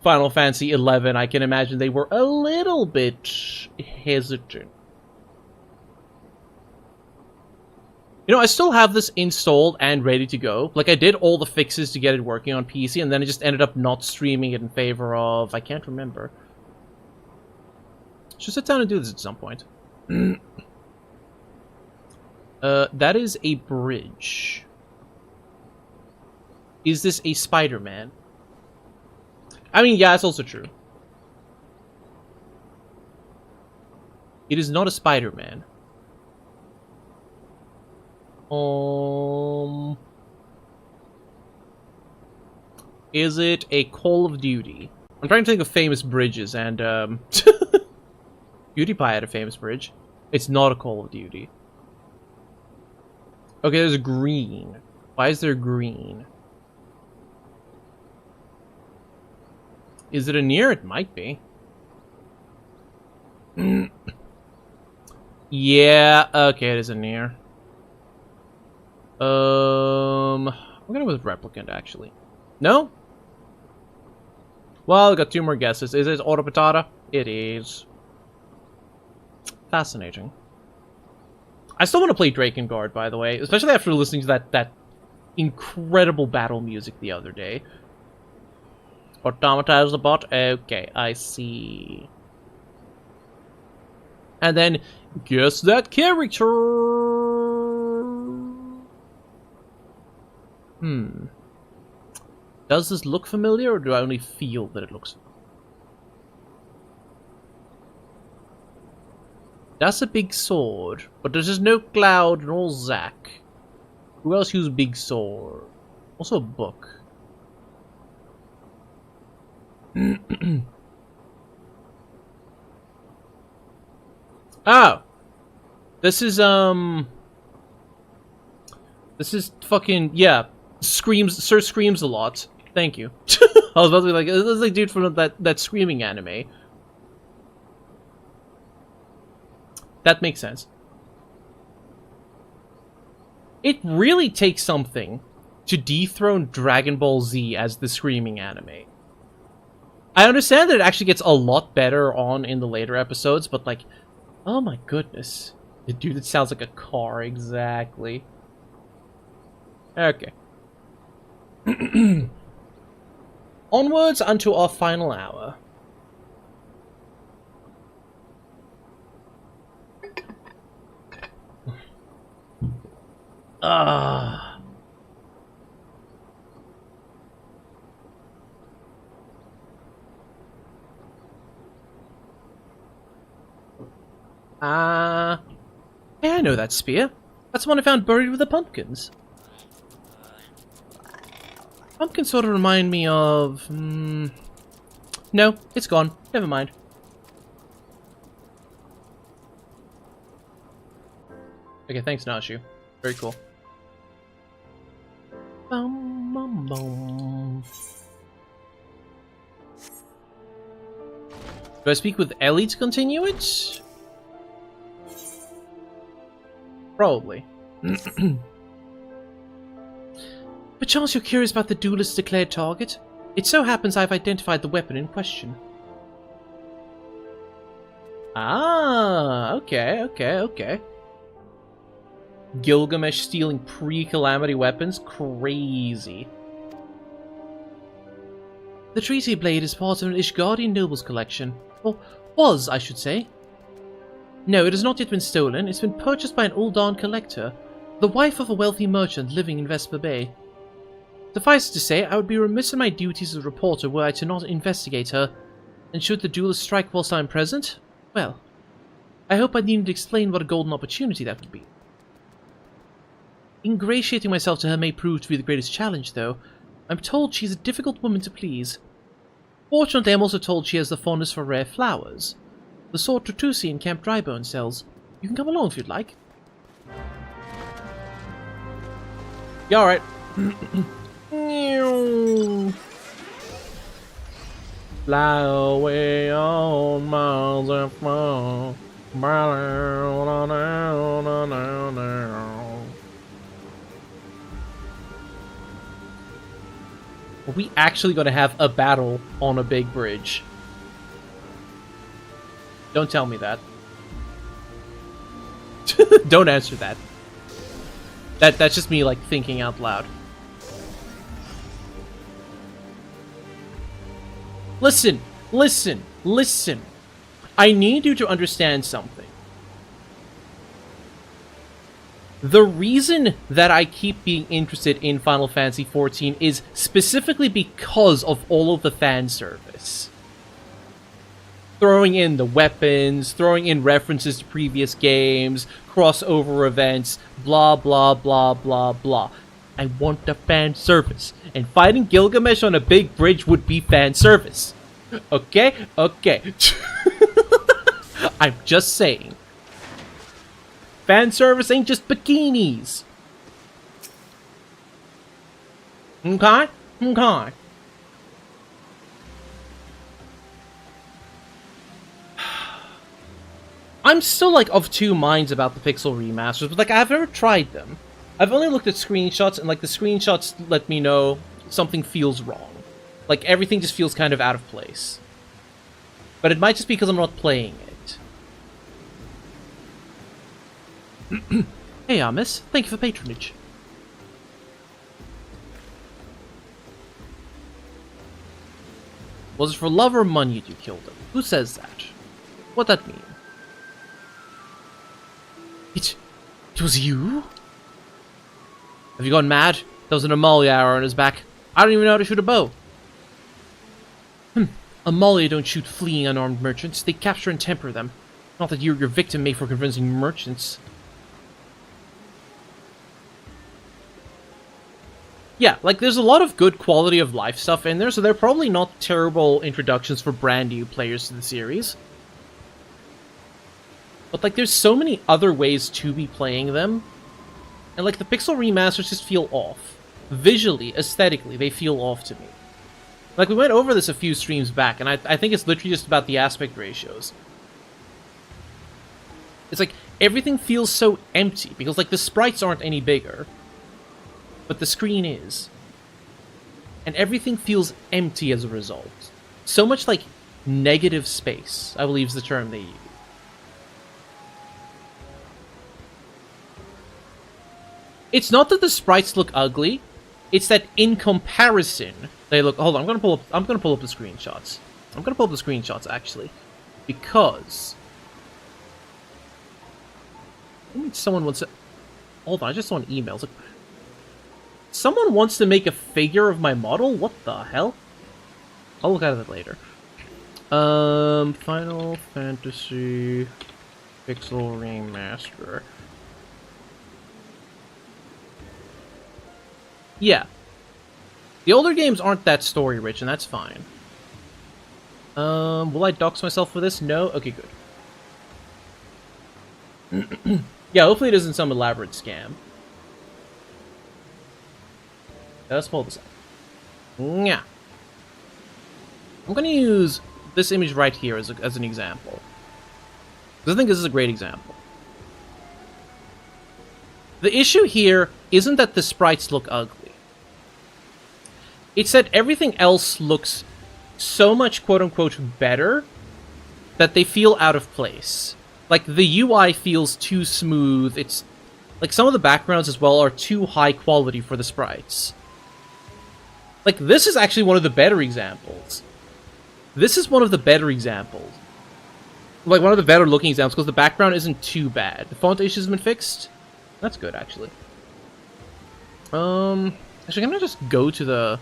Final Fantasy XI, I can imagine they were a little bit hesitant. You know, I still have this installed and ready to go. Like, I did all the fixes to get it working on PC, and then I just ended up not streaming it in favor of... I can't remember. Should sit down and do this at some point. That is a bridge. Is this a Spider-Man? I mean, yeah, it's also true. It is not a Spider-Man. Is it a Call of Duty? I'm trying to think of famous bridges, and PewDiePie had a famous bridge. It's not a Call of Duty. Okay, there's green. Why is there green? Is it a Nier? It might be. Yeah, okay, it is a Nier. I'm gonna go with Replicant, actually. No? Well, I got 2 more guesses. Is it Auto Patata? It is. Fascinating. I still want to play Drakengard, by the way, especially after listening to that incredible battle music the other day. Automata is the bot? Okay, I see. And then, guess that character! Does this look familiar, or do I only feel that it looks... That's a big sword, but there's just no Cloud nor Zack. Who else used big sword? Also a book. Oh! This is fucking, yeah. Sir Screams a lot. Thank you. I was about to be like, this is like dude from that screaming anime. That makes sense. It really takes something to dethrone Dragon Ball Z as the screaming anime. I understand that it actually gets a lot better on in the later episodes, but like, oh my goodness. Dude, it sounds like a car, exactly. Okay. Onwards unto our final hour. Hey, I know that spear. That's the one I found buried with the pumpkins. Pumpkins sort of remind me of... No, it's gone. Never mind. Okay, thanks, Nashu. Very cool. Bum, bum, bum. Do I speak with Ellie to continue it? Probably. Perchance you're curious about the duelist's declared target? It so happens I've identified the weapon in question. Ah, okay. Gilgamesh stealing pre-Calamity weapons? Crazy. The Treaty Blade is part of an Ishgardian noble's collection. Or was, I should say. No, it has not yet been stolen. It's been purchased by an Uldan collector, the wife of a wealthy merchant living in Vesper Bay. Suffice it to say, I would be remiss in my duties as a reporter were I to not investigate her, and should the duelist strike whilst I am present, well, I hope I needn't explain what a golden opportunity that would be. Ingratiating myself to her may prove to be the greatest challenge, though. I'm told she is a difficult woman to please. Fortunately, I'm also told she has the fondness for rare flowers. The sort Tutusi in Camp Drybone sells. You can come along if you'd like. Yeah, alright. Fly away on miles and miles. Are we actually going to have a battle on a big bridge? Don't tell me that. Don't answer that. That's just me, like, thinking out loud. Listen, listen, listen. I need you to understand something. The reason that I keep being interested in Final Fantasy XIV is specifically because of all of the fan service. Throwing in the weapons, throwing in references to previous games, crossover events, blah blah blah blah blah. I want the fan service, and fighting Gilgamesh on a big bridge would be fan service. Okay? Okay. I'm just saying. Fan service ain't just bikinis. Okay? Okay. I'm still, like, of two minds about the Pixel remasters, but, like, I've never tried them. I've only looked at screenshots, and, like, the screenshots let me know something feels wrong. Like, everything just feels kind of out of place. But it might just be because I'm not playing it. Hey, Miss. Thank you for patronage. Was it for love or money you killed him? Who says that? What'd that mean? It was you? Have you gone mad? There was an Amalia arrow on his back. I don't even know how to shoot a bow. Amalia don't shoot fleeing unarmed merchants. They capture and temper them. Not that you're your victim made for convincing merchants. Yeah, like, there's a lot of good quality of life stuff in there, so they're probably not terrible introductions for brand new players to the series. But, like, there's so many other ways to be playing them. And, like, the Pixel remasters just feel off. Visually, aesthetically, they feel off to me. Like, we went over this a few streams back, and I think it's literally just about the aspect ratios. It's like, everything feels so empty, because, like, the sprites aren't any bigger. But the screen is. And everything feels empty as a result. So much, like, negative space, I believe is the term they use. It's not that the sprites look ugly, it's that in comparison, they look... Hold on, I'm gonna pull up the screenshots. I'm gonna pull up the screenshots, actually. Because... someone wants to... Hold on, I just saw an email. It's like, someone wants to make a figure of my model? What the hell? I'll look at it later. Final Fantasy Pixel Remaster. Yeah. The older games aren't that story-rich, and that's fine. Will I dox myself for this? No? Okay, good. Yeah, hopefully it isn't some elaborate scam. Let's pull this up. Yeah. I'm gonna use this image right here as an example. Because I think this is a great example. The issue here isn't that the sprites look ugly. It's that everything else looks so much quote-unquote better that they feel out of place. Like, the UI feels too smooth. It's... like, some of the backgrounds as well are too high quality for the sprites. Like, this is actually one of the better examples. This is one of the better examples. Like, one of the better looking examples, because the background isn't too bad. The font issue has been fixed. That's good, actually. Actually, I'm gonna just go to the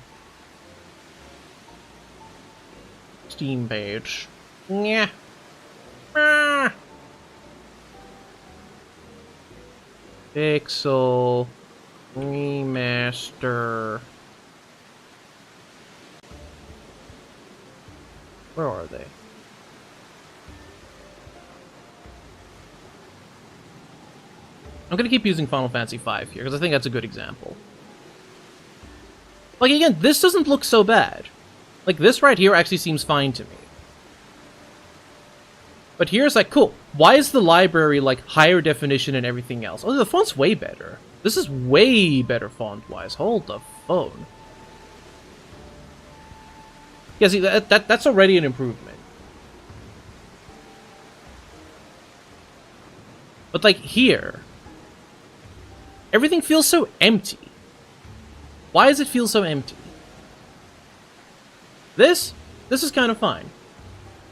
Steam page. Yeah. Ah. Pixel Remaster. Where are they? I'm gonna keep using Final Fantasy V here, because I think that's a good example. Like, again, this doesn't look so bad. Like, this right here actually seems fine to me. But here's like, cool, why is the library, like, higher definition and everything else? Oh, the font's way better. This is way better font-wise. Hold the phone. Yeah, see, that's already an improvement. But, like, here... Everything feels so empty. Why does it feel so empty? This is kind of fine.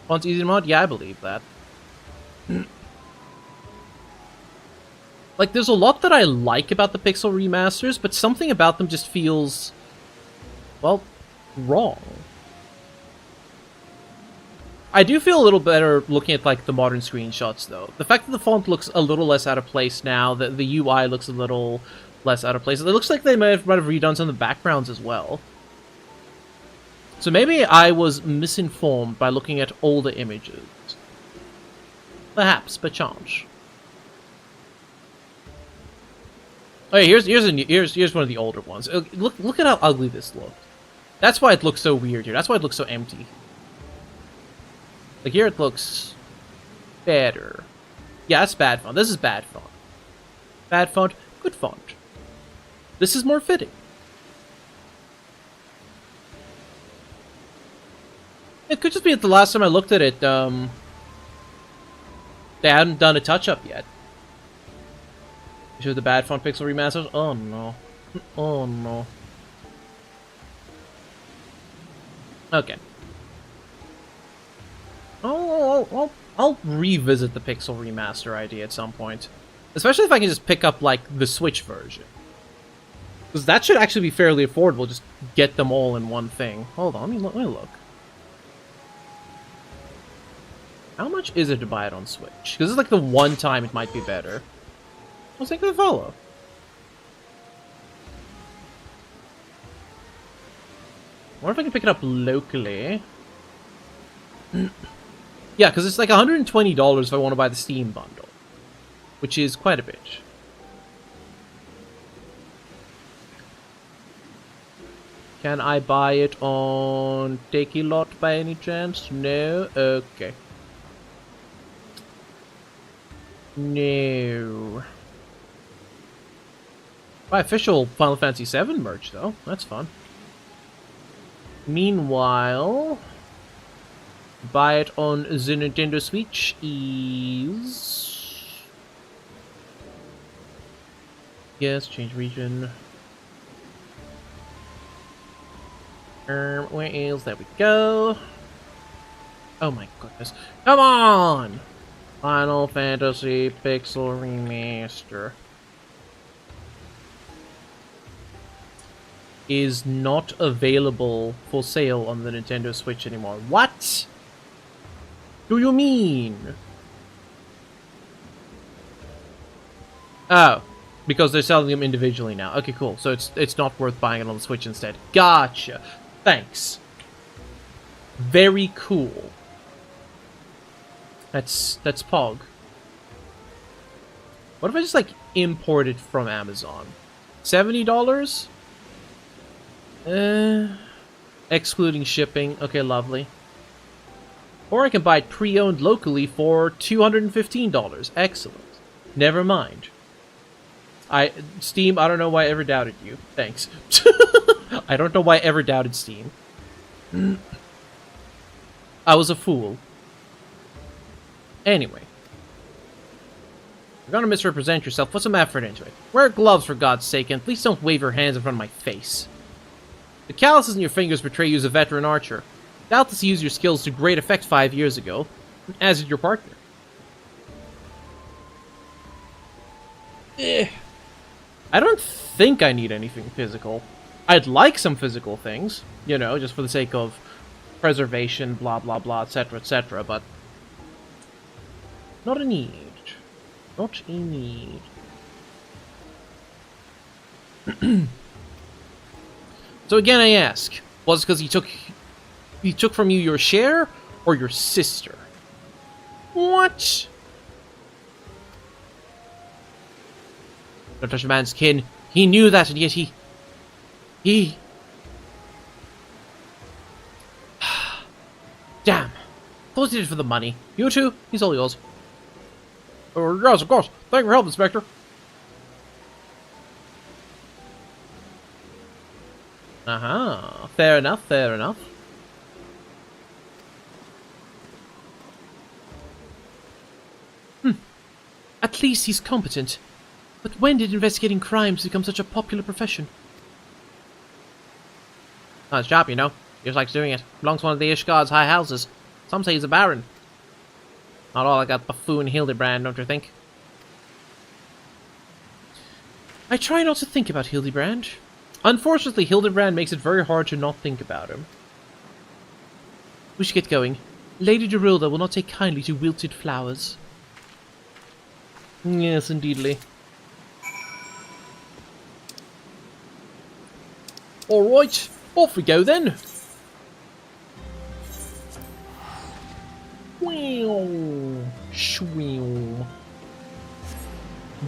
Font's easy to mod? Yeah, I believe that. Like, there's a lot that I like about the Pixel remasters, but something about them just feels, well, wrong. I do feel a little better looking at, like, the modern screenshots, though. The fact that the font looks a little less out of place now, that the UI looks a little less out of place. It looks like they might have redone some of the backgrounds as well. So maybe I was misinformed by looking at older images. Perhaps, perchance. Oh, yeah, here's one of the older ones. Look at how ugly this looked. That's why it looks so weird here. That's why it looks so empty. Like, here it looks better. Yeah, that's bad font. This is bad font. Bad font, good font. This is more fitting. It could just be that the last time I looked at it, they hadn't done a touch-up yet. Show the bad font pixel remasters? Oh no. Oh no. Okay. I'll revisit the pixel remaster idea at some point. Especially if I can just pick up, like, the Switch version. Because that should actually be fairly affordable, just get them all in one thing. Hold on, let me look. How much is it to buy it on Switch? Because this is like the one time it might be better. I'll take the follow. I wonder if I can pick it up locally. Yeah, because it's like $120 if I want to buy the Steam bundle. Which is quite a bit. Can I buy it on Take-A-Lot by any chance? No? Okay. No. Buy official Final Fantasy VII merch, though. That's fun. Meanwhile, buy it on the Nintendo Switch is... Yes, change region. Where is... There we go. Oh my goodness. Come on! Final Fantasy Pixel Remaster is not available for sale on the Nintendo Switch anymore. What do you mean? Oh, because they're selling them individually now. Okay, cool. So it's not worth buying it on the Switch instead. Gotcha. Thanks. Very cool. That's Pog. What if I just, like, import it from Amazon? $70? Excluding shipping. Okay, lovely. Or I can buy it pre-owned locally for $215. Excellent. Never mind. Steam, I don't know why I ever doubted you. Thanks. I don't know why I ever doubted Steam. I was a fool. Anyway. You're gonna misrepresent yourself. Put some effort into it. Wear gloves, for God's sake, and please don't wave your hands in front of my face. The calluses in your fingers betray you as a veteran archer. Doubtless you used your skills to great effect 5 years ago, as did your partner. I don't think I need anything physical. I'd like some physical things, you know, just for the sake of preservation, blah blah blah, etc., but not a need. Not a need. So again, I ask, was it because he took from you your share or your sister? What? Don't touch a man's kin. He knew that, and yet he... Damn. Thought he did it for the money. You too? He's all yours. Yes, of course. Thank you for your help, Inspector. Uh-huh. Fair enough, fair enough. At least he's competent. But when did investigating crimes become such a popular profession? Not his job, you know. He just likes doing it. Belongs to one of the Ishgard's high houses. Some say he's a baron. Not all like that buffoon Hildebrand, don't you think? I try not to think about Hildebrand. Unfortunately, Hildebrand makes it very hard to not think about him. We should get going. Lady Gerilda will not take kindly to wilted flowers. Yes, indeedly. Alright, off we go then. Wow. Shweew.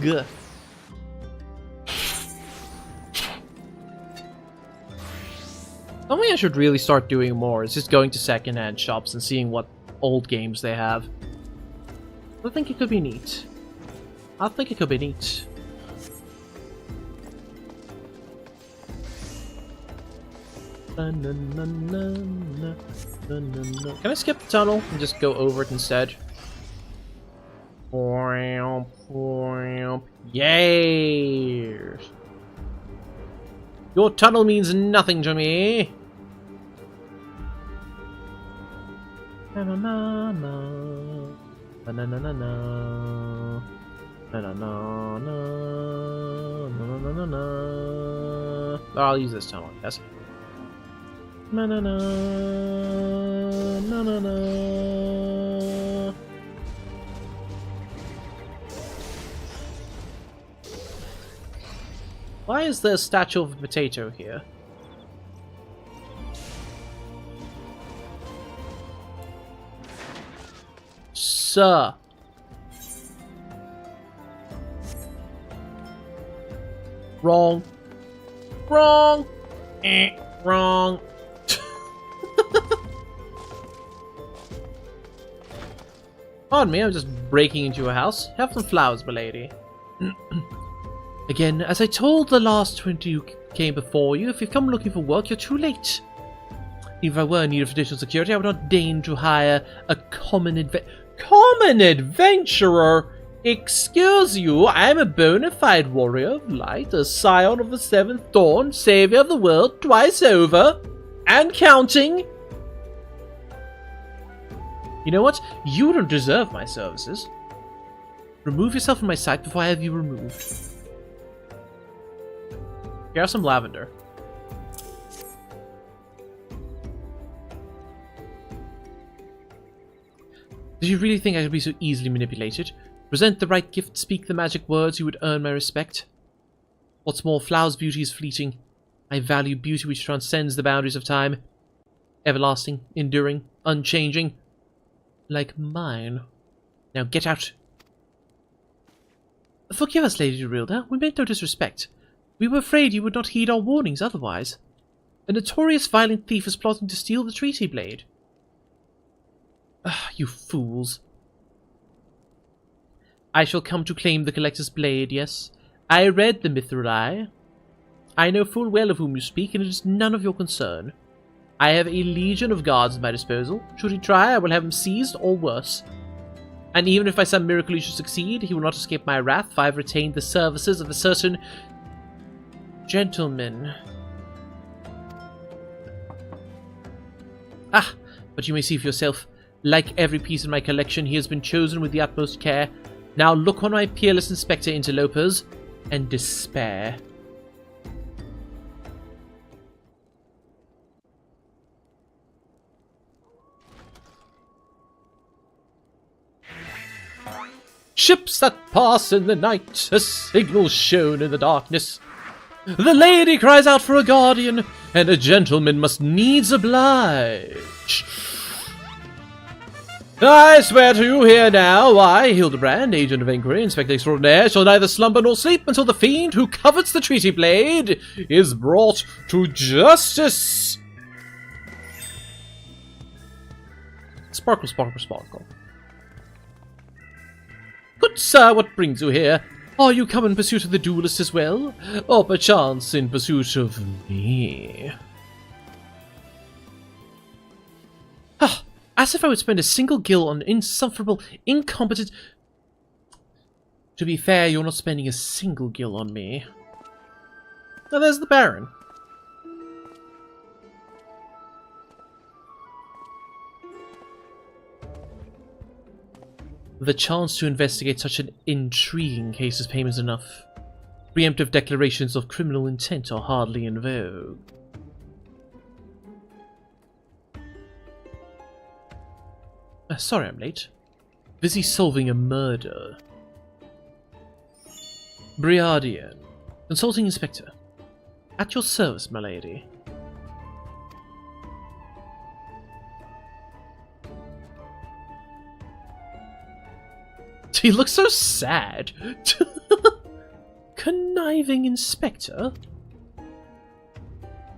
Gah. Something I should really start doing more is just going to secondhand shops and seeing what old games they have. I think it could be neat. I think it could be neat. Can I skip the tunnel and just go over it instead? Yes! Your tunnel means nothing to me! Na na na na na na na na na na na na na. I'll use this tunnel, I guess. Na na na na na na. Why is there a statue of a potato here? Sir. Wrong. Wrong. Wrong. Pardon me, I'm just breaking into a house. Have some flowers, milady. Again, as I told the last 20 who came before you, if you've come looking for work, you're too late. If I were in need of additional security, I would not deign to hire a common adventurer! Excuse you, I am a bona fide warrior of light, a scion of the seventh dawn, savior of the world twice over, and counting! You know what? You don't deserve my services. Remove yourself from my sight before I have you removed. Here, have some lavender. Did you really think I could be so easily manipulated? Present the right gift, speak the magic words, you would earn my respect. What's more, flowers' beauty is fleeting. I value beauty which transcends the boundaries of time. Everlasting, enduring, unchanging. Like mine. Now get out. Forgive us, Lady Gerilda. We meant no disrespect. We were afraid you would not heed our warnings otherwise. A notorious violent thief is plotting to steal the treaty blade. Ah, you fools. I shall come to claim the collector's blade, yes. I read the Mithril Eye. I know full well of whom you speak, and it is none of your concern. I have a legion of guards at my disposal. Should he try, I will have him seized or worse. And even if by some miracle he should succeed, he will not escape my wrath, for I have retained the services of a certain gentleman. Ah, but you may see for yourself. Like every piece in my collection, he has been chosen with the utmost care. Now look on my peerless inspector interlopers and despair. Ships that pass in the night, a signal shown in the darkness. The lady cries out for a guardian, and a gentleman must needs oblige. I swear to you here now, I, Hildebrand, agent of inquiry, inspector extraordinaire, shall neither slumber nor sleep until the fiend who covets the treaty blade is brought to justice. Sparkle, sparkle, sparkle. Good sir, what brings you here? Are you come in pursuit of the duelist as well? Or perchance in pursuit of me? Ah, as if I would spend a single gil on insufferable, incompetent... To be fair, you're not spending a single gil on me. Now there's the Baron. The chance to investigate such an intriguing case as payment is enough. Preemptive declarations of criminal intent are hardly in vogue. Sorry I'm late. Busy solving a murder. Briardian. Consulting Inspector. At your service, my lady. He looks so sad. Conniving Inspector?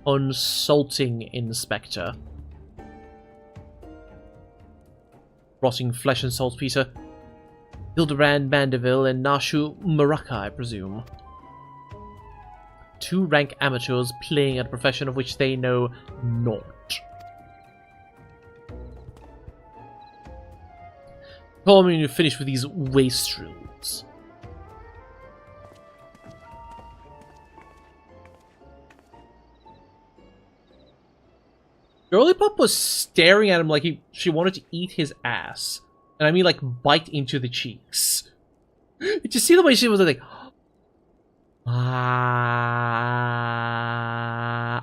Consulting Inspector. Rotting flesh and saltpeter. Hildebrand Mandeville and Nashu Maraka, I presume. Two rank amateurs playing at a profession of which they know not. Call me when you're finished with these wastrels. Girly Pop was staring at him like she wanted to eat his ass. And I mean like bite into the cheeks. Did you see the way she was like...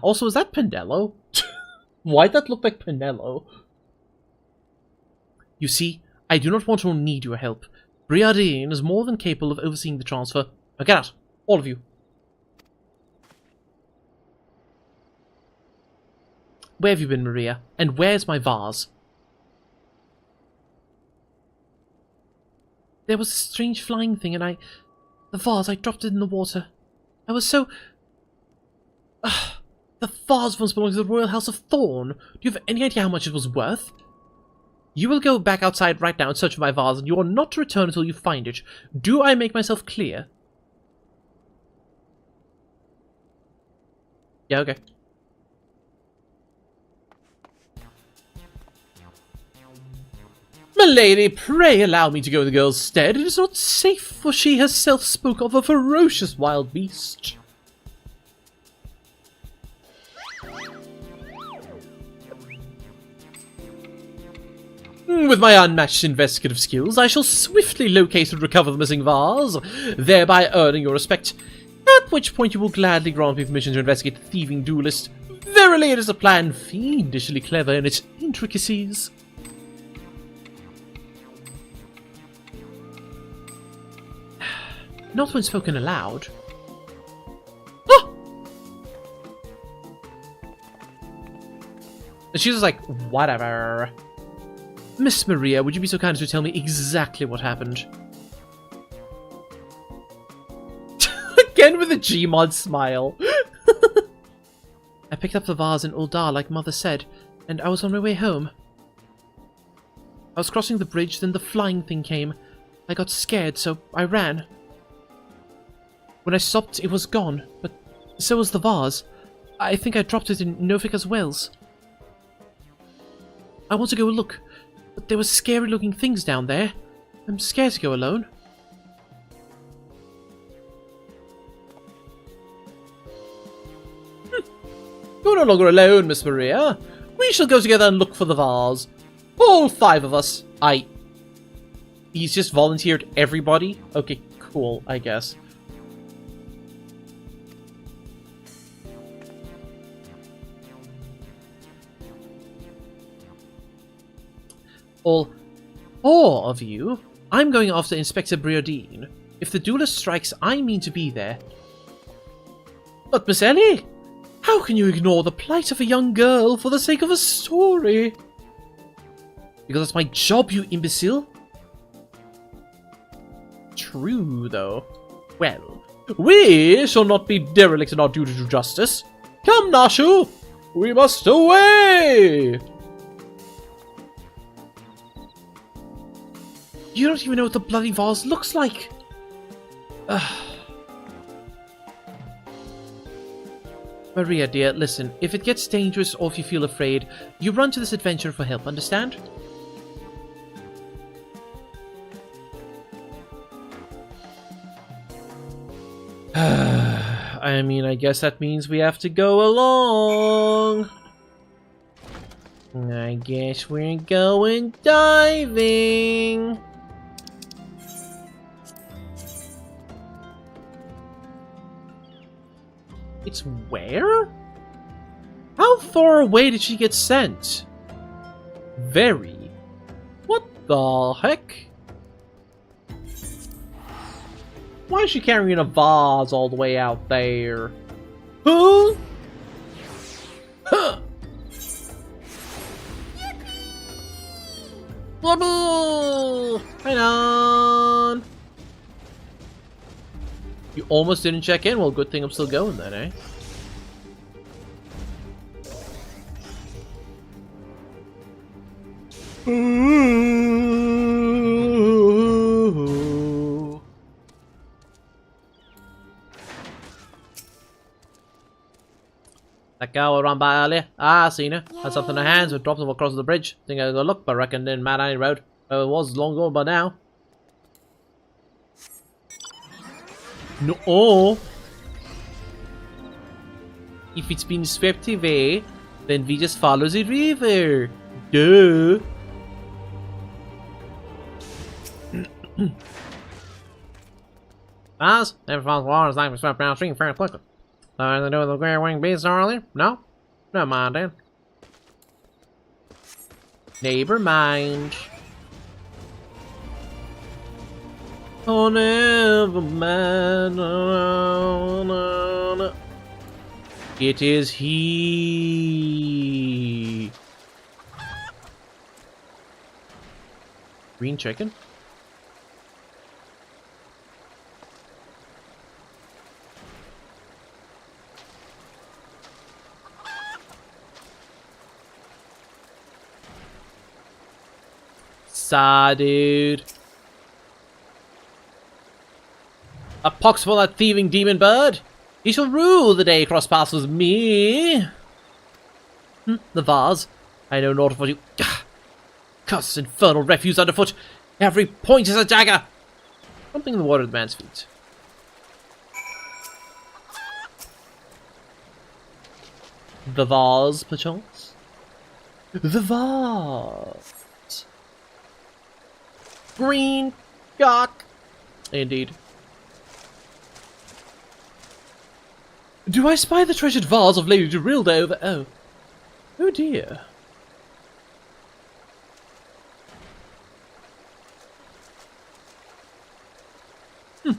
Also, is that Pinello? Why'd that look like Pinello? You see, I do not want or need your help. Briardine is more than capable of overseeing the transfer. Now get out, all of you. Where have you been, Maria? And where's my vase? There was a strange flying thing and the vase, I dropped it in the water. I was so... the vase once belonged to the Royal House of Thorn. Do you have any idea how much it was worth? You will go back outside right now and search for my vase, and you are not to return until you find it. Do I make myself clear? Yeah, okay. Milady, pray allow me to go in the girl's stead. It is not safe, for she herself spoke of a ferocious wild beast. With my unmatched investigative skills, I shall swiftly locate and recover the missing vase, thereby earning your respect, at which point you will gladly grant me permission to investigate the thieving duelist. Verily, it is a plan fiendishly clever in its intricacies. Not when spoken aloud. Ah! And she's just like, whatever. Miss Maria, would you be so kind as to tell me exactly what happened? Again with a Gmod smile. I picked up the vase in Uldar like Mother said, and I was on my way home. I was crossing the bridge, then the flying thing came. I got scared, so I ran. When I stopped, it was gone, but so was the vase. I think I dropped it in Novika's wells. I want to go look, but there were scary-looking things down there. I'm scared to go alone. You're no longer alone, Miss Maria. We shall go together and look for the vase. All 5 of us. He's just volunteered everybody? Okay, cool, I guess. All 4 of you? I'm going after Inspector Briardine. If the duelist strikes, I mean to be there. But Miss Ellie, how can you ignore the plight of a young girl for the sake of a story? Because it's my job, you imbecile. True, though. Well, we shall not be derelict in our duty to justice. Come, Nashu! We must away! You don't even know what the bloody vase looks like! Maria, dear, listen. If it gets dangerous or if you feel afraid, you run to this adventure for help, understand? I mean, I guess that means we have to go along. I guess we're going diving. It's where? How far away did she get sent? Very. What the heck? Why is she carrying a vase all the way out there? Huh? Huh! Yippee! Right on! You almost didn't check in? Well, good thing I'm still going then, eh? That guy will run by earlier. Ah, seen her. Had something in her hands, but dropped them across the bridge. Think I'd go look, but reckon didn't matter any road. Well, it was long gone by now. No. Oh. If it's been swept away, then we just follow the river. Duh. As never follows water, is like we swept downstream fairly quickly. So anything to do with the grey winged beasts earlier? No? Never mind then. Never mind. Oh, never mind. No, no, no. It is he. Green chicken? Saw, dude. A pox for that thieving demon bird! He shall rue the day cross paths with me! The vase. I know not what you... Cuss, infernal refuse underfoot! Every point is a dagger! Something in the water at the man's feet. The vase, perchance? The vase! Green cock. Indeed. Do I spy the treasured vase of Lady Gerilda over... Oh. Oh dear. Does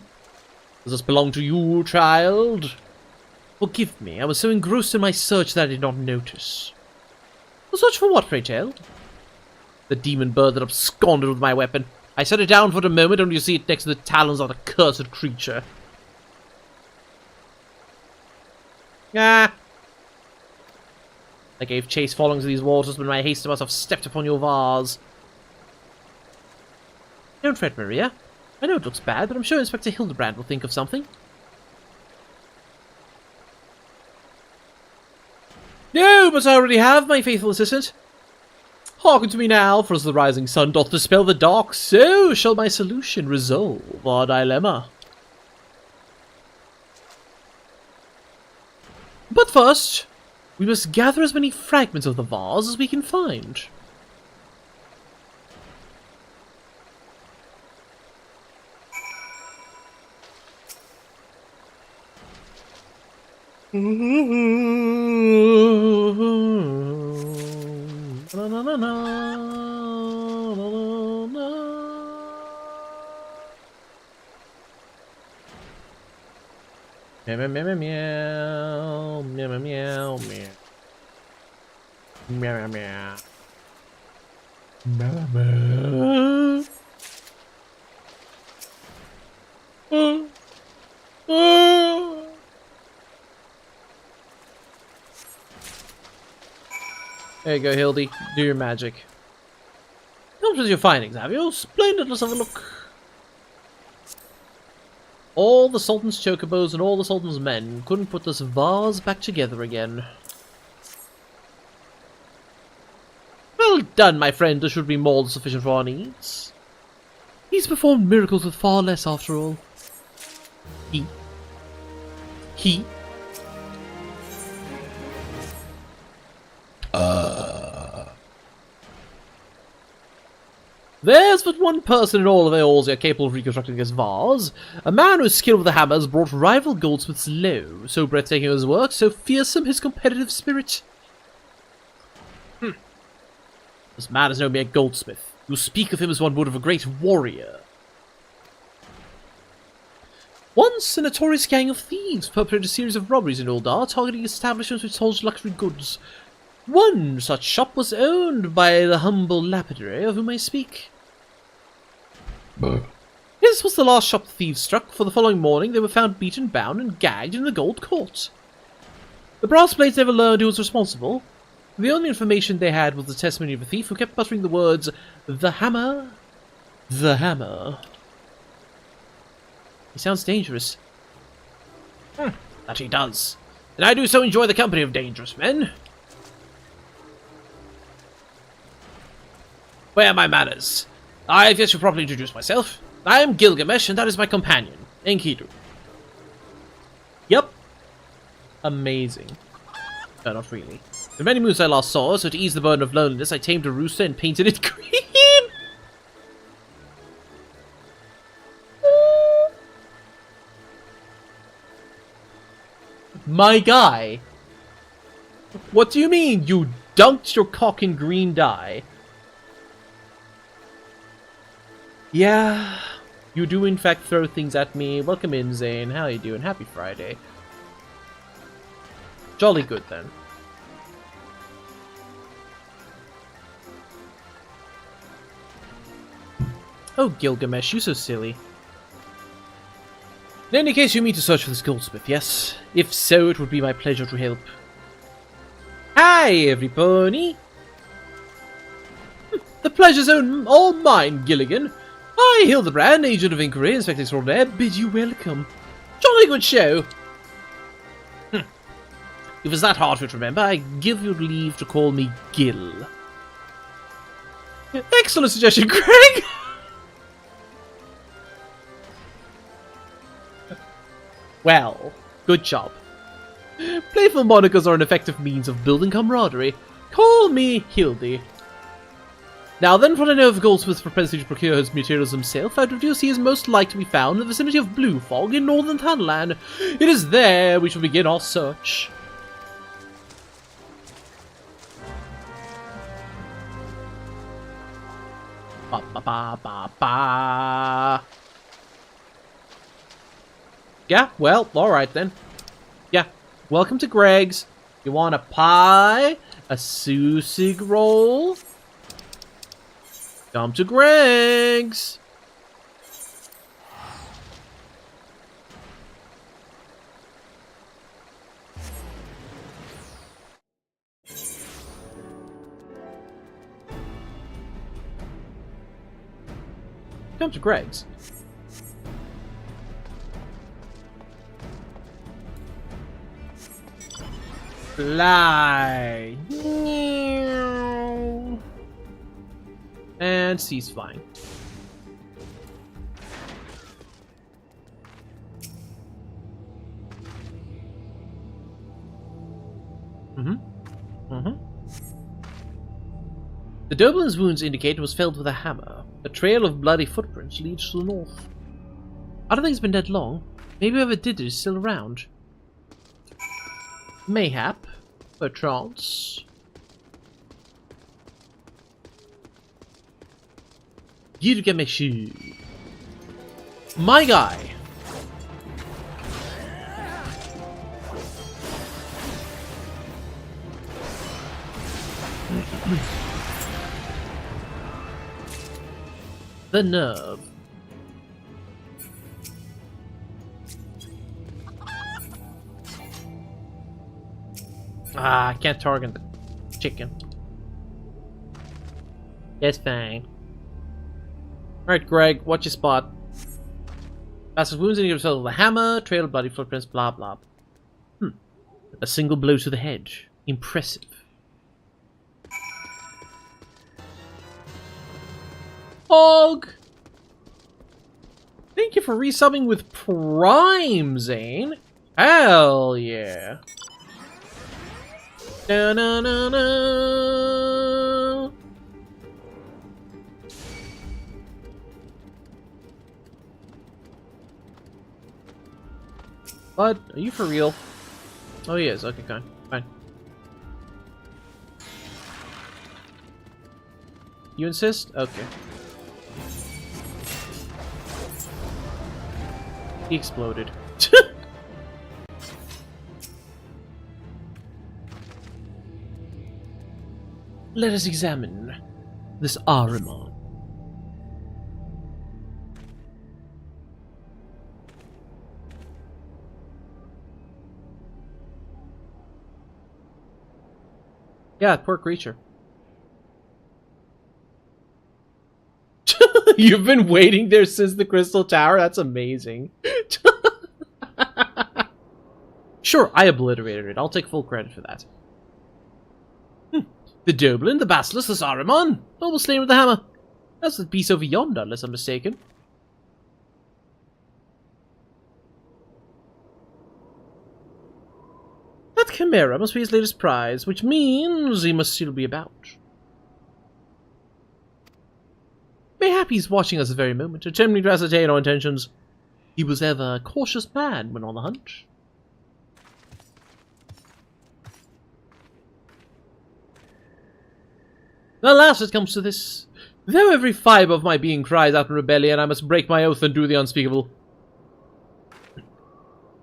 this belong to you, child? Forgive me, I was so engrossed in my search that I did not notice. A search for what, pray tell? The demon bird that absconded with my weapon. I set it down for a moment only to see it next to the talons of the cursed creature. Ah! I gave chase following to these waters when my haste must have stepped upon your vase. Don't fret, Maria. I know it looks bad, but I'm sure Inspector Hildebrand will think of something. No, but I already have my faithful assistant. Hearken to me now, for as the rising sun doth dispel the dark, so shall my solution resolve our dilemma. But first, we must gather as many fragments of the vase as we can find. Na, na, na, na, na, na. Meow, meow, meow, meow, meow, meow, meow, meow. Meow, meow, meow. Meow, meow. There you go, Hildy. Do your magic. Helps with your findings, have you? Splendid, let's have a look. All the Sultan's chocobos and all the Sultan's men couldn't put this vase back together again. Well done, my friend. This should be more than sufficient for our needs. He's performed miracles with far less, after all. He. He. There's but one person in all of Eorzea capable of reconstructing this vase. A man whose skill with the hammer has brought rival goldsmiths low. So breathtaking his work, so fearsome his competitive spirit. This man is no mere goldsmith. You speak of him as one would of a great warrior. Once, a notorious gang of thieves perpetrated a series of robberies in Uldar, targeting establishments which sold luxury goods. One such shop was owned by the humble lapidary of whom I speak. This was the last shop the thieves struck, for the following morning they were found beaten, bound, and gagged in the Gold Court. The brass blades never learned who was responsible. The only information they had was the testimony of a thief who kept muttering the words, "The hammer, the hammer." He sounds dangerous. That he does. And I do so enjoy the company of dangerous men. Where are my manners? I've yet to properly introduce myself. I am Gilgamesh, and that is my companion, Enkidu. Yep. Amazing. No, not really. The many moons I last saw, so to ease the burden of loneliness, I tamed a rooster and painted it green. My guy. What do you mean, you dunked your cock in green dye? Yeah, you do in fact throw things at me. Welcome in, Zane. How you doing? Happy Friday. Jolly good, then. Oh, Gilgamesh, you so silly. In any case, you mean to search for this goldsmith, yes? If so, it would be my pleasure to help. Hi, everybody! The pleasure's all mine, Gilligan. I, Hildebrand, agent of inquiry, inspector extraordinaire, bid you welcome. Jolly good show. If it's that hard for you to remember, I give you leave to call me Gil. Excellent suggestion, Greg! Well, good job. Playful monikers are an effective means of building camaraderie. Call me Hildy. Now then, from what I know of Goldsmith's propensity to procure his materials himself, I deduce he is most likely to be found in the vicinity of Blue Fog in northern Thunderland. It is there we shall begin our search. Ba ba ba ba ba. Yeah, well, alright then. Yeah, welcome to Greg's. You want a pie? A Susig roll? Come to Greg's! Come to Greg's. Fly. And cease flying. The Doblin's wounds indicate it was felled with a hammer. A trail of bloody footprints leads to the north. I don't think it's been dead long. Maybe whoever did it is still around. Mayhap. Perchance. Gilgamesh. My guy. The nerve. Ah, I can't target the chicken. That's fine. Alright, Greg, what's your spot? Passes wounds in yourself with a hammer, trail of bloody footprints, blah blah. A single blow to the head. Impressive. Hog! Thank you for resubbing with Prime, Zane. Hell yeah. No, no, no, no. Bud, are you for real? Oh, he is. Okay, fine. You insist? Okay. He exploded. Let us examine this Ahriman. Yeah, poor creature. You've been waiting there since the Crystal Tower? That's amazing. Sure, I obliterated it. I'll take full credit for that. The Doblin, the Basilisk, the Saruman. Almost slain with the hammer. That's the piece over yonder, unless I'm mistaken. That Chimera must be his latest prize, which means he must still be about. Mayhap he's watching us this very moment, attempting to ascertain our intentions. He was ever a cautious man when on the hunt. Alas, it comes to this. Though every fibre of my being cries out in rebellion, I must break my oath and do the unspeakable.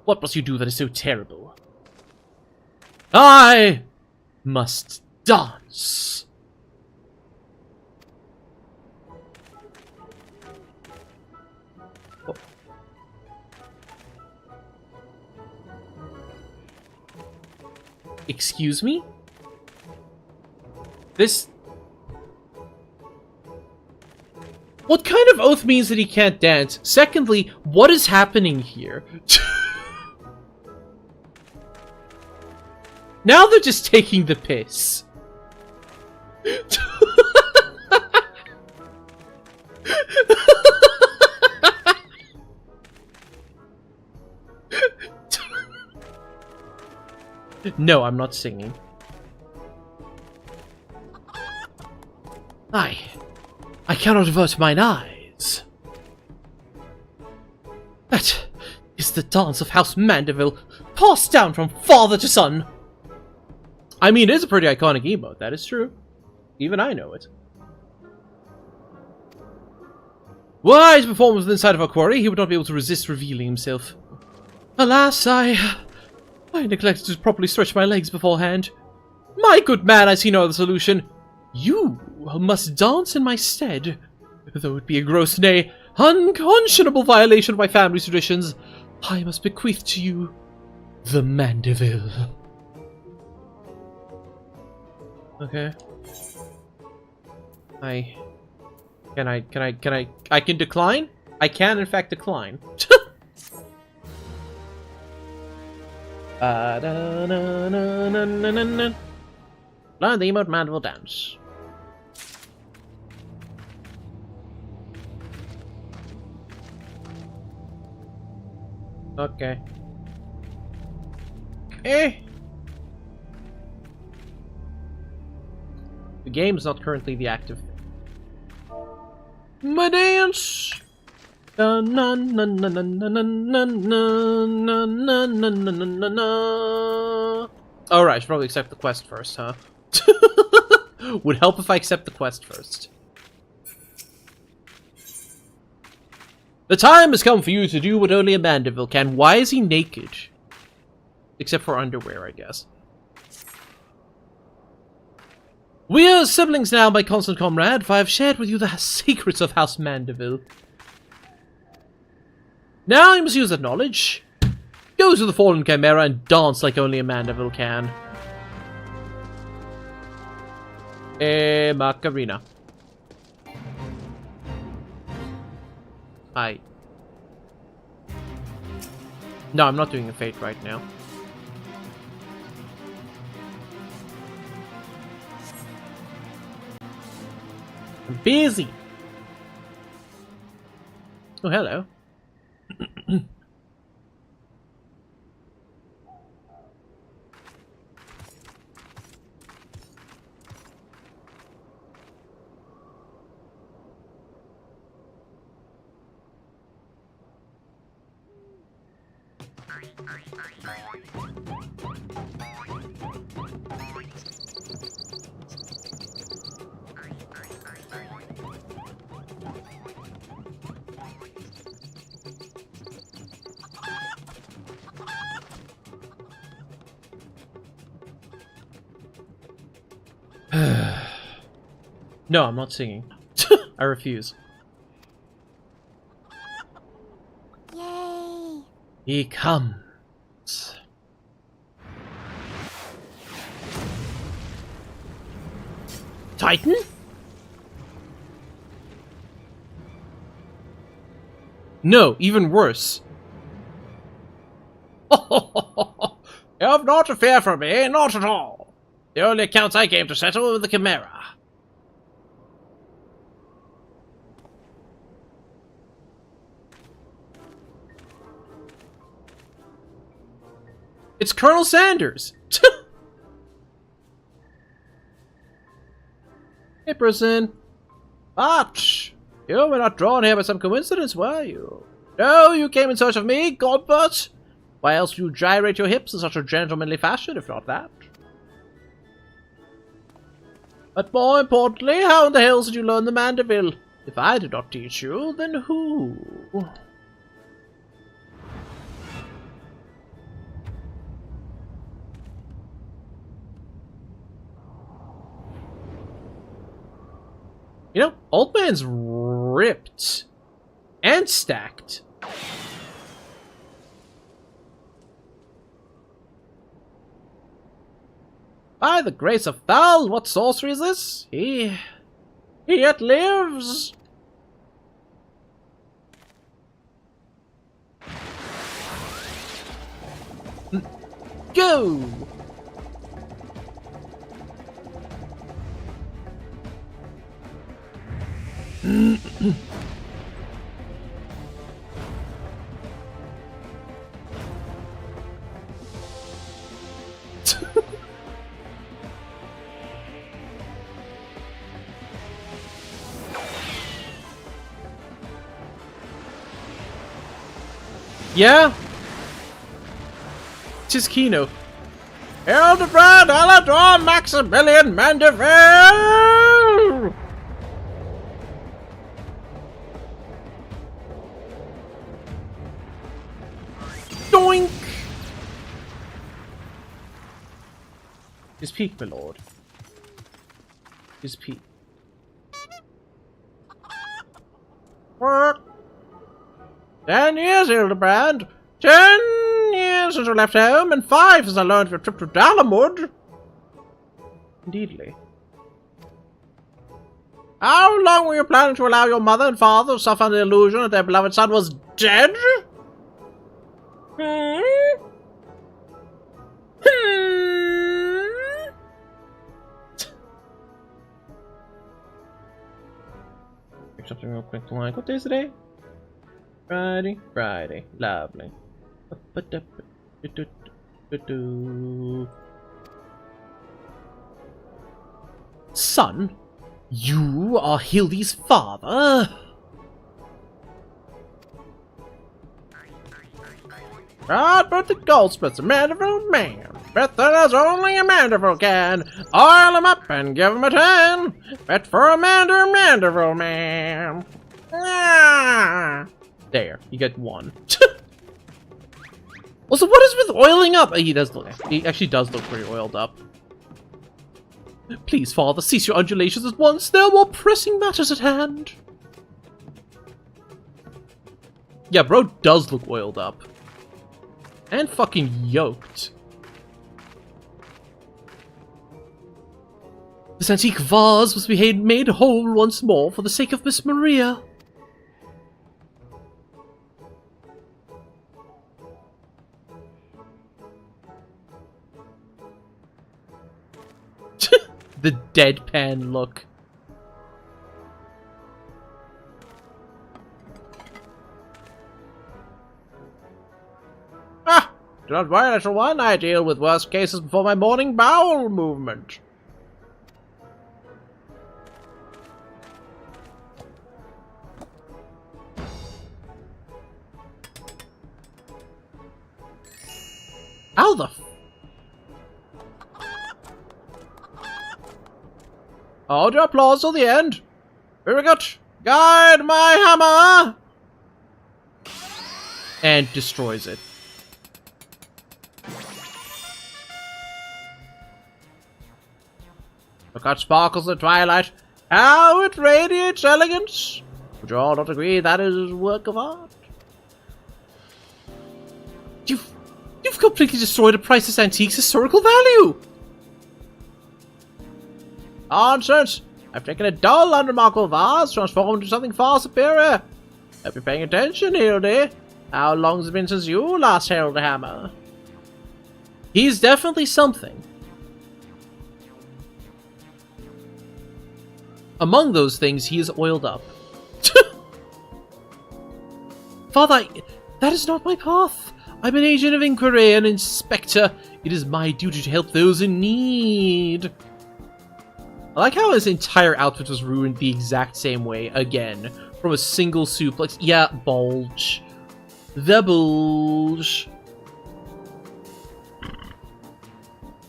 What must you do that is so terrible? I must dance. Oh. Excuse me? This... What kind of oath means that he can't dance? Secondly, what is happening here? Now they're just taking the piss. No, I'm not singing. I cannot avert mine eyes. That is the dance of House Mandeville, passed down from father to son. I mean, it is a pretty iconic emote, that is true. Even I know it. Were his performance within sight of our quarry, he would not be able to resist revealing himself. Alas, I neglected to properly stretch my legs beforehand. My good man, I see no other solution. You must dance in my stead, though it be a gross, nay, unconscionable violation of my family's traditions. I must bequeath to you the Mandeville. Okay. I can decline? I can in fact decline. Learn the emote Mandeville dance. Okay. The game is not currently the active thing. My dance. Alright, should probably accept the quest first, huh? Would help if I accept the quest first. The time has come for you to do what only a Mandeville can. Why is he naked? Except for underwear, I guess. We are siblings now, my constant comrade, for I have shared with you the secrets of House Mandeville. Now you must use that knowledge. Go to the fallen Chimera and dance like only a Mandeville can. Macarena. Hi. No, I'm not doing a fate right now. I'm busy. Oh, hello. No, I'm not singing. I refuse. Yay! He comes. Titan? No, even worse. You have not to fear for me, not at all. The only accounts I came to settle were with the Chimera. It's Colonel Sanders! Hey, person. But you were not drawn here by some coincidence, were you? No, you came in search of me, Godbert. Why else would you gyrate your hips in such a gentlemanly fashion, if not that? But more importantly, how in the hells did you learn the Mandeville? If I did not teach you, then who? You know, Old Man's ripped and stacked. By the grace of Thal, what sorcery is this? He yet lives. Go! Yeah? Just Kino. Hildebrand, Alador, Maximilian Mandeville! Doink! His peak, my lord. His peak. What? 10 years, Hildebrand. 10 years since I left home, and 5 since I learned of your trip to Dalamud. Indeedly. How long were you planning to allow your mother and father to suffer the illusion that their beloved son was dead? Something real quick to like. What day is today? Friday. Lovely. Son, you are Hildy's father? But the goldsmith's a Mandeville man. Bet that as only a Mandeville can. Oil him up and give him a 10. Bet for a Mandeville man. Ah. There, you get 1. Also, what is with oiling up? He actually does look pretty oiled up. Please, father, cease your undulations at once. There are more pressing matters at hand. Yeah, bro does look oiled up. And fucking yoked. This antique vase must be made whole once more for the sake of Miss Maria. The deadpan look. Ah! Do not worry, little one. I deal with worse cases before my morning bowel movement. How the f- Hold your applause till the end. Very good. Guide my hammer! And destroys it. Look how it sparkles in the twilight. How it radiates elegance. Would you all not agree that is a work of art? You've completely destroyed a priceless antique's historical value! Nonsense! I've taken a dull, unremarkable vase, transformed into something far superior. Hope you're paying attention, Hildy. How long has it been since you last held a hammer? He's definitely something. Among those things, he is oiled up. Father, that is not my path. I'm an agent of inquiry, an inspector. It is my duty to help those in need. I like how his entire outfit was ruined the exact same way, again, from a single suplex. Yeah, bulge. The bulge.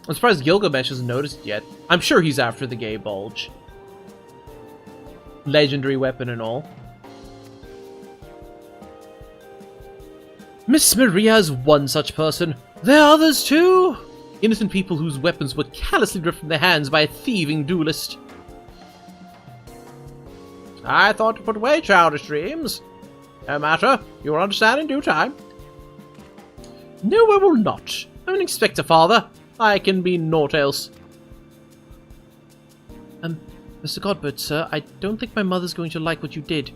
I'm surprised Gilgamesh hasn't noticed yet. I'm sure he's after the gay bulge. Legendary weapon and all. Miss Maria is one such person. There are others too. Innocent people whose weapons were callously ripped from their hands by a thieving duelist. I thought to put away childish dreams. No matter, you will understand in due time. No, I will not. I'm an inspector, father. I can be naught else. Mr. Godbert, sir, I don't think my mother's going to like what you did.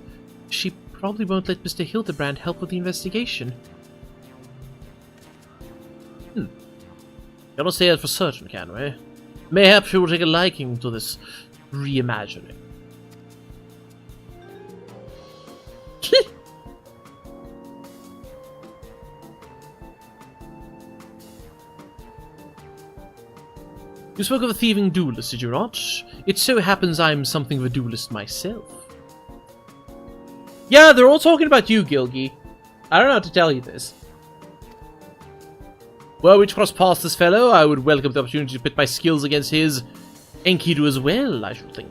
She probably won't let Mr. Hildebrand help with the investigation. Cannot say that for certain, can we? Mayhap she will take a liking to this reimagining. You spoke of a thieving duelist, did you not? It so happens I'm something of a duelist myself. Yeah, they're all talking about you, Gilgy. I don't know how to tell you this. Were we to cross past this fellow, I would welcome the opportunity to pit my skills against his Enkidu as well, I should think.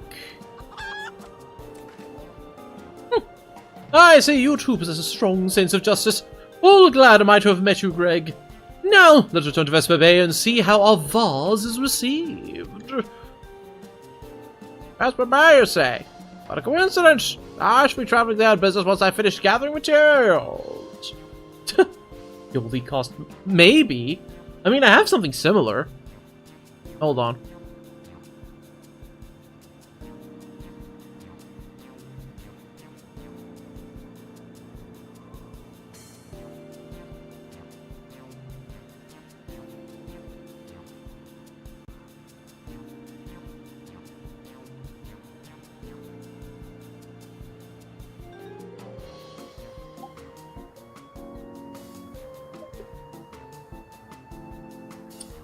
I say you too possess a strong sense of justice. All glad am I to have met you, Greg. Now, let's return to Vesper Bay and see how our vase is received. Vesper Bay, you say? What a coincidence! I shall be traveling there on business once I finish gathering materials. You'll be cost... Maybe. I mean, I have something similar. Hold on.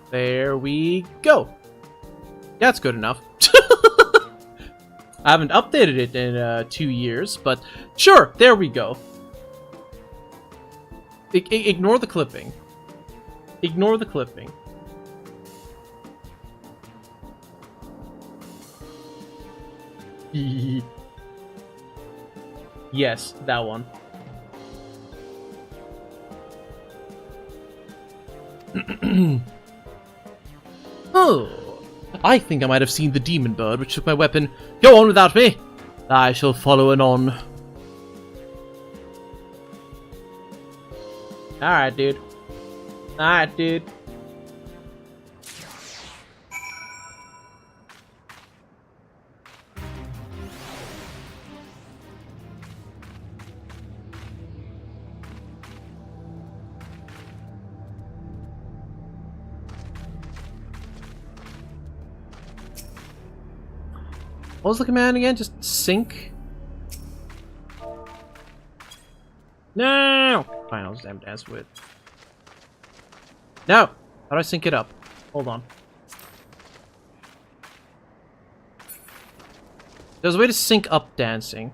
There we go. That's good enough. I haven't updated it in 2 years, but sure, there we go. Ignore the clipping. Ignore the clipping. Yes, that one. Oh, I think I might have seen the demon bird which took my weapon. Go on without me. I shall follow anon. Alright, dude. Alright, dude. What was the command again? Just sink? No! Fine, I'll just dance with it. No! How do I sync it up? Hold on. There's a way to sync up dancing.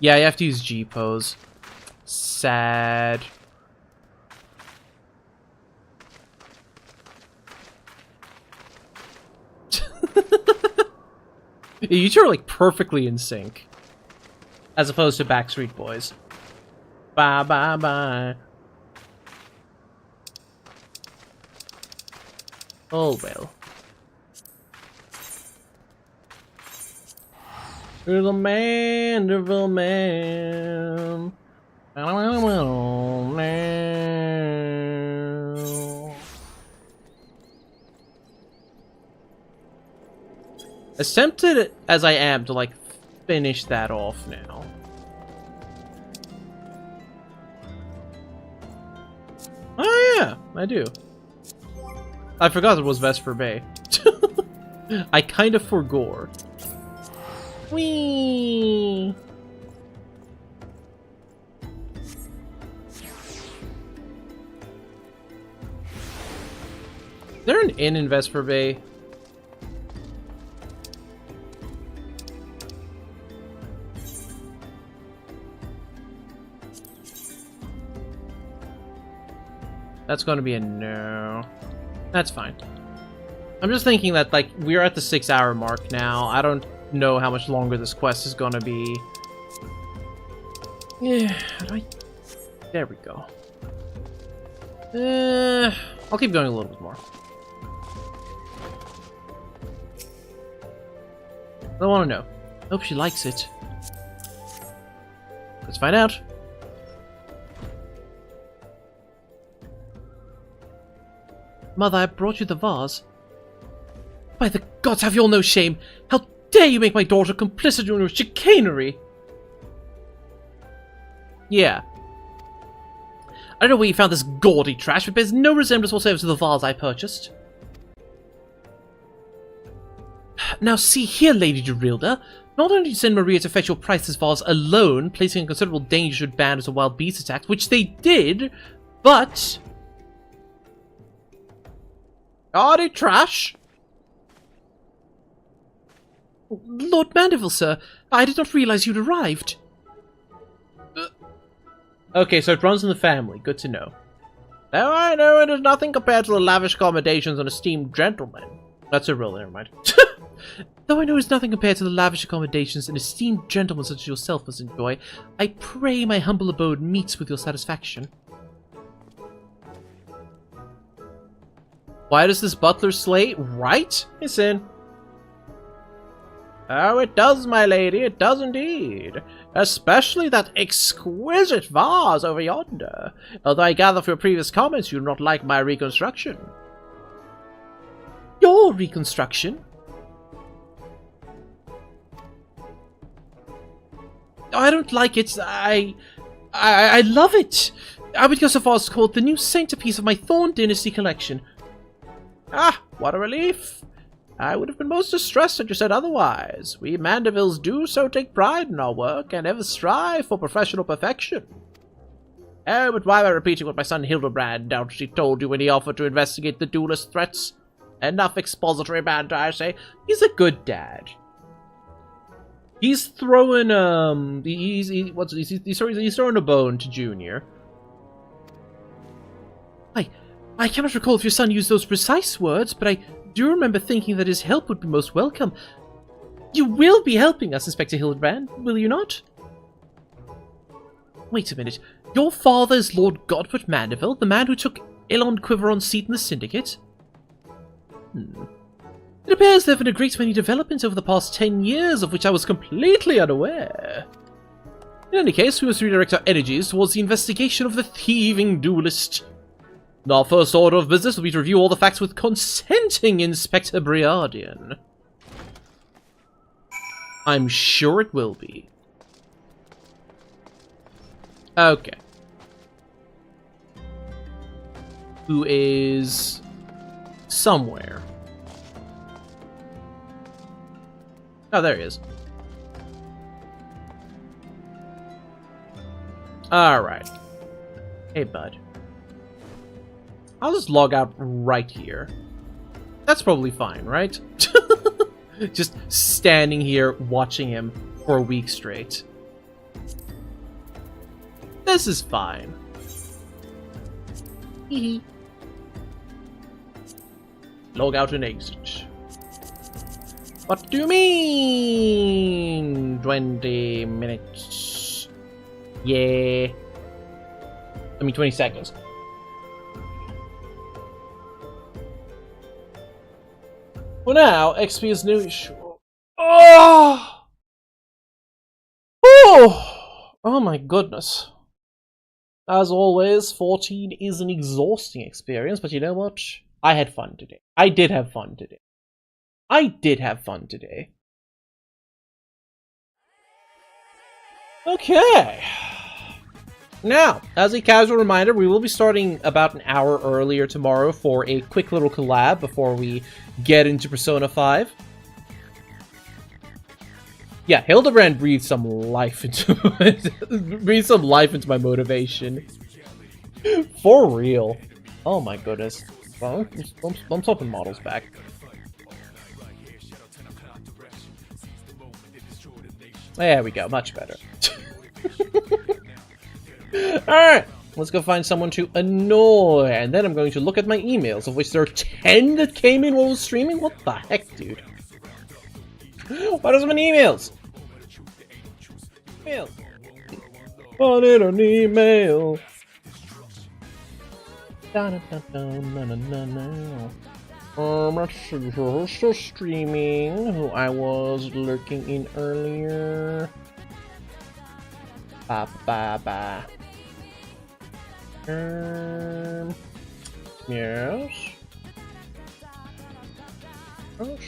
Yeah, you have to use G pose. Sad. You two are like perfectly in sync. As opposed to Backstreet Boys. Bye bye bye. Oh well. You're the man, devil man. As tempted as I am to like finish that off now. Oh yeah, I do. I forgot it was Vesper Bay. I kind of forgore. Whee! Is there an inn in Vesper Bay? That's going to be a no. That's fine. I'm just thinking that, like, we're at the 6-hour mark now. I don't know how much longer this quest is going to be. Yeah, there we go. I'll keep going a little bit more. I want to know. Hope she likes it. Let's find out. Mother, I brought you the vase. By the gods, have you all no shame? How dare you make my daughter complicit in your chicanery? Yeah. I don't know where you found this gaudy trash, but it bears no resemblance whatsoever to the vase I purchased. Now see here, Lady Gerilda. Not only did you send Maria to fetch your priceless vase alone, placing in considerable danger should bandits or wild beast attacks, which they did, but... Gaudy trash? Lord Mandeville, sir. I did not realize you'd arrived. Okay, so it runs in the family. Good to know. Now I know it is nothing compared to the lavish accommodations of an esteemed gentleman. That's a rule, never mind. Though I know it's nothing compared to the lavish accommodations an esteemed gentleman such as yourself must enjoy, I pray my humble abode meets with your satisfaction. Why does this butler slay? Right? It's in. Oh, it does, my lady, it does indeed. Especially that exquisite vase over yonder. Although I gather from your previous comments you do not like my reconstruction. Your reconstruction? I don't like it. I love it. I would go so far as to call it the new centerpiece of my Thorn Dynasty collection. Ah, what a relief. I would have been most distressed had you said otherwise. We Mandevilles do so take pride in our work, and ever strive for professional perfection. Oh, but why am I repeating what my son Hildebrand doubtlessly told you when he offered to investigate the duelist threats? Enough expository banter, I say. He's a good dad. He's throwing, he's throwing a bone to Junior. I cannot recall if your son used those precise words, but I do remember thinking that his help would be most welcome. You will be helping us, Inspector Hildebrand, will you not? Wait a minute. Your father is Lord Godfrey Mandeville, the man who took Elon Quiveron's seat in the Syndicate? It appears there have been a great many developments over the past 10 years, of which I was completely unaware. In any case, we must redirect our energies towards the investigation of the thieving duelist. Our first order of business will be to review all the facts with consenting Inspector Briardian. I'm sure it will be. Okay. Who is somewhere. Oh, there he is. Alright. Hey, bud. I'll just log out right here. That's probably fine, right? Just standing here watching him for a week straight. This is fine. Hehe. Log out and exit. What do you mean? 20 minutes. Yeah. I mean 20 seconds. Well now, XP is no issue. Oh! Oh! Oh my goodness. As always, 14 is an exhausting experience, but you know what? I had fun today. I did have fun today. Okay. Now, as a casual reminder, we will be starting about an hour earlier tomorrow for a quick little collab before we get into Persona 5. Yeah, Hildebrand breathed some life into my motivation. For real. Oh my goodness. Well, I'm swapping models back. There we go, much better. Alright, let's go find someone to annoy, and then I'm going to look at my emails, of which there are 10 that came in while I was streaming? What the heck, dude? Why does so many emails? Email. I need an email. Let's see who's still streaming, who I was lurking in earlier. Ba ba ba. Yes. Yes.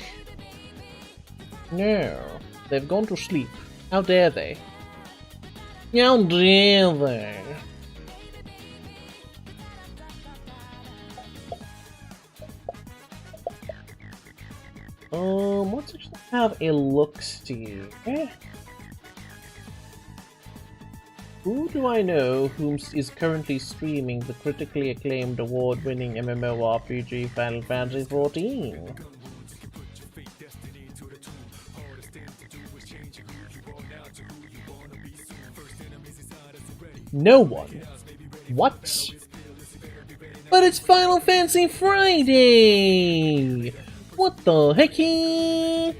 No, they've gone to sleep. How dare they? How dare they? Let's actually have a look-see. Who do I know whom is currently streaming the critically acclaimed award-winning MMORPG Final Fantasy XIV? No one. What? But it's Final Fantasy Friday! What the hecky?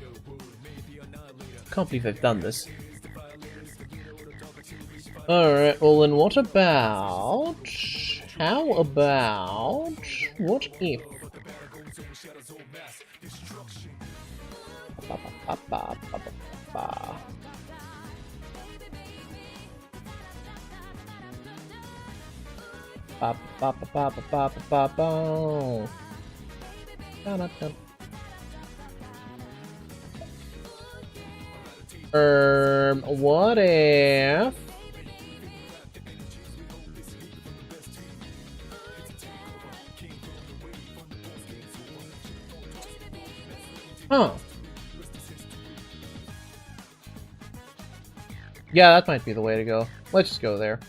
Can't believe they've done this. Alright, well then what about... How about... What if... What if... Huh. Yeah, that might be the way to go. Let's just go there.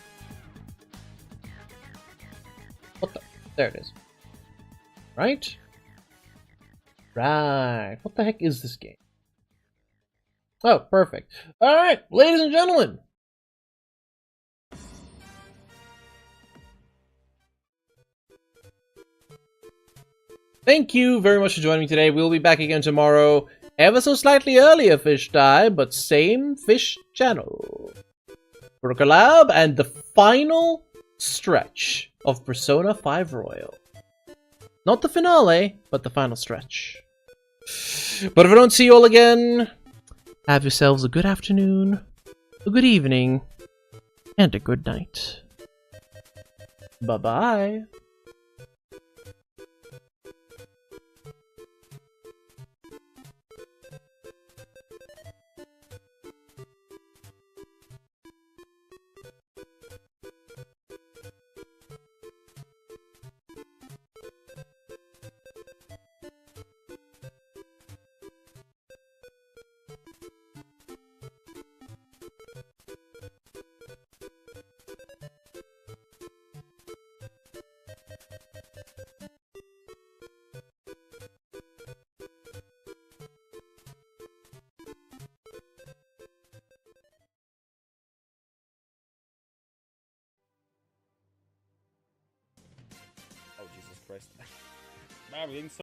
What the? There it is. Right? Right. What the heck is this game? Oh, perfect. Alright, ladies and gentlemen. Thank you very much for joining me today. We'll be back again tomorrow. Ever so slightly earlier fish time, but same fish channel. For a collab and the final stretch of Persona 5 Royal. Not the finale, but the final stretch. But if I don't see you all again, have yourselves a good afternoon, a good evening, and a good night. Bye-bye. Oh, Jesus Christ. Man, we're getting so